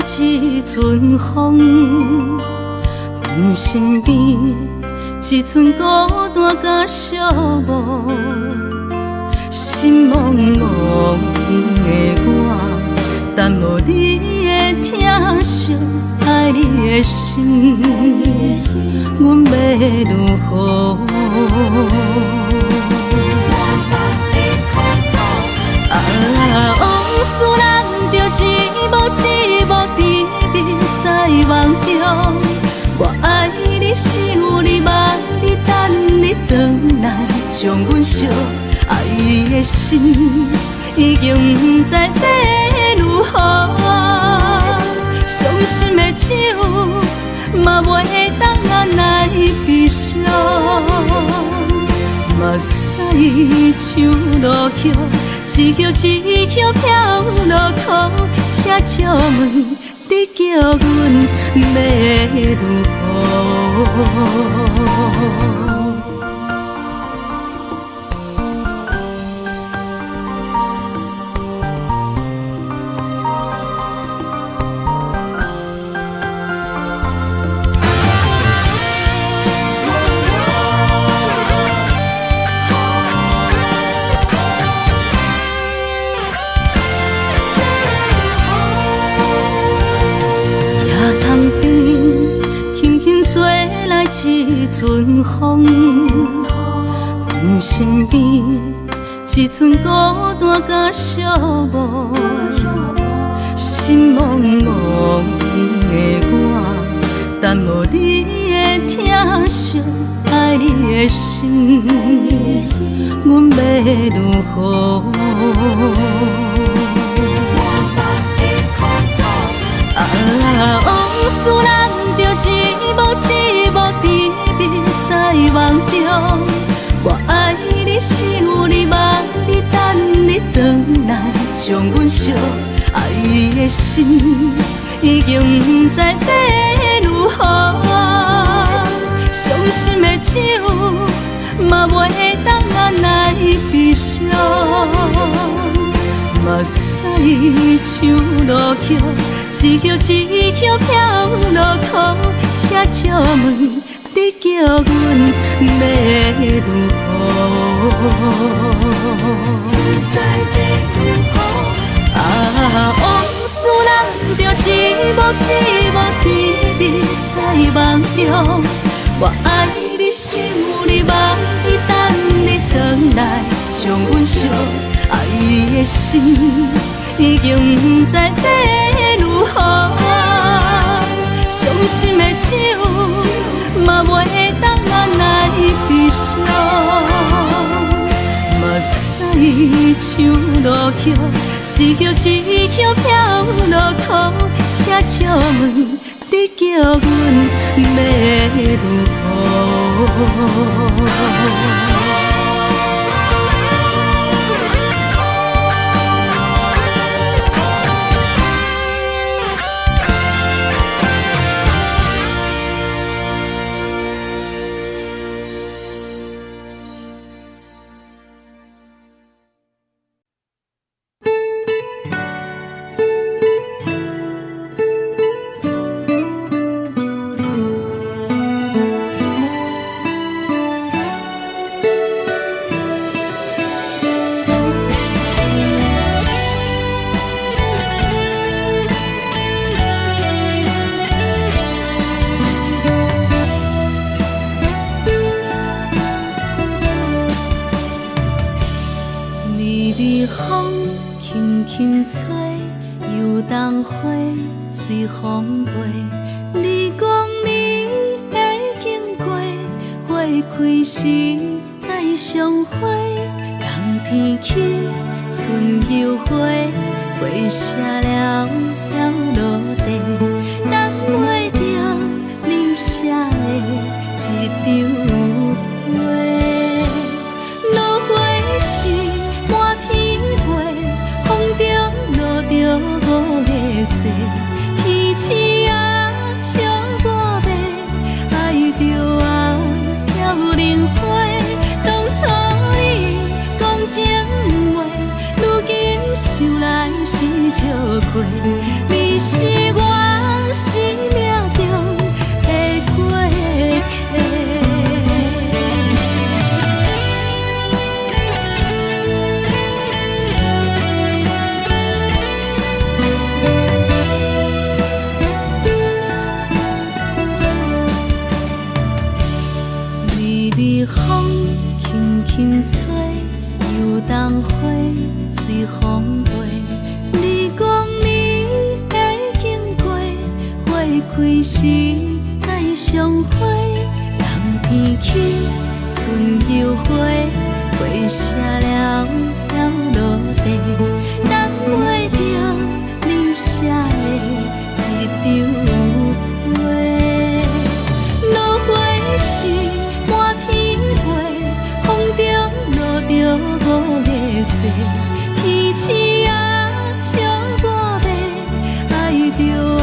一阵风，阮身边一寸孤单甲寂寞，心茫茫的我，等无你的疼惜，爱你的心，阮要如何？往事人着一幕甜蜜在梦中。我爱你，想你，望你，等你回来，将阮惜爱的心，已经不知要如何。伤心的手，嘛袂当按来悲伤。目屎像落雨，一曲一曲飘落雨，车照问你叫阮要如何？一阵风，阮身边一寸孤单甲寂寞，心茫茫的我，等无你的疼惜，爱你的心，阮要如何？往事人着一幕甜蜜在梦中。我爱你，想你，望你，等你回来，将阮惜爱的心，已经不知要如何。伤心的手，嘛袂当按来悲伤。目屎像落雨，一曲一曲飘落雨，车照问你叫阮要如何？往事人着一幕甜蜜在梦中。我爱你，想你，望你，等你回来，将阮惜爱的心，已经不知要如何。伤心的手，嘛袂当按来悲伤。目屎像落雨，一曲一曲飘落雨，车照问你叫阮要如何？随风飞，你光暝已经过，花开时再相会。冬天起，春又回，花谢了飘落地，等袂着你写的一张画。落花时满天飞，风中落着五个色。天星啊，笑我袂爱着啊，飘零花。当初你讲情话，如今想来是笑过。你是我。冬花随风飞，你讲你会经过，花开时再相会。人天起，春又花，花谢了了落地，等袂着你写的一张话。落花时满天飞，风中落着五个色，天星啊笑我迷，爱着啊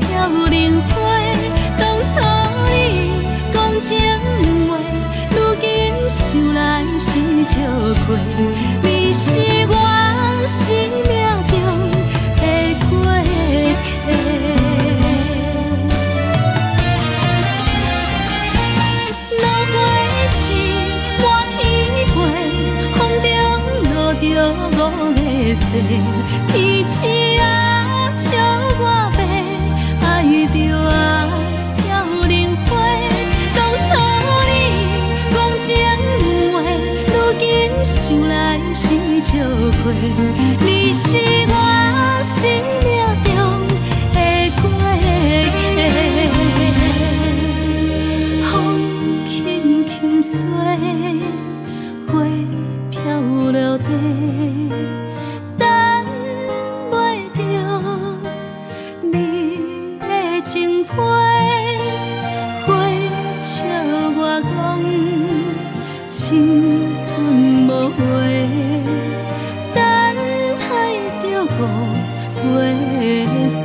飘零花。当初你讲情话，如今想来是笑过。你是我生命中的过客。落花时满天飞，风中落着五个色，天星啊笑我迷，爱着啊飘零花。当初你讲情话，如今想来是笑过。你是我生命中的过客。风轻轻吹，花飘落地，等袂着你的情批。花笑我讲青春无悔，等待着五月雪。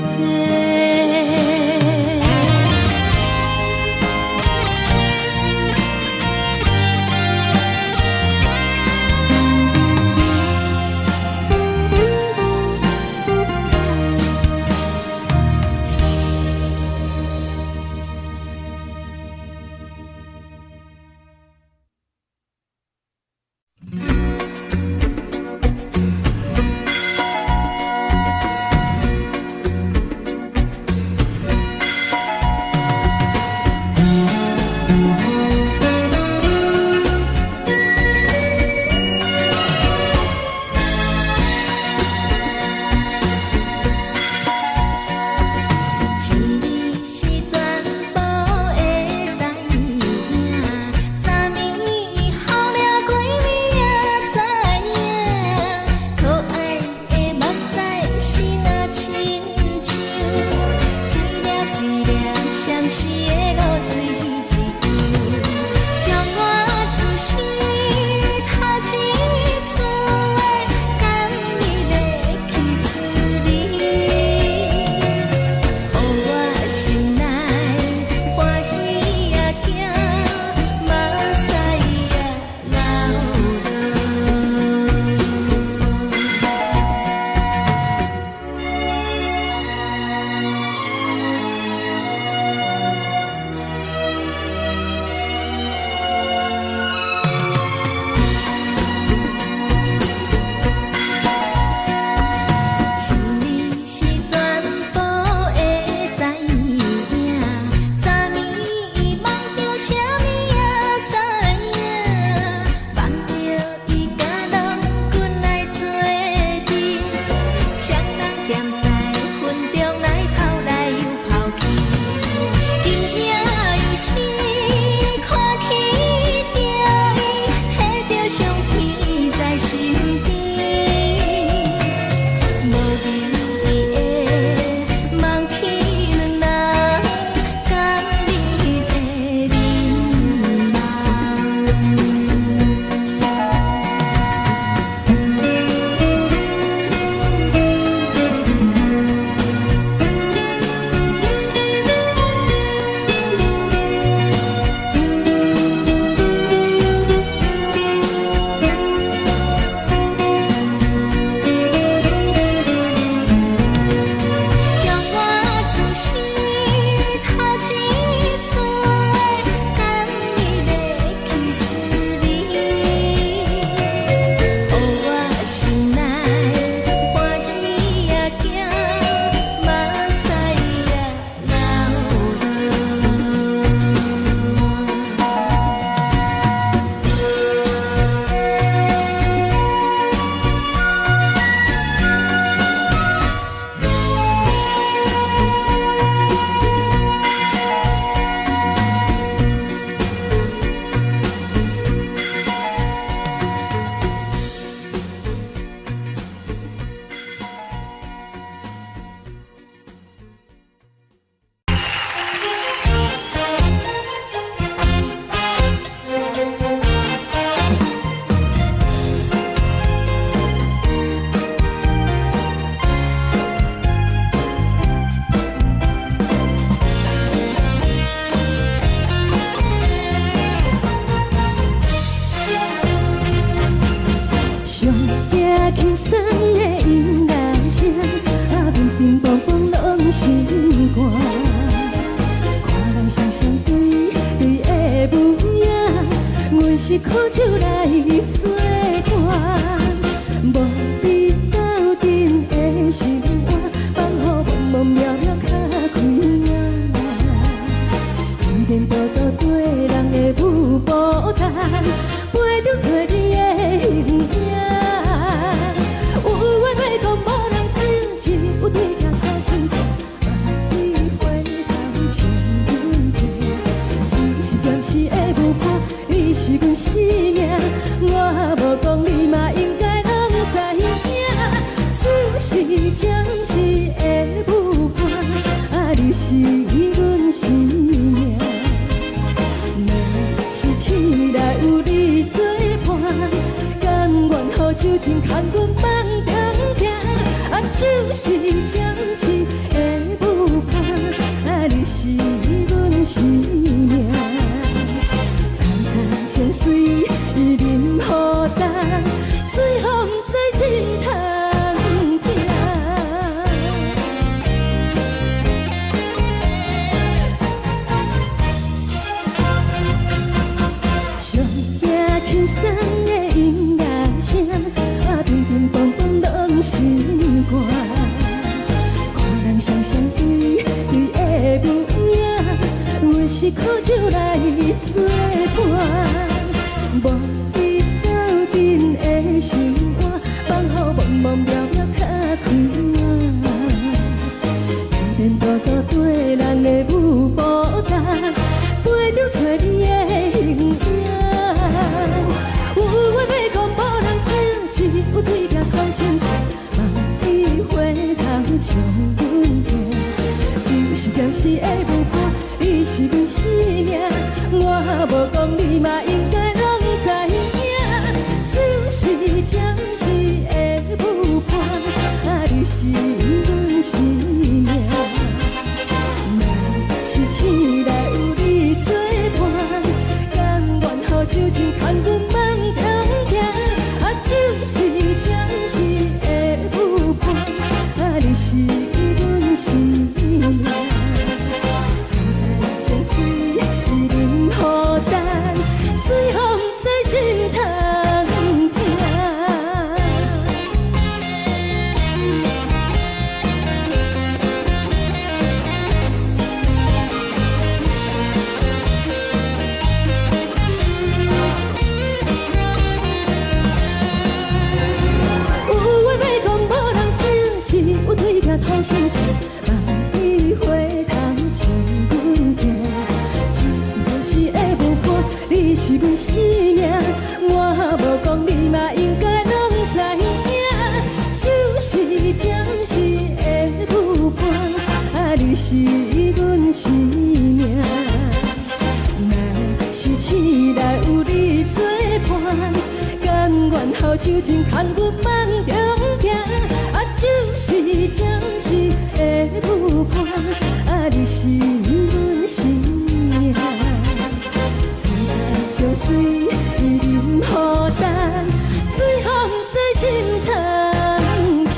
轻松的音乐声，乒乒乓乓拢心肝。看人双双对对的舞影，阮是苦手来做伴。无你斗阵的心肝，放予茫茫渺渺较开眼。颠颠倒倒对人的舞步弹，陪着做你的形影。有话要讲无人听，有对镜头先唱，你回头唱阮听。就是暂时的舞伴，你是阮生命，我无讲你嘛应该拢知影。就是暂时的舞伴，你是阮生命。若是醒来有你作伴，甘愿予酒精牵阮放长行。就是暂时的舞伴，你是阮生命。层层情水任何担，随风在心头。轻松的音乐声，乒乒乓乓拢心肝。看人双双对对的舞影，阮是苦手来做伴。无你斗阵的心肝，放予茫茫渺渺较开眼。颠颠倒倒对人的舞步弹，陪着找你的形影。有话要讲无人听，只有对镜头先唱，望你回头唱阮听。就是暂时的舞伴，你是阮生命，我无讲你嘛应该拢知影。就是暂时的舞伴，你是阮生命。若是醒来有你作伴，甘愿予酒精牵阮放长行。就是暂时的舞伴，你是阮生命。层层情水任何担，随风在心头听。有对镜头先唱，望你回头唱阮听。就是暂时的舞伴，你是阮生命，我无讲你嘛应该拢知影。就是暂时的舞伴，你是阮生命。若是醒来有你作伴，甘愿予酒精牵阮放长行。就是暂时的舞伴，你是阮生命。层层情水任何担，随风在心头听。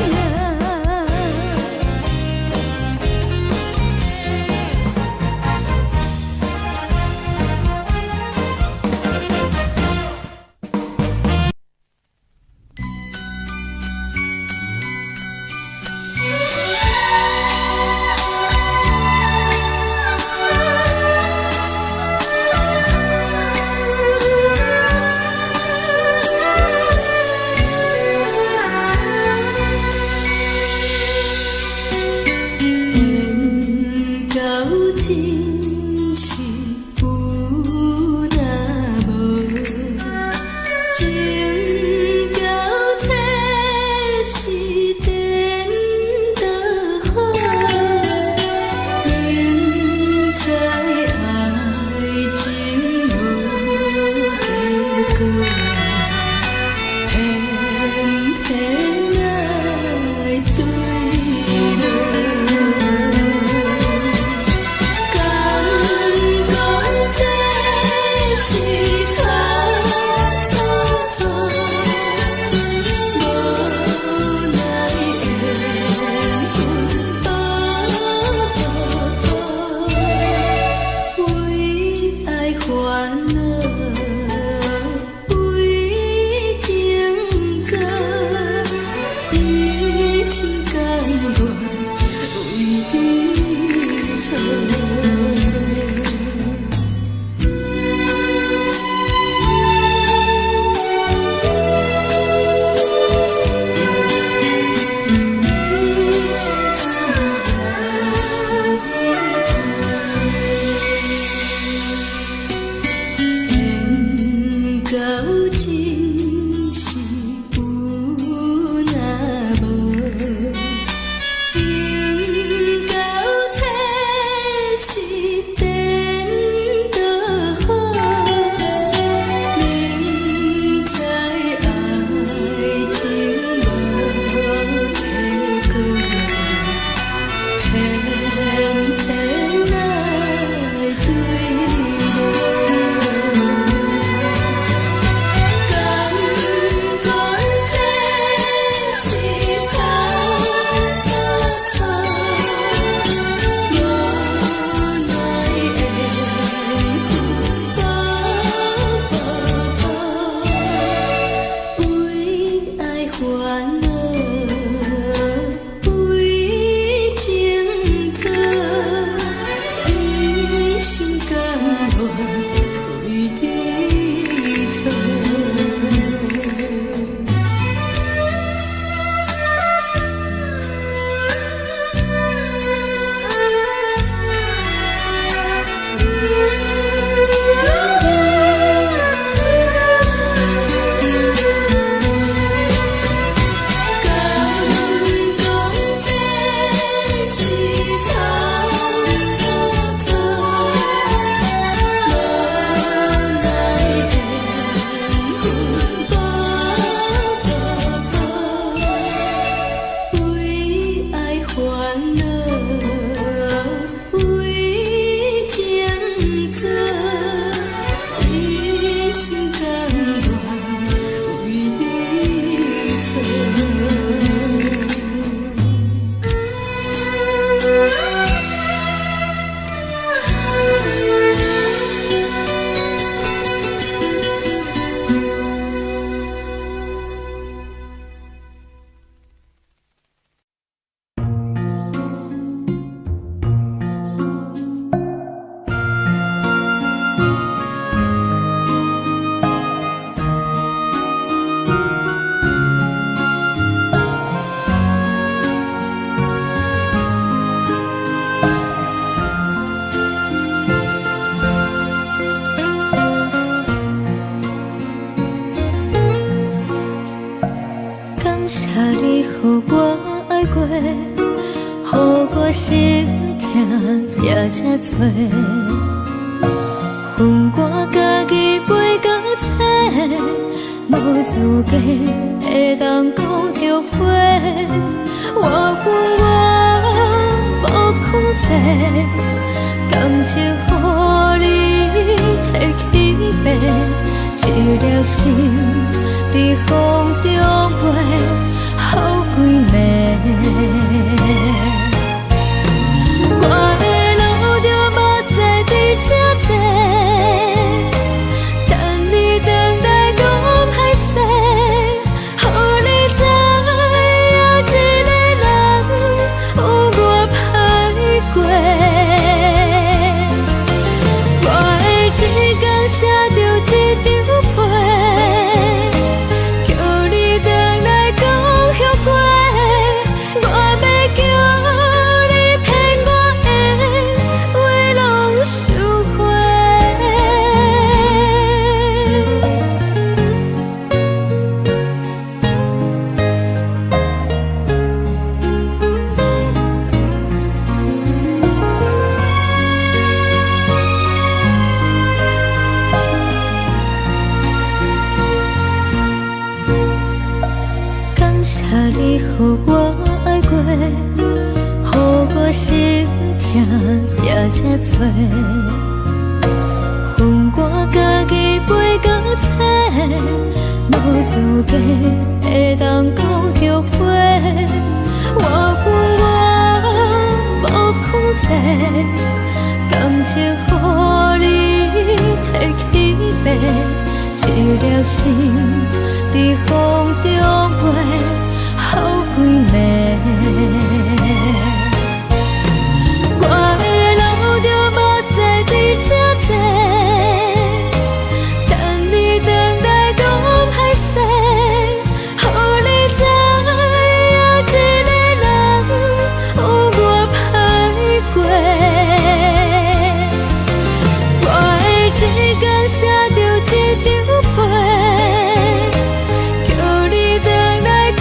谢你，予我爱过，予我心痛也这多。恨我家己袂到切，无资格会当讲后悔。我恨我无控制，感情予你提起白，一粒心在风中飞，好几暝。我的路就无再伫这多。你，予我爱过，予我心痛也这多。恨我家己袂到切，无资格会当讲后悔。我恨我无控制，感情予你提起白，一粒心在风中飞。好几暝，我的路就无再伫这多，等你回来讲歹势，予你知影一个人有我歹过。我会一天写着一张被，叫你回来讲。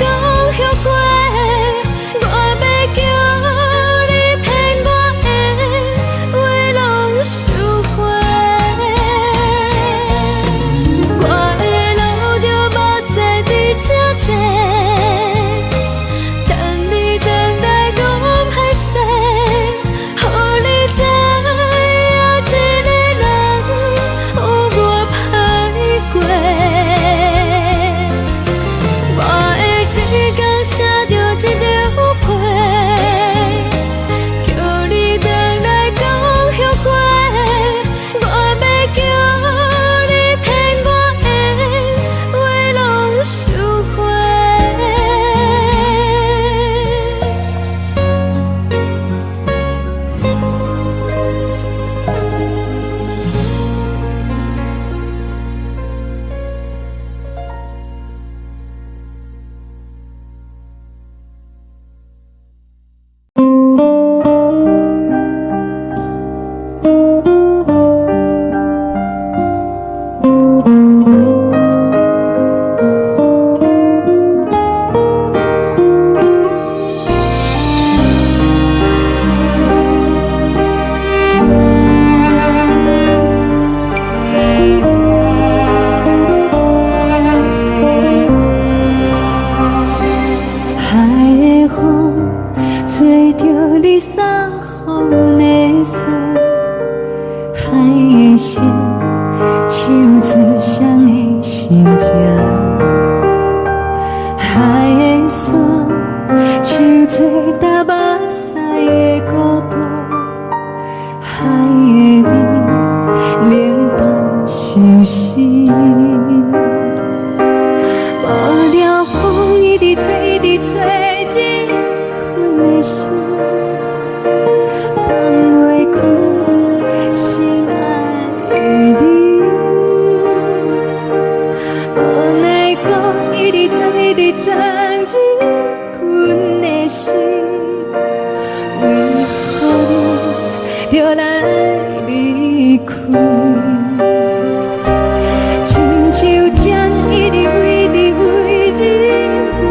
亲像将伊的为你为人分。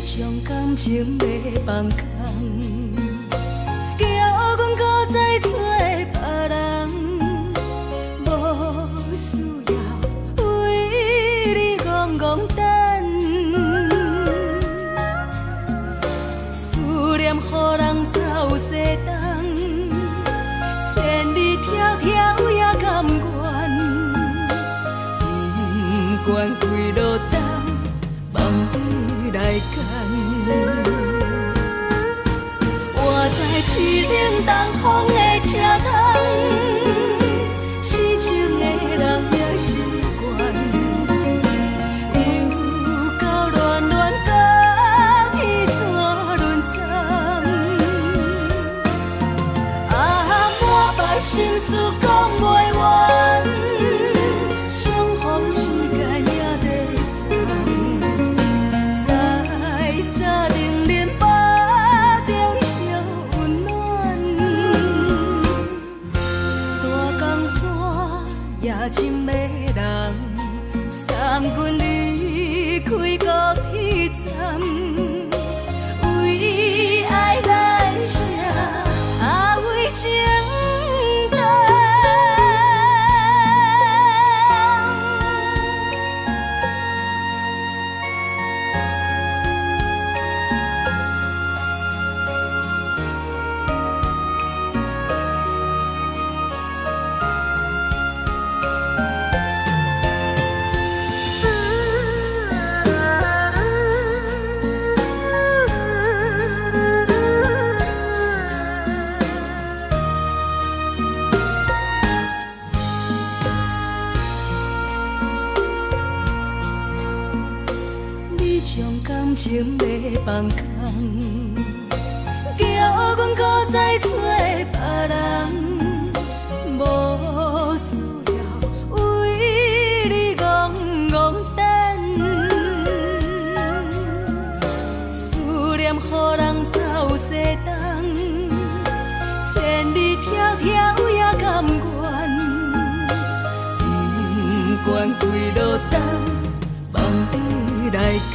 将感情要放空，叫阮搁再找别人，无需要为你戆戆等，思念予人走西东，千里迢迢也甘愿，不管几路灯，梦你来牵。我在市顶东风的车窗，痴情的人也习惯，又到乱乱甲彼山论站。满腹心事讲袂完，相逢时间也在等，在沙丁林巴中相温暖。大江山也深的人，送阮离开高铁站，为爱来写为情。感情要放空，叫阮搁再找别人，无需要为你戆戆等，思念予人走西东，千里迢迢也甘愿，不管几路灯，梦你来牵。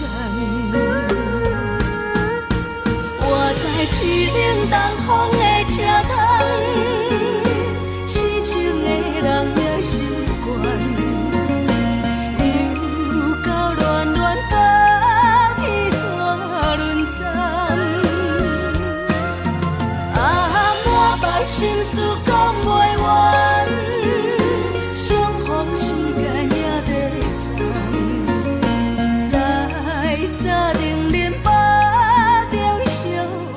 我在市顶东风的车窗，痴情的人也习惯，又到乱乱甲彼山论站。满腹心事讲袂完，相逢时间也在等，在沙丁林巴中相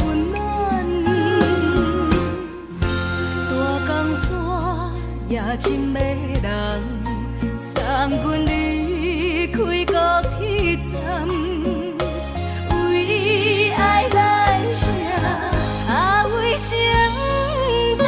温暖。大江山也深的人，送阮离开高铁站，为爱来写为情等。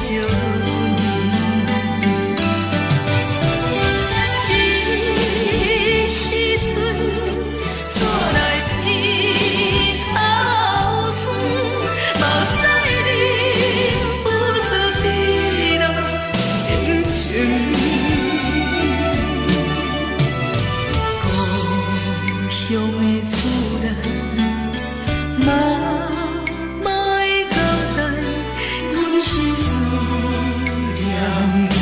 这时阵怎来鼻头酸？目屎忍不住滴落眼睛。故乡的厝内，妈的交代，阮是思念你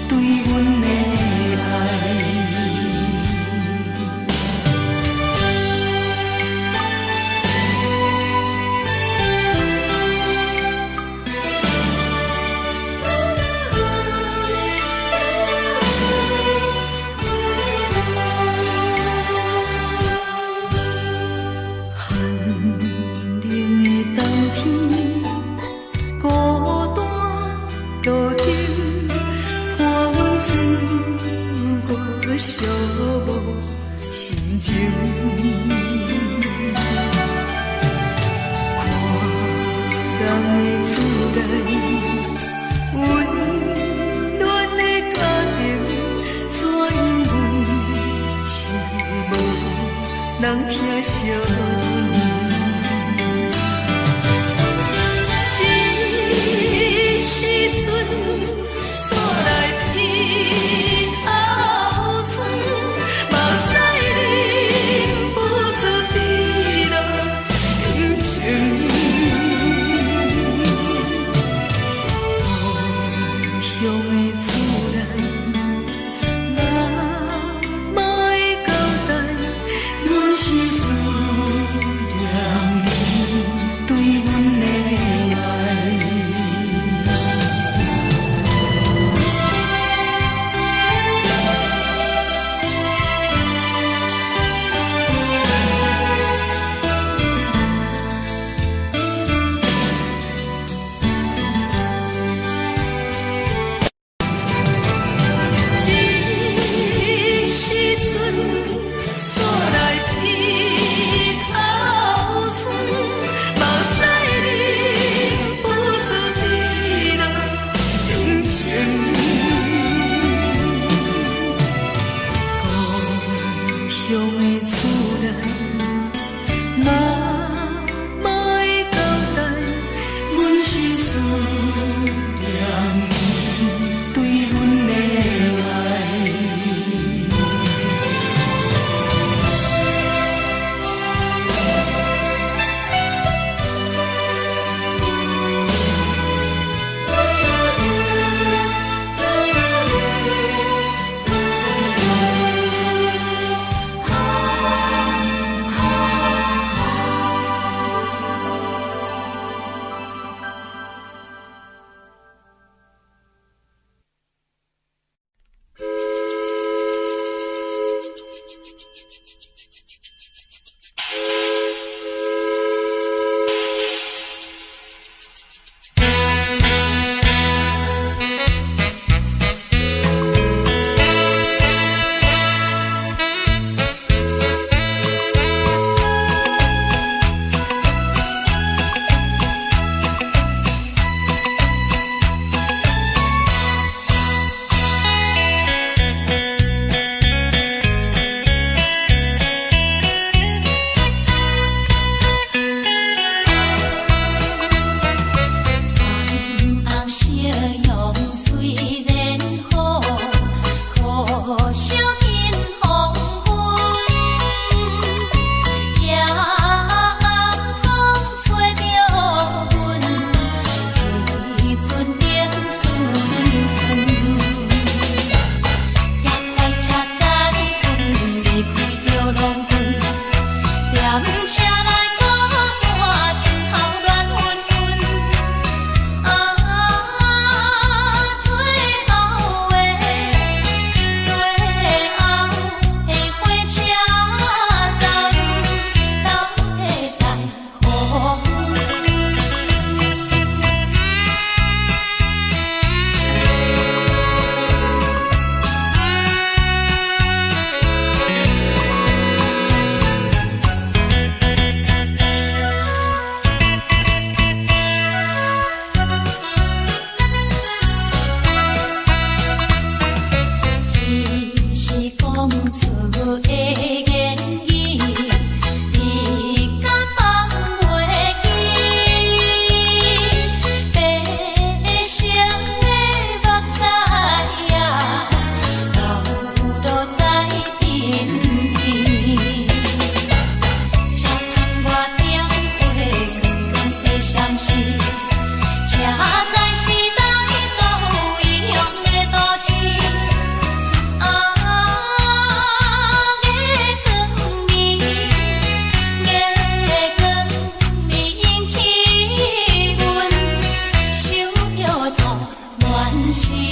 对阮的爱。寒冷的冬天，孤单路顶，看阮自我寂寞心情。看人的厝内，温暖的家庭，怎因阮是无人疼惜你？这时阵怎来鼻头酸？目屎忍不住滴落眼睛。故乡的厝内，妈的交代，阮是思念你对阮的爱。时。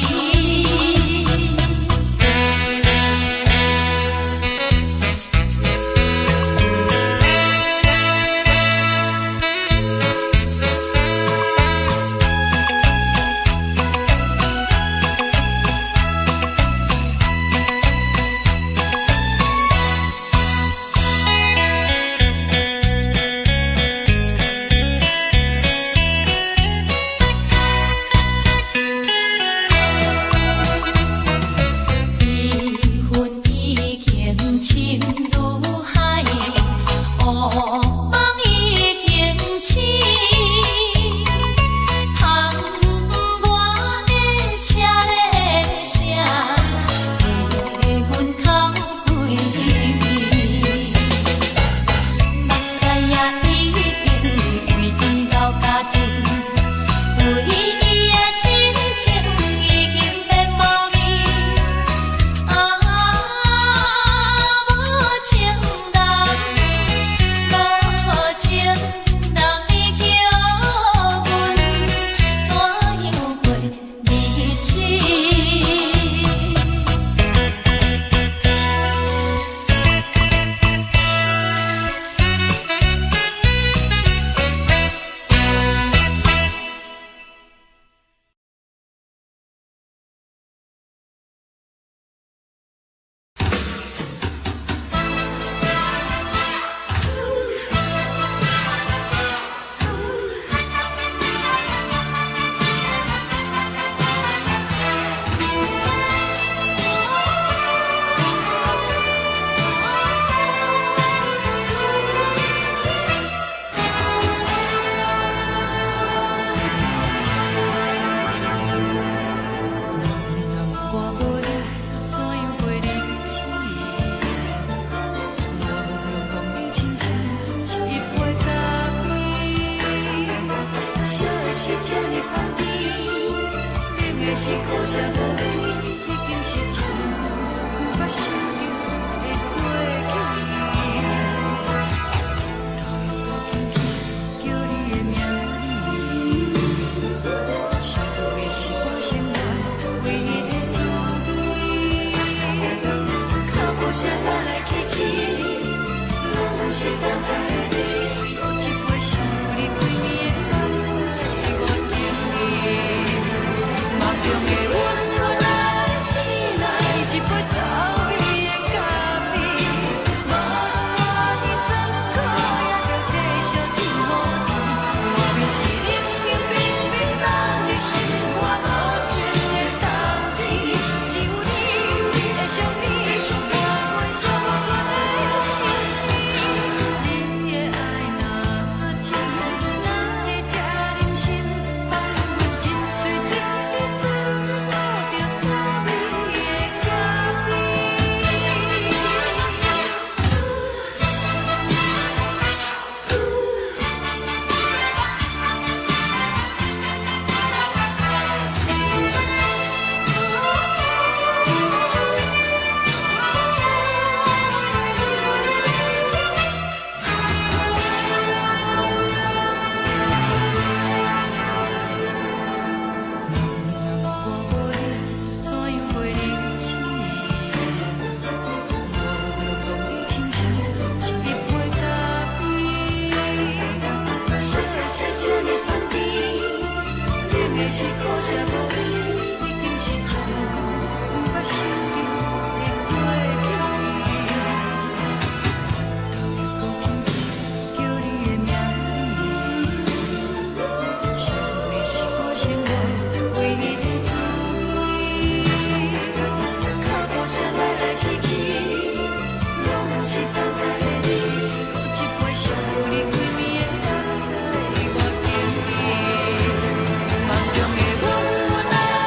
梦中的阮，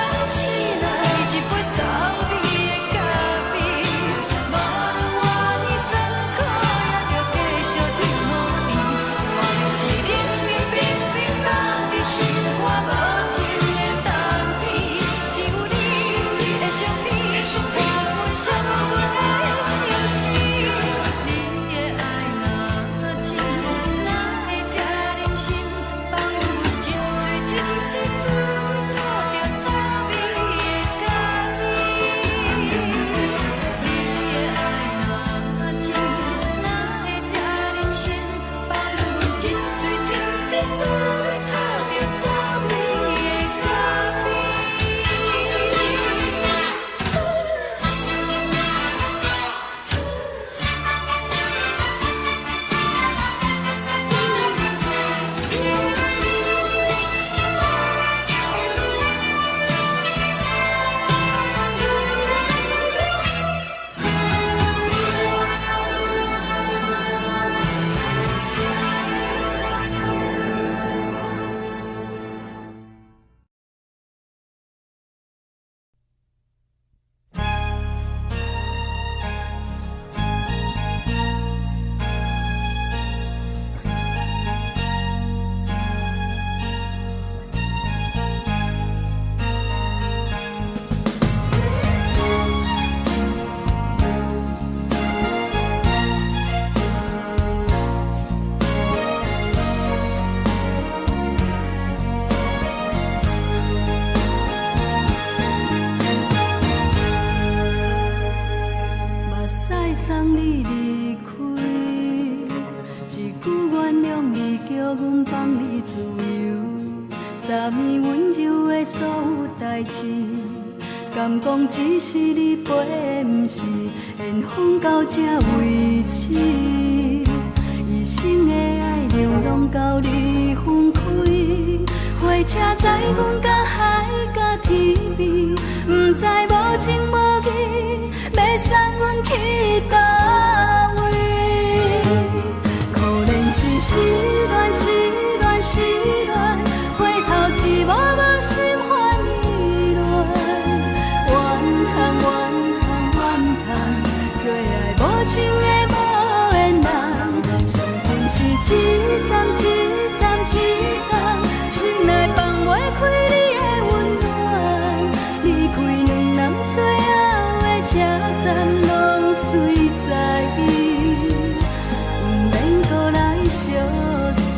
代志，敢讲只是你陪，不是缘分到这为止。一生的爱流浪到你分开，火车载阮甲海甲天边，不知无情无义，要送阮去倒位？可怜是失恋，失恋，失恋，回头一幕幕心烦意乱，怨叹，怨叹，怨叹，最爱无情的无缘人，上恨是一站一站一站，心内放袂开你的温暖，离开两人最后的车站，拢随在意，不免搁来相送。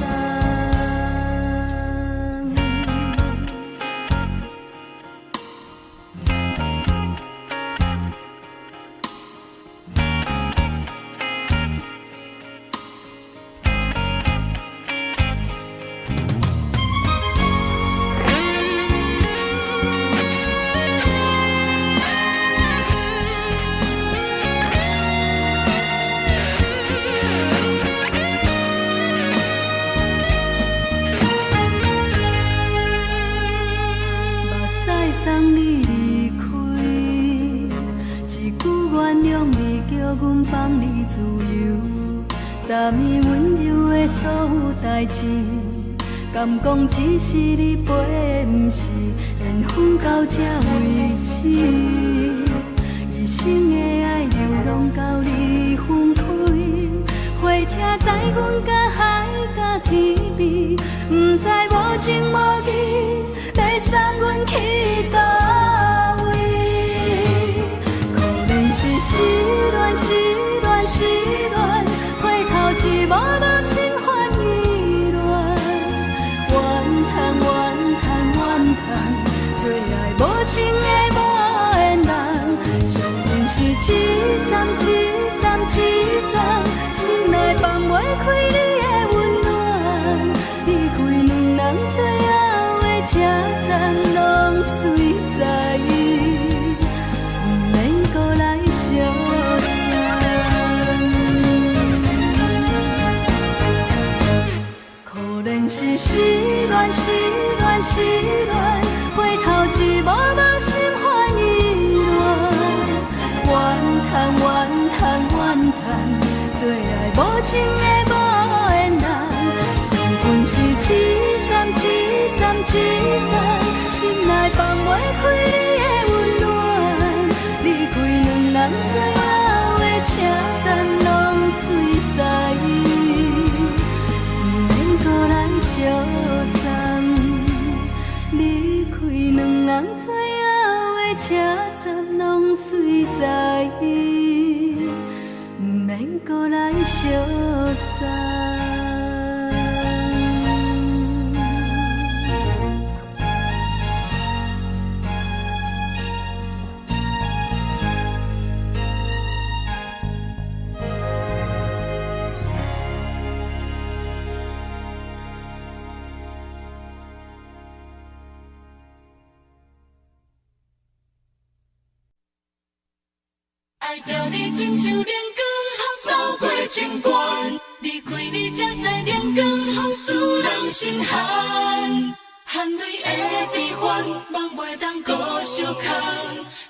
送你离开，一句原谅你，叫阮放你自由。昨暝温柔的所有代志，敢讲只是你陪，不是缘分到这为止。一生的爱流浪到你分开，火车载阮甲海甲天边，不知无情无义，要送阮去倒位？可怜是失恋，失恋，失恋，回头一幕幕心烦意乱，怨叹，怨叹，怨叹，最爱无情的无缘人，上恨是一站一站一站，心内放袂开你的温暖，离开两人最后的车站，拢随在意，不免搁来相送。可怜是失恋，失恋，失恋，回头一幕幕心烦意乱，怨叹，怨叹，怨叹，最爱无情的无缘人，上恨是一站一站一站，心内放袂开你的温暖，离开两人最后的车站，拢随在意，不免搁来相送。离开两人最后的车站，拢随在意，不免搁来相送。爱着你亲像阳光扫过情关，离开你才知阳光风使人心寒，含泪的悲欢，望袂当搁相牵，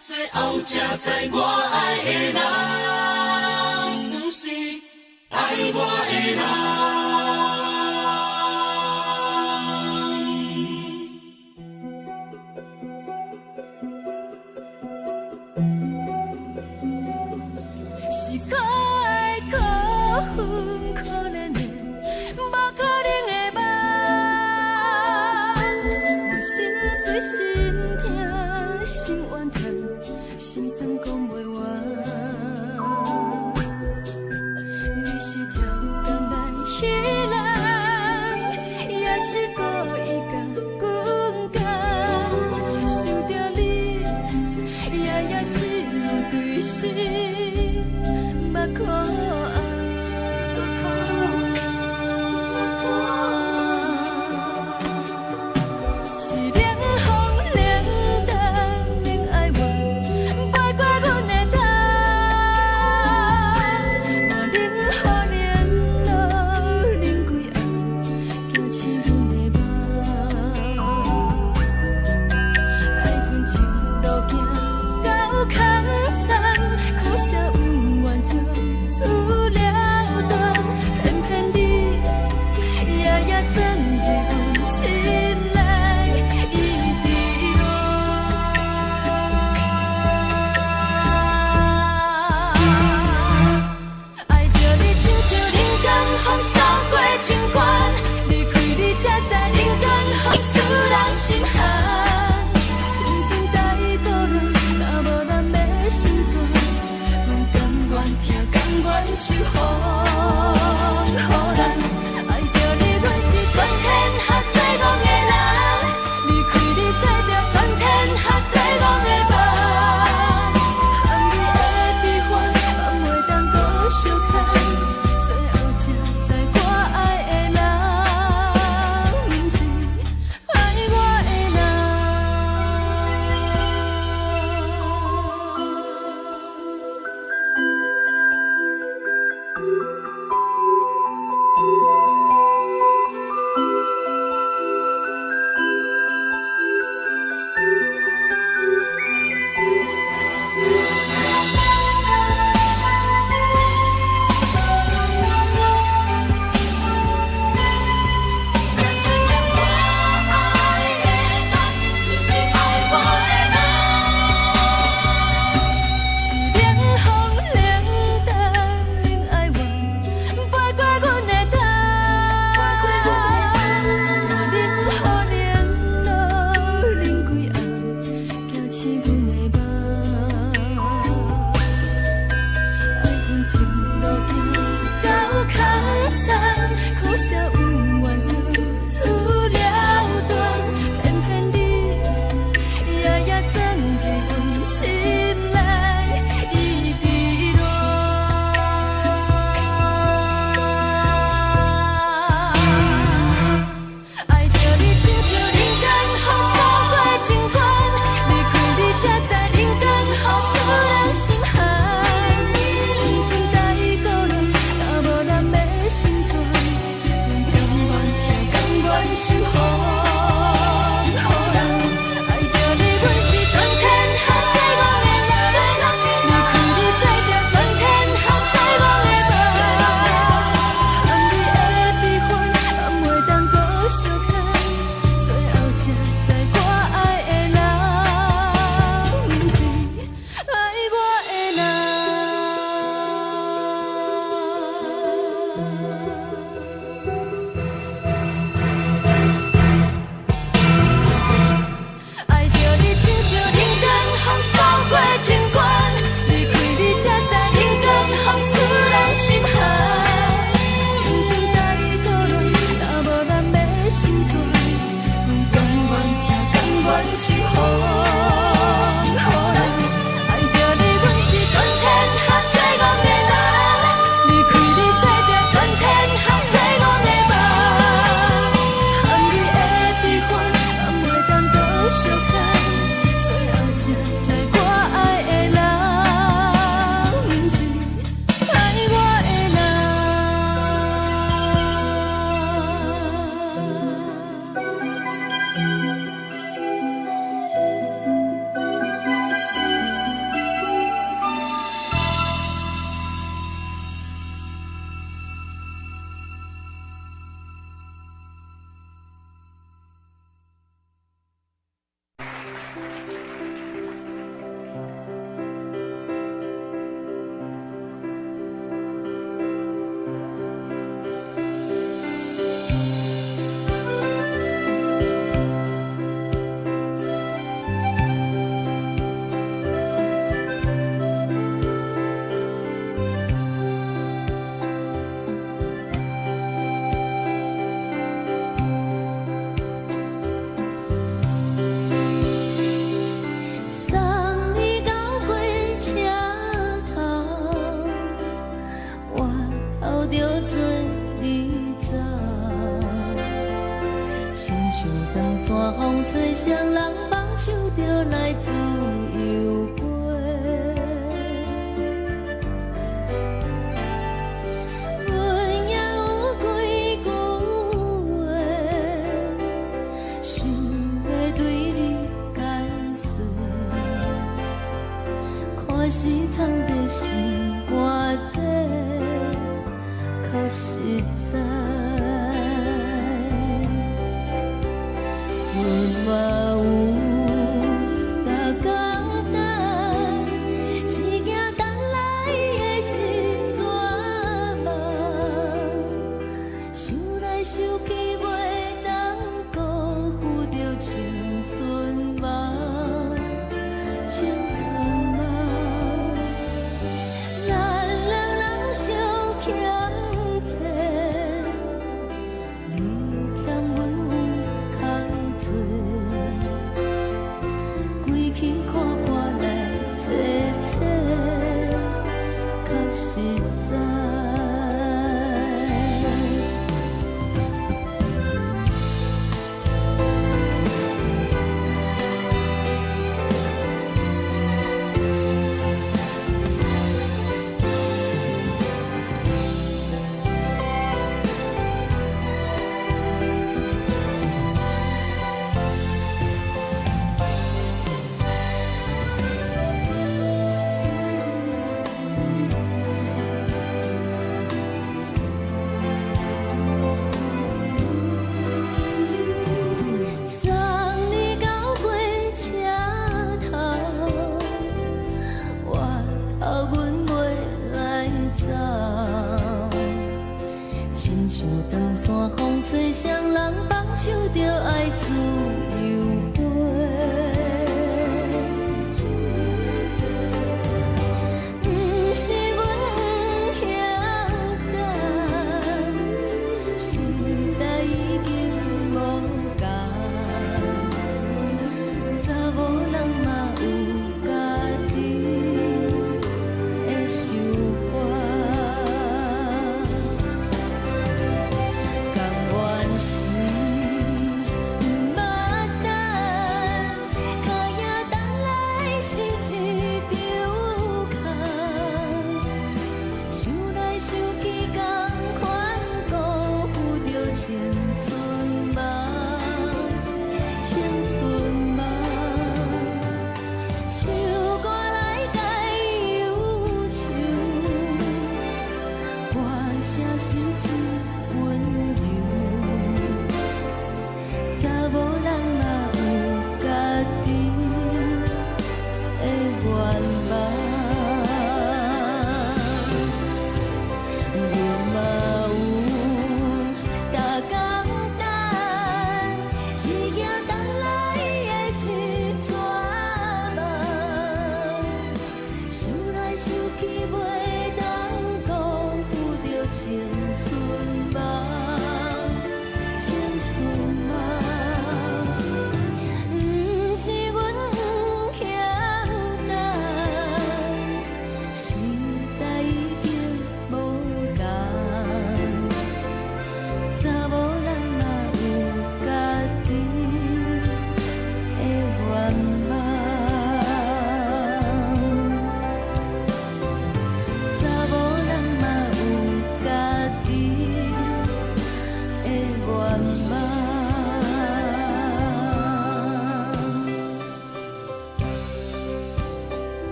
最后才知我爱的人，不是爱我的人。是可爱可恨可怜的，无可能的梦。我心碎心痛心怨叹，心酸讲袂完。你是挑工来彼人，也是故意甲阮讲，想着你夜夜只有对视。目眶红，是冷风冷淡，手着爱自由飞，愿望。你嘛有大港等，一件等来的是怎梦？想来想去袂当辜负着青春梦，青春梦。不是阮欠等，时代已经无同，查某人嘛有家己的愿望，查某人嘛有家己的愿望。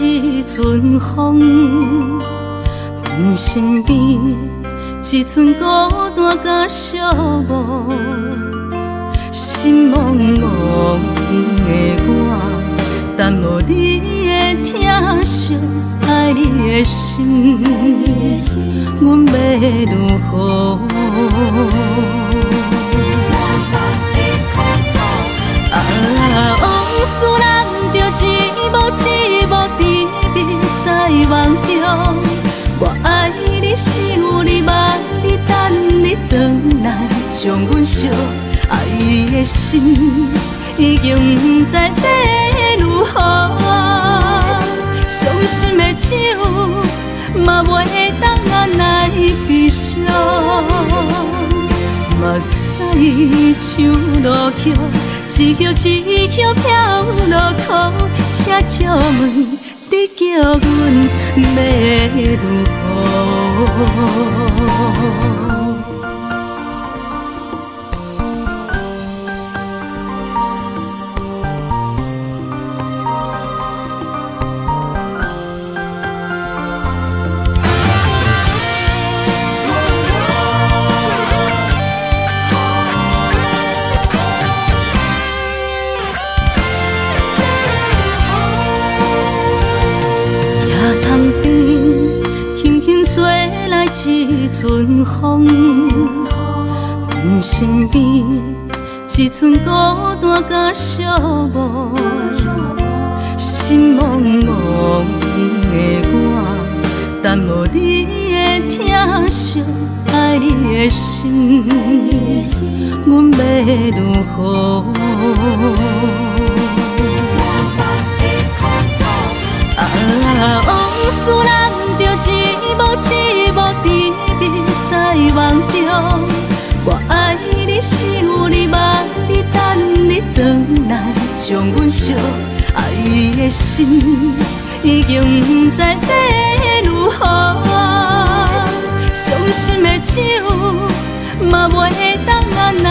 一阵风，阮身边一寸孤单甲寂寞，心茫茫的我，等无你的疼惜，爱你的心，阮要如何？往事人着一幕一幕甜蜜在梦中，我爱你是有你望你等你回来，将阮惜爱的心已经不知要如何，伤心的手嘛袂当按来悲伤，目屎像落叶。一叶一叶飘落雨，请借问你叫阮要如何？一阵风，阮身边一寸孤单甲寂寞，心茫茫的我，等无你的疼惜，爱你的心，阮要如何？往事人着一幕一幕甜蜜在梦中，我爱你是有你望你等你回来，将阮惜爱的心已经不知要如何，伤心的手嘛袂当按来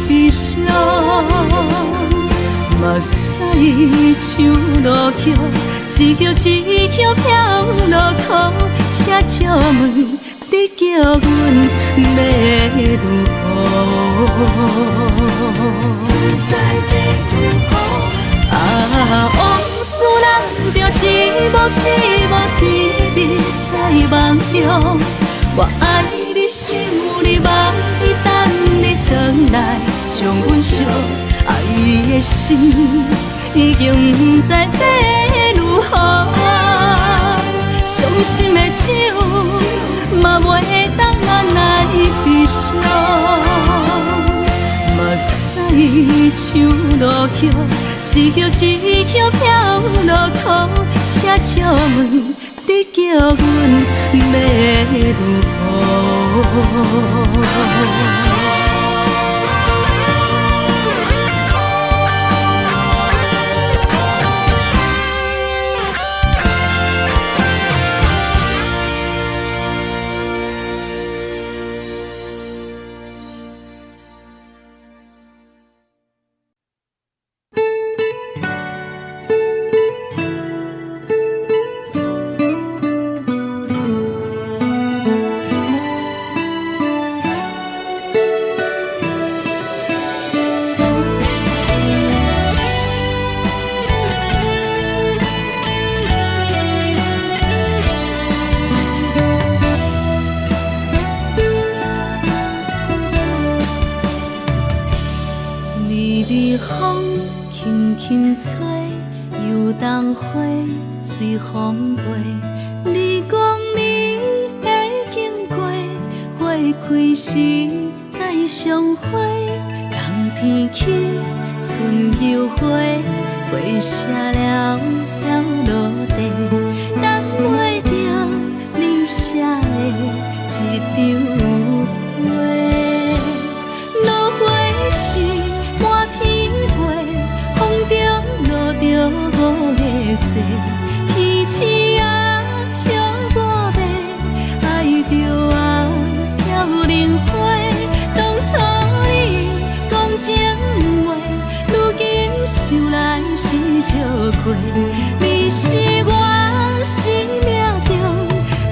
悲伤，目屎像落叶。一叶一叶飘落雨，请借问你叫阮要如何？往事人着一幕一幕甜蜜在梦中，我爱你是有你望的心已经不知要如何，伤心的酒嘛袂当咱来悲伤，目屎像落雨，一叶一叶飘落雨，车借问你叫阮要如何？风轻轻吹，游动花随风飞。你讲你会经过，花开时再相会。冬天起，春又回，花谢了飘落地，等袂着你写的一张画。落花时满天飞，风中落着五个色，天星啊笑我迷，爱着啊飘零花。当初你讲情话，如今想来是笑过。你是我生命中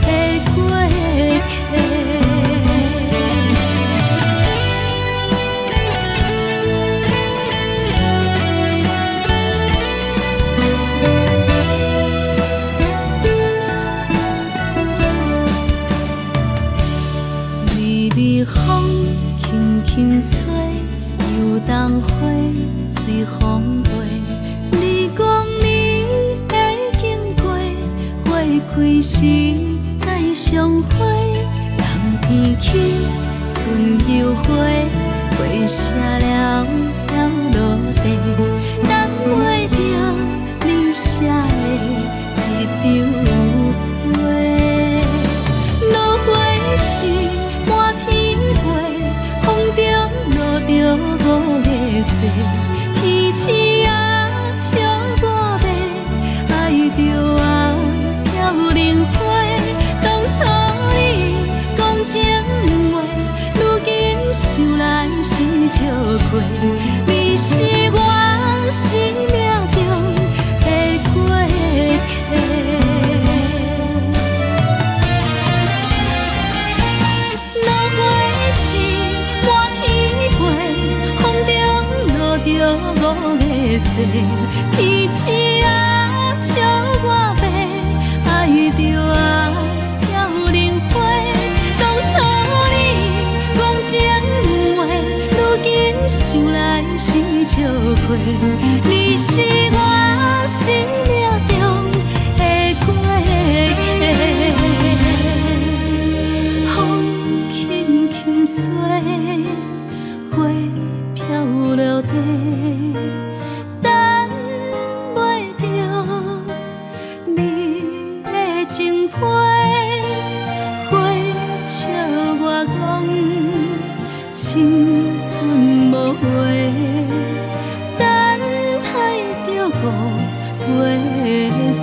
的过客。风轻轻吹，游动花随风飞。你讲你会经过，花开时再相会。冬天起，春又回，花谢了飘落地，等袂着你写的一张画。落花时满天风中落着五个色，天星啊笑我迷，爱着啊飘零花。当初你讲情话，如今想来是笑过。你是我生命中的过客。落花时满天飞，风中落着五个色，天星啊笑我迷，爱着啊飘零花。当初你讲情话，如今想来是笑过。你是我生命中的过客。风轻轻吹，花飘落地，等袂着你的情批。花笑我讲青春无悔，等待着五月色。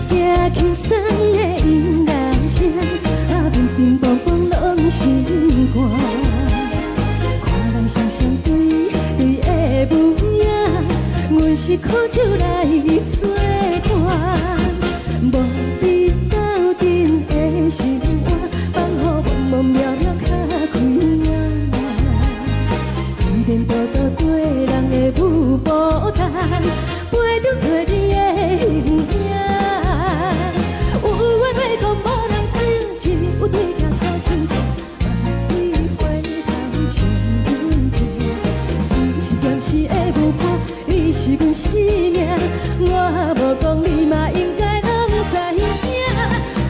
行轻松的音乐声，乒乒乓乓拢心肝。看人双双对对的舞影，阮是苦酒来作伴。无你斗阵的心肝，放予茫茫渺渺较开眼。颠颠倒倒对人的舞步弹，陪着做你的形影。有话要讲无人听，有对镜头心情，你回头将阮听。就是暂时的舞伴，你是阮生命，我无讲你嘛应该拢知影。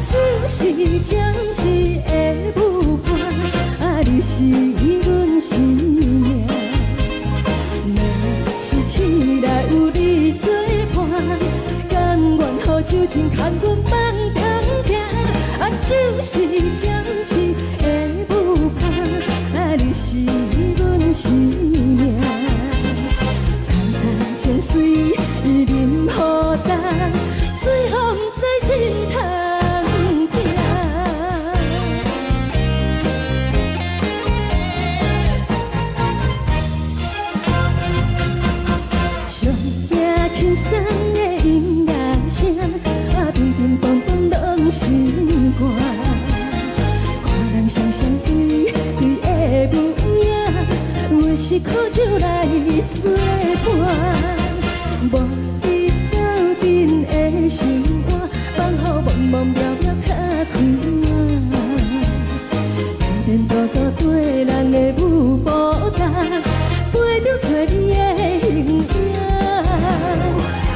就是暂时的舞伴，你是阮生命。醒来有你作伴，甘愿予酒精牵阮梦中行。就是暂时的舞伴，你是阮生命。层层情水任何担，随风在心头听。上行轻松的音乐声，乒乒乓乓拢心肝。看人双双对对的舞影，阮是苦酒来作伴。无你斗阵的心肝，放予茫茫渺渺较开眼。颠颠倒倒对人的舞步弹，陪着做你的形影。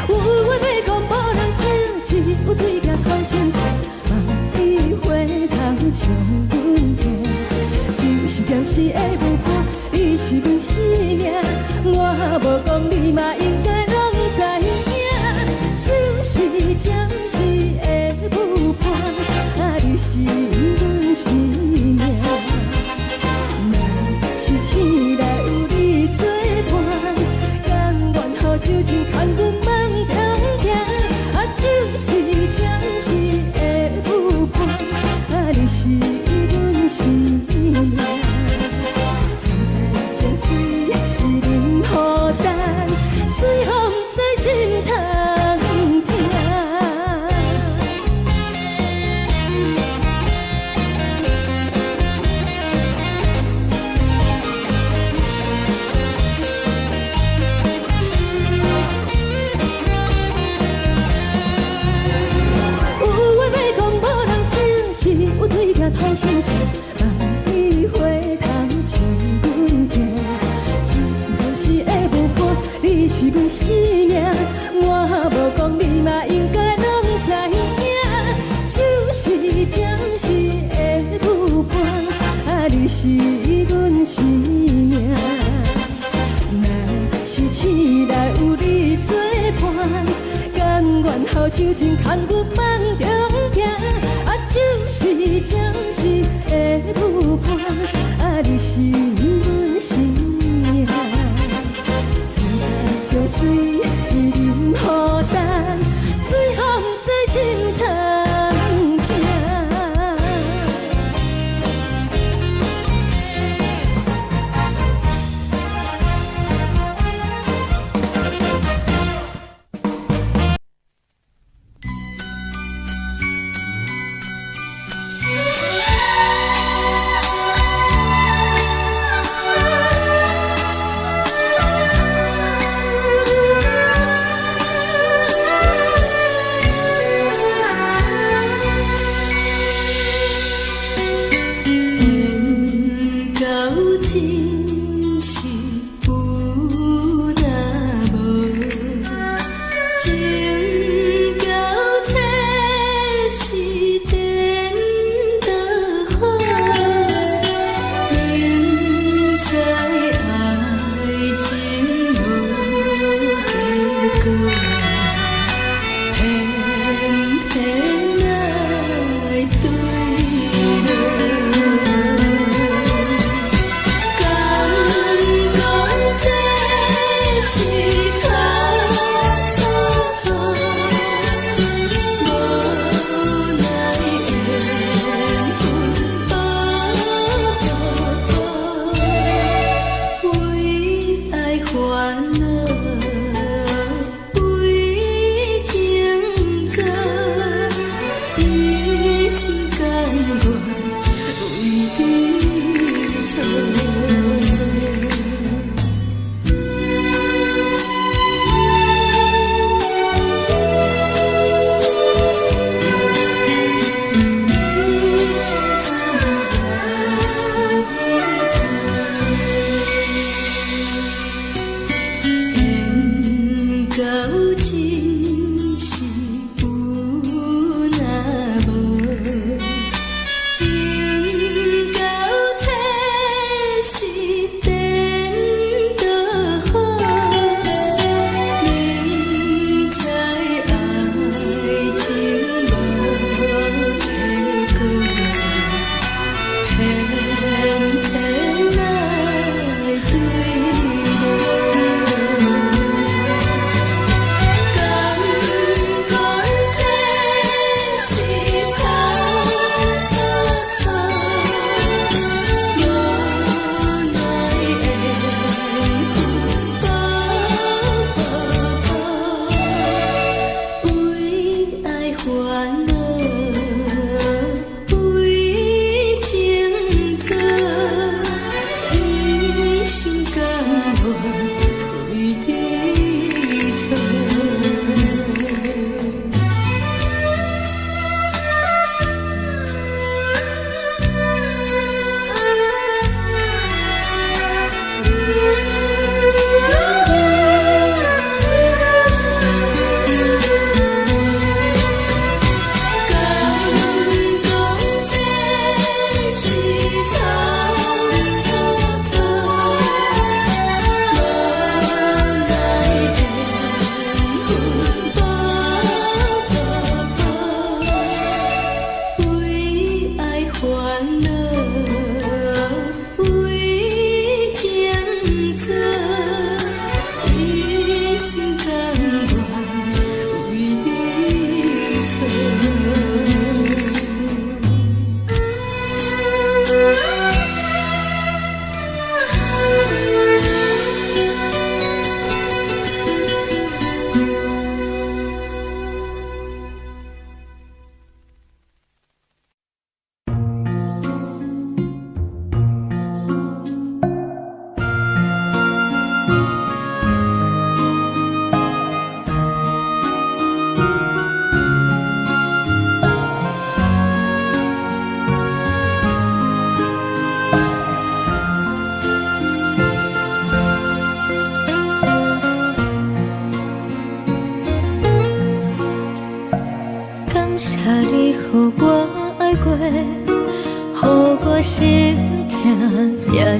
有话要讲无人听，只有对镜看心情，你回头将阮听。就是暂时的舞伴，你是阮生命，我无讲你嘛应该拢知影。就是暂时的舞伴，你是阮生命。若是醒来有你作伴，甘愿予酒精牵阮梦中行。就是暂时的舞伴，你是阮生命。层层情水任何担，随风在心头听。对镜头心情，你回头将阮听。就是暂时的舞伴，你是阮生命，我无讲你嘛应该拢知影。就是暂时的舞伴，你是阮生命。若是醒来有你作伴，甘愿予酒精牵阮梦中行。就是暂时的舞伴，你是阮生命。层层情水任何担，随风在心头听。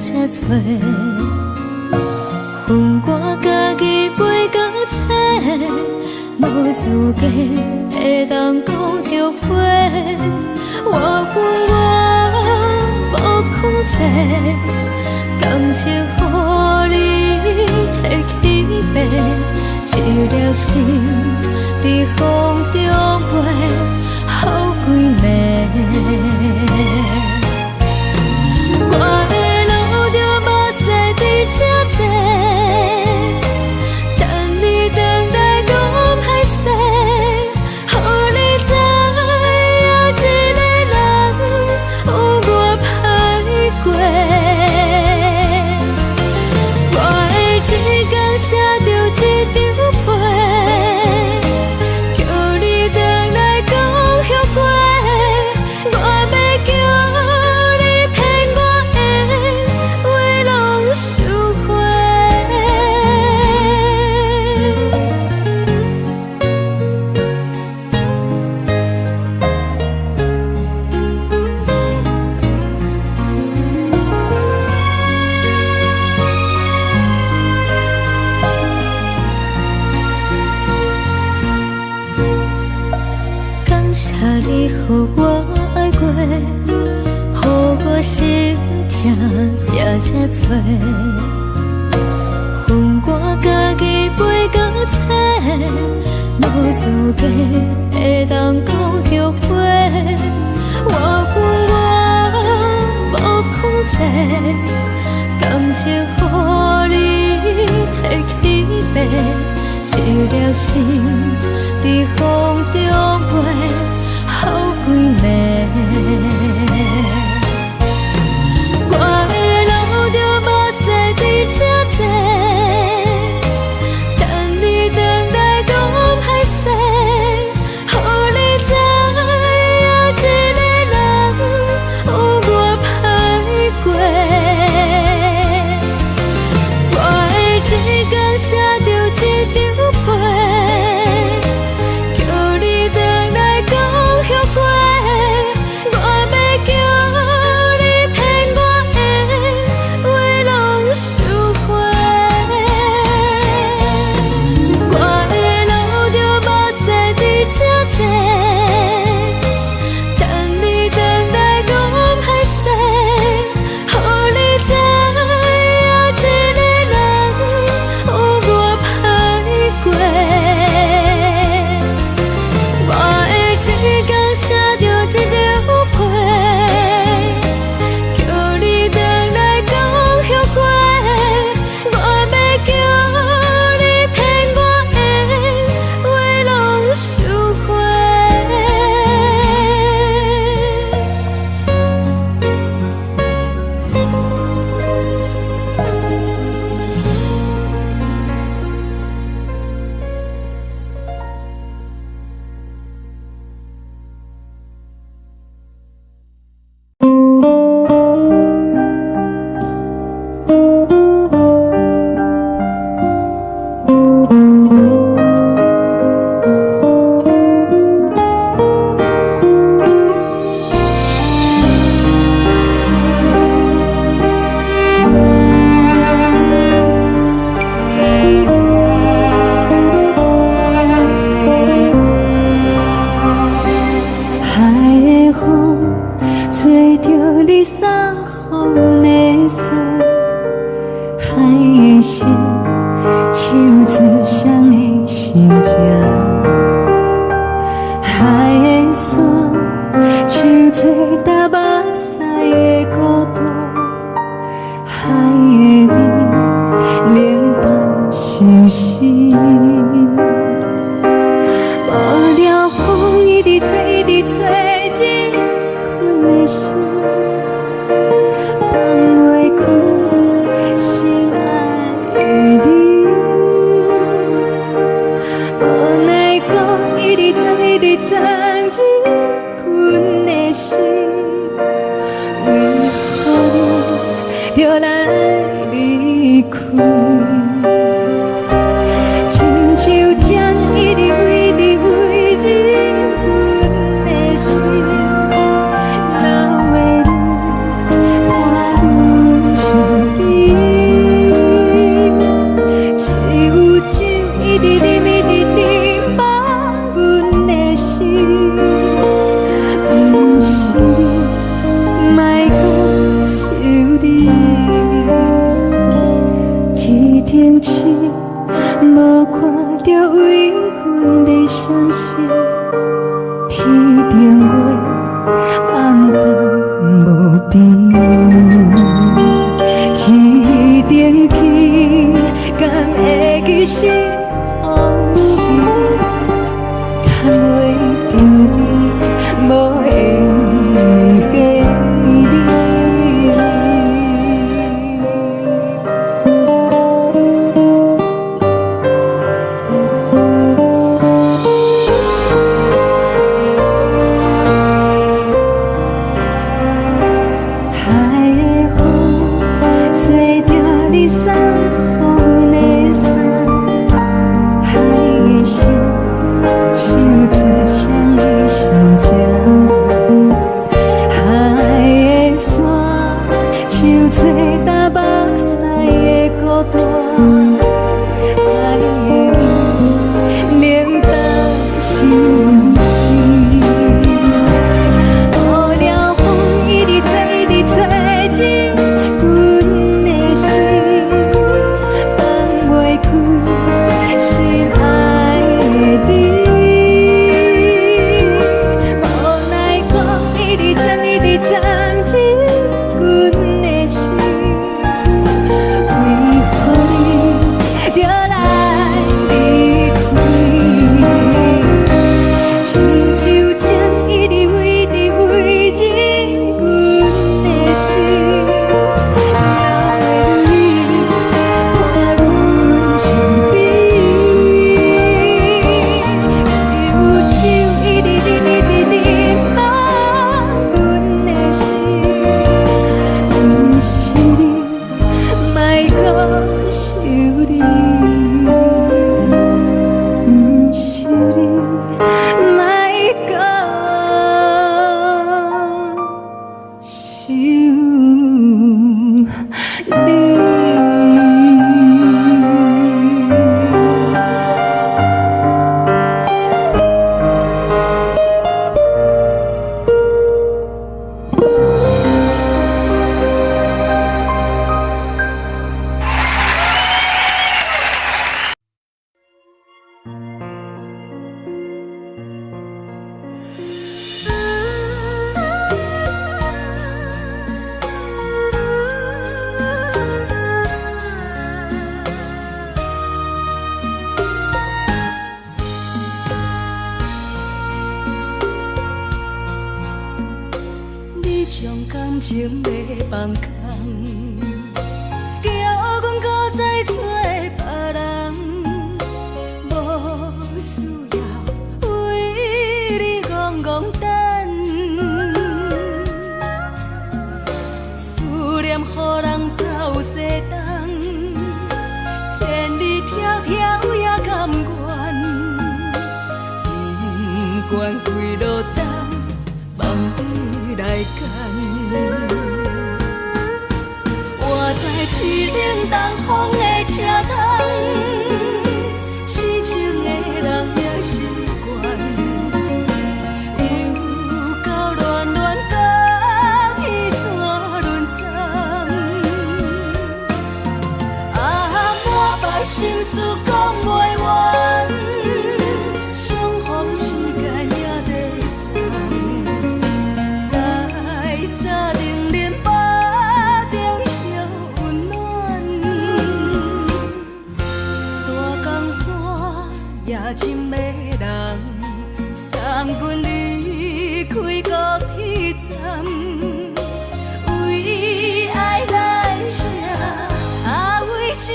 这多，分我家己飞到切，无资格会当讲后悔。我分我无控制，感情予你提起白，一粒心在风中飞，好几暝。我的路就目屎在这多，等你等来讲歹势，予你知影一个人有我歹过。我的一天写着一张被，叫你等来讲后悔。我要叫你骗我的话拢收回。感谢你予我爱过，予我心痛也这多，分我家己飞到切，无资格会当讲后悔。我分我无控制，感情予你提起白，一粒心在风中飞，好几暝。我的路就目屎在这多，等你等来讲歹势，予你知影一个人有我歹过。我的一天写着一张被，叫你等来讲后悔。我要一直一直沉默阮的心，不是你，莫搁想你。天顶星，无看到为阮的双星，天顶月，暗淡无边。天顶天，敢会记是往事？敢袂着你，无缘给你。海的风吹着你送予阮的伞，海的心唱出双语相情，海的山唱出大目屎的孤单，海的雨冷冻心事。无聊风一直吹，一直吹进阮的心，放袂开心爱的你。无奈讲一直藏，一直藏进阮的心，为何你就来离开？亲像针一直围着围进阮的心，了的你看阮身边，只有一直沉默阮的心，不是你，莫搁想你，不是你，莫搁想你。你将感情要放空，叫阮搁再找别人，无需要为你戆戆等，思念予人走西东，千里迢迢也甘愿，不管几路灯，梦比来赶。我在凄冷东风的车窗，痴情的人也习惯，又到乱乱甲彼山论战。啊，满腹心事讲袂完，相逢时间也在等，在沙冷冷巴中烧温暖。大江山也真迷人，三军离开高铁站，为爱来写啊为情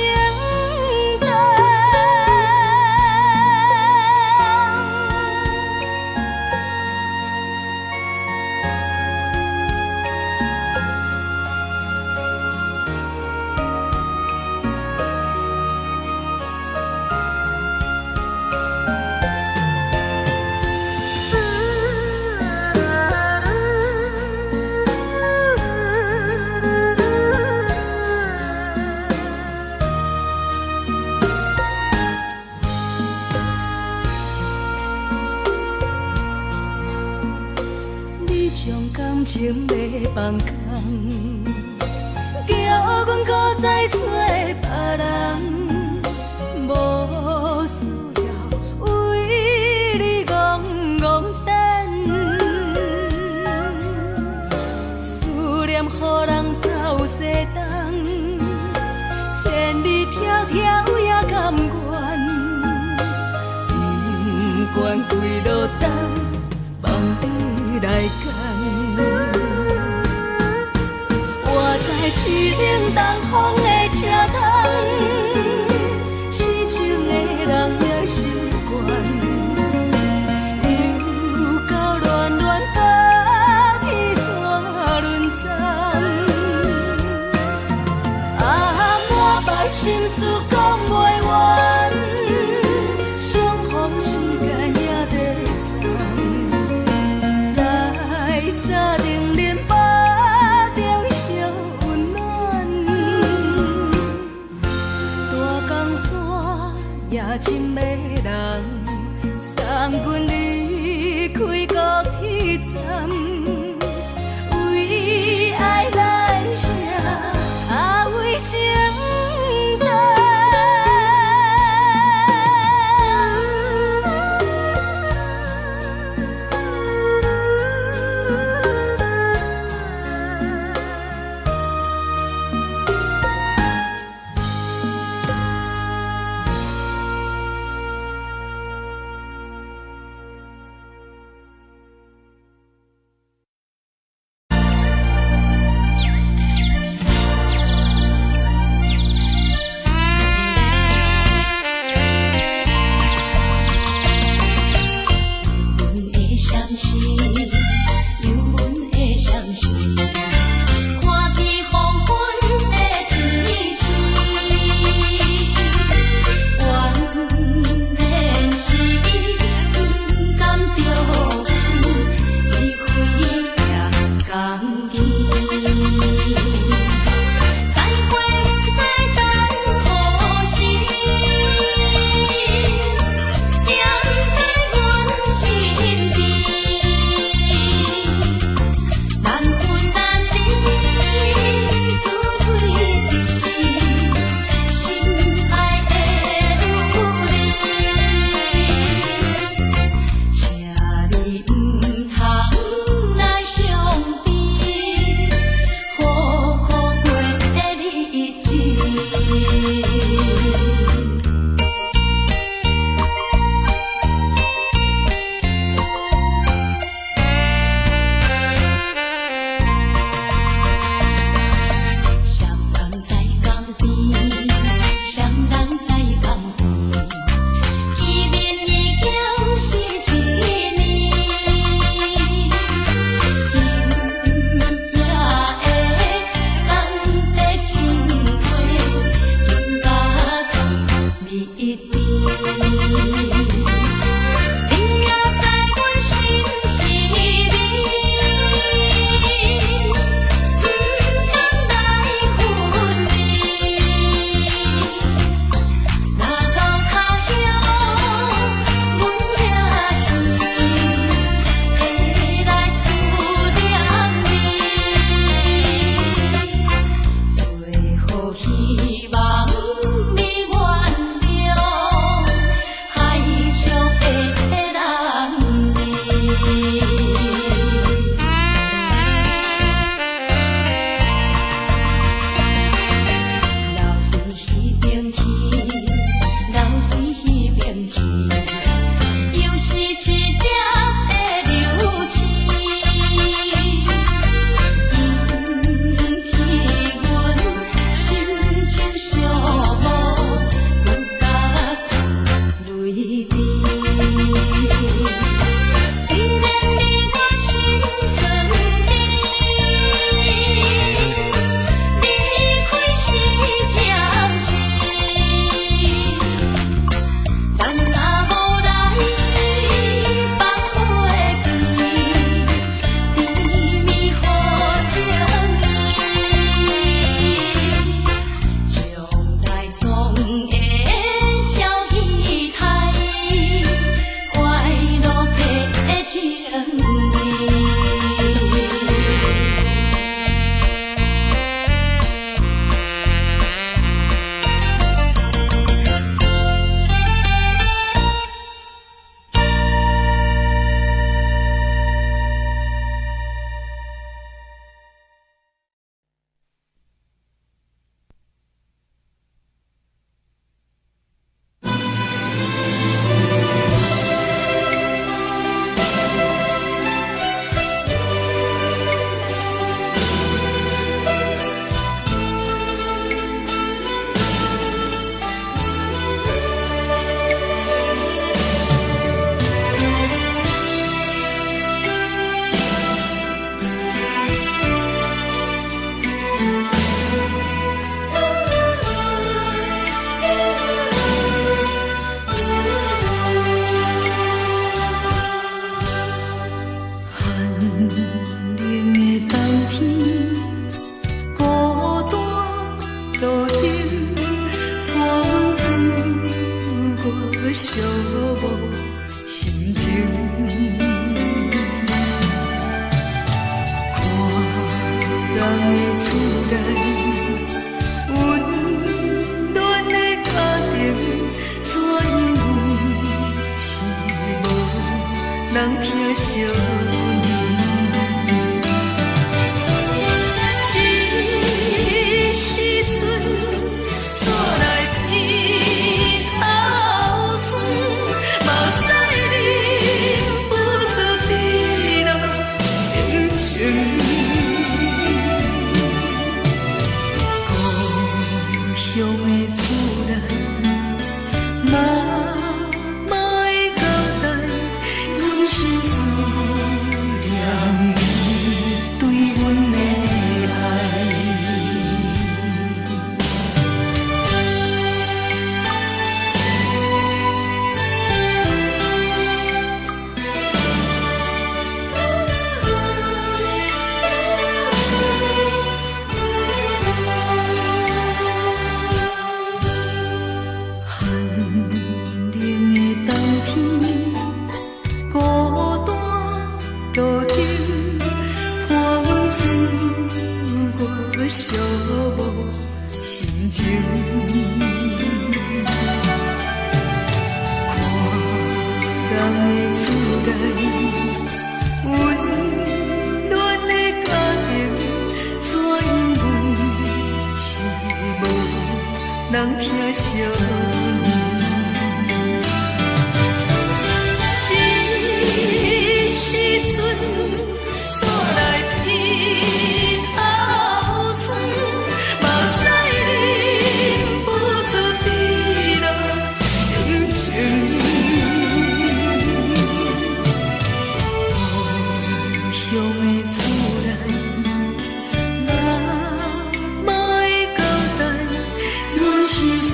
长。将感情要放空，叫阮搁再找别人，无需要为你戆戆等，思念予人走西东，千里迢迢也甘愿，不管几路灯，望你来赶。我在市顶东风的车窗，痴情的人也心倦，又到恋恋甲天山轮转。满腹心事讲袂完，相逢时间也在心情。看人的厝内温暖的家庭，怎样是无人疼惜。寂寞心情，看人的厝内温暖的家庭，怎样是无人疼惜。一时阵煞来鼻头酸，目屎忍不住滴落眼睛。故乡的厝内，妈妈的交代，阮是思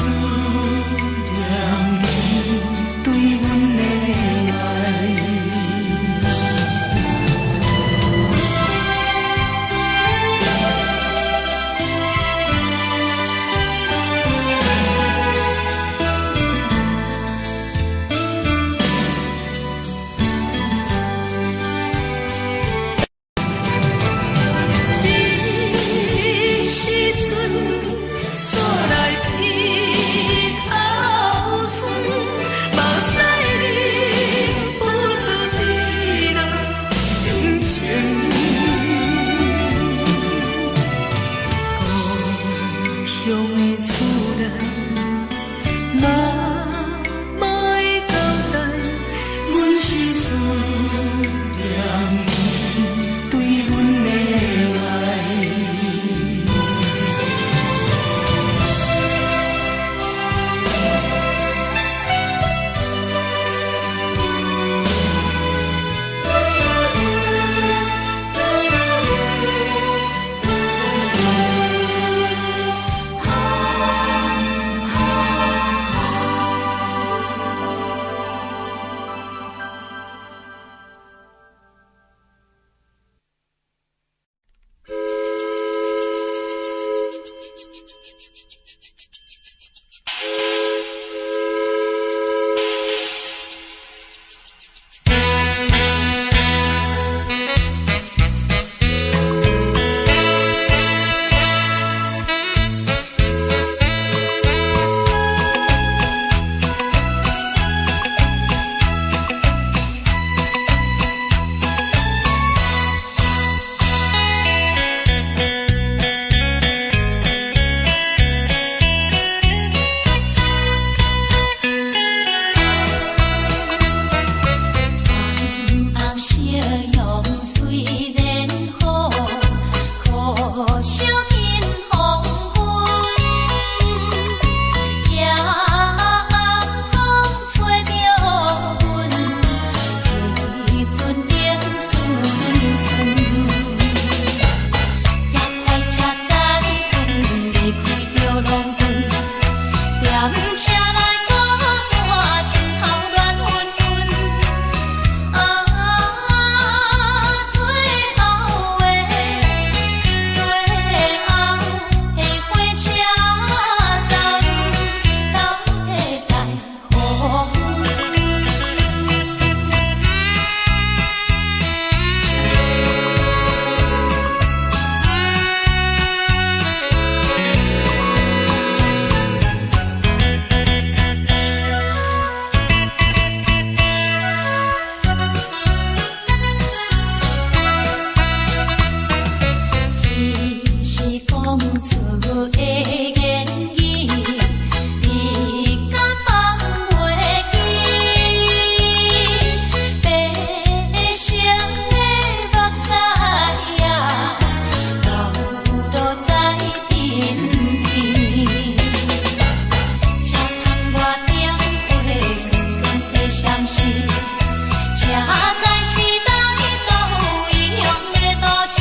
暂时，车载时代都有异乡的都市。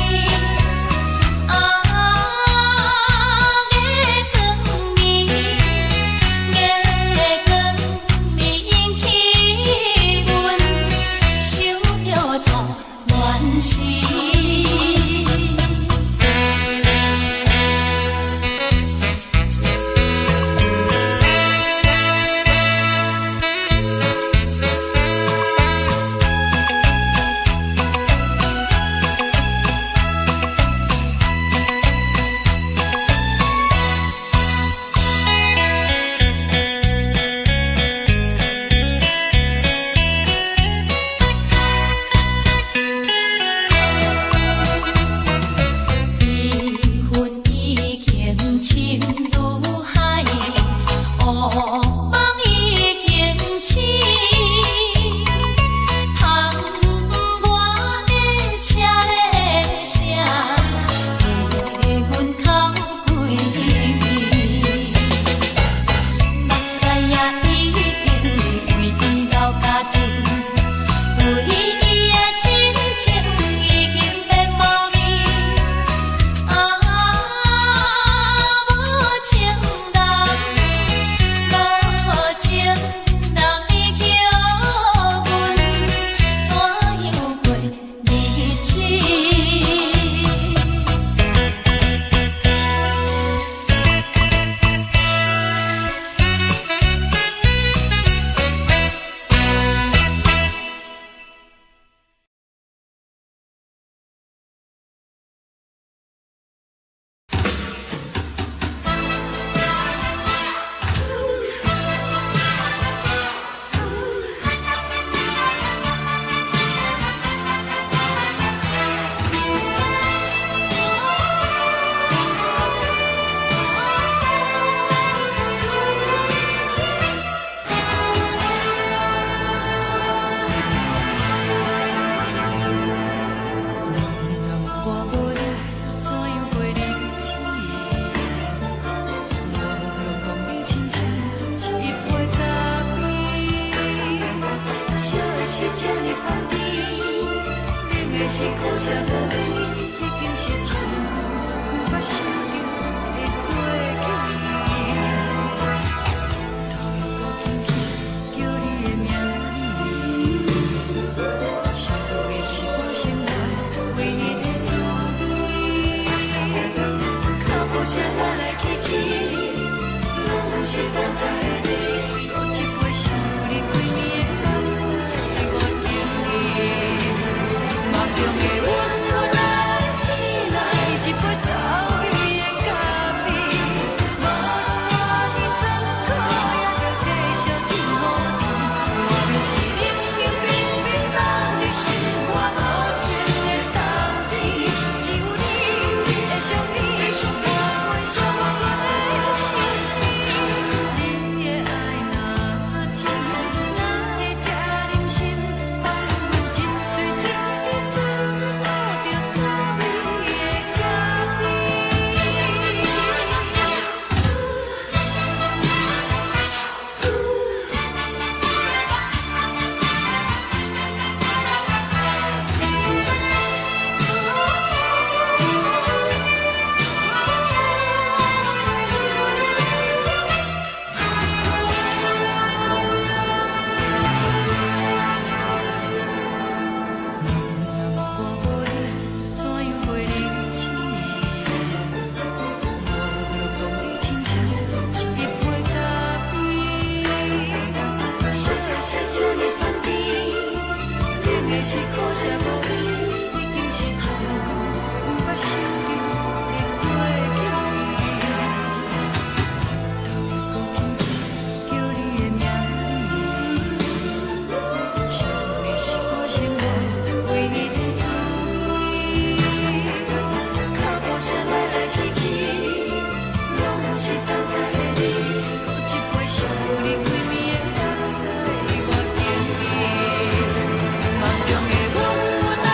梦中的阮，我来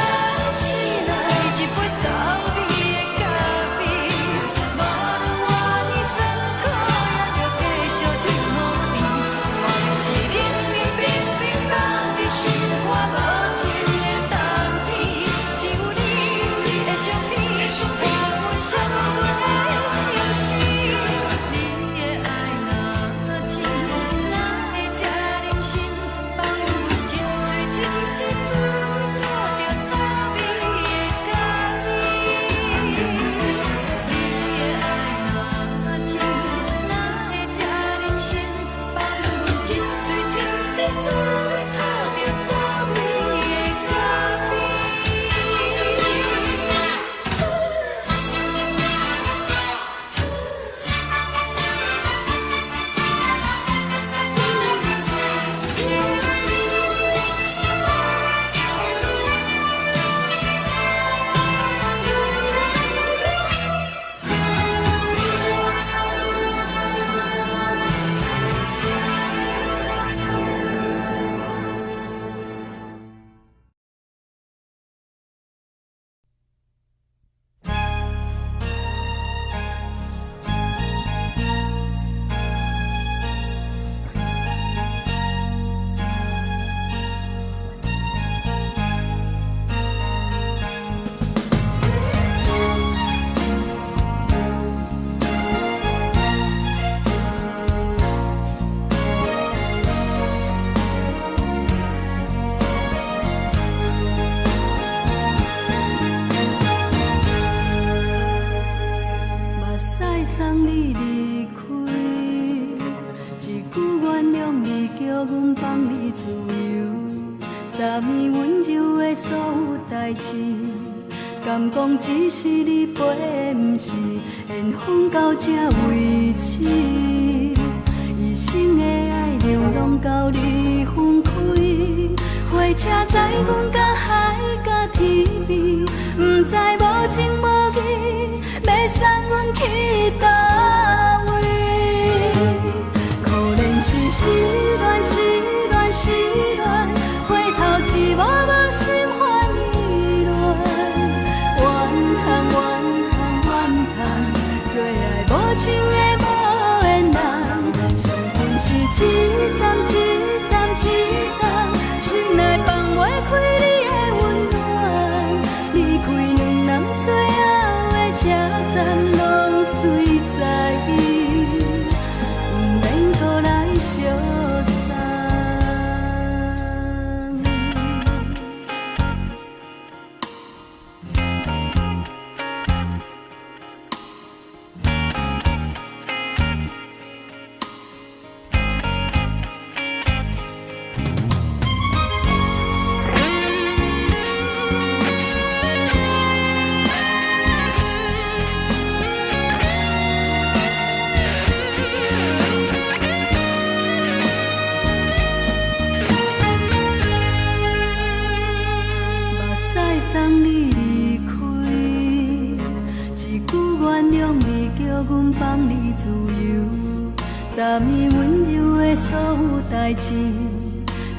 醒来，一杯早味的昨暝温柔的所有代志，敢讲只是你陪，不是缘分到这为止。一生的爱流浪到你分开，火车载阮到海甲天边，不知无情无义，要送阮去倒位？可怜是失恋，失恋，失恋，回头一幕幕心烦意乱，怨叹，怨叹，怨叹，最爱无情的无缘人，相逢是一站一站一站，心内放袂开你的温暖，离开两人最后的车站，拢随在不免搁来相送。送你离开，一句原谅你，叫阮放你自由。昨暝温柔的所有代志，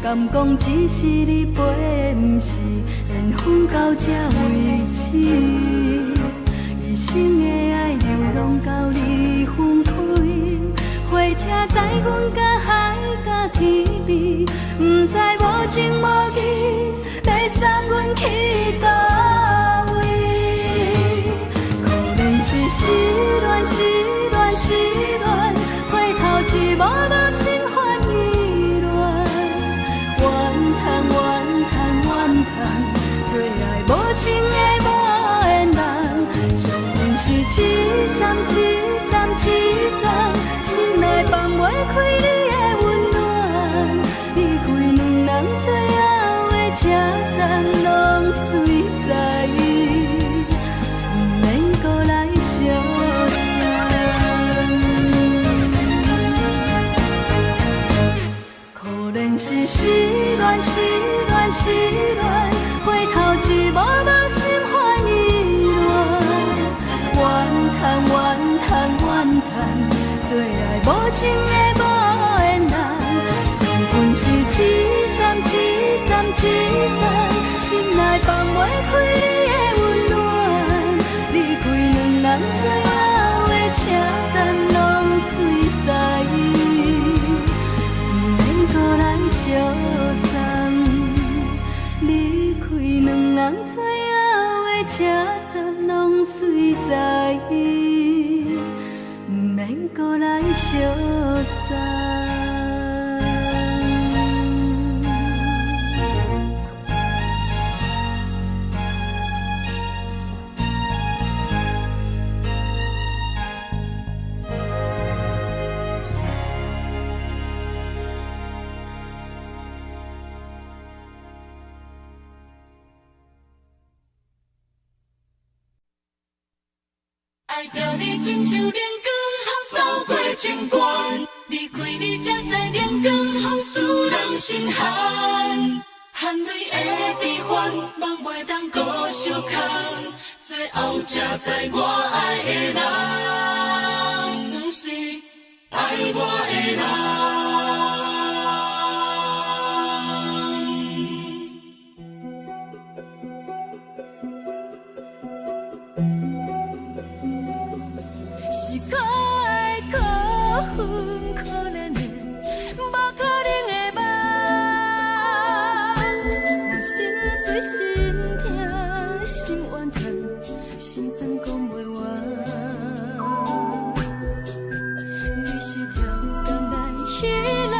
敢讲只是你陪，不是缘分到这为止。一生的爱流浪到你分开，火车载阮到海甲天边，不知无情无义，要送阮去倒位？可怜是失恋，失恋，失恋，回头一幕幕心烦意乱，怨叹，怨叹，怨叹，最爱无情的无缘人，相逢是一站一站一站，心内放袂开你的温暖，离开两人最后的车站，拢随在不免搁来相送。可怜是失恋，失恋，失恋，回头一幕幕心烦意乱，怨叹，怨叹，怨叹，最爱无情的无缘人，相逢是一站一站一站，心内放袂开你的温暖，离开两人最后的车站，拢随在不免搁来相送，离开两人最后的车站，拢随在不免搁来相送。爱着你亲像连光风扫过情关，离开你才知连光风使人心寒。含泪的悲欢，望袂当搁相牵，最后才知我爱的人，不是爱我的人。你是条工来彼来。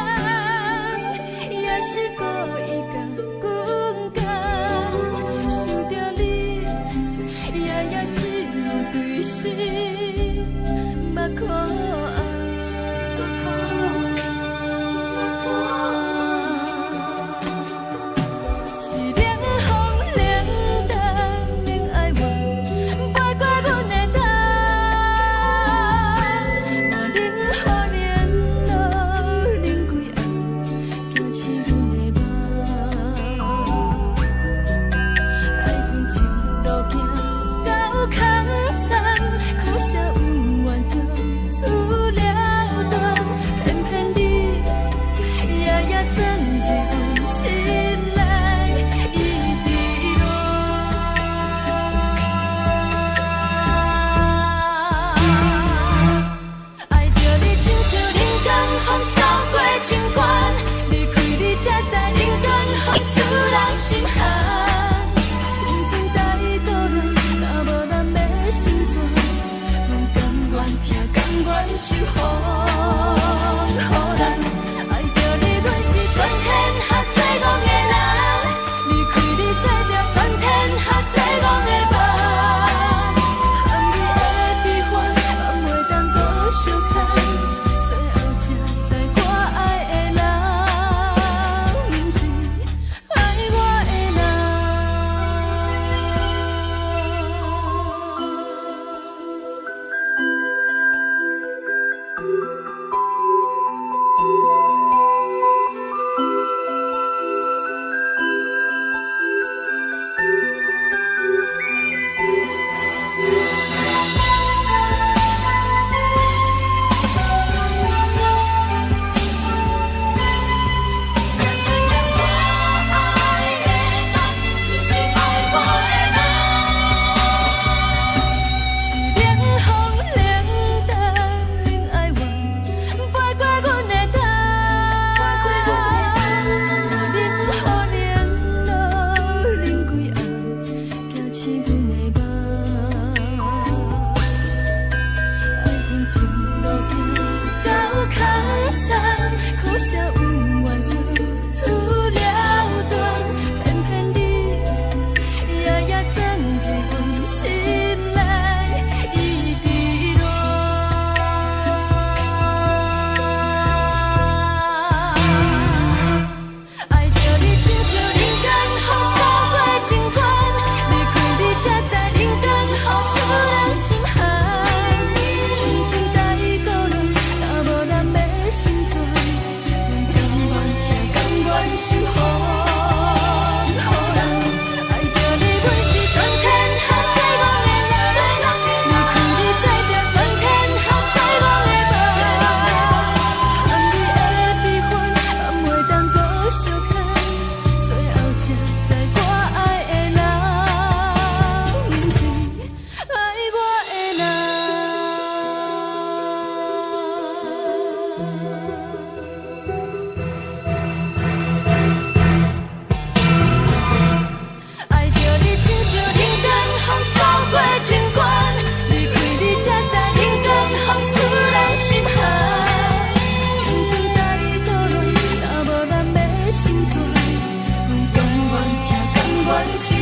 是风，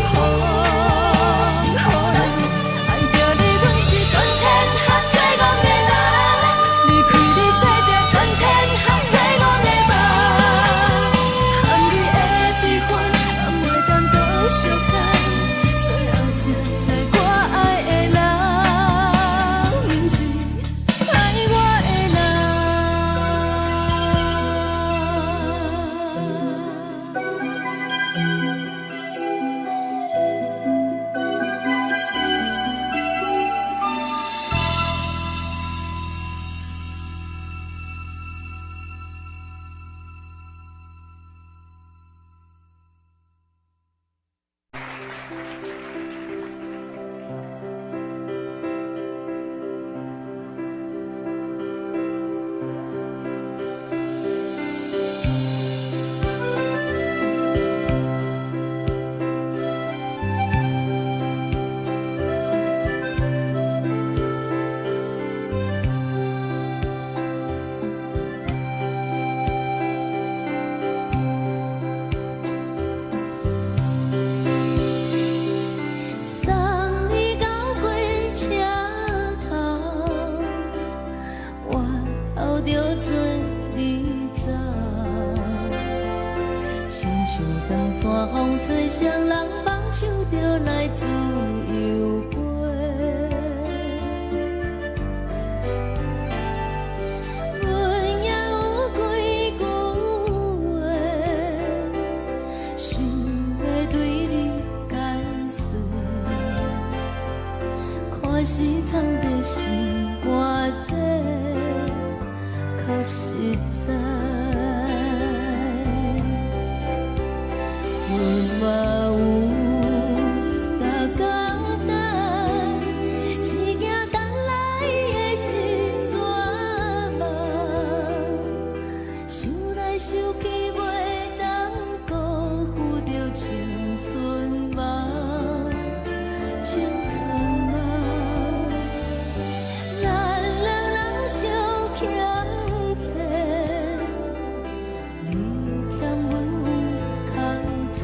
予人爱着你，阮是全天下最戆的人。离开你做着全天下最戆的梦，含你的悲欢，也袂当搁相牵。最后才知我爱的人，毋是爱我的人。送你到火车头，我头着准你走，亲像长山风吹双人梦唱着来自由飞。阮也有几句话，想要对你解释，可是藏在心肝底，较实在。阮嘛有逐工等，一件等来的是绝望，想来想去袂当辜负着青春梦，青春梦。咱两人相欠债，你欠阮空做，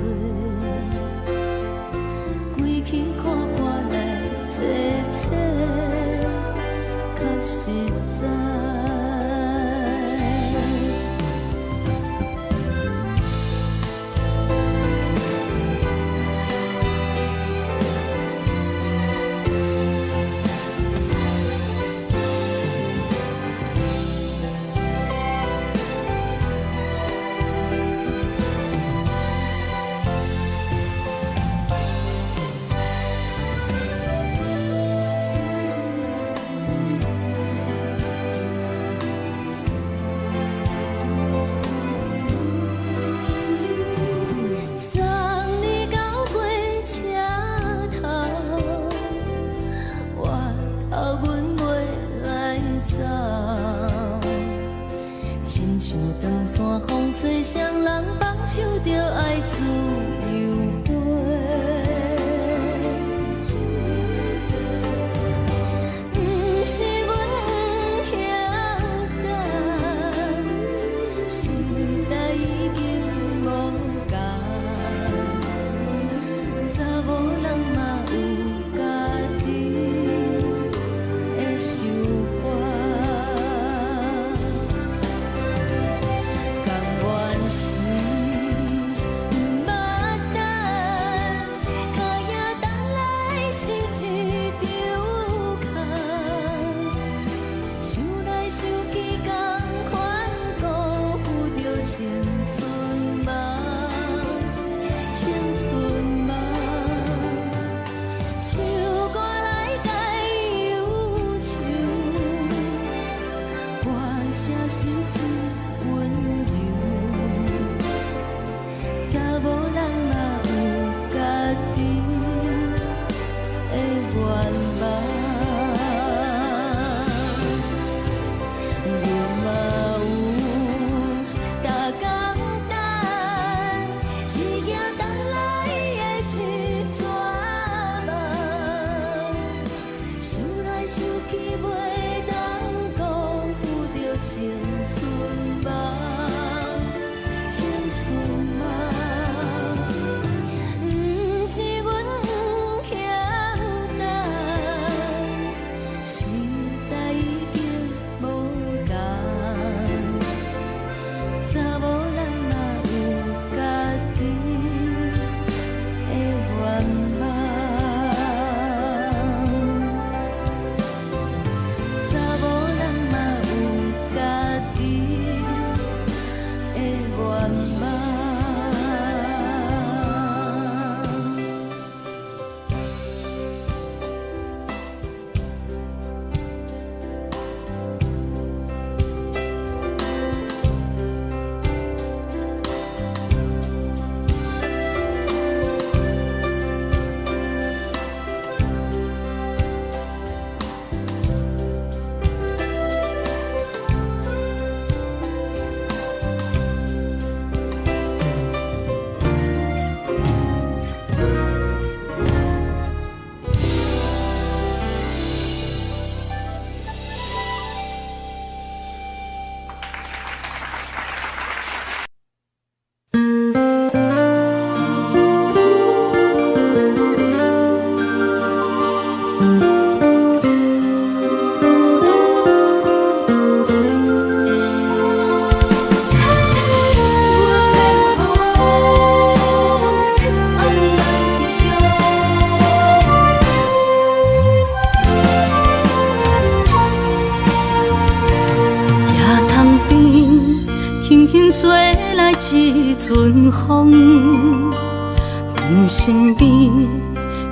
身边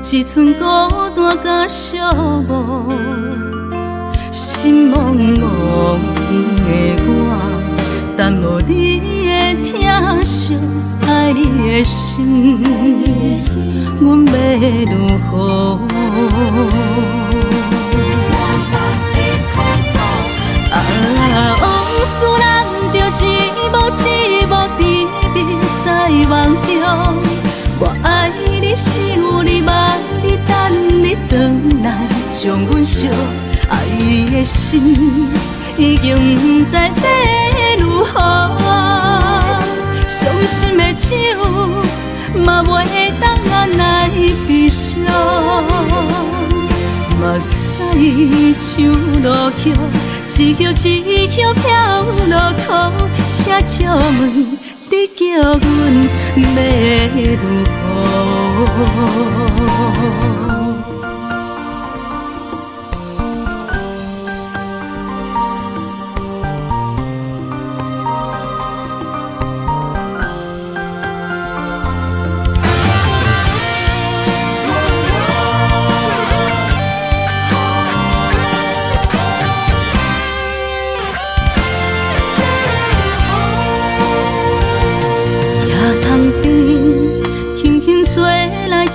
只剩孤单甲寂寞，心茫茫的我，等无你的疼惜，爱你的心，阮要如何？往事人着一幕一幕甜蜜在梦中。我爱你是有你望你等你回来，将阮惜爱的心已经不知要如何。伤心的手嘛袂当按来悲伤，目屎像落雨，一叶一叶飘落雨，请借问你叫阮要如何？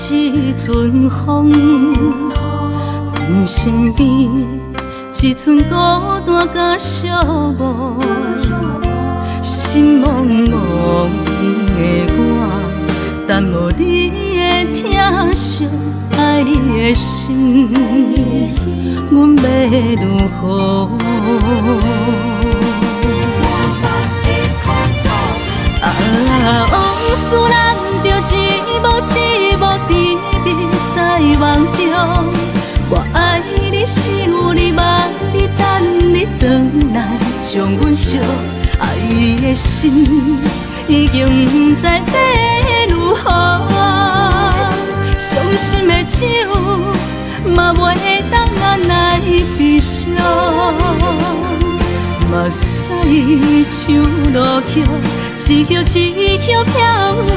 一阵风，阮身边只剩孤单甲寂寞，心茫茫的我，等无你的疼惜，爱你的心，阮要如何？往事人着一幕一幕甜蜜在梦中。我爱你是有你望你等你回来，将阮惜爱的心已经不知要如何。伤心的手嘛袂当按来悲伤，目屎像落雨，一叶一叶飘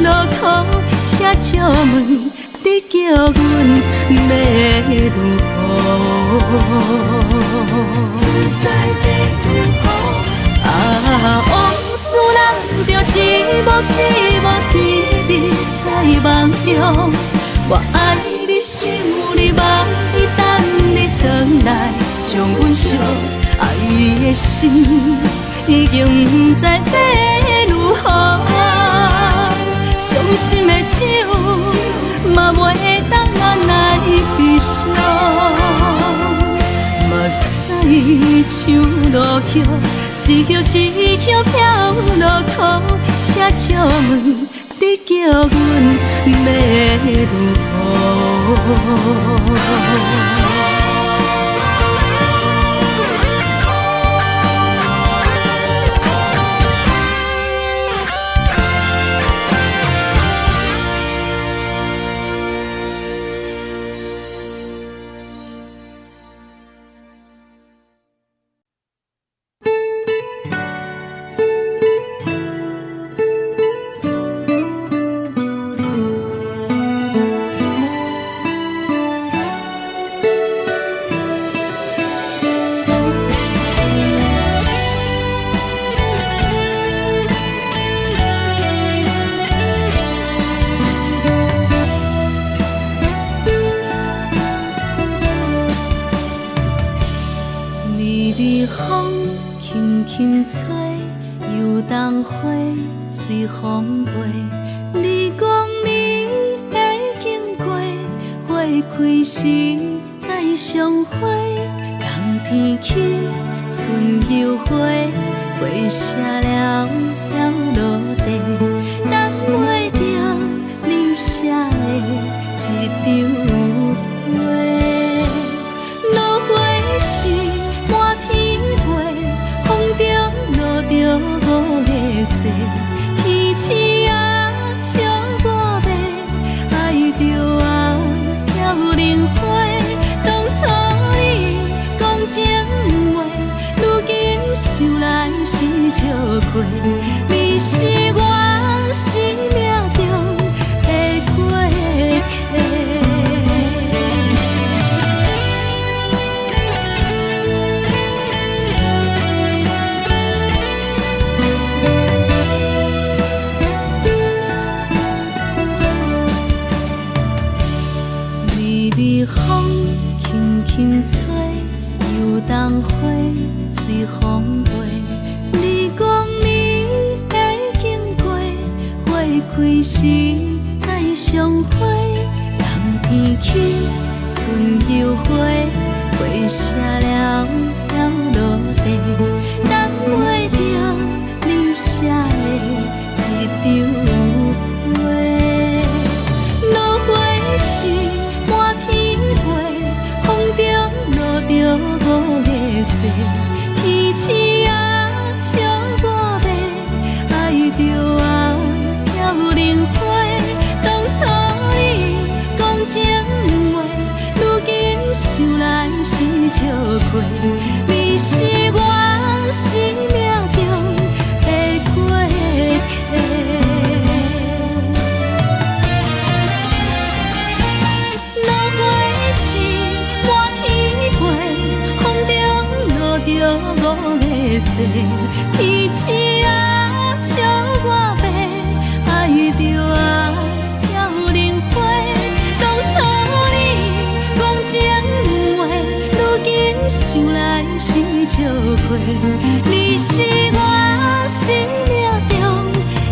落雨，请借问你叫阮要如何？往事人着一幕一幕甜蜜在梦中。我爱你是有你望你等你回来，将阮惜爱的心已经不知要如何。伤心的手嘛袂当按来悲伤，目屎像落雨，一叶一叶飘落雨，请借问你叫阮要如何？风轻轻吹，游动花随风飞。你讲你会经过，花开时再相会。冬天起，春又回，花谢了要落地，等袂着你写的一张画。落花时满天飞，风中落着五个色，天星啊笑我迷，爱着啊飘零花。当初你讲情话，如今想来是笑亏。你是我轻吹，游东花随风飞。日光暝会经过，花开时再相会。人天起，春又花，花谢了落地，等袂着你写的一张画。落花时满天飞，风中落着五个色。天星啊，笑我迷，爱着啊飘零花。当初你讲情话，如今想来是笑亏。你是我生命中的过客。落花时满天飞，风中落着五个色。天星啊，笑我迷，爱着啊飘零花。当初你讲情话，如今想来是笑亏。你是我生命中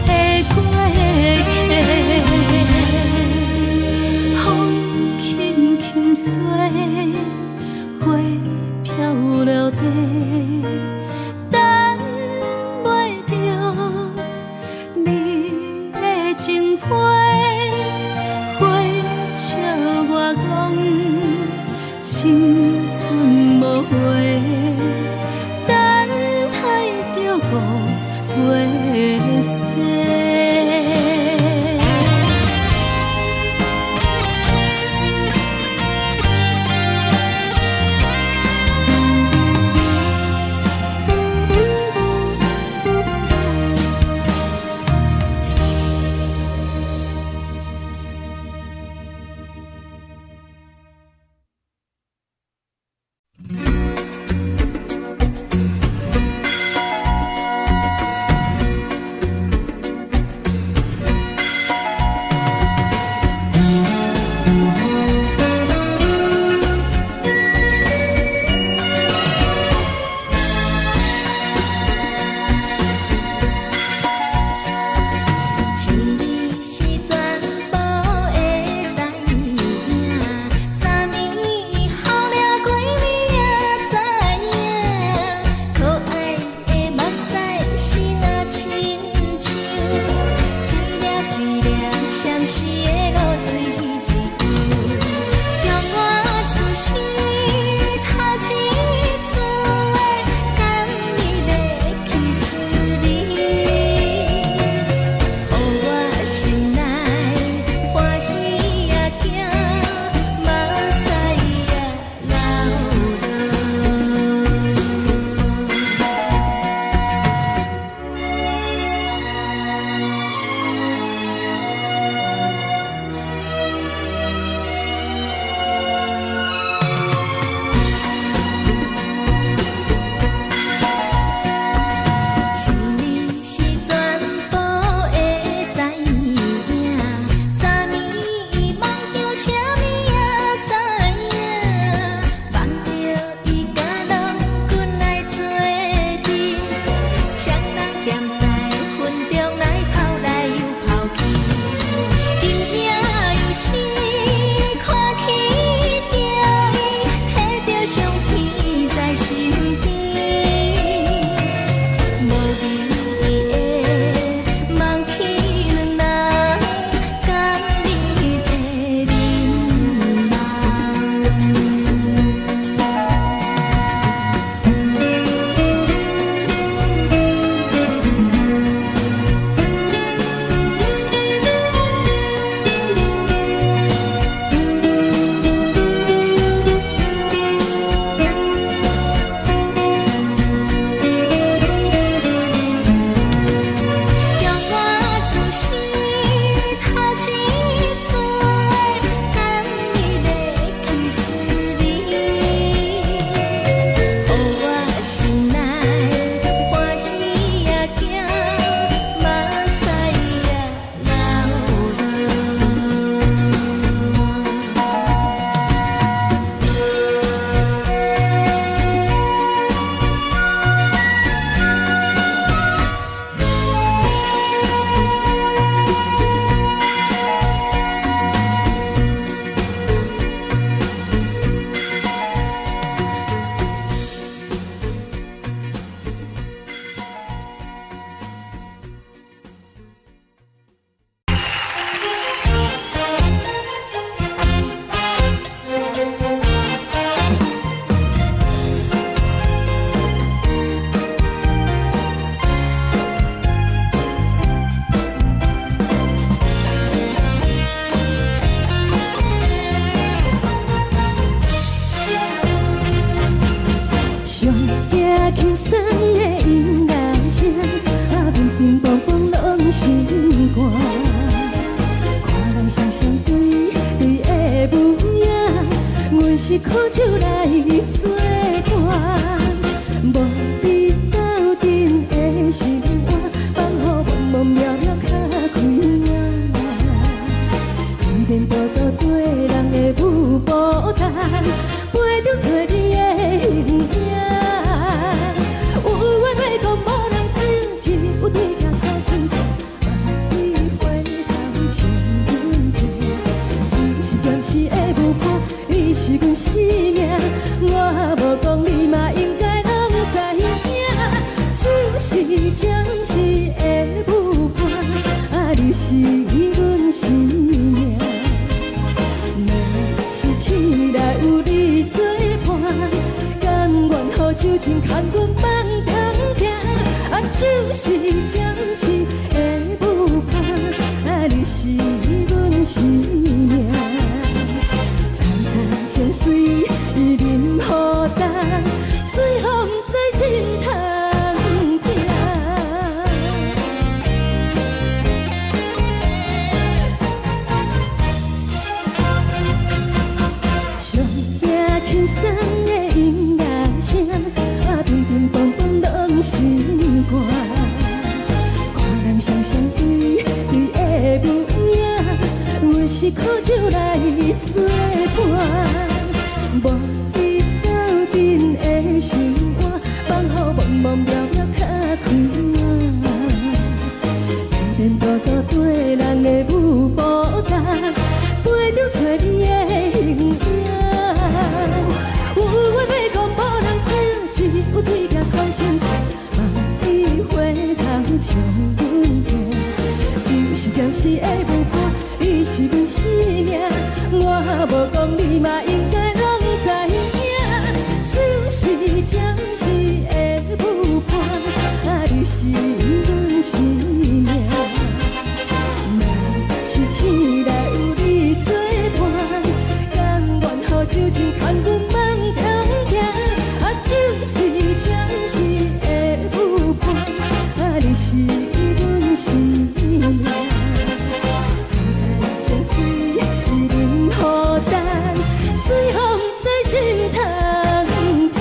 的过客。风轻轻吹，花飘落地，等袂着你的情批。花笑我讲青春无悔，等待着五月雪。对对的模样，阮是苦酒来作伴，无你斗阵的生活，放予茫茫渺渺较开朗。颠颠倒倒对人的舞步弹，陪着做你的形影。有话要讲无人听，有对镜头心切，万里回头像阮家。就是暂时的舞伴，你是阮生命，我无讲你嘛应该拢知影。就是暂时的舞伴，你是阮生命。若是醒来有你作伴，甘愿予酒精牵阮放长行。就是暂时的舞伴，你是阮生命。层层情水任何担，随风在心头听。上听轻松的音乐声，乒乒乓乓拢心肝。看人双双对对的模样，阮是苦酒来作伴。无你斗阵的生活，放予茫茫渺渺较开朗。颠颠倒倒对人的舞步弹，陪着做你的形影。有话要讲无人听，只有对镜头心切，万里回头像阮家。就是暂时的舞伴，你是阮生命，我无讲你嘛应该拢知影。就是暂时的舞伴，你是阮生命。若是醒来有你作伴，甘愿予酒精牵阮放长行。就是暂时的舞伴，你是阮生命。层层情水任何担，随风在心头听。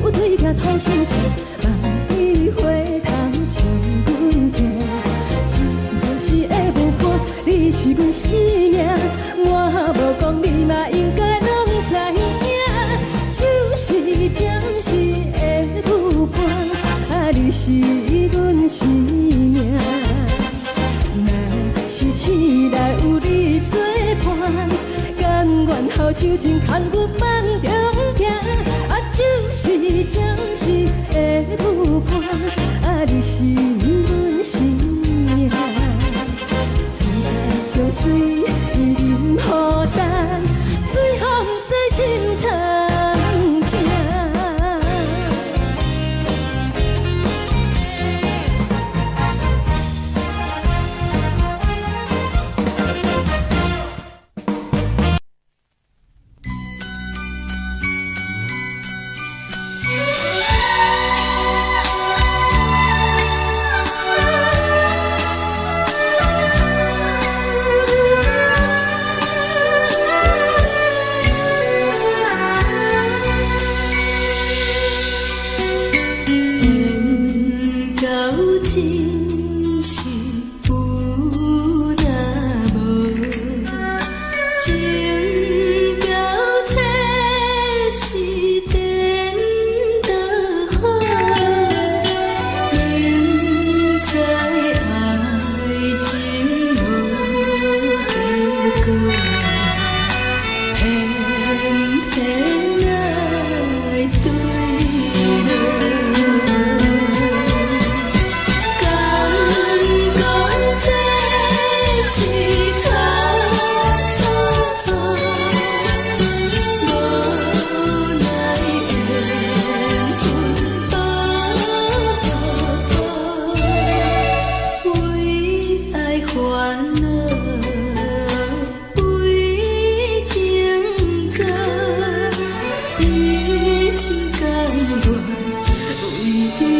有对镜头心切，万里回头像阮家。就是暂时的舞伴，你是阮生命，我无讲你嘛应该拢知影。就是暂时的舞伴，你是阮生命。若是醒来有你作伴，甘愿予酒精牵阮放长行。就是暂时的舞伴，你是阮生命。层层情水任何担，随风在心头听。烦恼为情做，一心甘愿为你错。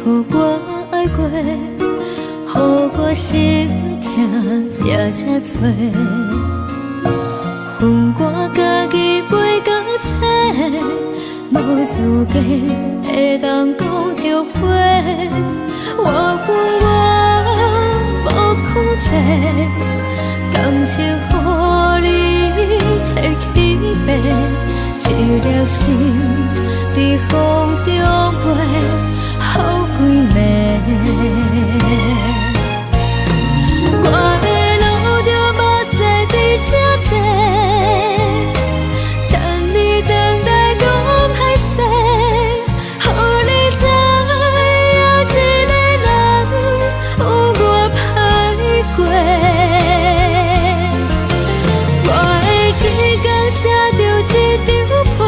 予我爱过，予我心痛也这多，恨我家己袂到切，无资格会当讲后悔。我无控制，感情予你会起飞，一粒心在风中飞。好几暝，我的路就无再伫这多，等你等待讲歹势，予你知影一个人有我歹过，我的一天写着一张被。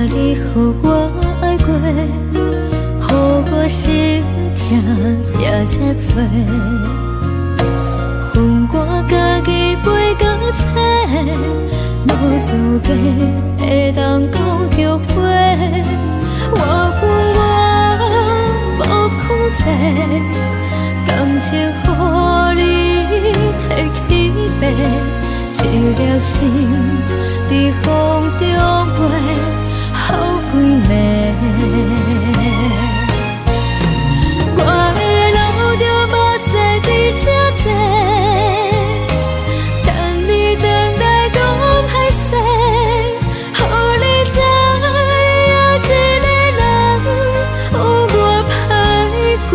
你予我爱过，予我心痛也这多，恨我家己袂到切，无资格会当讲后悔。我无控制，感情予你心在风中飞，好几暝。我的路就无西伫这多，等你回来讲歹势，予你知影一个人有我歹过。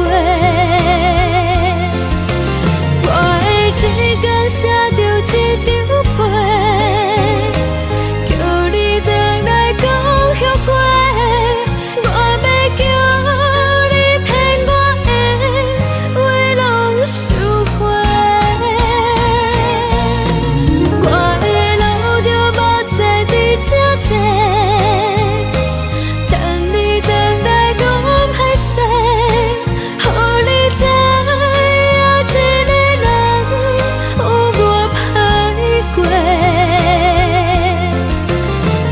我的一天写着一张被，叫你回来讲后悔。我要叫你骗我的话拢收回。我的路就无西伫这多，等你回来讲歹势，予你知影一个人有我歹过。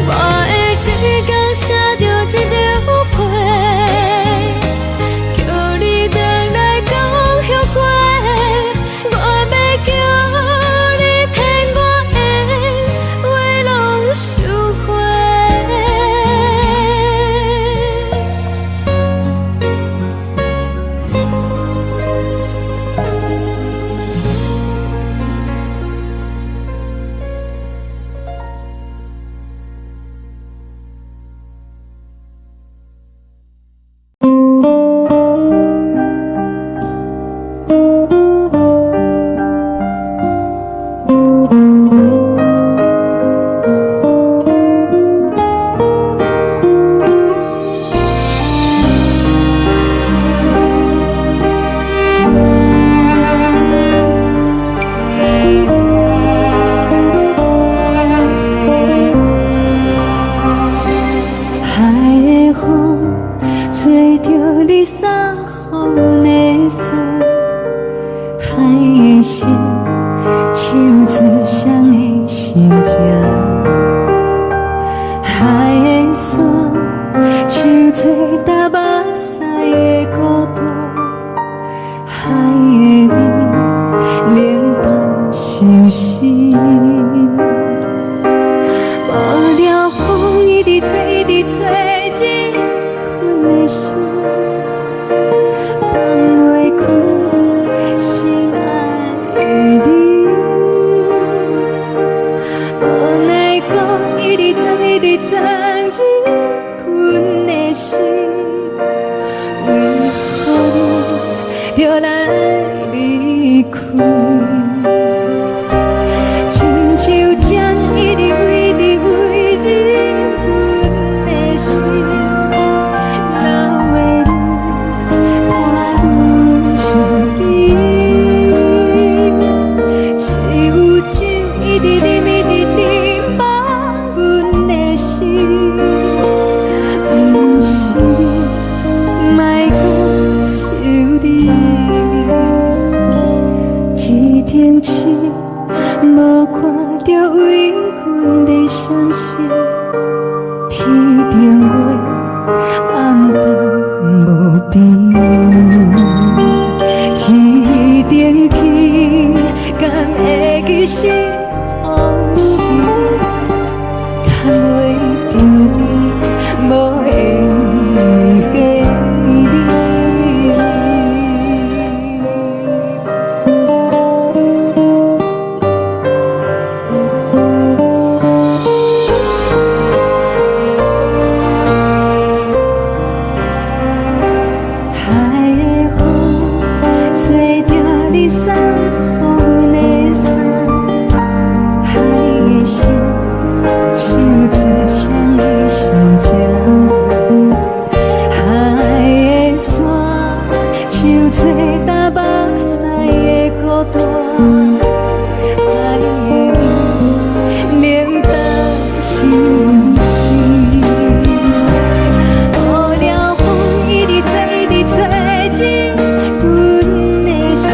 我的一天写着一张被，叫你回来讲后悔。我要叫你骗我的话拢收回。海的风吹着你送风的伞，海的心唱出双的心情，海的山唱出搭目屎的孤独，海的你冷淡伤心。无聊风一直吹，一直吹，日困的心放袂开，心爱的你。无奈风一直撞，一直撞，日困的心，为何你就来离开？亲像江一直飞，一直飞，日阮的心，流的泪，我愈想你。只有酒一直啉，一直啉，放阮的心。不是你，莫讲想你。一天起，无看到为阮的伤心，天顶月暗淡无边，天顶天敢会记是往事，敢袂着你无缘的你。海的风吹着你送风的伞，海的心唱出双的心情，海的山唱出搭目屎的孤单，海的你冷淡伤心。无聊风一直吹，一直吹，日阮的心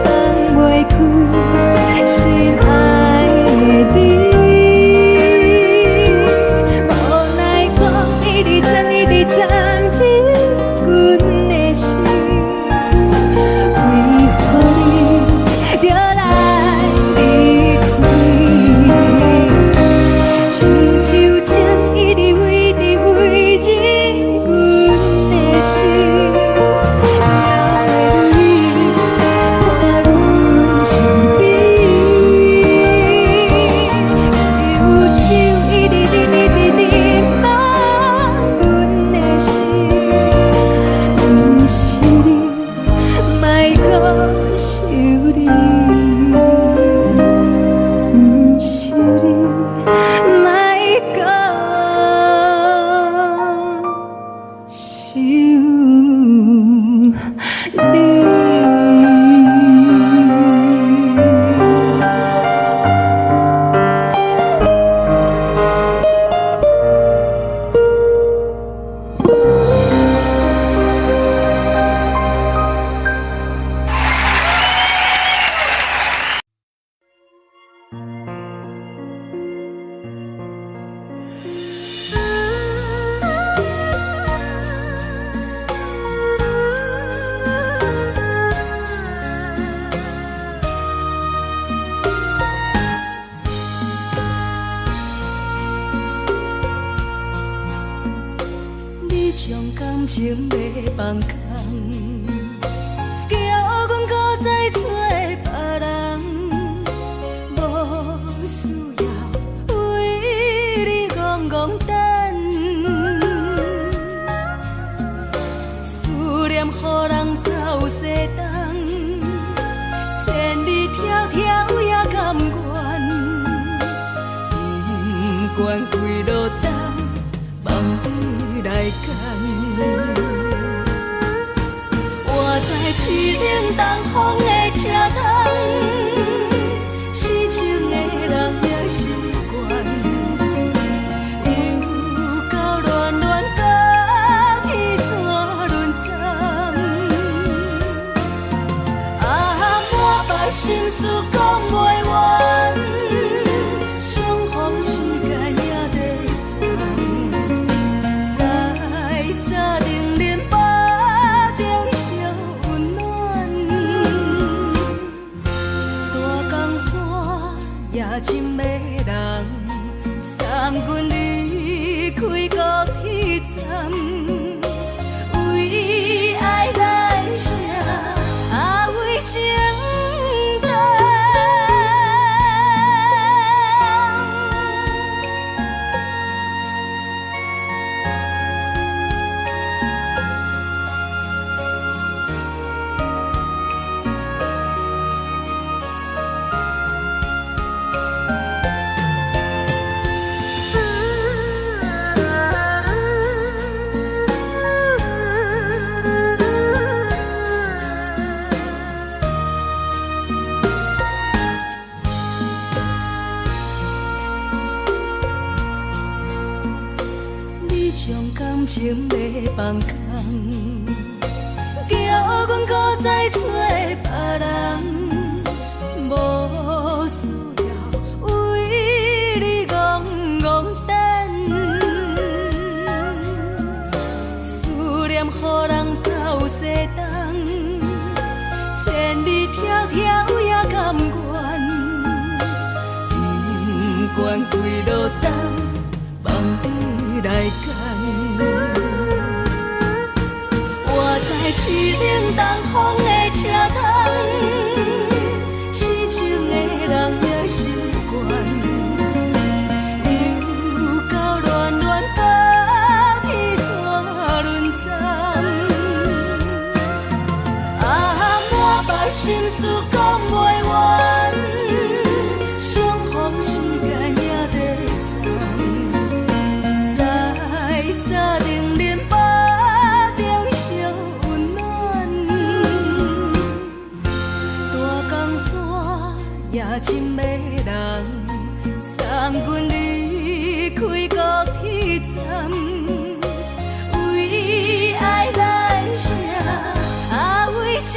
放袂开，心爱的你。无奈风一直撞，一直撞，日阮的心，为何你你，不是你，莫讲想你。将感情卖放空，叫阮搁再找别人，无需要为你戆戆等，思念予人走西东，千里迢迢也甘愿，不管几落冬，望你来干。我在市顶东风的车窗，痴情的人也习惯，又到恋恋甲天山沦陷。啊，满腹心事讲袂完，相逢时间也在等。沙定连巴中烧温暖，大江山也真迷人，送阮离开高铁站，为爱来写啊为情长。将感情卖放空，叫阮搁再找别人，无需要为你戆戆等，思念予人走西东，千里迢迢也甘愿，不管几落冬，望你来干。我在市顶东风的车窗，痴情的人也习惯，又到恋恋甲天山沦陷。啊，满腹心事讲袂完，相逢时间也在等。沙定连巴中烧温暖，大江山也真迷人，送阮离开高铁站，为爱来写啊为情。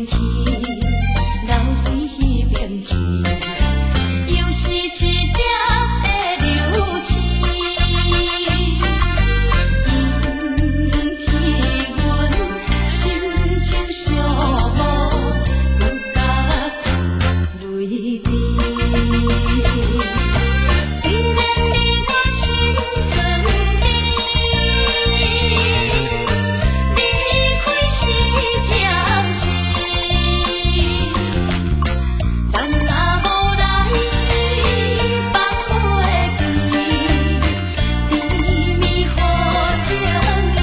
去，流水变去，又是一粒的流星，引起阮心情寂寞，有甲泪滴。虽然你我心酸甜，离开是暂时，但若无来放花期，甜蜜好情意，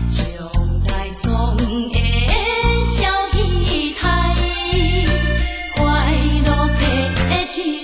将来总会照期待，快乐的情意。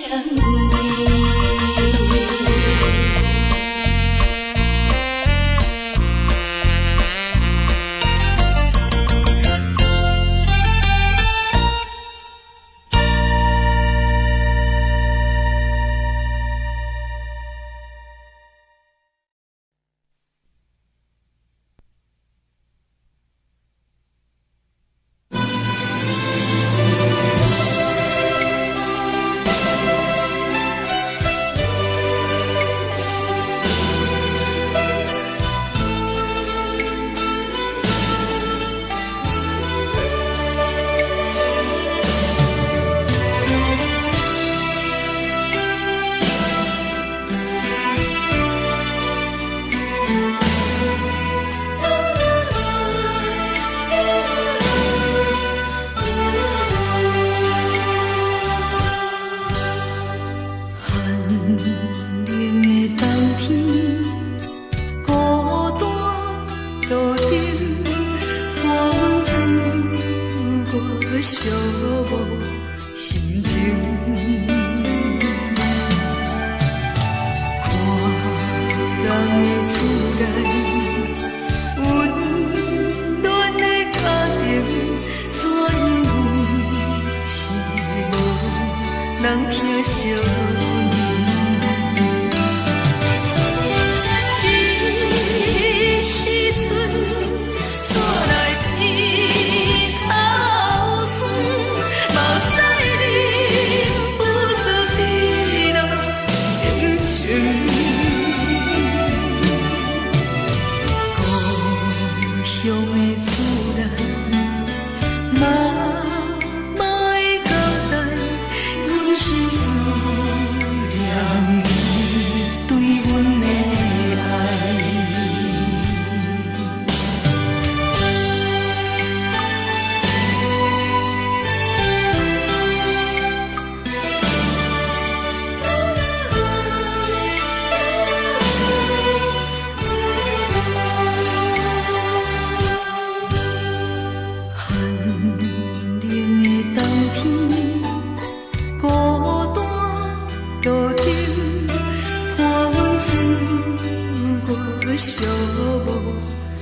寂寞心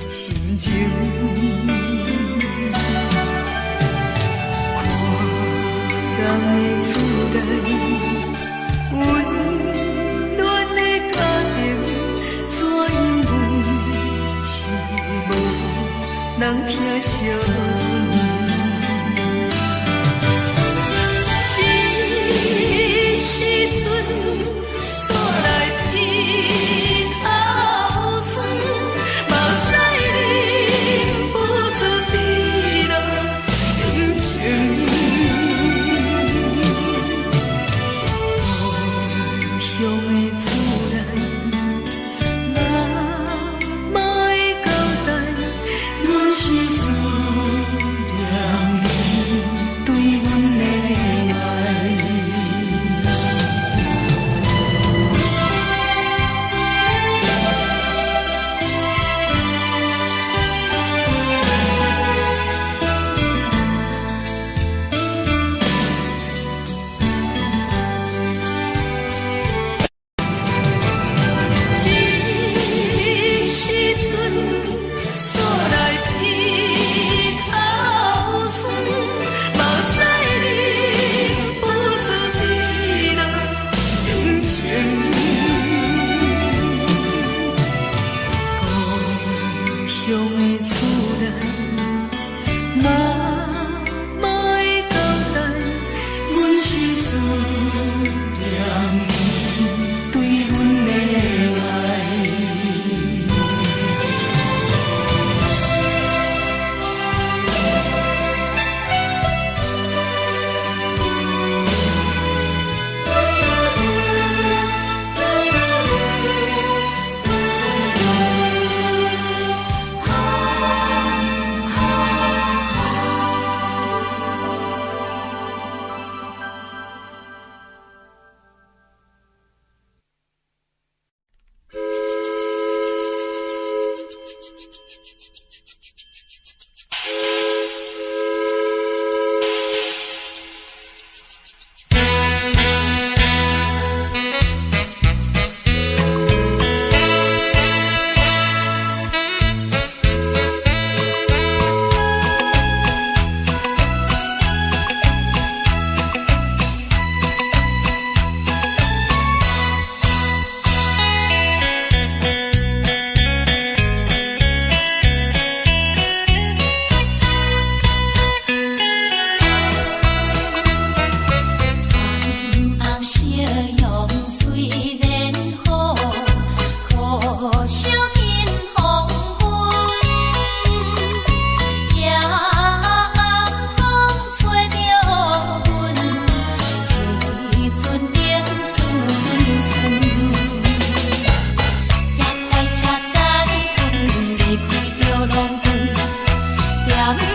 情，看人的厝内温暖的家庭，怎样是无人疼惜。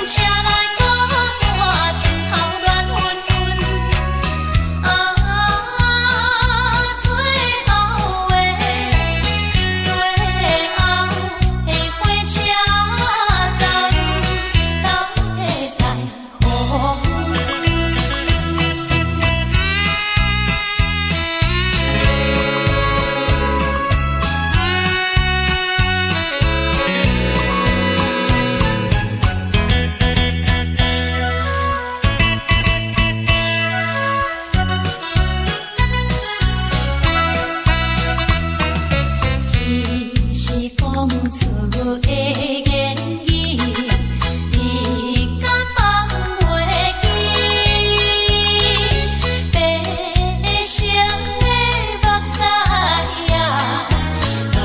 车来打打，心头乱纷纷。最后的火车走入当下在乎。是讲出的言语，你敢放袂记？白成的目屎呀，流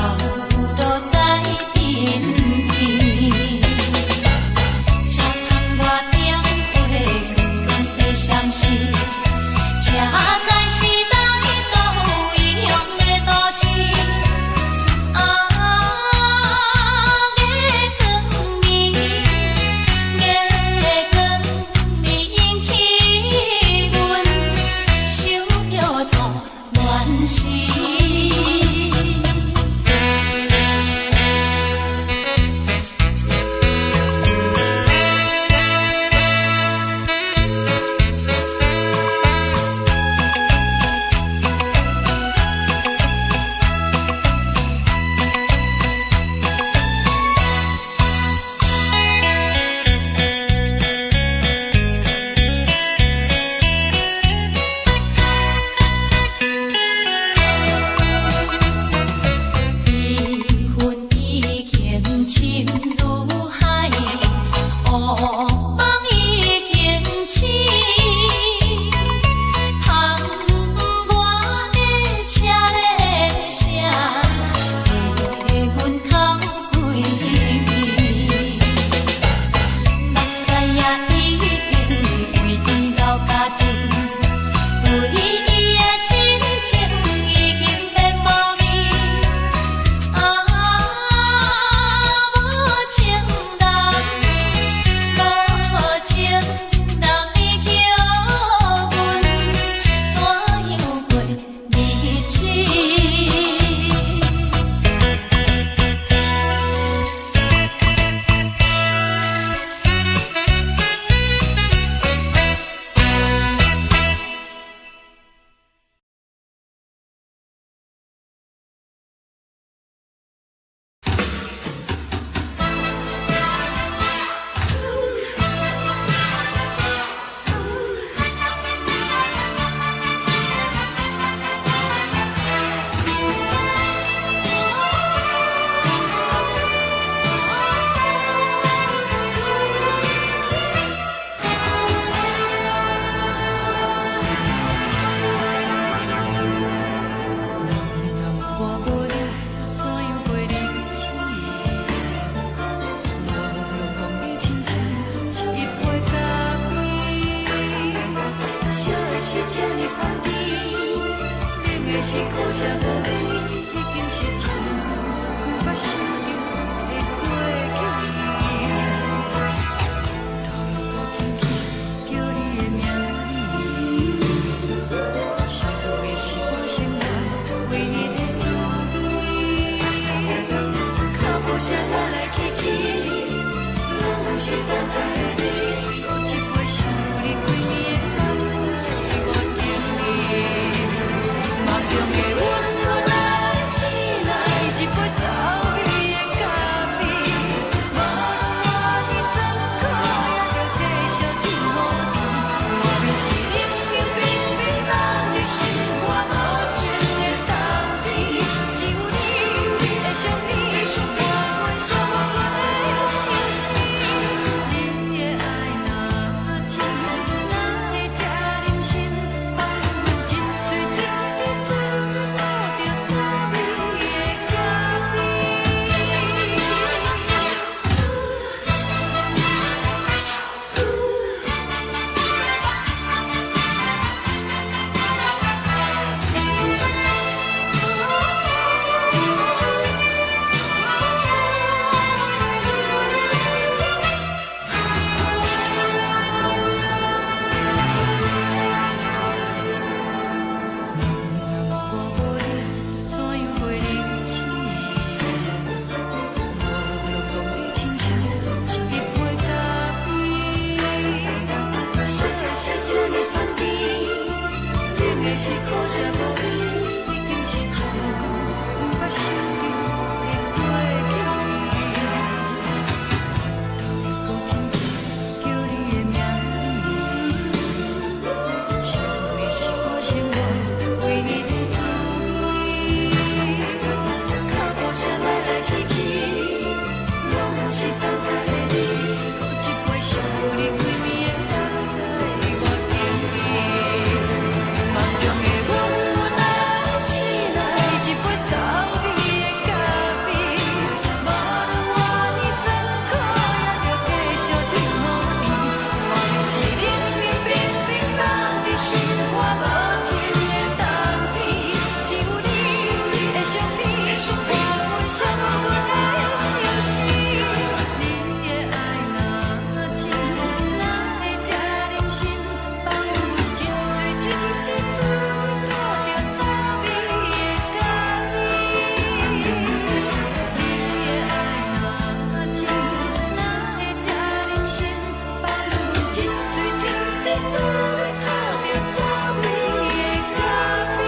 在身边。车窗外点火，光的相思，车载时代都异样的都市。是苦涩无味，已经是一句不捌想着的过去。透过轻轻叫你的名字，想的是我生来唯一的滋味。脚步声来来去去，拢是等待的你。有一杯想你几年的目屎，我敬你。梦中的阮我来醒来，一杯走味的咖啡，无论你酸苦也着继续甜予甜。我便是冷冰冰冰冷的心肝，无情的冬天，只有你的相片，我阮相关的心事。是苦涩无味，已经是一句不捌想着的过去。我头一步轻轻叫你的名字，想你是我生活唯一的滋味。脚步声来来去去，拢是等待的你，搁一回想你归暝的落雪我经历。梦中的阮来醒来，一杯走味的咖啡，无论我呢酸苦，也着继续甜乎甜。我是冷冷冰冰放伫心肝无情的冬天，只有你的相片，换阮上阮的相思。你的爱若真，哪会这忍心放阮一嘴一滴珠靠着走味的咖啡？你的爱若真，哪会这忍心放阮一嘴一滴珠靠着走味的咖啡？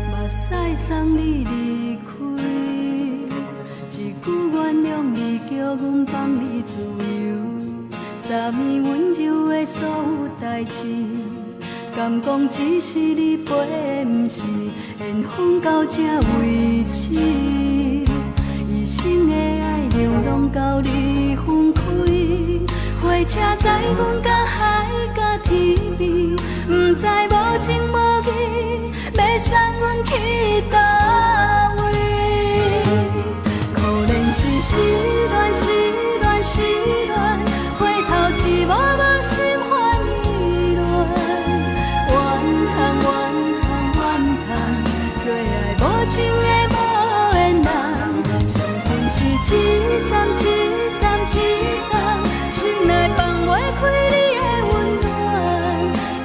目屎送你离开，一句原谅你，叫阮放你自由。昨暝温柔的所有代志，敢讲只是你陪，不是缘分到这为止。一生的爱流浪到你分开，火车载阮甲海甲天边，不知无情无义，要送阮去倒位？可能是失恋，失恋，失恋，回头一幕幕心烦意乱，怨叹，怨叹，怨叹，最爱无情的无缘人，相逢是一站一站一站，心内放袂开你的温暖，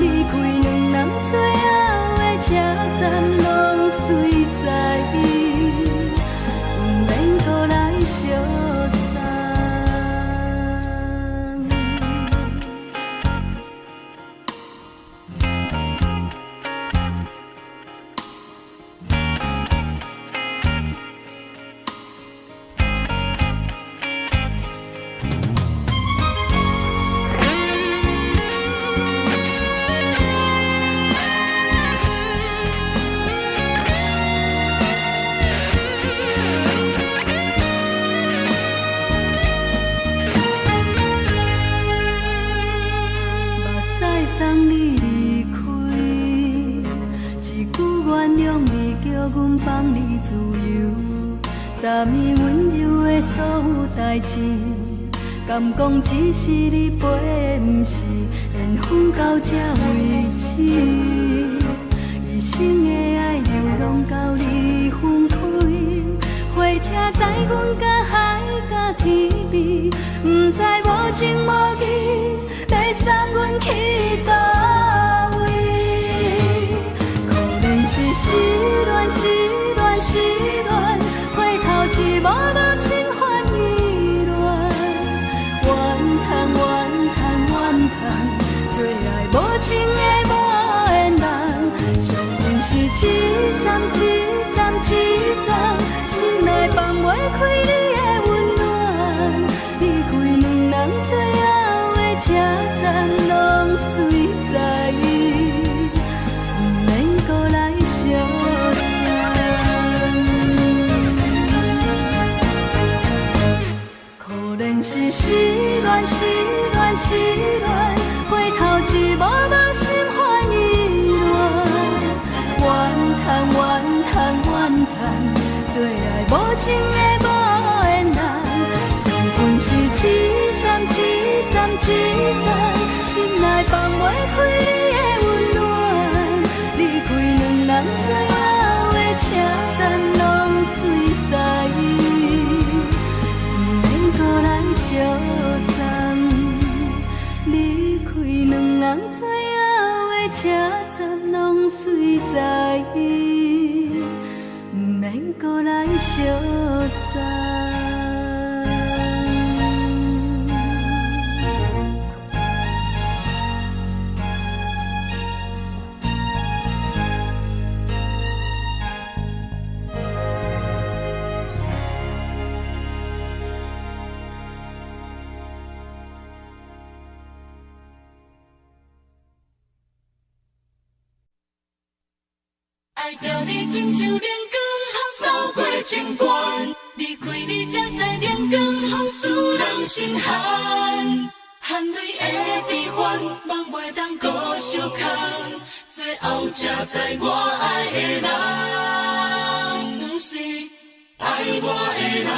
离开两人最后的车站，拢随在意，不免搁来相送。目屎送你离开，一句原谅你，叫阮放你自由。昨暝温柔的所有代志，敢讲只是你陪，不是缘分到这为止。一生的爱流浪到你分开，火车载阮甲海甲天边，不知无情无义，要送阮去倒位？可能是失恋，失恋，失恋，回头一幕幕心烦意乱，怨叹，怨叹，怨叹，最爱无情的无缘人，相逢是一站一站一站，心内放袂开你的温暖，离开两人最后的车站。赞拢随在，毋免搁来相送。可能是失恋，失恋，失恋，回头一幕幕心烦意乱，怨叹，怨叹，怨叹，做爱无情的无缘人。是凄惨，凄惨，凄惨，心内放袂开你的温暖。离开两人最后的车站，拢随在，不免搁来相送。离开两人最后的车站，拢随在，不免搁来相送。爱着你亲像连光风扫过情关，离开你才知连光风使人心寒。含泪的悲欢，望袂当搁相牵，最后才知我爱的人，不是爱我的人。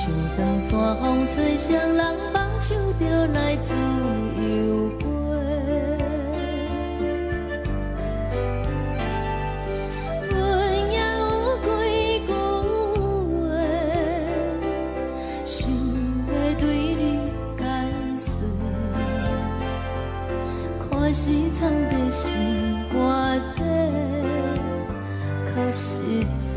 像长山风吹双人放手就来自由飞。阮也有几句话，想要对你解释，可是藏在心肝底，较实在。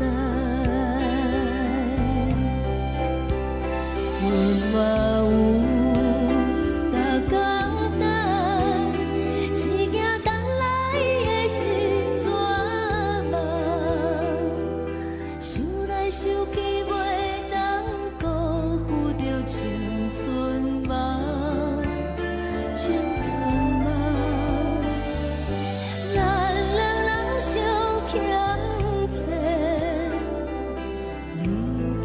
阮嘛有逐工等，只惊等来的是绝望，想来想去袂当辜负着青春梦，青春梦，咱两人相欠债，你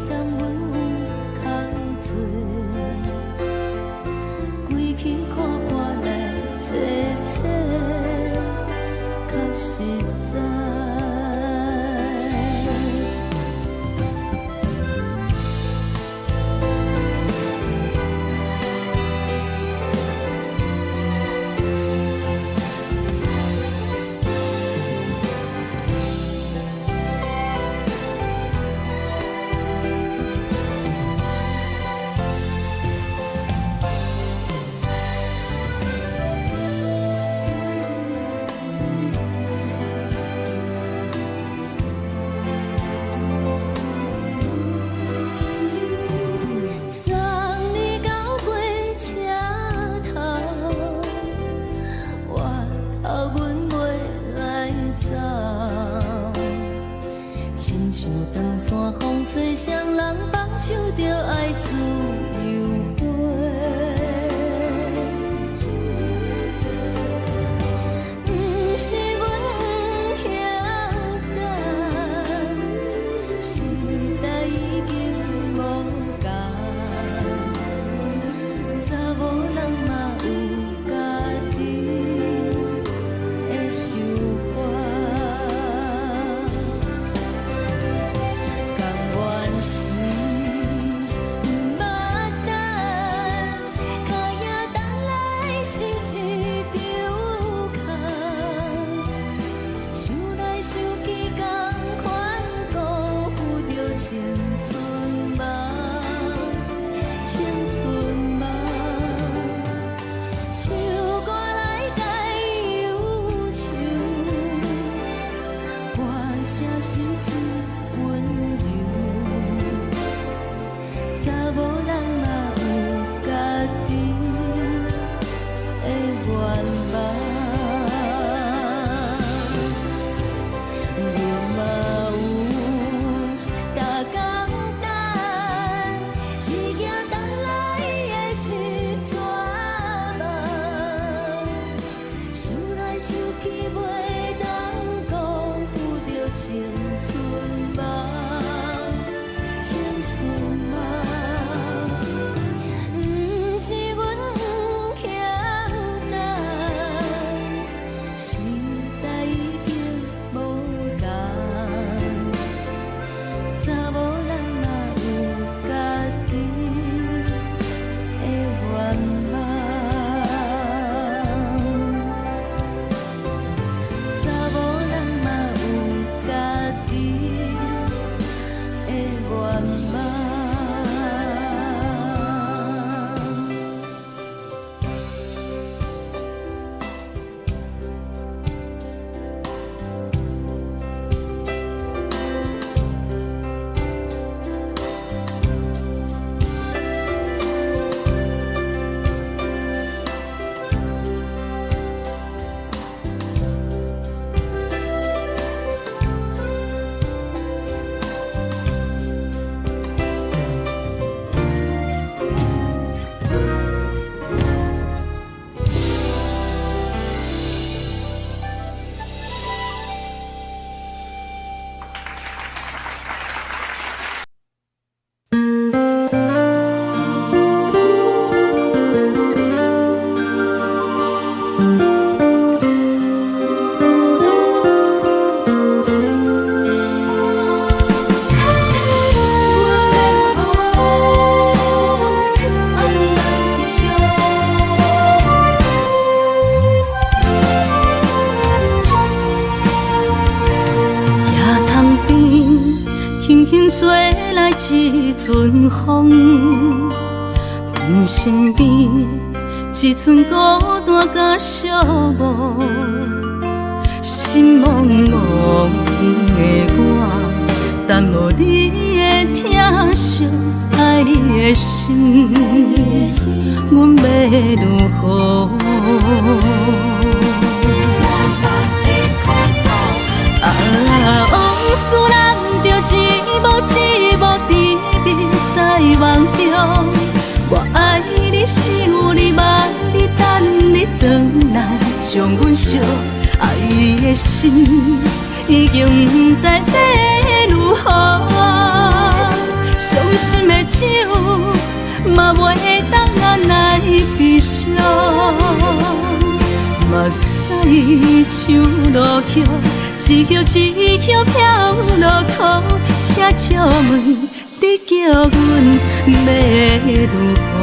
欠阮空做，归去看看来坐坐，较实在。送你到火车头，我头阮袂来走，亲像长山风吹双人放手就爱自由飞。不是阮不晓等，时代已经无共，查某人嘛有家己的想法，甘愿是不捌等，脚也等来是一场空，想来想去同款辜负着青春梦，青春梦，唱歌来解忧愁，歌声是真温柔，查某人嘛有家己的愿望。阮嘛有逐工等，只惊等来的是绝望，想来想去袂当辜负着青春梦，青春梦。不是阮不晓等，时代已经无共，查某人嘛有家己的愿望，查某人嘛有家己的愿望。轻轻吹来一阵风，阮身边一寸孤单甲寂寞，心茫茫的我，等无你的疼惜，爱你的心，阮要如何？往事人着一幕一幕甜蜜在梦中，我爱你想你望你等你回来，将阮惜爱的心已经不知要如何，伤心的手嘛袂当按来悲伤，目屎像落叶。一叶一叶飘落雨，车照问你叫阮要如何？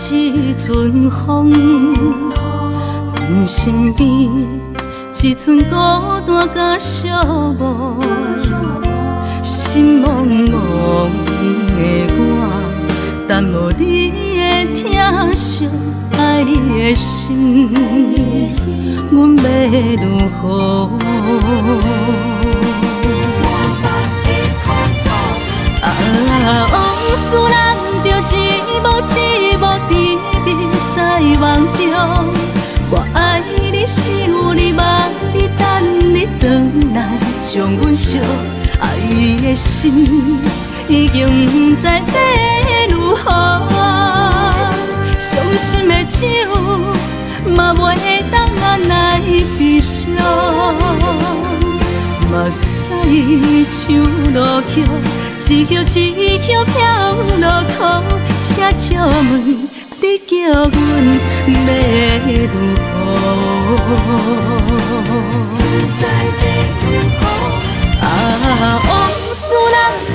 一阵风，阮身边一寸孤单甲寂寞，心茫茫的我，等无你的疼惜，爱你的心，阮要如何？往事人着一幕一幕甜蜜在梦中，我爱你想你望你等你回来，将阮惜爱的心已经不知要如何，伤心的手嘛袂当按来悲伤，目屎像落叶。一叶一叶飘落雨，车照问你叫阮要如何？往事人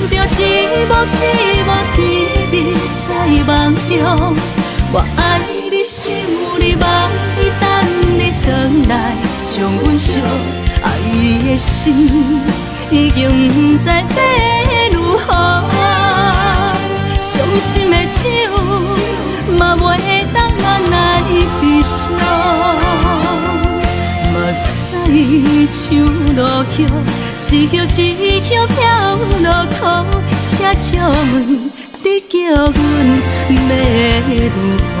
着一幕一幕甜蜜在梦中，我爱你想你望你等你回来，将阮惜爱的心已经不知要如何，伤心的手嘛袂当按来悲伤，目屎像落叶，一叶一叶飘落雨，车照问你叫阮要如何？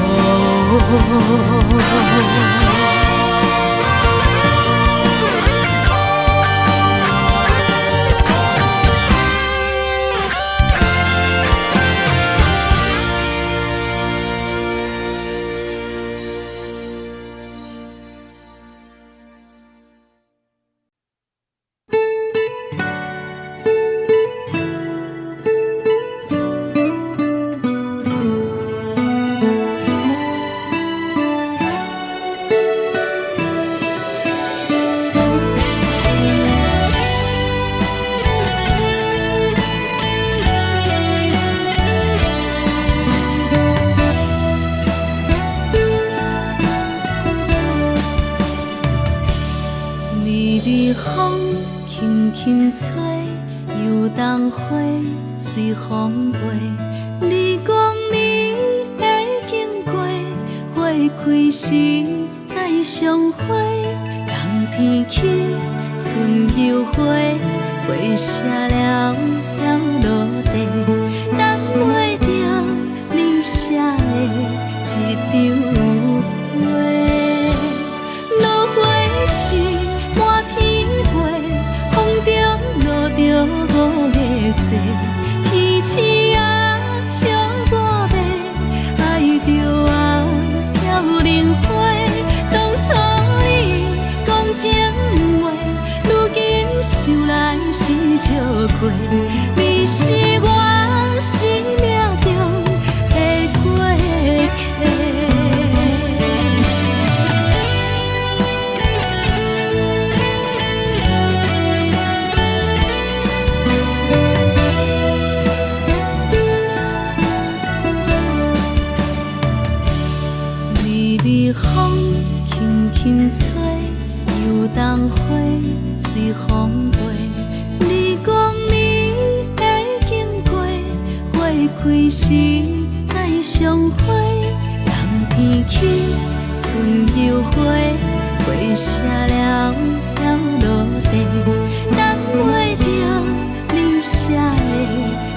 轻吹，游动花随风飞，你讲你会经过，花开时再相会。冬天起，春又花，花谢了飘落地，等袂着你写的一张画。落花时满天飞，风中落着五个色，天星啊笑我迷，爱着啊飘零花。当初你讲情话，如今想来是笑亏。开时再相会，人天起春又花，花谢了了落地，等袂着你写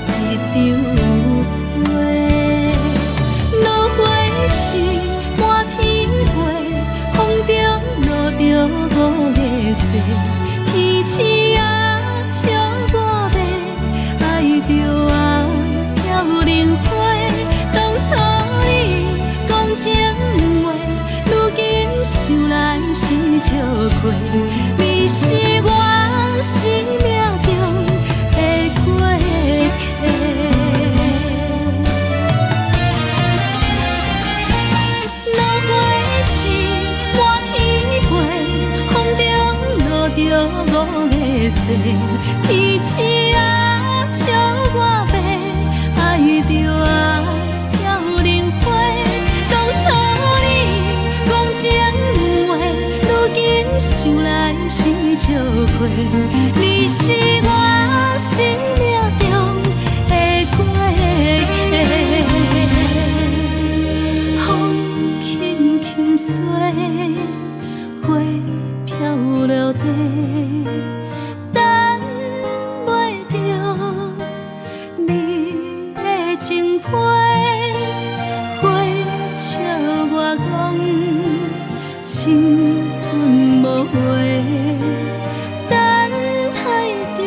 的一张画。落花是满天飞，风中落着五个星，天星啊笑我迷，爱着啊飘零花。当初你讲情话，如今想来是笑过，你是我生命中的过客。落花是满天飞，风中落着五个星，天星啊笑我迷，爱着啊飘零花。当初你讲情话，如今想来是笑过，你是我生命中的过客。风轻轻吹，花飘落地，等袂着你的情批。花笑我讲青春无话，等待着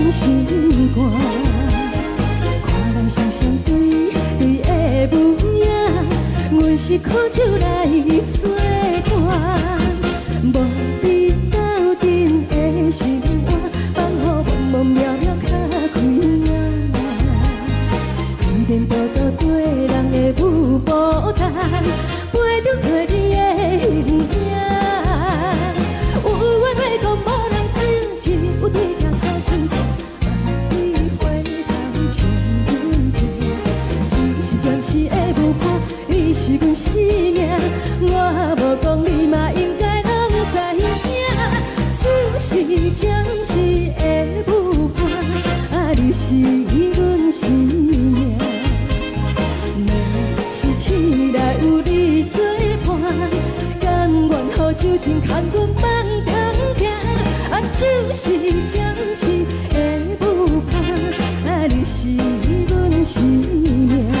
拢心肝。看人双双对对的模样，阮是苦酒来作伴。无你斗阵的生活，放予茫茫渺渺较开眼。颠颠倒倒对人的舞步弹，陪着做你的形影。有话要讲无人听，只有对镜头心情，万里回头将阮听。只是暂时的舞伴，你是阮生命，我无讲你嘛应该拢知影。就是暂时的舞伴，啊，你是阮生命。若是醒来有你作伴，甘愿予酒精牵阮梦中行。啊，就是暂时的舞伴，啊，你是阮生命。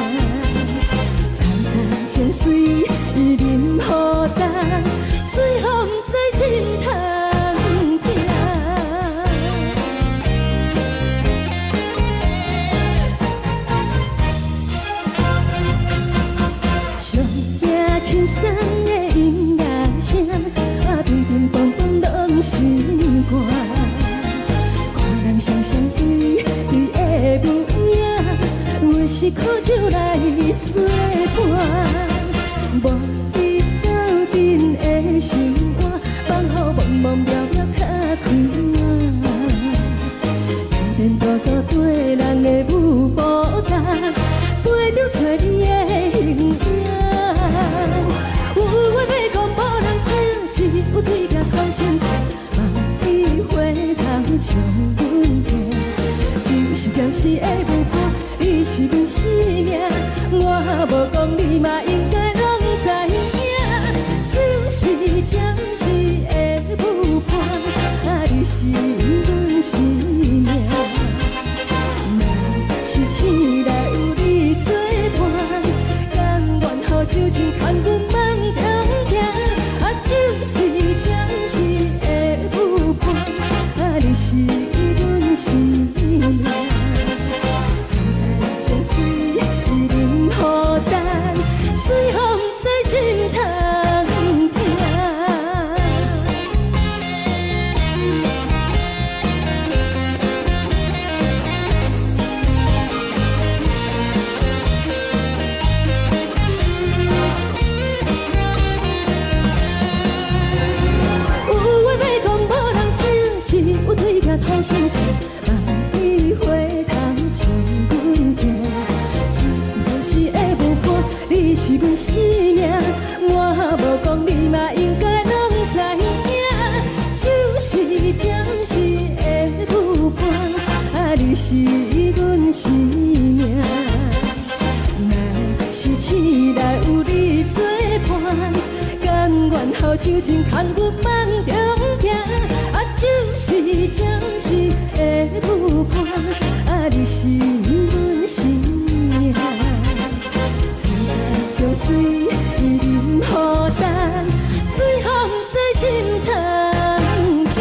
层层情水任何担，随风在心头。轻松的音乐声，啊，乒乒乓乓拢心肝。看人双双对对的模样，阮是苦酒来作伴。无你斗阵的生活，放予茫茫渺渺较开眼。颠颠倒倒对人的舞步弹，陪着做你的形影。有话要讲无人听，只有对镜头心情，万里回头将阮听。就是暂时的舞伴，你是阮生命，我无讲你嘛应该拢知影。就是暂时的舞伴，啊，你是阮生命。若是醒来有你作伴，甘愿予酒精牵阮梦中行。啊，就是暂时的舞伴，啊，你是阮生命。层层情水任何担，随风在心头听。对镜头心情，万里回头将阮听。就是暂时的舞伴，你是阮生命，我无讲你嘛应该拢知影。就是暂时的舞伴，啊，你是阮生命。若是醒来有你作伴，甘愿予酒精牵阮梦中行。啊，就是暂时的舞伴，啊，你是阮生命。层层情水任何担，随风在心头听。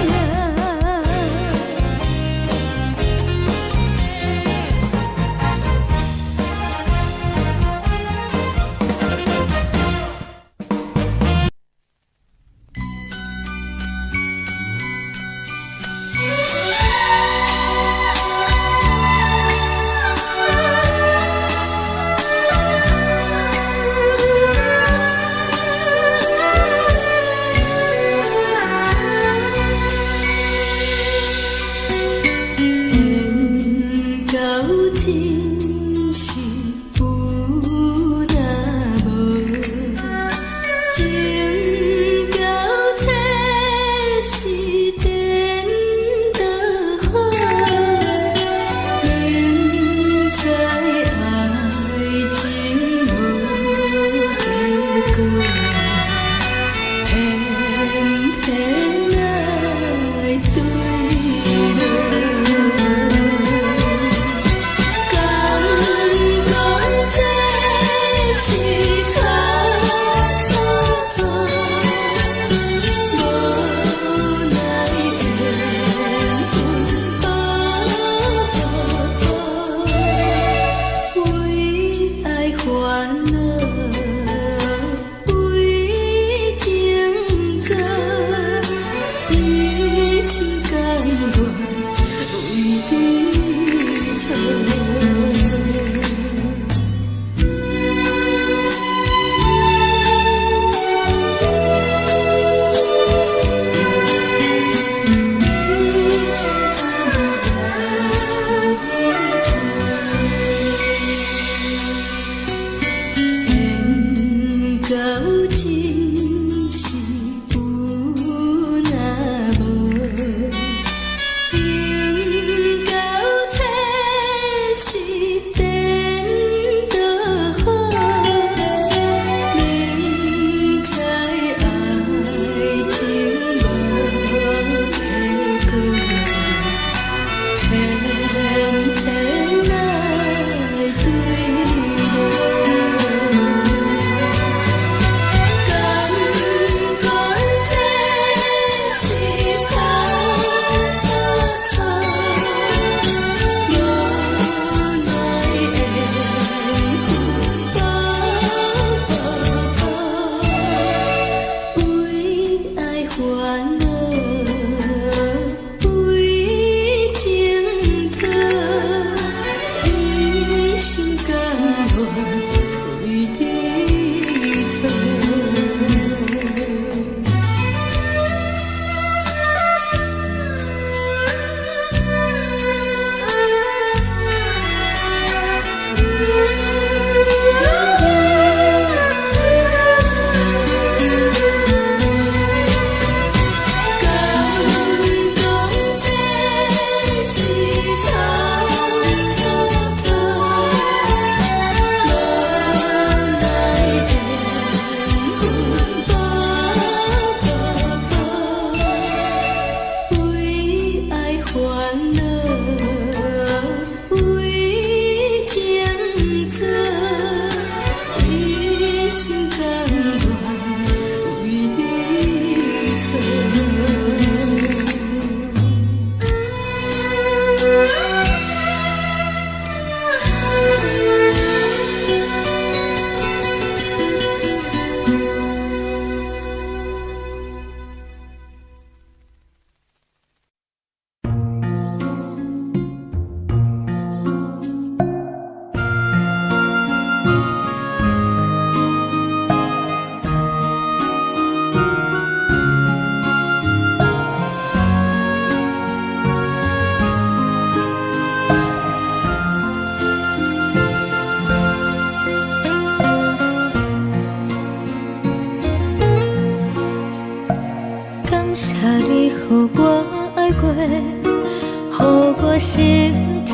痛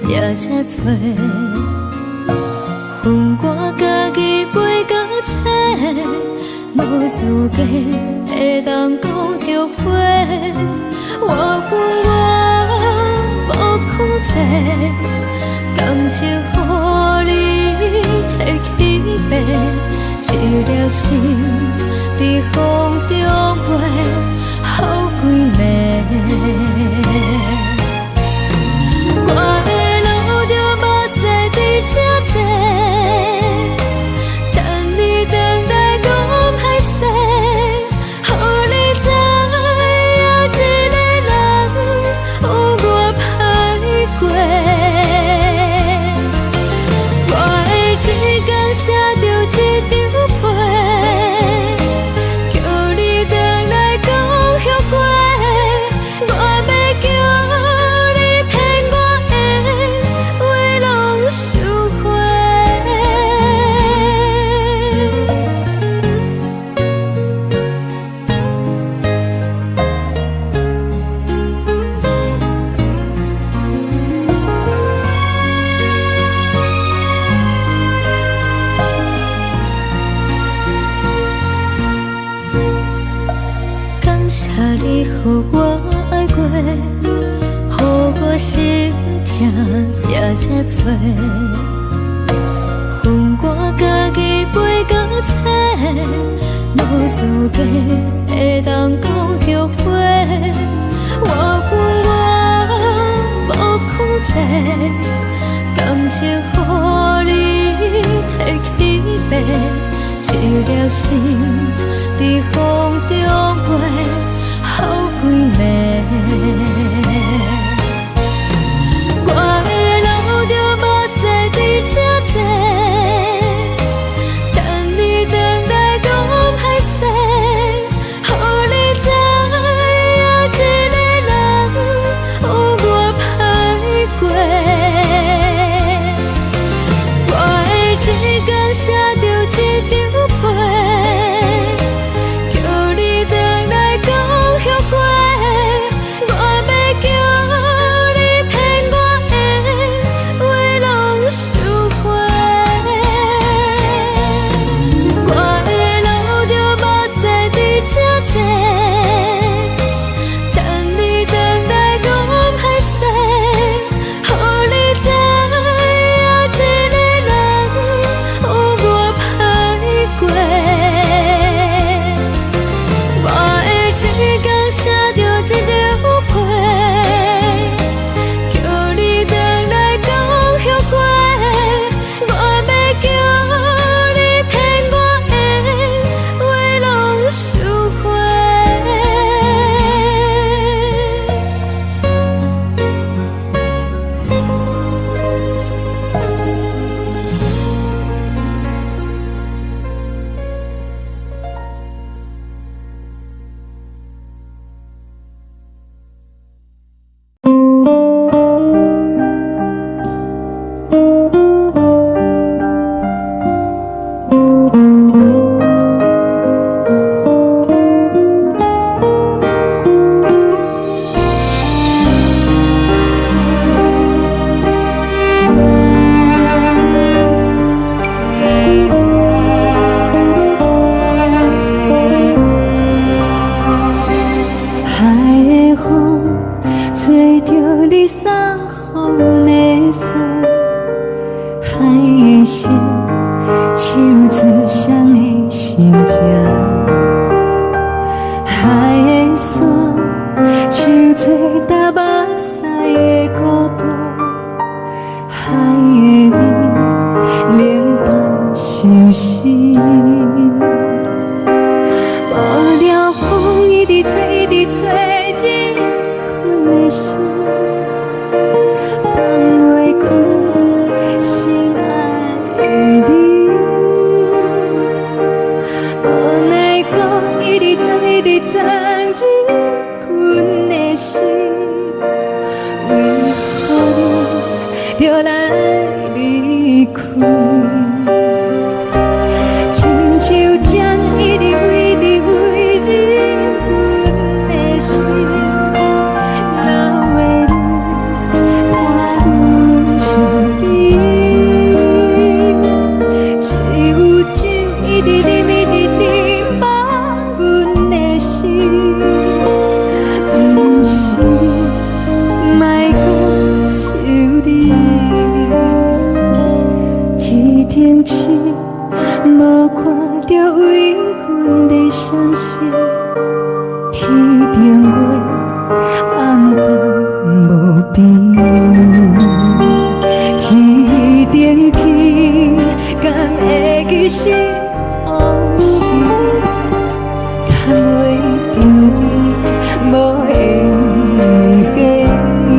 也这多，恨我家己飞到切，无资格会当讲后悔。我恨我无控制，感情予你提起白，一粒心在风中飞，好几暝。我的路就无再伫这多，等你等待讲歹势，予你知影一个人有我歹过。我的一天写着一张被，叫你回来讲后悔。我要叫你骗我的话拢收回。感谢你，予我爱过，予我心痛也这多，恨我家己飞到切，无资格会当讲后悔。我恨我无控制，感情予你提起白，一粒心在风中飞，好几暝。我的路就无再伫这多，等你等待讲歹势，予你知影一个人有我歹过。我的一天写着一张被，叫你回来讲后悔。我要叫你骗我的话拢收回。我的路就无再伫这多，等你等待讲歹势，予你知影一个人有我歹过。我的一天写着一张被，叫你回来讲后悔。我要叫你骗我的话拢收回。海的风吹着你送风的伞，海的心手指双的心痛，海的山手吹打目屎的孤独，海的你冷淡伤心。无聊风一直吹，一直吹，日困的心放袂开，心爱的你。无奈何一直走，一直走，日困的心，为何你就来离开？亲像针一直飞，一直飞，日困的心，流的泪，冷清，无看到为阮的闪烁。天顶月，暗淡无边。天顶天，敢会记是往事？敢袂着你，无缘的你。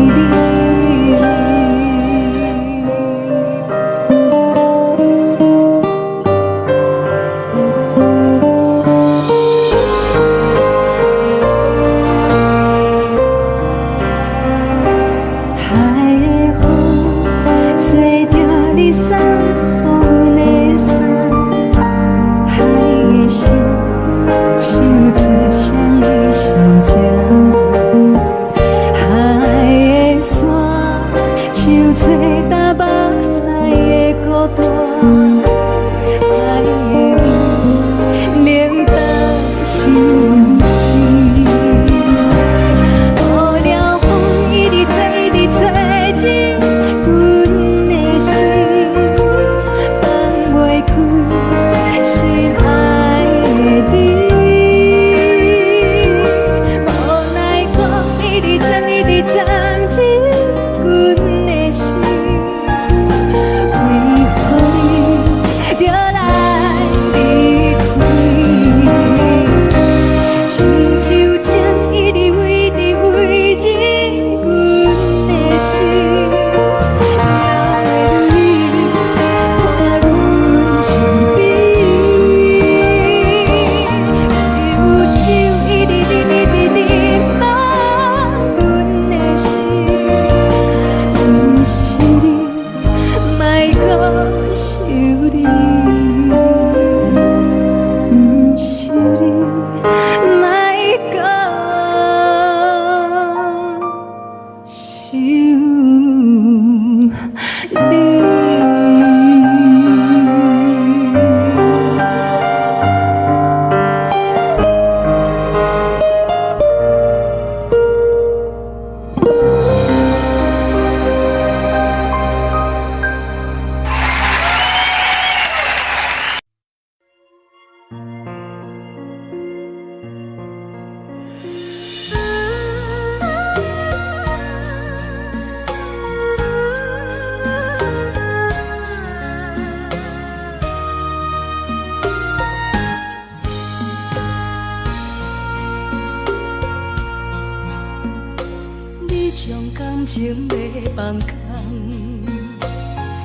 情要放空，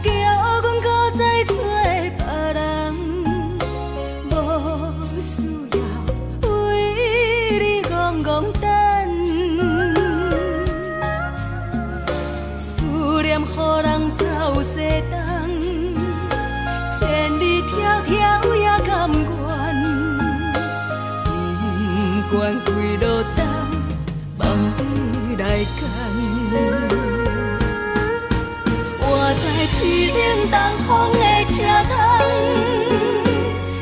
叫阮搁再找别人，无需要为你戆戆等。思念予人走西东，千里迢迢也甘愿，不管开路灯，梦比来赶。我在市顶东风的车窗，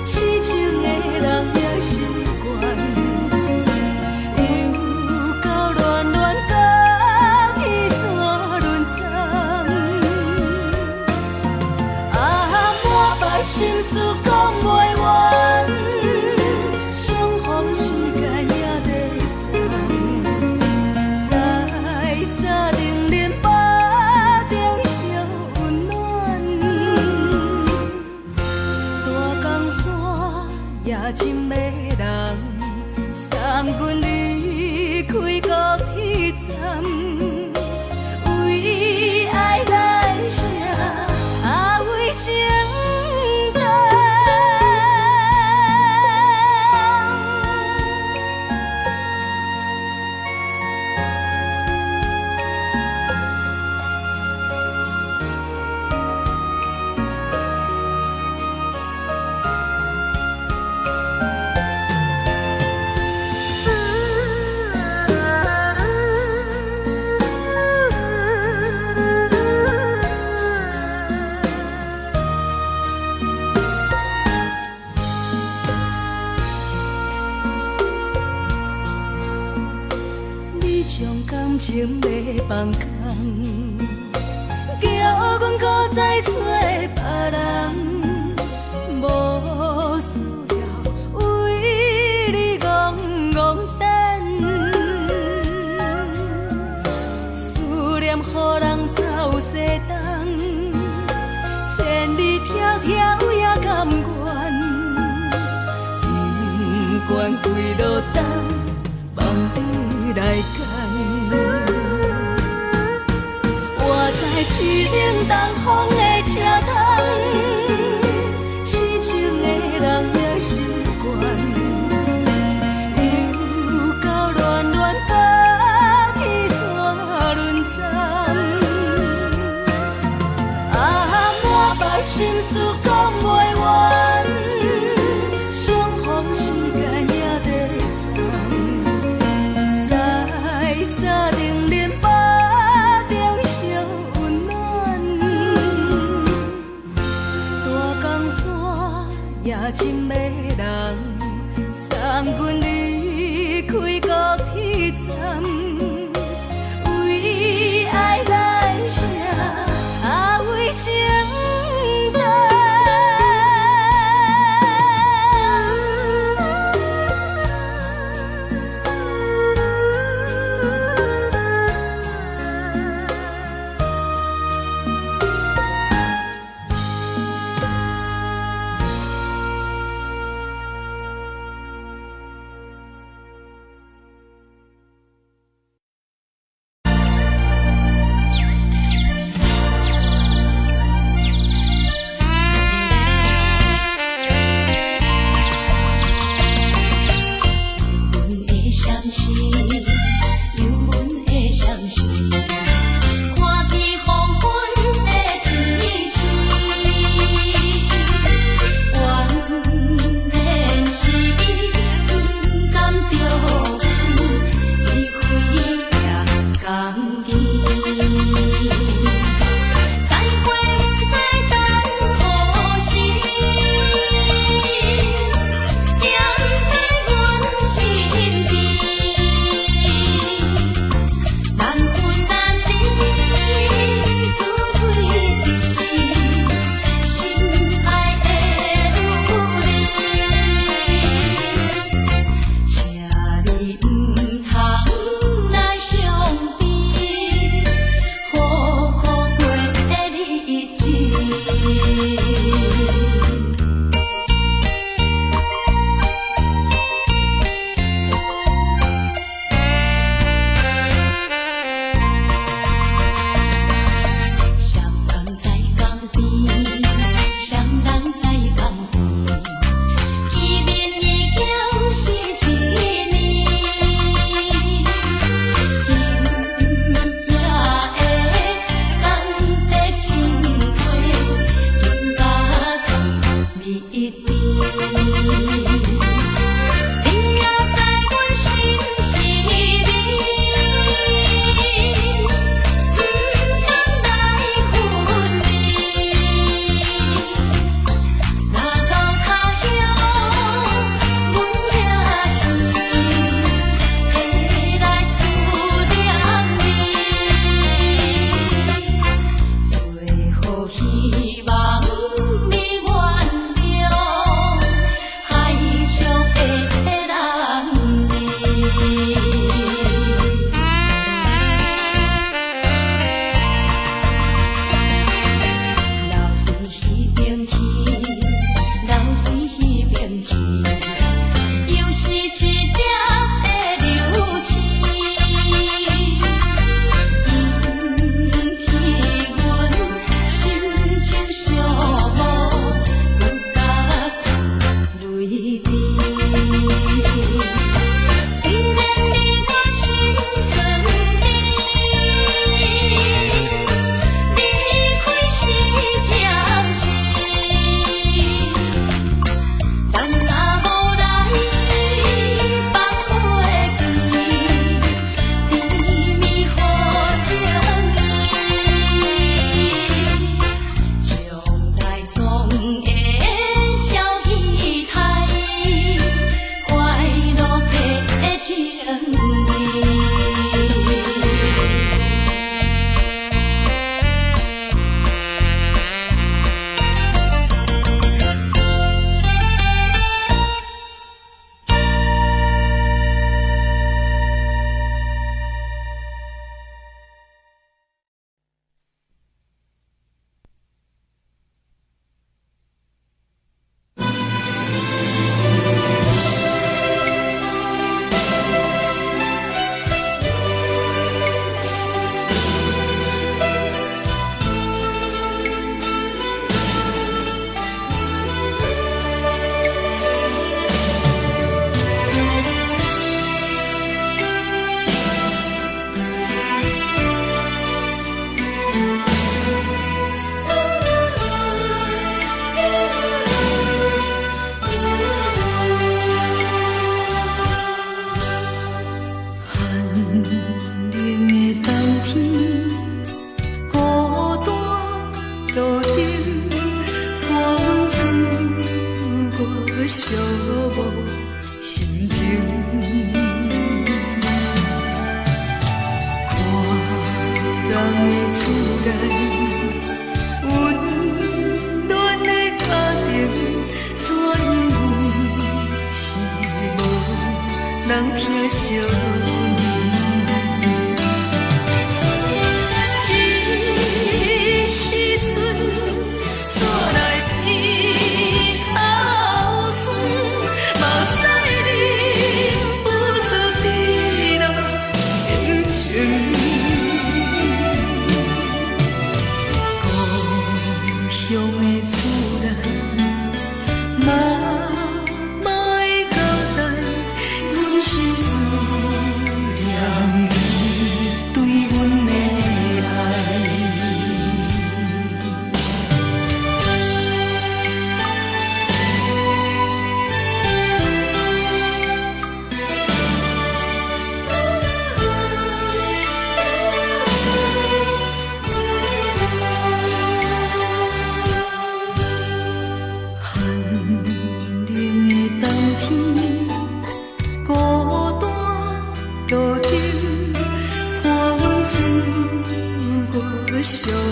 痴情的人也习惯，又到乱乱甲彼山论站。啊，满腹心事讲袂完，相逢时间也在等，在沙定林巴中相温暖。大江山也深的人，三军离开高铁站，为爱来写为情。将感情要放空，叫阮搁再找别人。走西东，千里迢迢也甘愿，不管几路灯，梦你来牵。我在市顶东风的车头，痴情的人也习惯。心事讲袂完，相逢时间也在等，在山顶林北中相温暖。大江山也深的人，送阮离开高铁站，为爱来写，为情。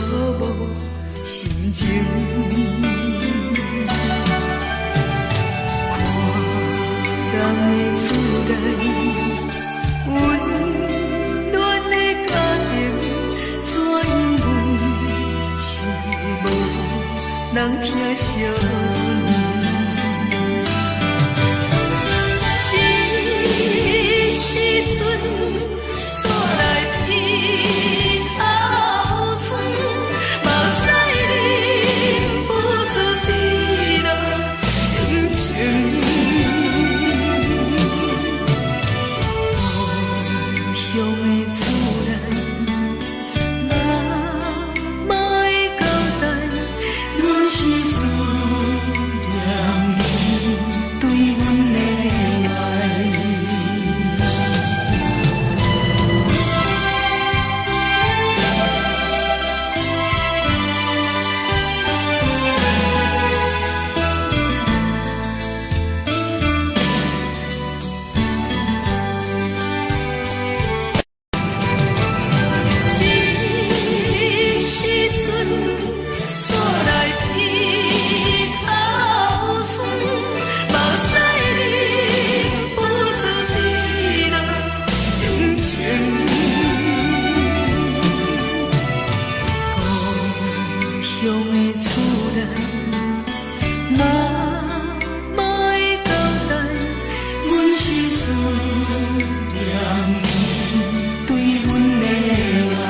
无心情。看人的厝内温暖的家庭，怎因阮是无人疼惜？时阵，煞来鼻头酸，目屎忍不住滴落眼睛。故乡的厝内，妈妈的交代，阮是思念伊对阮的爱。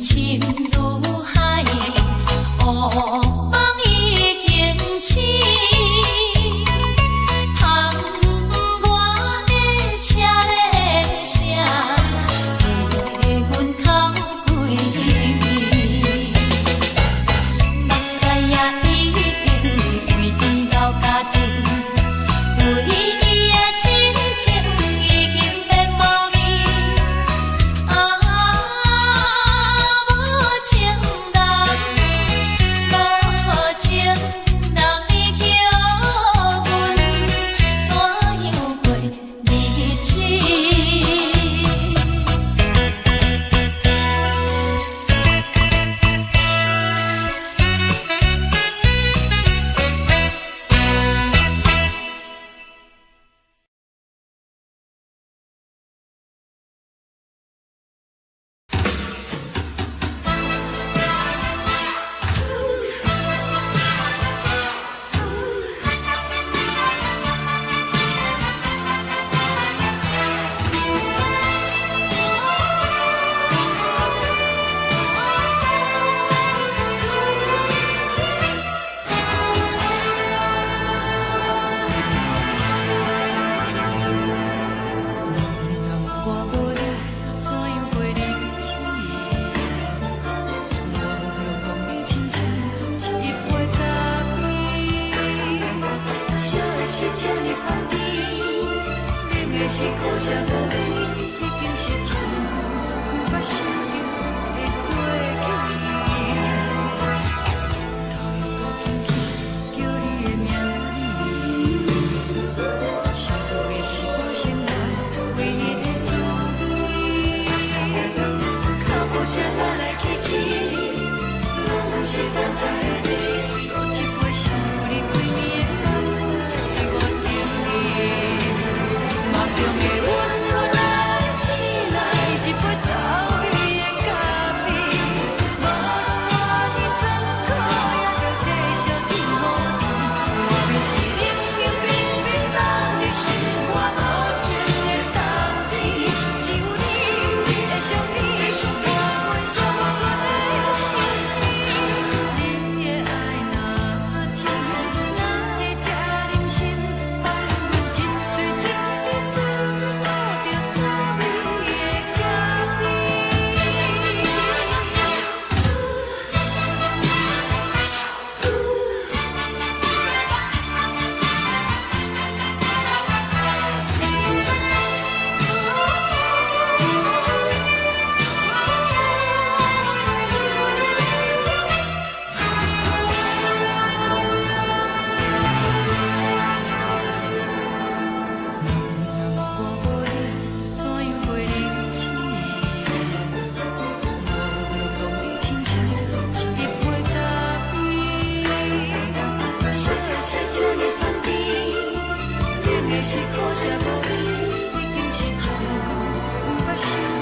情如海，乌梦已经醒。窗外的车的声，在阮口开。目屎也已经规边流甲尽，为伊的真情已经变无味。无情人已叫阮怎样过日子？是这呢香甜，冷的是苦涩无味，已经是真久毋捌想着的过去。头又搁轻轻叫你的名字，想的是我心内唯一的滋味。脚步声来来去去，拢是等待的你，喝一杯想你几年的目屎。梦中的阮，落来醒来，一杯走味的咖啡。无论我的酸苦，也着继续甜好甜。我便是冷冷冰冰放入心肝无情的冬天。只有你的相片，换阮伤痕的心事。你的爱若真，哪会这忍心放阮一嘴一滴滋，倒着滋味的咖啡。我无你怎样过日子？无路讲你亲像一杯咖啡。烧的是这呢香甜，冷的是苦涩无味，已经是真久毋捌想。